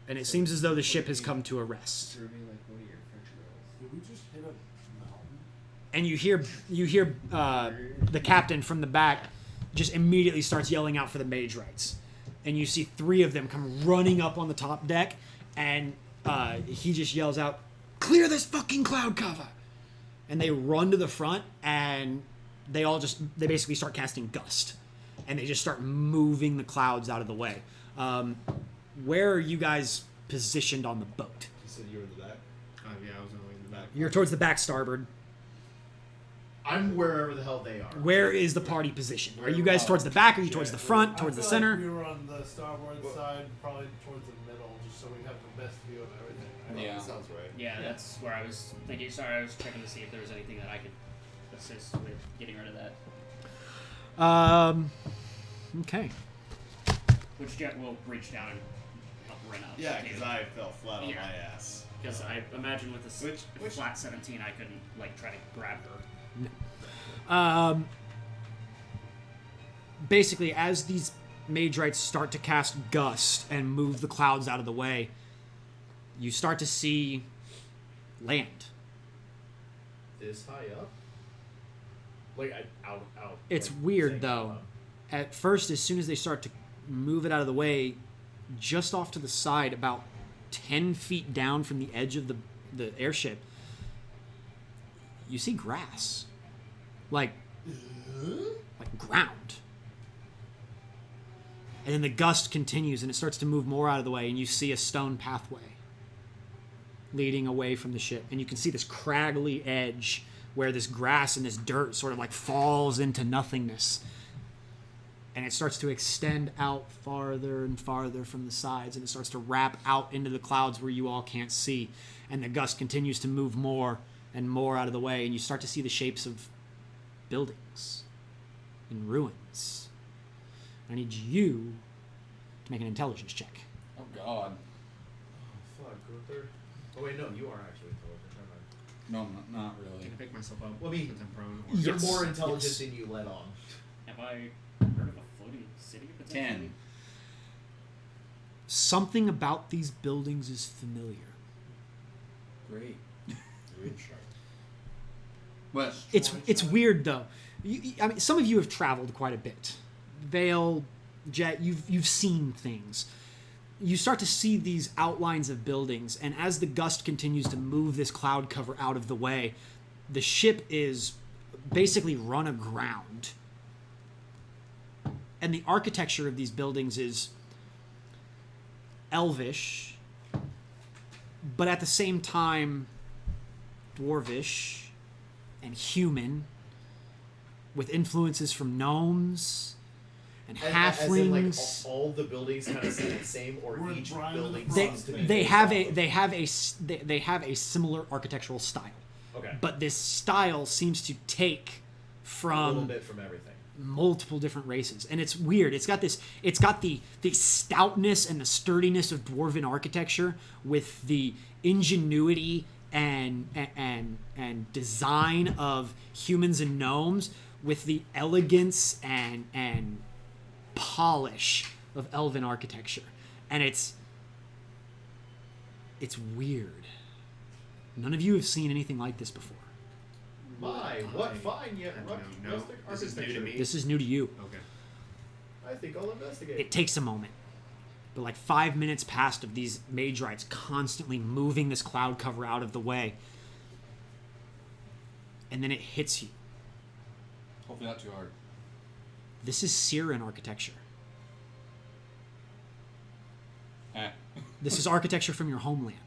Speaker 2: And it seems as though the ship has come to a rest.
Speaker 11: Ruby, like, what are your French rolls?
Speaker 7: Did we just hit a mountain?
Speaker 2: And you hear the captain from the back just immediately starts yelling out for the mage rights. And you see 3 of them come running up on the top deck, and he just yells out, "Clear this fucking cloud cover!" And they run to the front, and they basically start casting gust, and they just start moving the clouds out of the way. Where are you guys positioned on the boat?
Speaker 10: You said you were in the back?
Speaker 9: Yeah, I was only in the back.
Speaker 2: You're towards the back starboard.
Speaker 12: I'm wherever the hell they are.
Speaker 2: Where is the party positioned? Are you guys towards the back? Are you towards the front? Towards the
Speaker 7: I feel
Speaker 2: center?
Speaker 7: Like we were on the starboard side, probably towards the middle, just so we have the best view of everything. Right?
Speaker 8: Yeah.
Speaker 10: That sounds right.
Speaker 4: Yeah, that's where I was thinking. Sorry, I was checking to see if there was anything that I could assist with getting rid of that.
Speaker 2: Okay.
Speaker 4: Which Jet will reach down and help Ryn out.
Speaker 10: Yeah, because I fell flat on
Speaker 4: Yeah.
Speaker 10: my ass.
Speaker 13: Because I imagine with a
Speaker 9: Which-
Speaker 13: flat 17, I couldn't like try to grab her.
Speaker 2: Basically, as these mage rights start to cast gust and move the clouds out of the way, you start to see land.
Speaker 5: This high up? Like, out.
Speaker 2: It's
Speaker 5: like,
Speaker 2: weird
Speaker 5: saying
Speaker 2: though.
Speaker 5: out loud.
Speaker 2: At first, as soon as they start to move it out of the way, just off to the side, about 10 feet down from the edge of the airship, you see grass. Like ground. And then the gust continues and it starts to move more out of the way, and you see a stone pathway leading away from the ship. And you can see this craggly edge where this grass and this dirt sort of like falls into nothingness. And it starts to extend out farther and farther from the sides, and it starts to wrap out into the clouds where you all can't see. And the gust continues to move more and more out of the way, and you start to see the shapes of buildings and ruins. I need you to make an intelligence check.
Speaker 8: Oh God.
Speaker 5: Oh, fuck. Gunther. Oh, wait, no, you are actually intelligent. Never mind.
Speaker 8: No, not really.
Speaker 9: Can I pick myself up?
Speaker 5: Well, I mean,
Speaker 9: since I'm prone? Or
Speaker 2: Yes.
Speaker 5: You're more intelligent
Speaker 2: Yes.
Speaker 5: than you let on.
Speaker 13: Have I heard of a floating city? Potentially?
Speaker 8: 10.
Speaker 2: Something about these buildings is familiar.
Speaker 8: Great.
Speaker 5: Good shot.
Speaker 8: But
Speaker 2: It's weird though. I mean, some of you have traveled quite a bit. Vale, Jet, you've seen things. You start to see these outlines of buildings, and as the gust continues to move this cloud cover out of the way, the ship is basically run aground. And the architecture of these buildings is elvish, but at the same time dwarvish and human, with influences from gnomes and
Speaker 5: As in, like,
Speaker 2: halflings.
Speaker 5: all the buildings kind of seem the same, or
Speaker 7: We're
Speaker 5: each
Speaker 7: Brian
Speaker 5: building
Speaker 7: the
Speaker 2: they
Speaker 5: seems to be
Speaker 2: they
Speaker 5: based
Speaker 2: have
Speaker 5: off
Speaker 2: a
Speaker 5: of-
Speaker 2: they have a similar architectural style,
Speaker 5: Okay.
Speaker 2: but this style seems to take
Speaker 5: a little
Speaker 2: from
Speaker 5: bit from everything.
Speaker 2: multiple different races, and it's weird. It's got the stoutness and the sturdiness of dwarven architecture with the ingenuity and design of humans and gnomes, with the elegance and polish of elven architecture. And it's weird. None of you have seen anything like this before.
Speaker 5: My, what fine yet
Speaker 9: No,
Speaker 5: rustic
Speaker 9: this is new to
Speaker 5: architecture.
Speaker 9: me.
Speaker 2: This is new to you.
Speaker 9: Okay.
Speaker 5: I think I'll investigate.
Speaker 2: It takes a moment. But like 5 minutes passed of these mage rights constantly moving this cloud cover out of the way. And then it hits you.
Speaker 8: hopefully not too hard.
Speaker 2: This is Siren architecture. This is architecture from your homeland.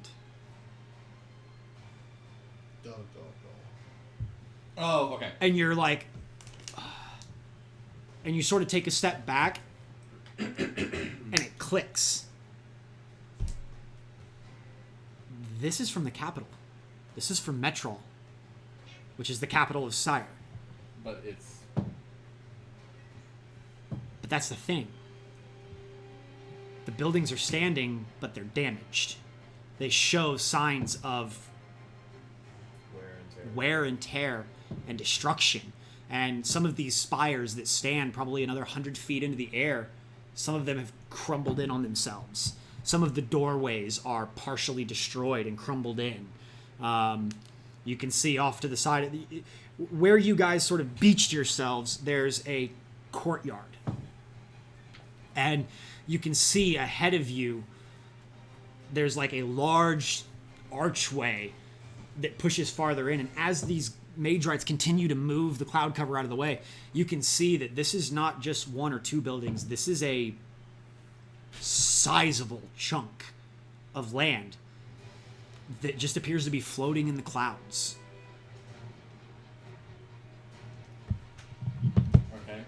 Speaker 8: Oh, okay.
Speaker 2: And you're like, and you sort of take a step back, and it clicks. This is from the capital. This is from Metrol, which is the capital of Sire.
Speaker 8: But it's...
Speaker 2: But that's the thing. The buildings are standing, but they're damaged. They show signs of wear and tear and destruction. And some of these spires that stand probably another 100 feet into the air, some of them have crumbled in on themselves. Some of the doorways are partially destroyed and crumbled in. You can see off to the side, where you guys sort of beached yourselves, there's a courtyard. And you can see ahead of you, there's like a large archway that pushes farther in. And as these mage rights continue to move the cloud cover out of the way, you can see that this is not just one or two buildings. This is a sizable chunk of land that just appears to be floating in the clouds.
Speaker 8: Okay.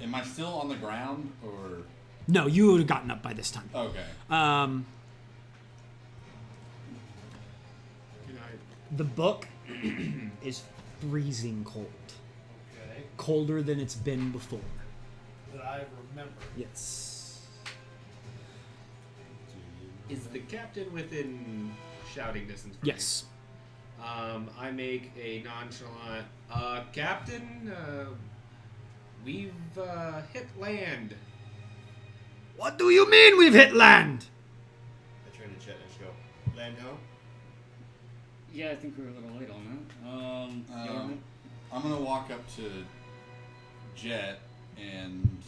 Speaker 8: Am I still on the ground, or...
Speaker 2: No, you would have gotten up by this time.
Speaker 8: Okay.
Speaker 2: The book is freezing cold.
Speaker 7: Okay.
Speaker 2: Colder than it's been before.
Speaker 7: That I remember.
Speaker 2: Yes.
Speaker 9: Is the captain within shouting distance from
Speaker 2: Yes.
Speaker 9: me. I make a nonchalant, Captain, we've hit land.
Speaker 2: What do you mean we've hit land?
Speaker 3: I turn to Jet and I just go, Lando?
Speaker 13: Yeah, I think we were a little late on that. Yarman?
Speaker 8: I'm gonna walk up to Jet and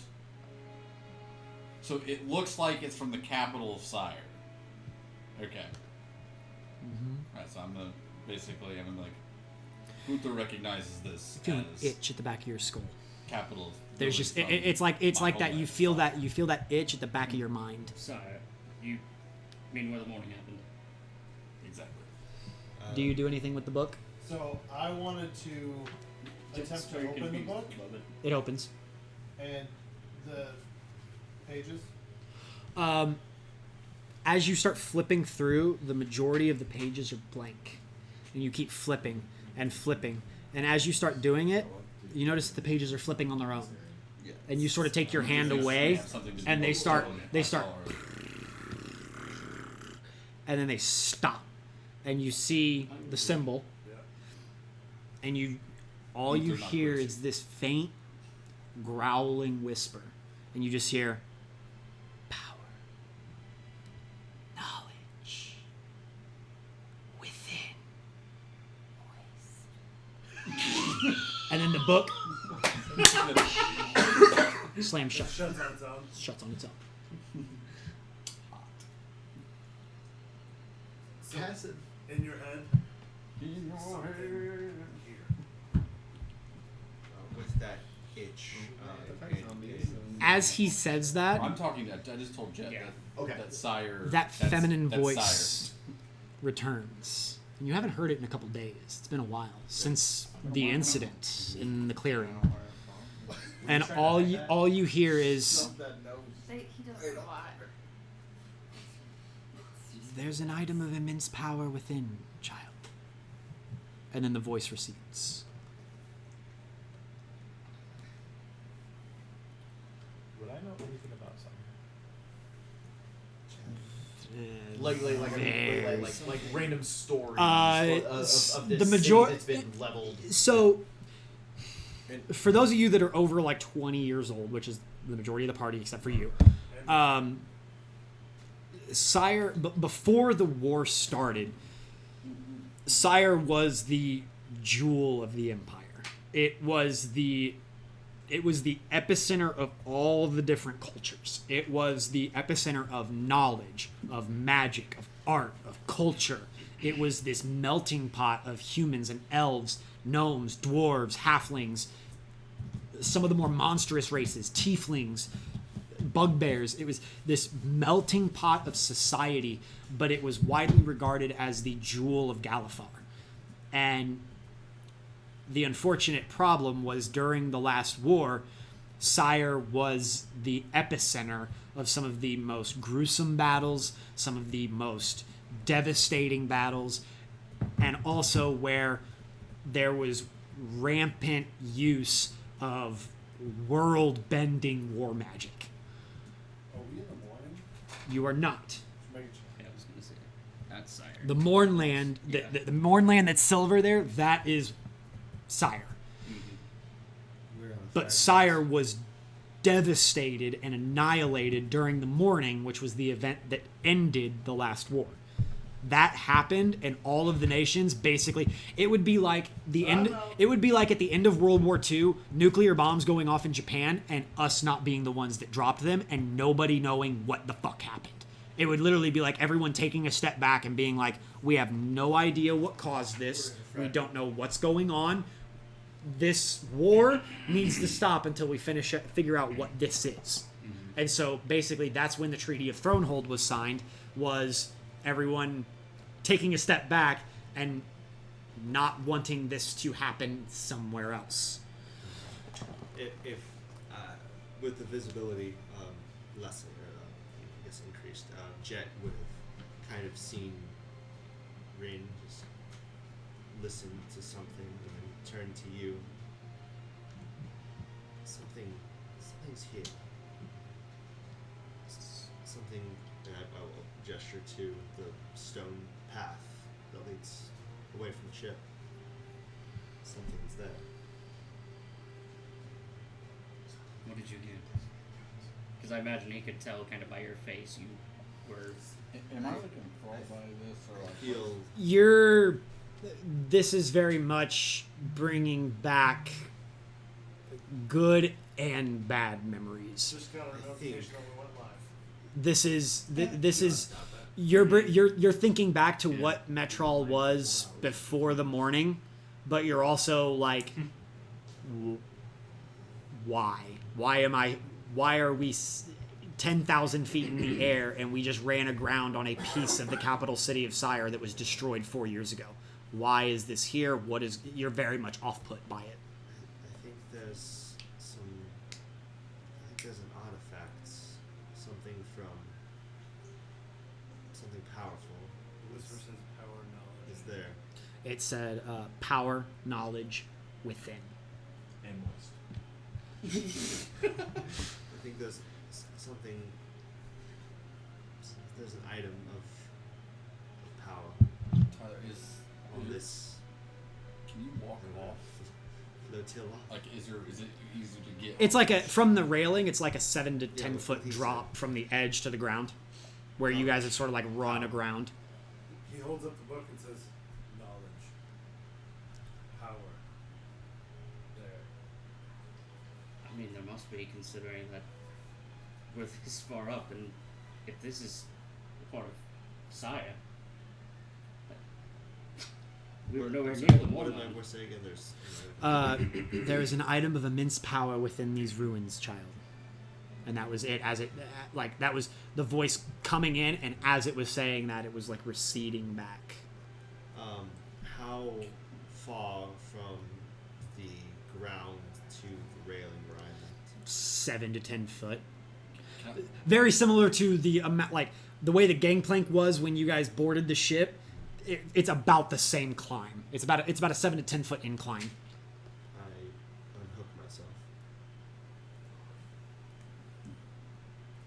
Speaker 8: so it looks like it's from the capital of Sire. Okay. Alright, so I'm gonna like Uther recognizes this
Speaker 2: I feel an
Speaker 8: as
Speaker 2: itch at the back of your skull.
Speaker 8: capital of
Speaker 2: There's just
Speaker 8: from
Speaker 2: it's like
Speaker 8: my
Speaker 2: that you
Speaker 8: homeland.
Speaker 2: feel that itch at the back of your mind.
Speaker 13: Sire, you mean where the morning happened?
Speaker 8: Exactly.
Speaker 2: Do you do anything with the book?
Speaker 7: So I wanted to attempt to open the book
Speaker 2: It opens.
Speaker 7: and the pages.
Speaker 2: As you start flipping through, the majority of the pages are blank, and you keep flipping and flipping. And as you start doing it, you notice that the pages are flipping on their own, and you sort of take your hand away, and they start, and then they stop, and you see the symbol, and all you hear is this faint, growling whisper, and you just hear power, knowledge, within, and then the book slams shut.
Speaker 7: Shuts on its own.
Speaker 2: Shuts on its own.
Speaker 7: So
Speaker 12: Passive.
Speaker 7: in your head.
Speaker 3: With that itch.
Speaker 2: As he says that,
Speaker 8: I'm talking to I just told Jet that Sire
Speaker 2: that feminine
Speaker 8: that's
Speaker 2: voice returns. And you haven't heard it in a couple days. It's been a while since the incident in the clearing. And all you hear is,
Speaker 14: He does a lot.
Speaker 2: there's an item of immense power within, child. And then the voice recedes.
Speaker 6: Would I know anything about something?
Speaker 5: Like random stories of this
Speaker 2: the
Speaker 5: city that's been leveled.
Speaker 2: So, for those of you that are over like 20 years old, which is the majority of the party except for you, Sire, before the war started, Sire was the jewel of the empire. It was the epicenter of all the different cultures. It was the epicenter of knowledge, of magic, of art, of culture. It was this melting pot of humans and elves, gnomes, dwarves, halflings, some of the more monstrous races, tieflings, bugbears. It was this melting pot of society, but it was widely regarded as the jewel of Galifar. And the unfortunate problem was during the last war, Sire was the epicenter of some of the most gruesome battles, some of the most devastating battles, and also where there was rampant use of world-bending war magic.
Speaker 7: Are we in the morning?
Speaker 2: You are not.
Speaker 7: Just making sure.
Speaker 13: Yeah, I was gonna say that's Sire.
Speaker 2: The Mornland, the Mornland that's silver there, that is Sire. But Sire was devastated and annihilated during the morning, which was the event that ended the last war. That happened, and all of the nations basically, it would be like the end. It would be like at the end of World War II, nuclear bombs going off in Japan, and us not being the ones that dropped them, and nobody knowing what the fuck happened. It would literally be like everyone taking a step back and being like, "We have no idea what caused this. We don't know what's going on. This war needs to stop until we figure out what this is." And so basically that's when the Treaty of Thronehold was signed, was everyone taking a step back and not wanting this to happen somewhere else.
Speaker 3: If with the visibility lessened, or I guess increased, Jet would have kind of seen Ryn just listen to something and then turn to you. Something's here. Something that I will gesture to the stone
Speaker 10: path that leads away from the ship. Something's there.
Speaker 13: What did you get? Because I imagine he could tell kind of by your face you were.
Speaker 8: Am I looking controlled by this or like?
Speaker 10: Feel
Speaker 2: This is very much bringing back good and bad memories.
Speaker 7: Just got a notification that we went live.
Speaker 2: This is you're thinking back to what Metrol was before the morning, but you're also like, why are we 10,000 feet in the air and we just ran aground on a piece of the capital city of Sire that was destroyed 4 years ago? Why is this here? You're very much off put by it.
Speaker 10: I think there's an artifact, something powerful.
Speaker 7: The whisper says power knowledge.
Speaker 10: Is there?
Speaker 2: It said power, knowledge, within.
Speaker 5: And moist.
Speaker 10: I think there's something. There's an item of power
Speaker 8: Tyler,
Speaker 10: on this.
Speaker 8: Can you walk off?
Speaker 10: Flotilla.
Speaker 8: Like, is it easy to get?
Speaker 2: It's like from the railing. It's like a 7 to 10
Speaker 10: what
Speaker 2: foot
Speaker 10: he
Speaker 2: drop from the edge to the ground, where you guys have sort of like run aground.
Speaker 7: He holds up the book and says, knowledge. Power. There.
Speaker 13: I mean, there must be, considering that we're this far up, and if this is part of Saya, we were nowhere near the
Speaker 10: What
Speaker 13: water
Speaker 10: did
Speaker 13: line.
Speaker 10: I say again? There's.
Speaker 2: There is an item of immense power within these ruins, child. And that was it. That was the voice coming in, and as it was saying that, it was like receding back.
Speaker 10: How far from the ground to the railing were I at?
Speaker 2: 7 to 10 foot. Very similar to the amount, like the way the gangplank was when you guys boarded the ship. It's about the same climb. It's about a 7 to 10 foot incline.
Speaker 10: I unhook myself.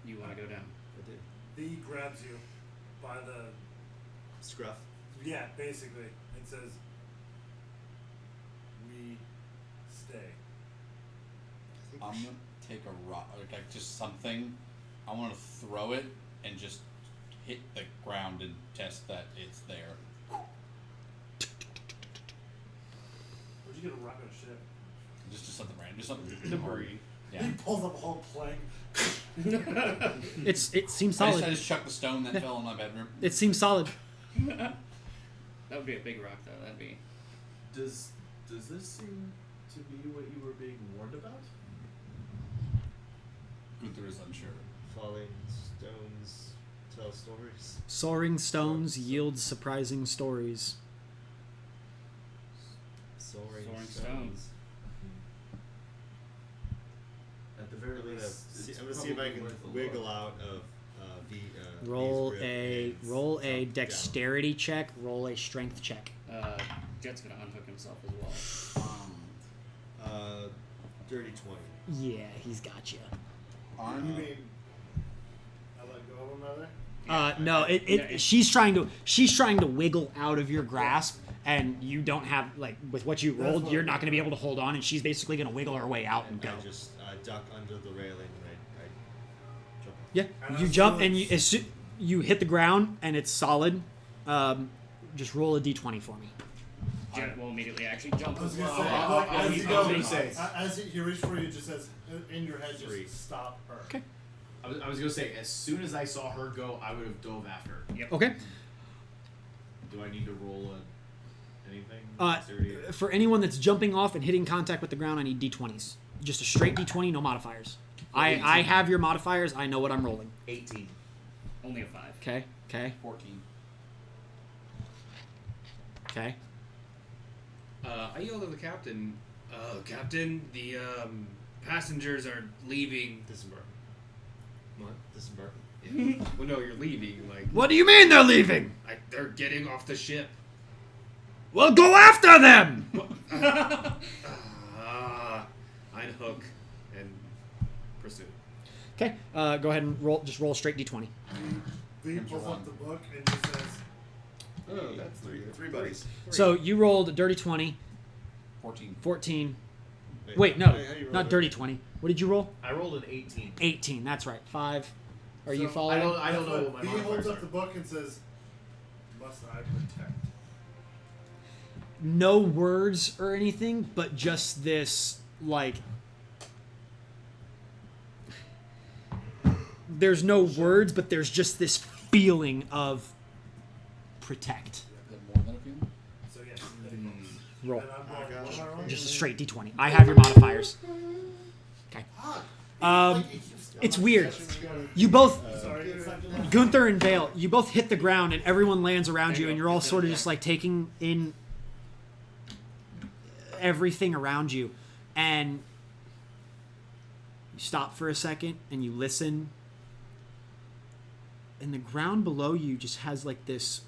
Speaker 13: You want to go down?
Speaker 10: I did.
Speaker 7: V grabs you by the
Speaker 10: Scruff.
Speaker 7: yeah, basically, and says, "We stay."
Speaker 10: I
Speaker 8: I'm
Speaker 10: think
Speaker 8: gonna take a rock, like just something. I want to throw it and just hit the ground and test that it's there.
Speaker 7: Where'd you get a rock on a ship?
Speaker 8: Just something random, just something
Speaker 9: Debris.
Speaker 8: Yeah.
Speaker 7: He pulls up a whole plank.
Speaker 2: It seems
Speaker 8: I
Speaker 2: solid.
Speaker 8: just chucked the stone that fell in my bedroom.
Speaker 2: It seems solid.
Speaker 13: That would be a big rock, though. That'd be.
Speaker 5: Does this seem to be what you were being warned about?
Speaker 8: Gunther is unsure.
Speaker 10: falling stones tell stories.
Speaker 2: Soaring stones yield surprising stories.
Speaker 10: Soaring
Speaker 13: stones.
Speaker 5: At the very
Speaker 10: I'm gonna
Speaker 5: least,
Speaker 10: see,
Speaker 5: it's
Speaker 10: I'm gonna see if I
Speaker 5: probably
Speaker 10: can
Speaker 5: worth a
Speaker 10: wiggle
Speaker 5: look.
Speaker 10: out of
Speaker 2: Roll
Speaker 10: these
Speaker 2: a
Speaker 10: rib
Speaker 2: roll
Speaker 10: ends
Speaker 2: a
Speaker 10: up,
Speaker 2: dexterity check. Roll a strength check.
Speaker 13: Jet's gonna unhook himself as well.
Speaker 10: Dirty 20.
Speaker 2: Yeah, he's got you.
Speaker 7: You mean I let go of another?
Speaker 2: No, she's trying to wiggle out of your grasp, and you don't have like with what you rolled, you're not going to be able to hold on, and she's basically going to wiggle her way out and go.
Speaker 10: I just duck under the railing and I jump.
Speaker 2: Yeah,
Speaker 7: And
Speaker 2: you
Speaker 7: I'm
Speaker 2: jump
Speaker 7: still-
Speaker 2: and you hit the ground, and it's solid. Just roll a d20 for me.
Speaker 13: Jet will immediately actually jump
Speaker 7: I was
Speaker 13: as
Speaker 7: gonna
Speaker 13: well.
Speaker 7: say, like, as
Speaker 5: he's
Speaker 7: he
Speaker 5: gonna
Speaker 7: goes,
Speaker 5: say.
Speaker 7: as he reaches for you, it just says in your head,
Speaker 10: Three.
Speaker 7: just stop her.
Speaker 2: Okay.
Speaker 5: I was gonna say, as soon as I saw her go, I would have dove after her.
Speaker 13: Yep.
Speaker 2: Okay.
Speaker 5: Do I need to roll anything? Dexterity?
Speaker 2: For anyone that's jumping off and hitting contact with the ground, I need d20s. Just a straight d20, no modifiers. I have your modifiers. I know what I'm rolling.
Speaker 5: 18.
Speaker 13: Only a 5.
Speaker 2: Okay.
Speaker 8: 14.
Speaker 2: Okay.
Speaker 9: I yelled at the captain. Captain, the passengers are leaving.
Speaker 10: Disembark.
Speaker 9: What?
Speaker 10: Disembark.
Speaker 9: Yeah. Well, no, you're leaving. Like
Speaker 2: What do you mean they're leaving?
Speaker 9: they're getting off the ship.
Speaker 2: Well, go after them.
Speaker 9: Unhook and pursue.
Speaker 2: Okay. Go ahead and roll. Just roll a straight d20.
Speaker 7: V pulls up the book and just says,
Speaker 3: Oh, that's three buddies.
Speaker 2: So you rolled a dirty 20,
Speaker 8: 14.
Speaker 2: 14. Wait, no,
Speaker 3: how do you roll
Speaker 2: not
Speaker 3: it?
Speaker 2: dirty 20. What did you roll?
Speaker 5: I rolled an 18.
Speaker 2: 18. That's right. 5. Are you
Speaker 7: So,
Speaker 2: following?
Speaker 5: I don't know what my
Speaker 7: V holds
Speaker 5: modifiers
Speaker 7: up
Speaker 5: are.
Speaker 7: the book and says, "Must I protect?"
Speaker 2: No words or anything, but just this, like... There's no words, but there's just this feeling of protect.
Speaker 8: Is that more than a feeling?
Speaker 7: So yes.
Speaker 2: Roll.
Speaker 7: And I'm rolling. What am I rolling?
Speaker 2: Just a straight d20. I have your modifiers. Okay.
Speaker 7: Fuck.
Speaker 2: It's weird. You both,
Speaker 7: Sorry, it's like
Speaker 2: Gunther and Vale, you both hit the ground and everyone lands around you and you're all sort of just like taking in everything around you. And you stop for a second and you listen. And the ground below you just has like this,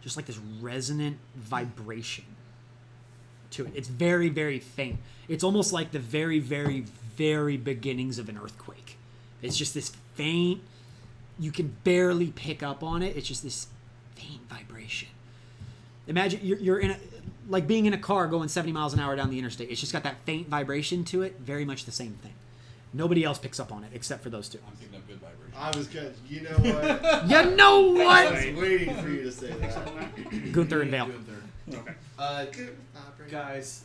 Speaker 2: just like this resonant vibration to it. It's very, very faint. It's almost like the very, very, very beginnings of an earthquake. It's just this faint, you can barely pick up on it. It's just this faint vibration. Imagine you're in a, like being in a car going 70 miles an hour down the interstate. It's just got that faint vibration to it. Very much the same thing. Nobody else picks up on it except for those two.
Speaker 8: I'm picking up good vibration.
Speaker 10: I was good. You know what?
Speaker 2: You know what?
Speaker 10: I was waiting for you to say that.
Speaker 2: Gunther and Vale.
Speaker 5: Okay. Guys,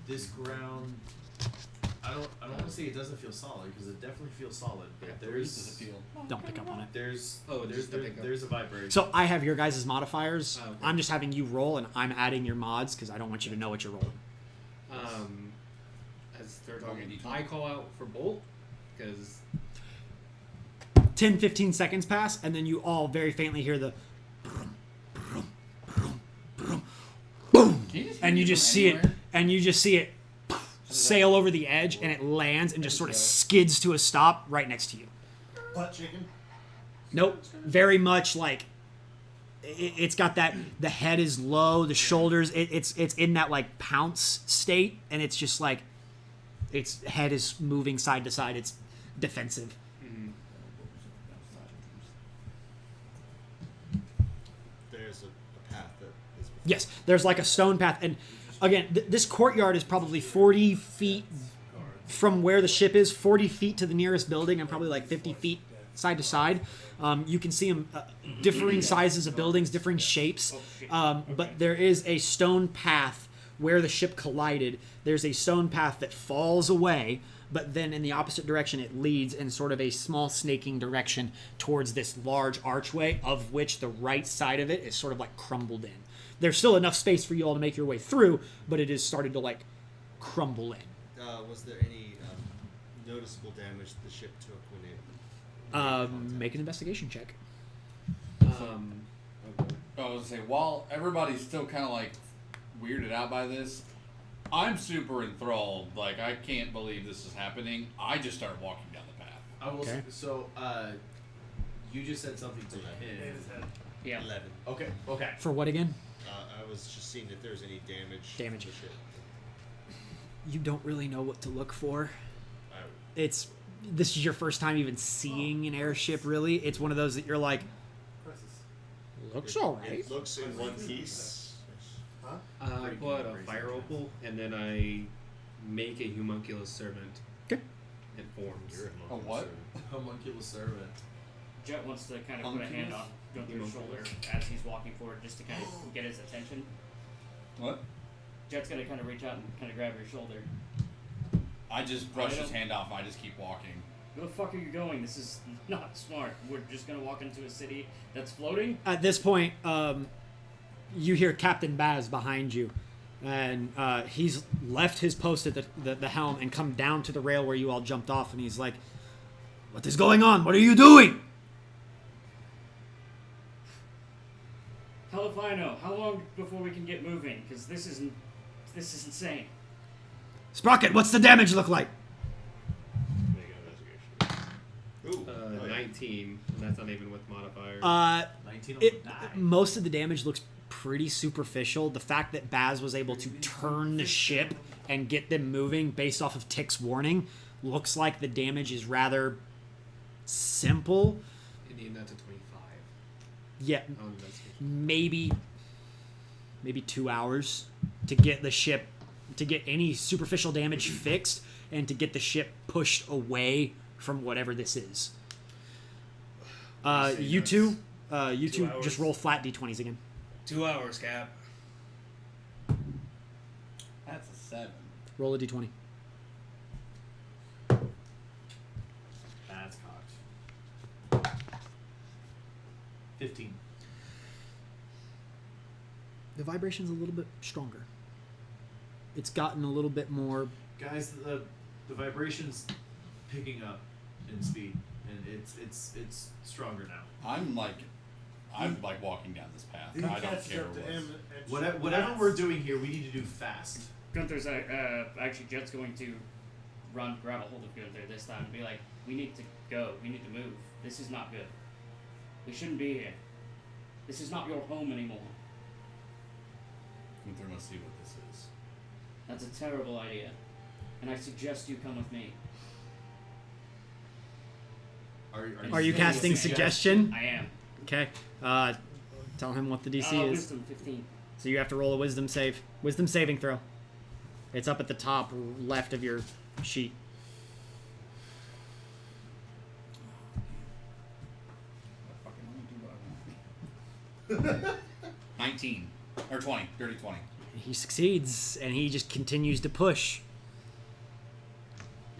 Speaker 5: this ground. I don't want to say it doesn't feel solid because it definitely feels solid. But
Speaker 8: Does it feel?
Speaker 2: Don't pick up on it.
Speaker 5: there's
Speaker 9: just the pickup.
Speaker 5: there's a vibration.
Speaker 2: So I have your guys' modifiers.
Speaker 9: Oh, okay.
Speaker 2: I'm just having you roll, and I'm adding your mods because I don't want you to know what you're rolling.
Speaker 9: As they're
Speaker 8: Okay,
Speaker 9: talking,
Speaker 8: D20.
Speaker 9: I call out for Bolt because
Speaker 2: 10, 15 seconds pass, and then you all very faintly hear the boom, and you just see it, and you just see it sail over the edge, and it lands and just sort of skids to a stop right next to you.
Speaker 7: butt chicken.
Speaker 2: Nope, very much like it's got that. The head is low, the shoulders. It's in that like pounce state, and it's just like its head is moving side to side. It's defensive.
Speaker 3: There's a path that is.
Speaker 2: Yes, there's like a stone path, and again, this courtyard is probably 40 feet from where the ship is, 40 feet to the nearest building, and probably like 50 feet side to side. You can see them differing sizes of buildings, differing shapes, but there is a stone path where the ship collided. There's a stone path that falls away, but then in the opposite direction it leads in sort of a small snaking direction towards this large archway, of which the right side of it is sort of like crumbled in. There's still enough space for you all to make your way through, but it is started to like crumble in.
Speaker 3: Was there any noticeable damage the ship took when it?
Speaker 2: Make an investigation check.
Speaker 8: I was gonna say, while everybody's still kind of like weirded out by this, I'm super enthralled. Like, I can't believe this is happening. I just start walking down the path.
Speaker 5: I will.
Speaker 2: Okay.
Speaker 5: So, you just said something to him.
Speaker 4: Yeah.
Speaker 10: 11.
Speaker 5: Okay. Okay.
Speaker 2: For what again?
Speaker 3: I was just seeing if there was any damage.
Speaker 2: Damage.
Speaker 3: to the ship.
Speaker 2: You don't really know what to look for.
Speaker 3: I-
Speaker 2: This is your first time even seeing an airship, really. It's one of those that you're like, looks alright.
Speaker 3: It looks in one piece.
Speaker 9: I pull out a fire opal and then I make a homunculus servant.
Speaker 2: Okay.
Speaker 9: It forms.
Speaker 3: You're
Speaker 8: A what?
Speaker 5: Homunculus servant.
Speaker 4: Jet wants to kind of put a hand on Gunther's shoulder as he's walking forward, just to kind of get his attention.
Speaker 8: What?
Speaker 4: Jet's gonna kind of reach out and kind of grab your shoulder.
Speaker 8: I just brush
Speaker 4: I
Speaker 8: his
Speaker 4: don't-
Speaker 8: hand off. I just keep walking.
Speaker 4: Where the fuck are you going? This is not smart. We're just gonna walk into a city that's floating.
Speaker 2: At this point, you hear Captain Baz behind you, and he's left his post at the helm and come down to the rail where you all jumped off, and he's like, "What is going on? What are you doing?"
Speaker 4: Hell if I know. How long before we can get moving? Because this is insane.
Speaker 2: Sprocket, what's the damage look like?
Speaker 3: Make an investigation. Ooh.
Speaker 9: 19, and that's not even with modifiers.
Speaker 5: 19 on the die.
Speaker 2: Most of the damage looks pretty superficial. The fact that Baz was able to turn the ship and get them moving based off of Tick's warning looks like the damage is rather simple.
Speaker 9: You need that to 25.
Speaker 2: Yeah,
Speaker 9: Oh, investigation.
Speaker 2: maybe 2 hours to get the ship, to get any superficial damage fixed, and to get the ship pushed away from whatever this is. You two just roll flat d20s again.
Speaker 9: 2 hours, Cap.
Speaker 8: That's a 7.
Speaker 2: Roll a d20.
Speaker 5: That's cocked. 15.
Speaker 2: The vibration's a little bit stronger. It's gotten a little bit more.
Speaker 5: Guys, the vibration's picking up in speed, and it's stronger now.
Speaker 8: I'm like walking down this path.
Speaker 7: You
Speaker 8: I don't
Speaker 7: catch
Speaker 8: care
Speaker 7: up to
Speaker 8: what's.
Speaker 7: him and
Speaker 5: Whatever
Speaker 7: fast.
Speaker 5: we're doing here, we need to do fast.
Speaker 4: Gunther's actually Jet's going to grab a hold of Gunther this time and be like, "We need to go. We need to move. This is not good. We shouldn't be here. This is not your home anymore.
Speaker 8: Gunther must see what this is.
Speaker 4: That's a terrible idea, and I suggest you come with me."
Speaker 2: Are you casting suggestion?
Speaker 4: I am.
Speaker 2: Okay. Tell him what the DC is.
Speaker 4: Wisdom 15.
Speaker 2: So you have to roll a wisdom save. Wisdom saving throw. It's up at the top left of your sheet.
Speaker 8: Fucking let me do what I want. 19 or 20, dirty 20.
Speaker 2: He succeeds, and he just continues to push.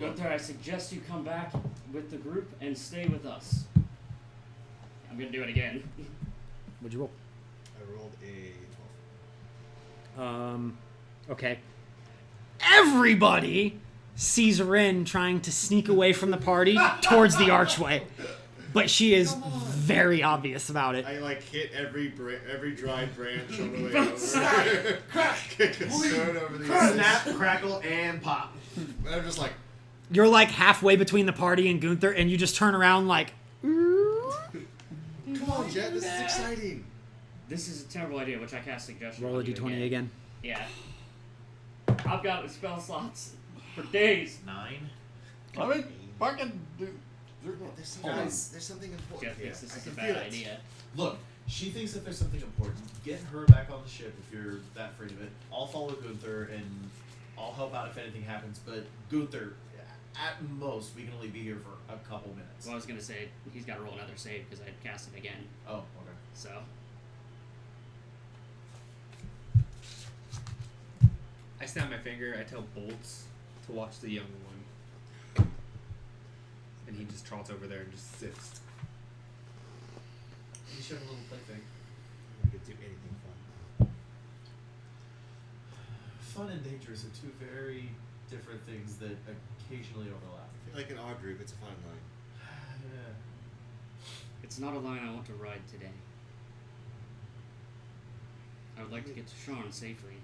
Speaker 4: Gunther, I suggest you come back with the group and stay with us. I'm gonna do it again.
Speaker 2: What'd you roll?
Speaker 10: I rolled a 12.
Speaker 2: Okay. Everybody sees Ryn trying to sneak away from the party towards the archway, but she is very obvious about it.
Speaker 10: I hit every dried branch on the way over. Concerned over these
Speaker 5: Snap, crackle, and pop.
Speaker 10: And I'm just like,
Speaker 2: You're like halfway between the party and Gunther, and you just turn around like.
Speaker 10: come on, Jet, this is exciting.
Speaker 4: This is a terrible idea, which I cast suggestion.
Speaker 2: Roll a
Speaker 4: on you
Speaker 2: d20 again.
Speaker 4: Yeah. I've got the spell slots for days.
Speaker 5: 9.
Speaker 8: I mean, fucking dude.
Speaker 10: There's something important
Speaker 4: Jeff
Speaker 10: here.
Speaker 4: thinks this
Speaker 10: I
Speaker 4: is a
Speaker 10: can
Speaker 4: bad
Speaker 10: feel it.
Speaker 4: idea.
Speaker 5: Look, she thinks that there's something important. Get her back on the ship if you're that afraid of it. I'll follow Gunther and I'll help out if anything happens. But Gunther, at most, we can only be here for a couple minutes.
Speaker 4: Well, I was gonna say he's got to roll another save because I cast it again.
Speaker 5: Oh, okay.
Speaker 4: So
Speaker 9: I snap my finger. I tell Bolts to watch the young one, and he just trots over there and just sits.
Speaker 5: You should have a little plaything.
Speaker 10: We could do anything fun.
Speaker 5: Fun and dangerous are two very different things that occasionally overlap.
Speaker 10: Like in our group, it's a fine line.
Speaker 5: Yeah.
Speaker 4: it's not a line I want to ride today. I would like to get to Sharn safely.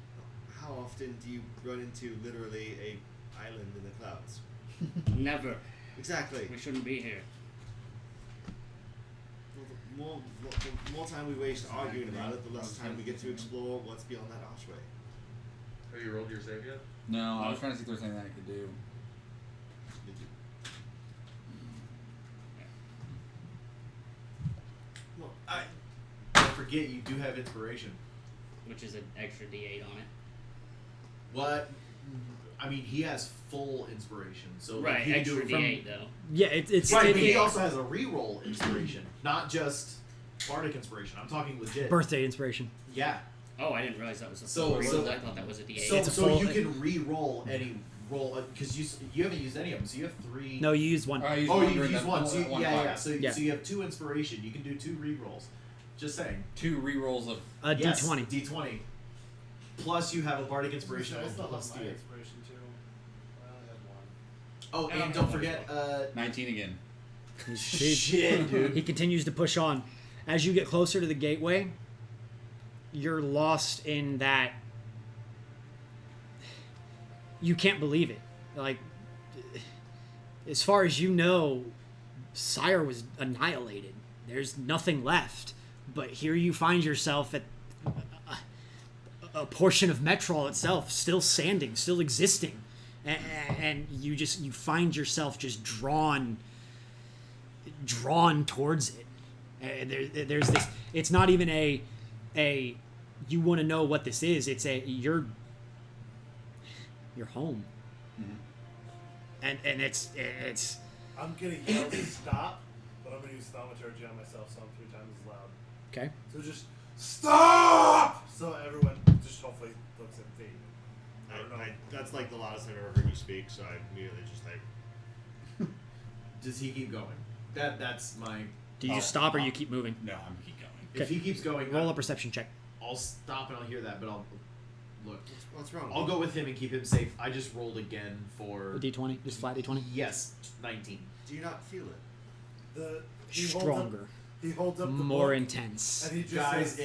Speaker 10: How often do you run into literally a island in the clouds?
Speaker 4: Never.
Speaker 10: Exactly.
Speaker 4: We shouldn't be here.
Speaker 10: Well, the more time we waste arguing about it, the less time we get to explore what's beyond that archway.
Speaker 6: Have you rolled your save yet?
Speaker 8: No, I was trying to see if there's anything I could do.
Speaker 10: Well,
Speaker 5: Don't forget, you do have inspiration.
Speaker 4: Which is an extra D8 on it.
Speaker 5: What? I mean, he has full inspiration, so
Speaker 4: Right,
Speaker 5: he can do
Speaker 4: extra
Speaker 5: it from.
Speaker 4: D8 though.
Speaker 2: Yeah, it's
Speaker 5: Right, but
Speaker 2: it-
Speaker 5: he also has a reroll inspiration, not just bardic inspiration. I'm talking legit.
Speaker 2: birthday inspiration.
Speaker 5: Yeah.
Speaker 4: Oh, I didn't realize that was a
Speaker 5: So-
Speaker 4: full
Speaker 5: so-
Speaker 4: roll. I thought that was a D8.
Speaker 5: So,
Speaker 2: It's a
Speaker 5: so
Speaker 2: full-
Speaker 5: you can re-roll any roll because you haven't used any of them, so you have 3.
Speaker 2: No, you use one.
Speaker 8: I used
Speaker 5: Oh,
Speaker 8: one
Speaker 5: you
Speaker 8: during
Speaker 5: use
Speaker 8: that
Speaker 5: one. So you,
Speaker 8: one
Speaker 5: yeah,
Speaker 8: fight.
Speaker 5: yeah. So,
Speaker 2: Yeah.
Speaker 5: so you have 2 inspiration. You can do 2 re-rolls. Just saying.
Speaker 8: 2 rerolls of.
Speaker 2: A
Speaker 5: Yes,
Speaker 2: d20.
Speaker 5: D20. Plus you have a bardic inspiration
Speaker 7: I
Speaker 5: and
Speaker 7: still
Speaker 5: plus
Speaker 7: have my
Speaker 5: D8.
Speaker 7: inspiration too. I only had one.
Speaker 5: Oh,
Speaker 4: I don't
Speaker 5: and
Speaker 4: have
Speaker 5: don't forget.
Speaker 8: 19 again.
Speaker 2: He succeeds.
Speaker 5: Shit, dude.
Speaker 2: He continues to push on. As you get closer to the gateway, you're lost in that. You can't believe it. Like, as far as you know, Sire was annihilated. There's nothing left. But here you find yourself at a portion of Metrol itself still standing, still existing. And you find yourself just drawn towards it. There's this, It's not even a you want to know what this is. It's you're home. And it's
Speaker 7: I'm gonna yell stop, but I'm gonna use thaumaturgy on myself, so I'm 3 times as loud.
Speaker 2: okay.
Speaker 7: So just stop! So everyone just hopefully looks at me. I don't know.
Speaker 3: That's like the loudest I've ever heard you speak, so I immediately just like.
Speaker 5: Does he keep going? That's my.
Speaker 2: Do you stop or you keep moving?
Speaker 8: No, I'm keep going.
Speaker 5: If he keeps going,
Speaker 2: Roll a perception check.
Speaker 5: I'll stop and I'll hear that, but I'll look.
Speaker 10: What's wrong?
Speaker 5: I'll go with him and keep him safe. I just rolled again for
Speaker 2: A D20, just flat D20.
Speaker 5: yes, 19.
Speaker 10: Do you not feel it?
Speaker 7: He
Speaker 2: Stronger,
Speaker 7: holds up the
Speaker 2: more
Speaker 7: book,
Speaker 2: intense.
Speaker 7: and he just
Speaker 5: Guys,
Speaker 7: says,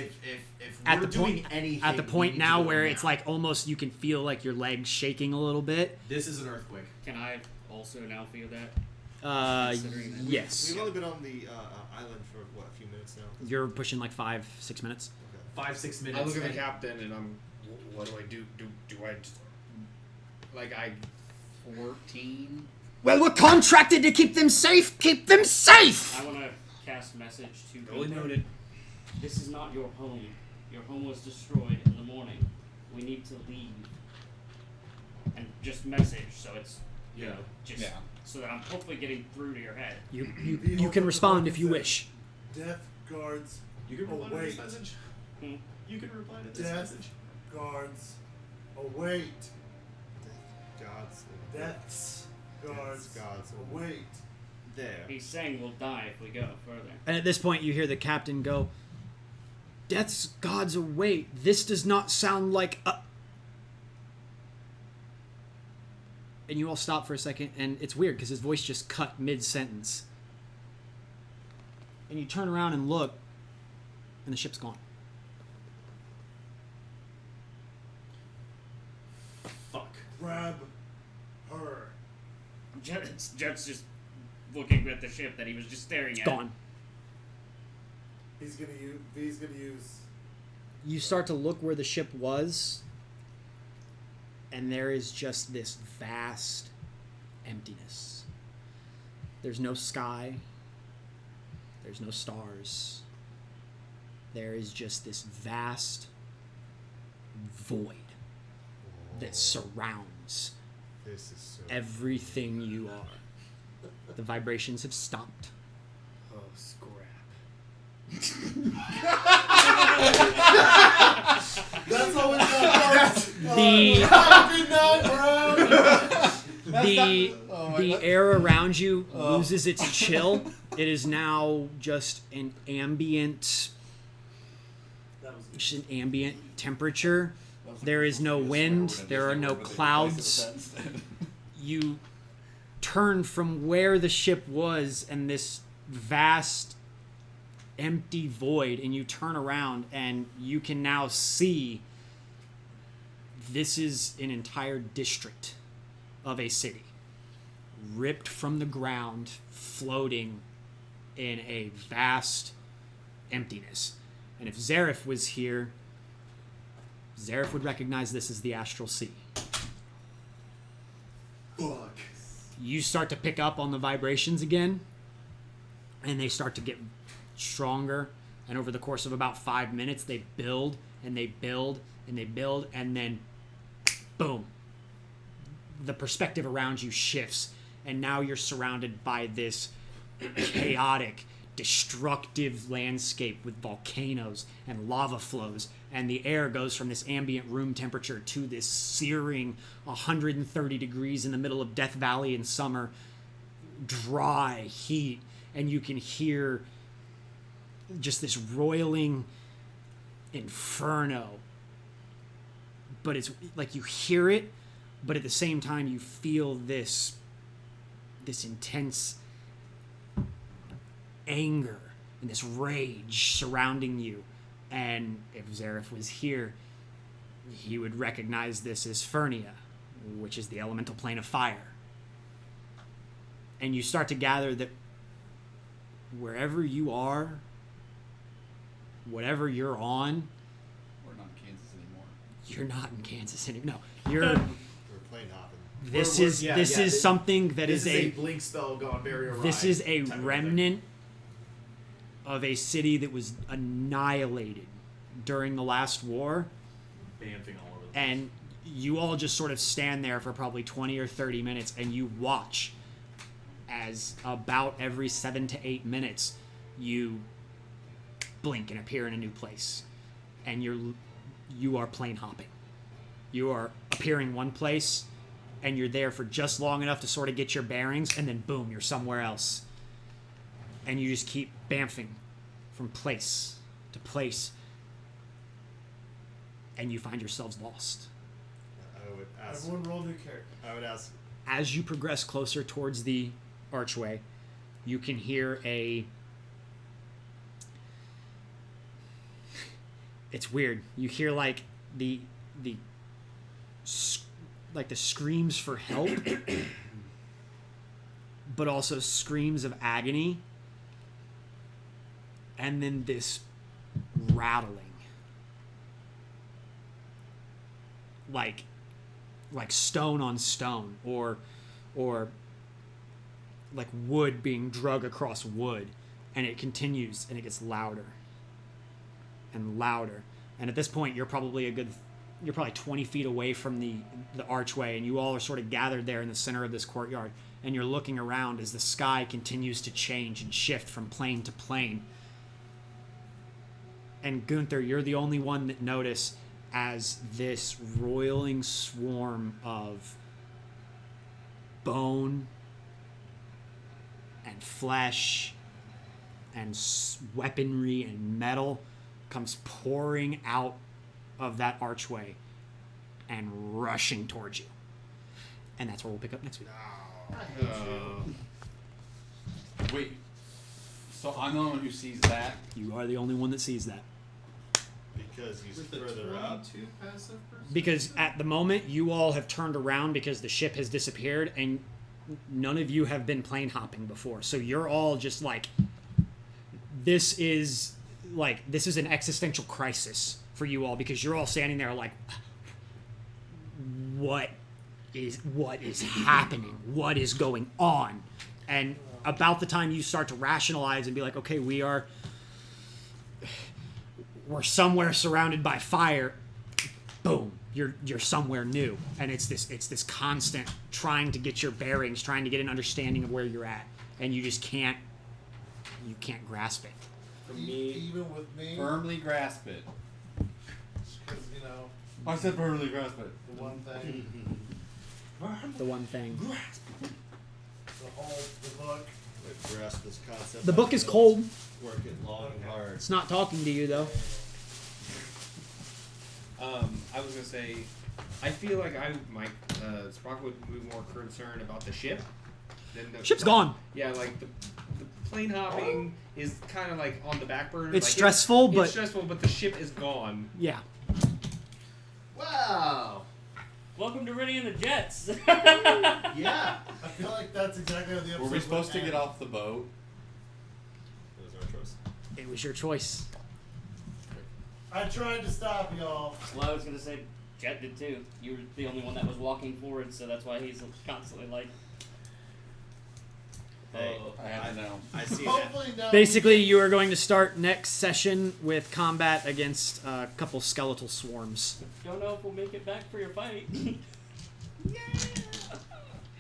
Speaker 5: if
Speaker 2: At
Speaker 5: we're
Speaker 2: the
Speaker 5: doing
Speaker 2: point,
Speaker 5: anything,
Speaker 2: at the
Speaker 5: we
Speaker 2: point
Speaker 5: need
Speaker 2: now
Speaker 5: to go
Speaker 2: where
Speaker 5: now.
Speaker 2: it's like almost you can feel like your legs shaking a little bit.
Speaker 5: This is an earthquake.
Speaker 13: Can I also now feel that?
Speaker 2: Considering
Speaker 13: Considering that.
Speaker 2: yes.
Speaker 10: We've only been on the island for what, a few minutes now.
Speaker 2: You're pushing like 5-6 minutes.
Speaker 5: 5-6 minutes.
Speaker 9: I look at the
Speaker 5: and-
Speaker 9: captain and I'm. What do I do? Do I just like I
Speaker 13: 14.
Speaker 2: Well, we're contracted to keep them safe. Keep them safe.
Speaker 13: I want to cast message to
Speaker 9: Duly
Speaker 13: Peter.
Speaker 9: noted.
Speaker 13: This is not your home. Your home was destroyed in the morning. We need to leave. And just message, so it's you know just so that I'm hopefully getting through to your head.
Speaker 2: You can respond if you wish.
Speaker 7: Death guards
Speaker 5: You can reply to this
Speaker 7: await.
Speaker 5: message.
Speaker 13: Hmm?
Speaker 5: You can reply to this
Speaker 7: Death
Speaker 5: message.
Speaker 7: guards await.
Speaker 10: Gods.
Speaker 7: Death's guards
Speaker 10: Gods.
Speaker 7: await.
Speaker 10: There.
Speaker 13: He's saying we'll die if we go further.
Speaker 2: And at this point, you hear the captain go, "Death's gods await. This does not sound like a..." And you all stop for a second, and it's weird because his voice just cut mid-sentence. And you turn around and look, and the ship's gone.
Speaker 5: Fuck.
Speaker 7: Grab her.
Speaker 13: Jet's just looking at the ship that he was just staring
Speaker 2: It's
Speaker 13: at.
Speaker 2: gone.
Speaker 7: He's gonna use.
Speaker 2: You start to look where the ship was, and there is just this vast emptiness. There's no sky. There's no stars. There is just this vast void that surrounds
Speaker 10: This is so.
Speaker 2: everything you are. The vibrations have stopped.
Speaker 9: oh scrap.
Speaker 7: That's all we got, folks.
Speaker 2: The
Speaker 7: Good night, bro.
Speaker 2: the air around you loses its chill. It is now just an ambient temperature. There is no wind. There are no clouds. You turn from where the ship was and this vast empty void, and you turn around and you can now see this is an entire district of a city, ripped from the ground, floating in a vast emptiness. And if Zareth was here, Zareth would recognize this as the Astral Sea.
Speaker 5: Fuck.
Speaker 2: You start to pick up on the vibrations again, and they start to get stronger. And over the course of about 5 minutes, they build and they build and they build, and then boom, the perspective around you shifts, and now you're surrounded by this chaotic, destructive landscape with volcanoes and lava flows, and the air goes from this ambient room temperature to this searing 130 degrees in the middle of Death Valley in summer, dry heat, and you can hear just this roiling inferno. But it's like you hear it, but at the same time you feel this intense anger and this rage surrounding you. And if Zareth was here, he would recognize this as Fernia, which is the elemental plane of fire. And you start to gather that wherever you are, whatever you're on,
Speaker 8: We're not in Kansas anymore.
Speaker 2: you're not in Kansas anymore. No, you're.
Speaker 10: We're plane hopping.
Speaker 2: This is something that
Speaker 5: This
Speaker 2: is
Speaker 5: is a blink spell gone very awry.
Speaker 2: This is a
Speaker 5: type of thing.
Speaker 2: remnant of a city that was annihilated during the last war.
Speaker 8: Bamfing all over the place.
Speaker 2: And you all just sort of stand there for probably 20 or 30 minutes and you watch as about every 7 to 8 minutes you blink and appear in a new place. And you are plane hopping. You are appearing one place and you're there for just long enough to sort of get your bearings, and then boom, you're somewhere else. And you just keep bamfing from place to place. And you find yourselves lost.
Speaker 10: I would ask.
Speaker 7: Everyone roll new character.
Speaker 10: I would ask.
Speaker 2: As you progress closer towards the archway, you can hear it's weird. You hear like the screams for help, but also screams of agony, and then this rattling, like stone on stone, or like wood being drug across wood, and it continues and it gets louder and louder. And at this point, you're probably 20 feet away from the archway, and you all are sort of gathered there in the center of this courtyard, and you're looking around as the sky continues to change and shift from plane to plane. And Gunther, you're the only one that notice as this roiling swarm of bone and flesh and weaponry and metal comes pouring out of that archway and rushing towards you. And that's where we'll pick up next week.
Speaker 7: I hate you.
Speaker 8: Wait. So I'm the only one who sees that?
Speaker 2: You are the only one that sees that.
Speaker 10: Because he's
Speaker 6: With the
Speaker 10: further up.
Speaker 6: 22 passive person?
Speaker 2: Because at the moment, you all have turned around because the ship has disappeared, and none of you have been plane hopping before. So you're all just like, this is an existential crisis for you all, because you're all standing there like, what is happening? What is going on? And about the time you start to rationalize and be like, okay, we're somewhere surrounded by fire, boom, you're somewhere new. And it's this constant trying to get your bearings, trying to get an understanding of where you're at, and you just can't grasp it.
Speaker 8: For me,
Speaker 7: Even with me,
Speaker 8: firmly grasp it.
Speaker 7: because
Speaker 8: I said firmly grasp it.
Speaker 7: the one thing,
Speaker 2: The one thing.
Speaker 7: the book.
Speaker 10: Like, grasp this concept.
Speaker 2: The book is cold.
Speaker 10: Work it long and hard.
Speaker 2: It's not talking to you though.
Speaker 9: I was gonna say, I feel like Sprocket would be more concerned about the ship than the
Speaker 2: Ship's gone.
Speaker 9: Yeah, like the plane hopping is kind of like on the back burner.
Speaker 2: It's
Speaker 9: like,
Speaker 2: stressful, but
Speaker 9: it's stressful, but the ship is gone.
Speaker 2: yeah.
Speaker 10: Wow.
Speaker 13: Welcome to Rynny and the Jets.
Speaker 10: Yeah.
Speaker 7: I feel like that's exactly how the episode
Speaker 8: Were we supposed to
Speaker 7: would
Speaker 8: get
Speaker 7: end.
Speaker 8: off the boat?
Speaker 10: That was our choice.
Speaker 2: It was your choice.
Speaker 7: I tried to stop y'all.
Speaker 13: Well, I was gonna say Jet did too. You were the only one that was walking forward, so that's why he's constantly like.
Speaker 10: Hey,
Speaker 8: I have to know.
Speaker 10: I see that.
Speaker 7: Hopefully now.
Speaker 2: Basically, you are going to start next session with combat against a couple skeletal swarms.
Speaker 13: Don't know if we'll make it back for your fight.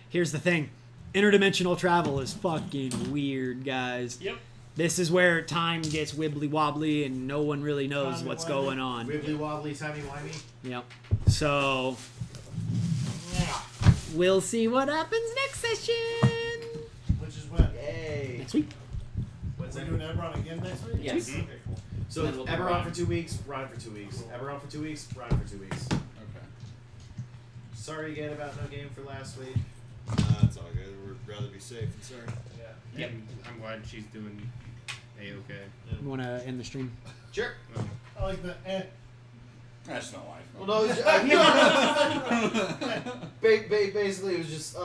Speaker 2: Here's the thing. Interdimensional travel is fucking weird, guys.
Speaker 13: Yep.
Speaker 2: This is where time gets wibbly wobbly and no one really knows what's
Speaker 7: Timey-wimey.
Speaker 2: going on.
Speaker 12: Wibbly wobbly, timey wimey.
Speaker 2: Yep. So we'll see what happens next session.
Speaker 7: Which is when?
Speaker 12: Yay.
Speaker 2: Next week.
Speaker 12: When's
Speaker 7: We're
Speaker 12: that?
Speaker 7: doing Eberron again next week?
Speaker 13: Yes.
Speaker 7: Okay, cool.
Speaker 12: So
Speaker 13: Then we'll do
Speaker 12: Eberron
Speaker 13: Ryan.
Speaker 12: for 2 weeks, Ryan for 2 weeks. Eberron for 2 weeks, Ryan for 2 weeks.
Speaker 8: Okay.
Speaker 12: Sorry again about no game for last week.
Speaker 10: It's all good. We'd rather be safe than sorry.
Speaker 7: Yeah.
Speaker 9: Yep. I'm glad she's doing a-okay.
Speaker 2: You want to end the stream?
Speaker 12: Sure.
Speaker 7: I like the
Speaker 8: That's not life.
Speaker 12: Well, no, basically it was just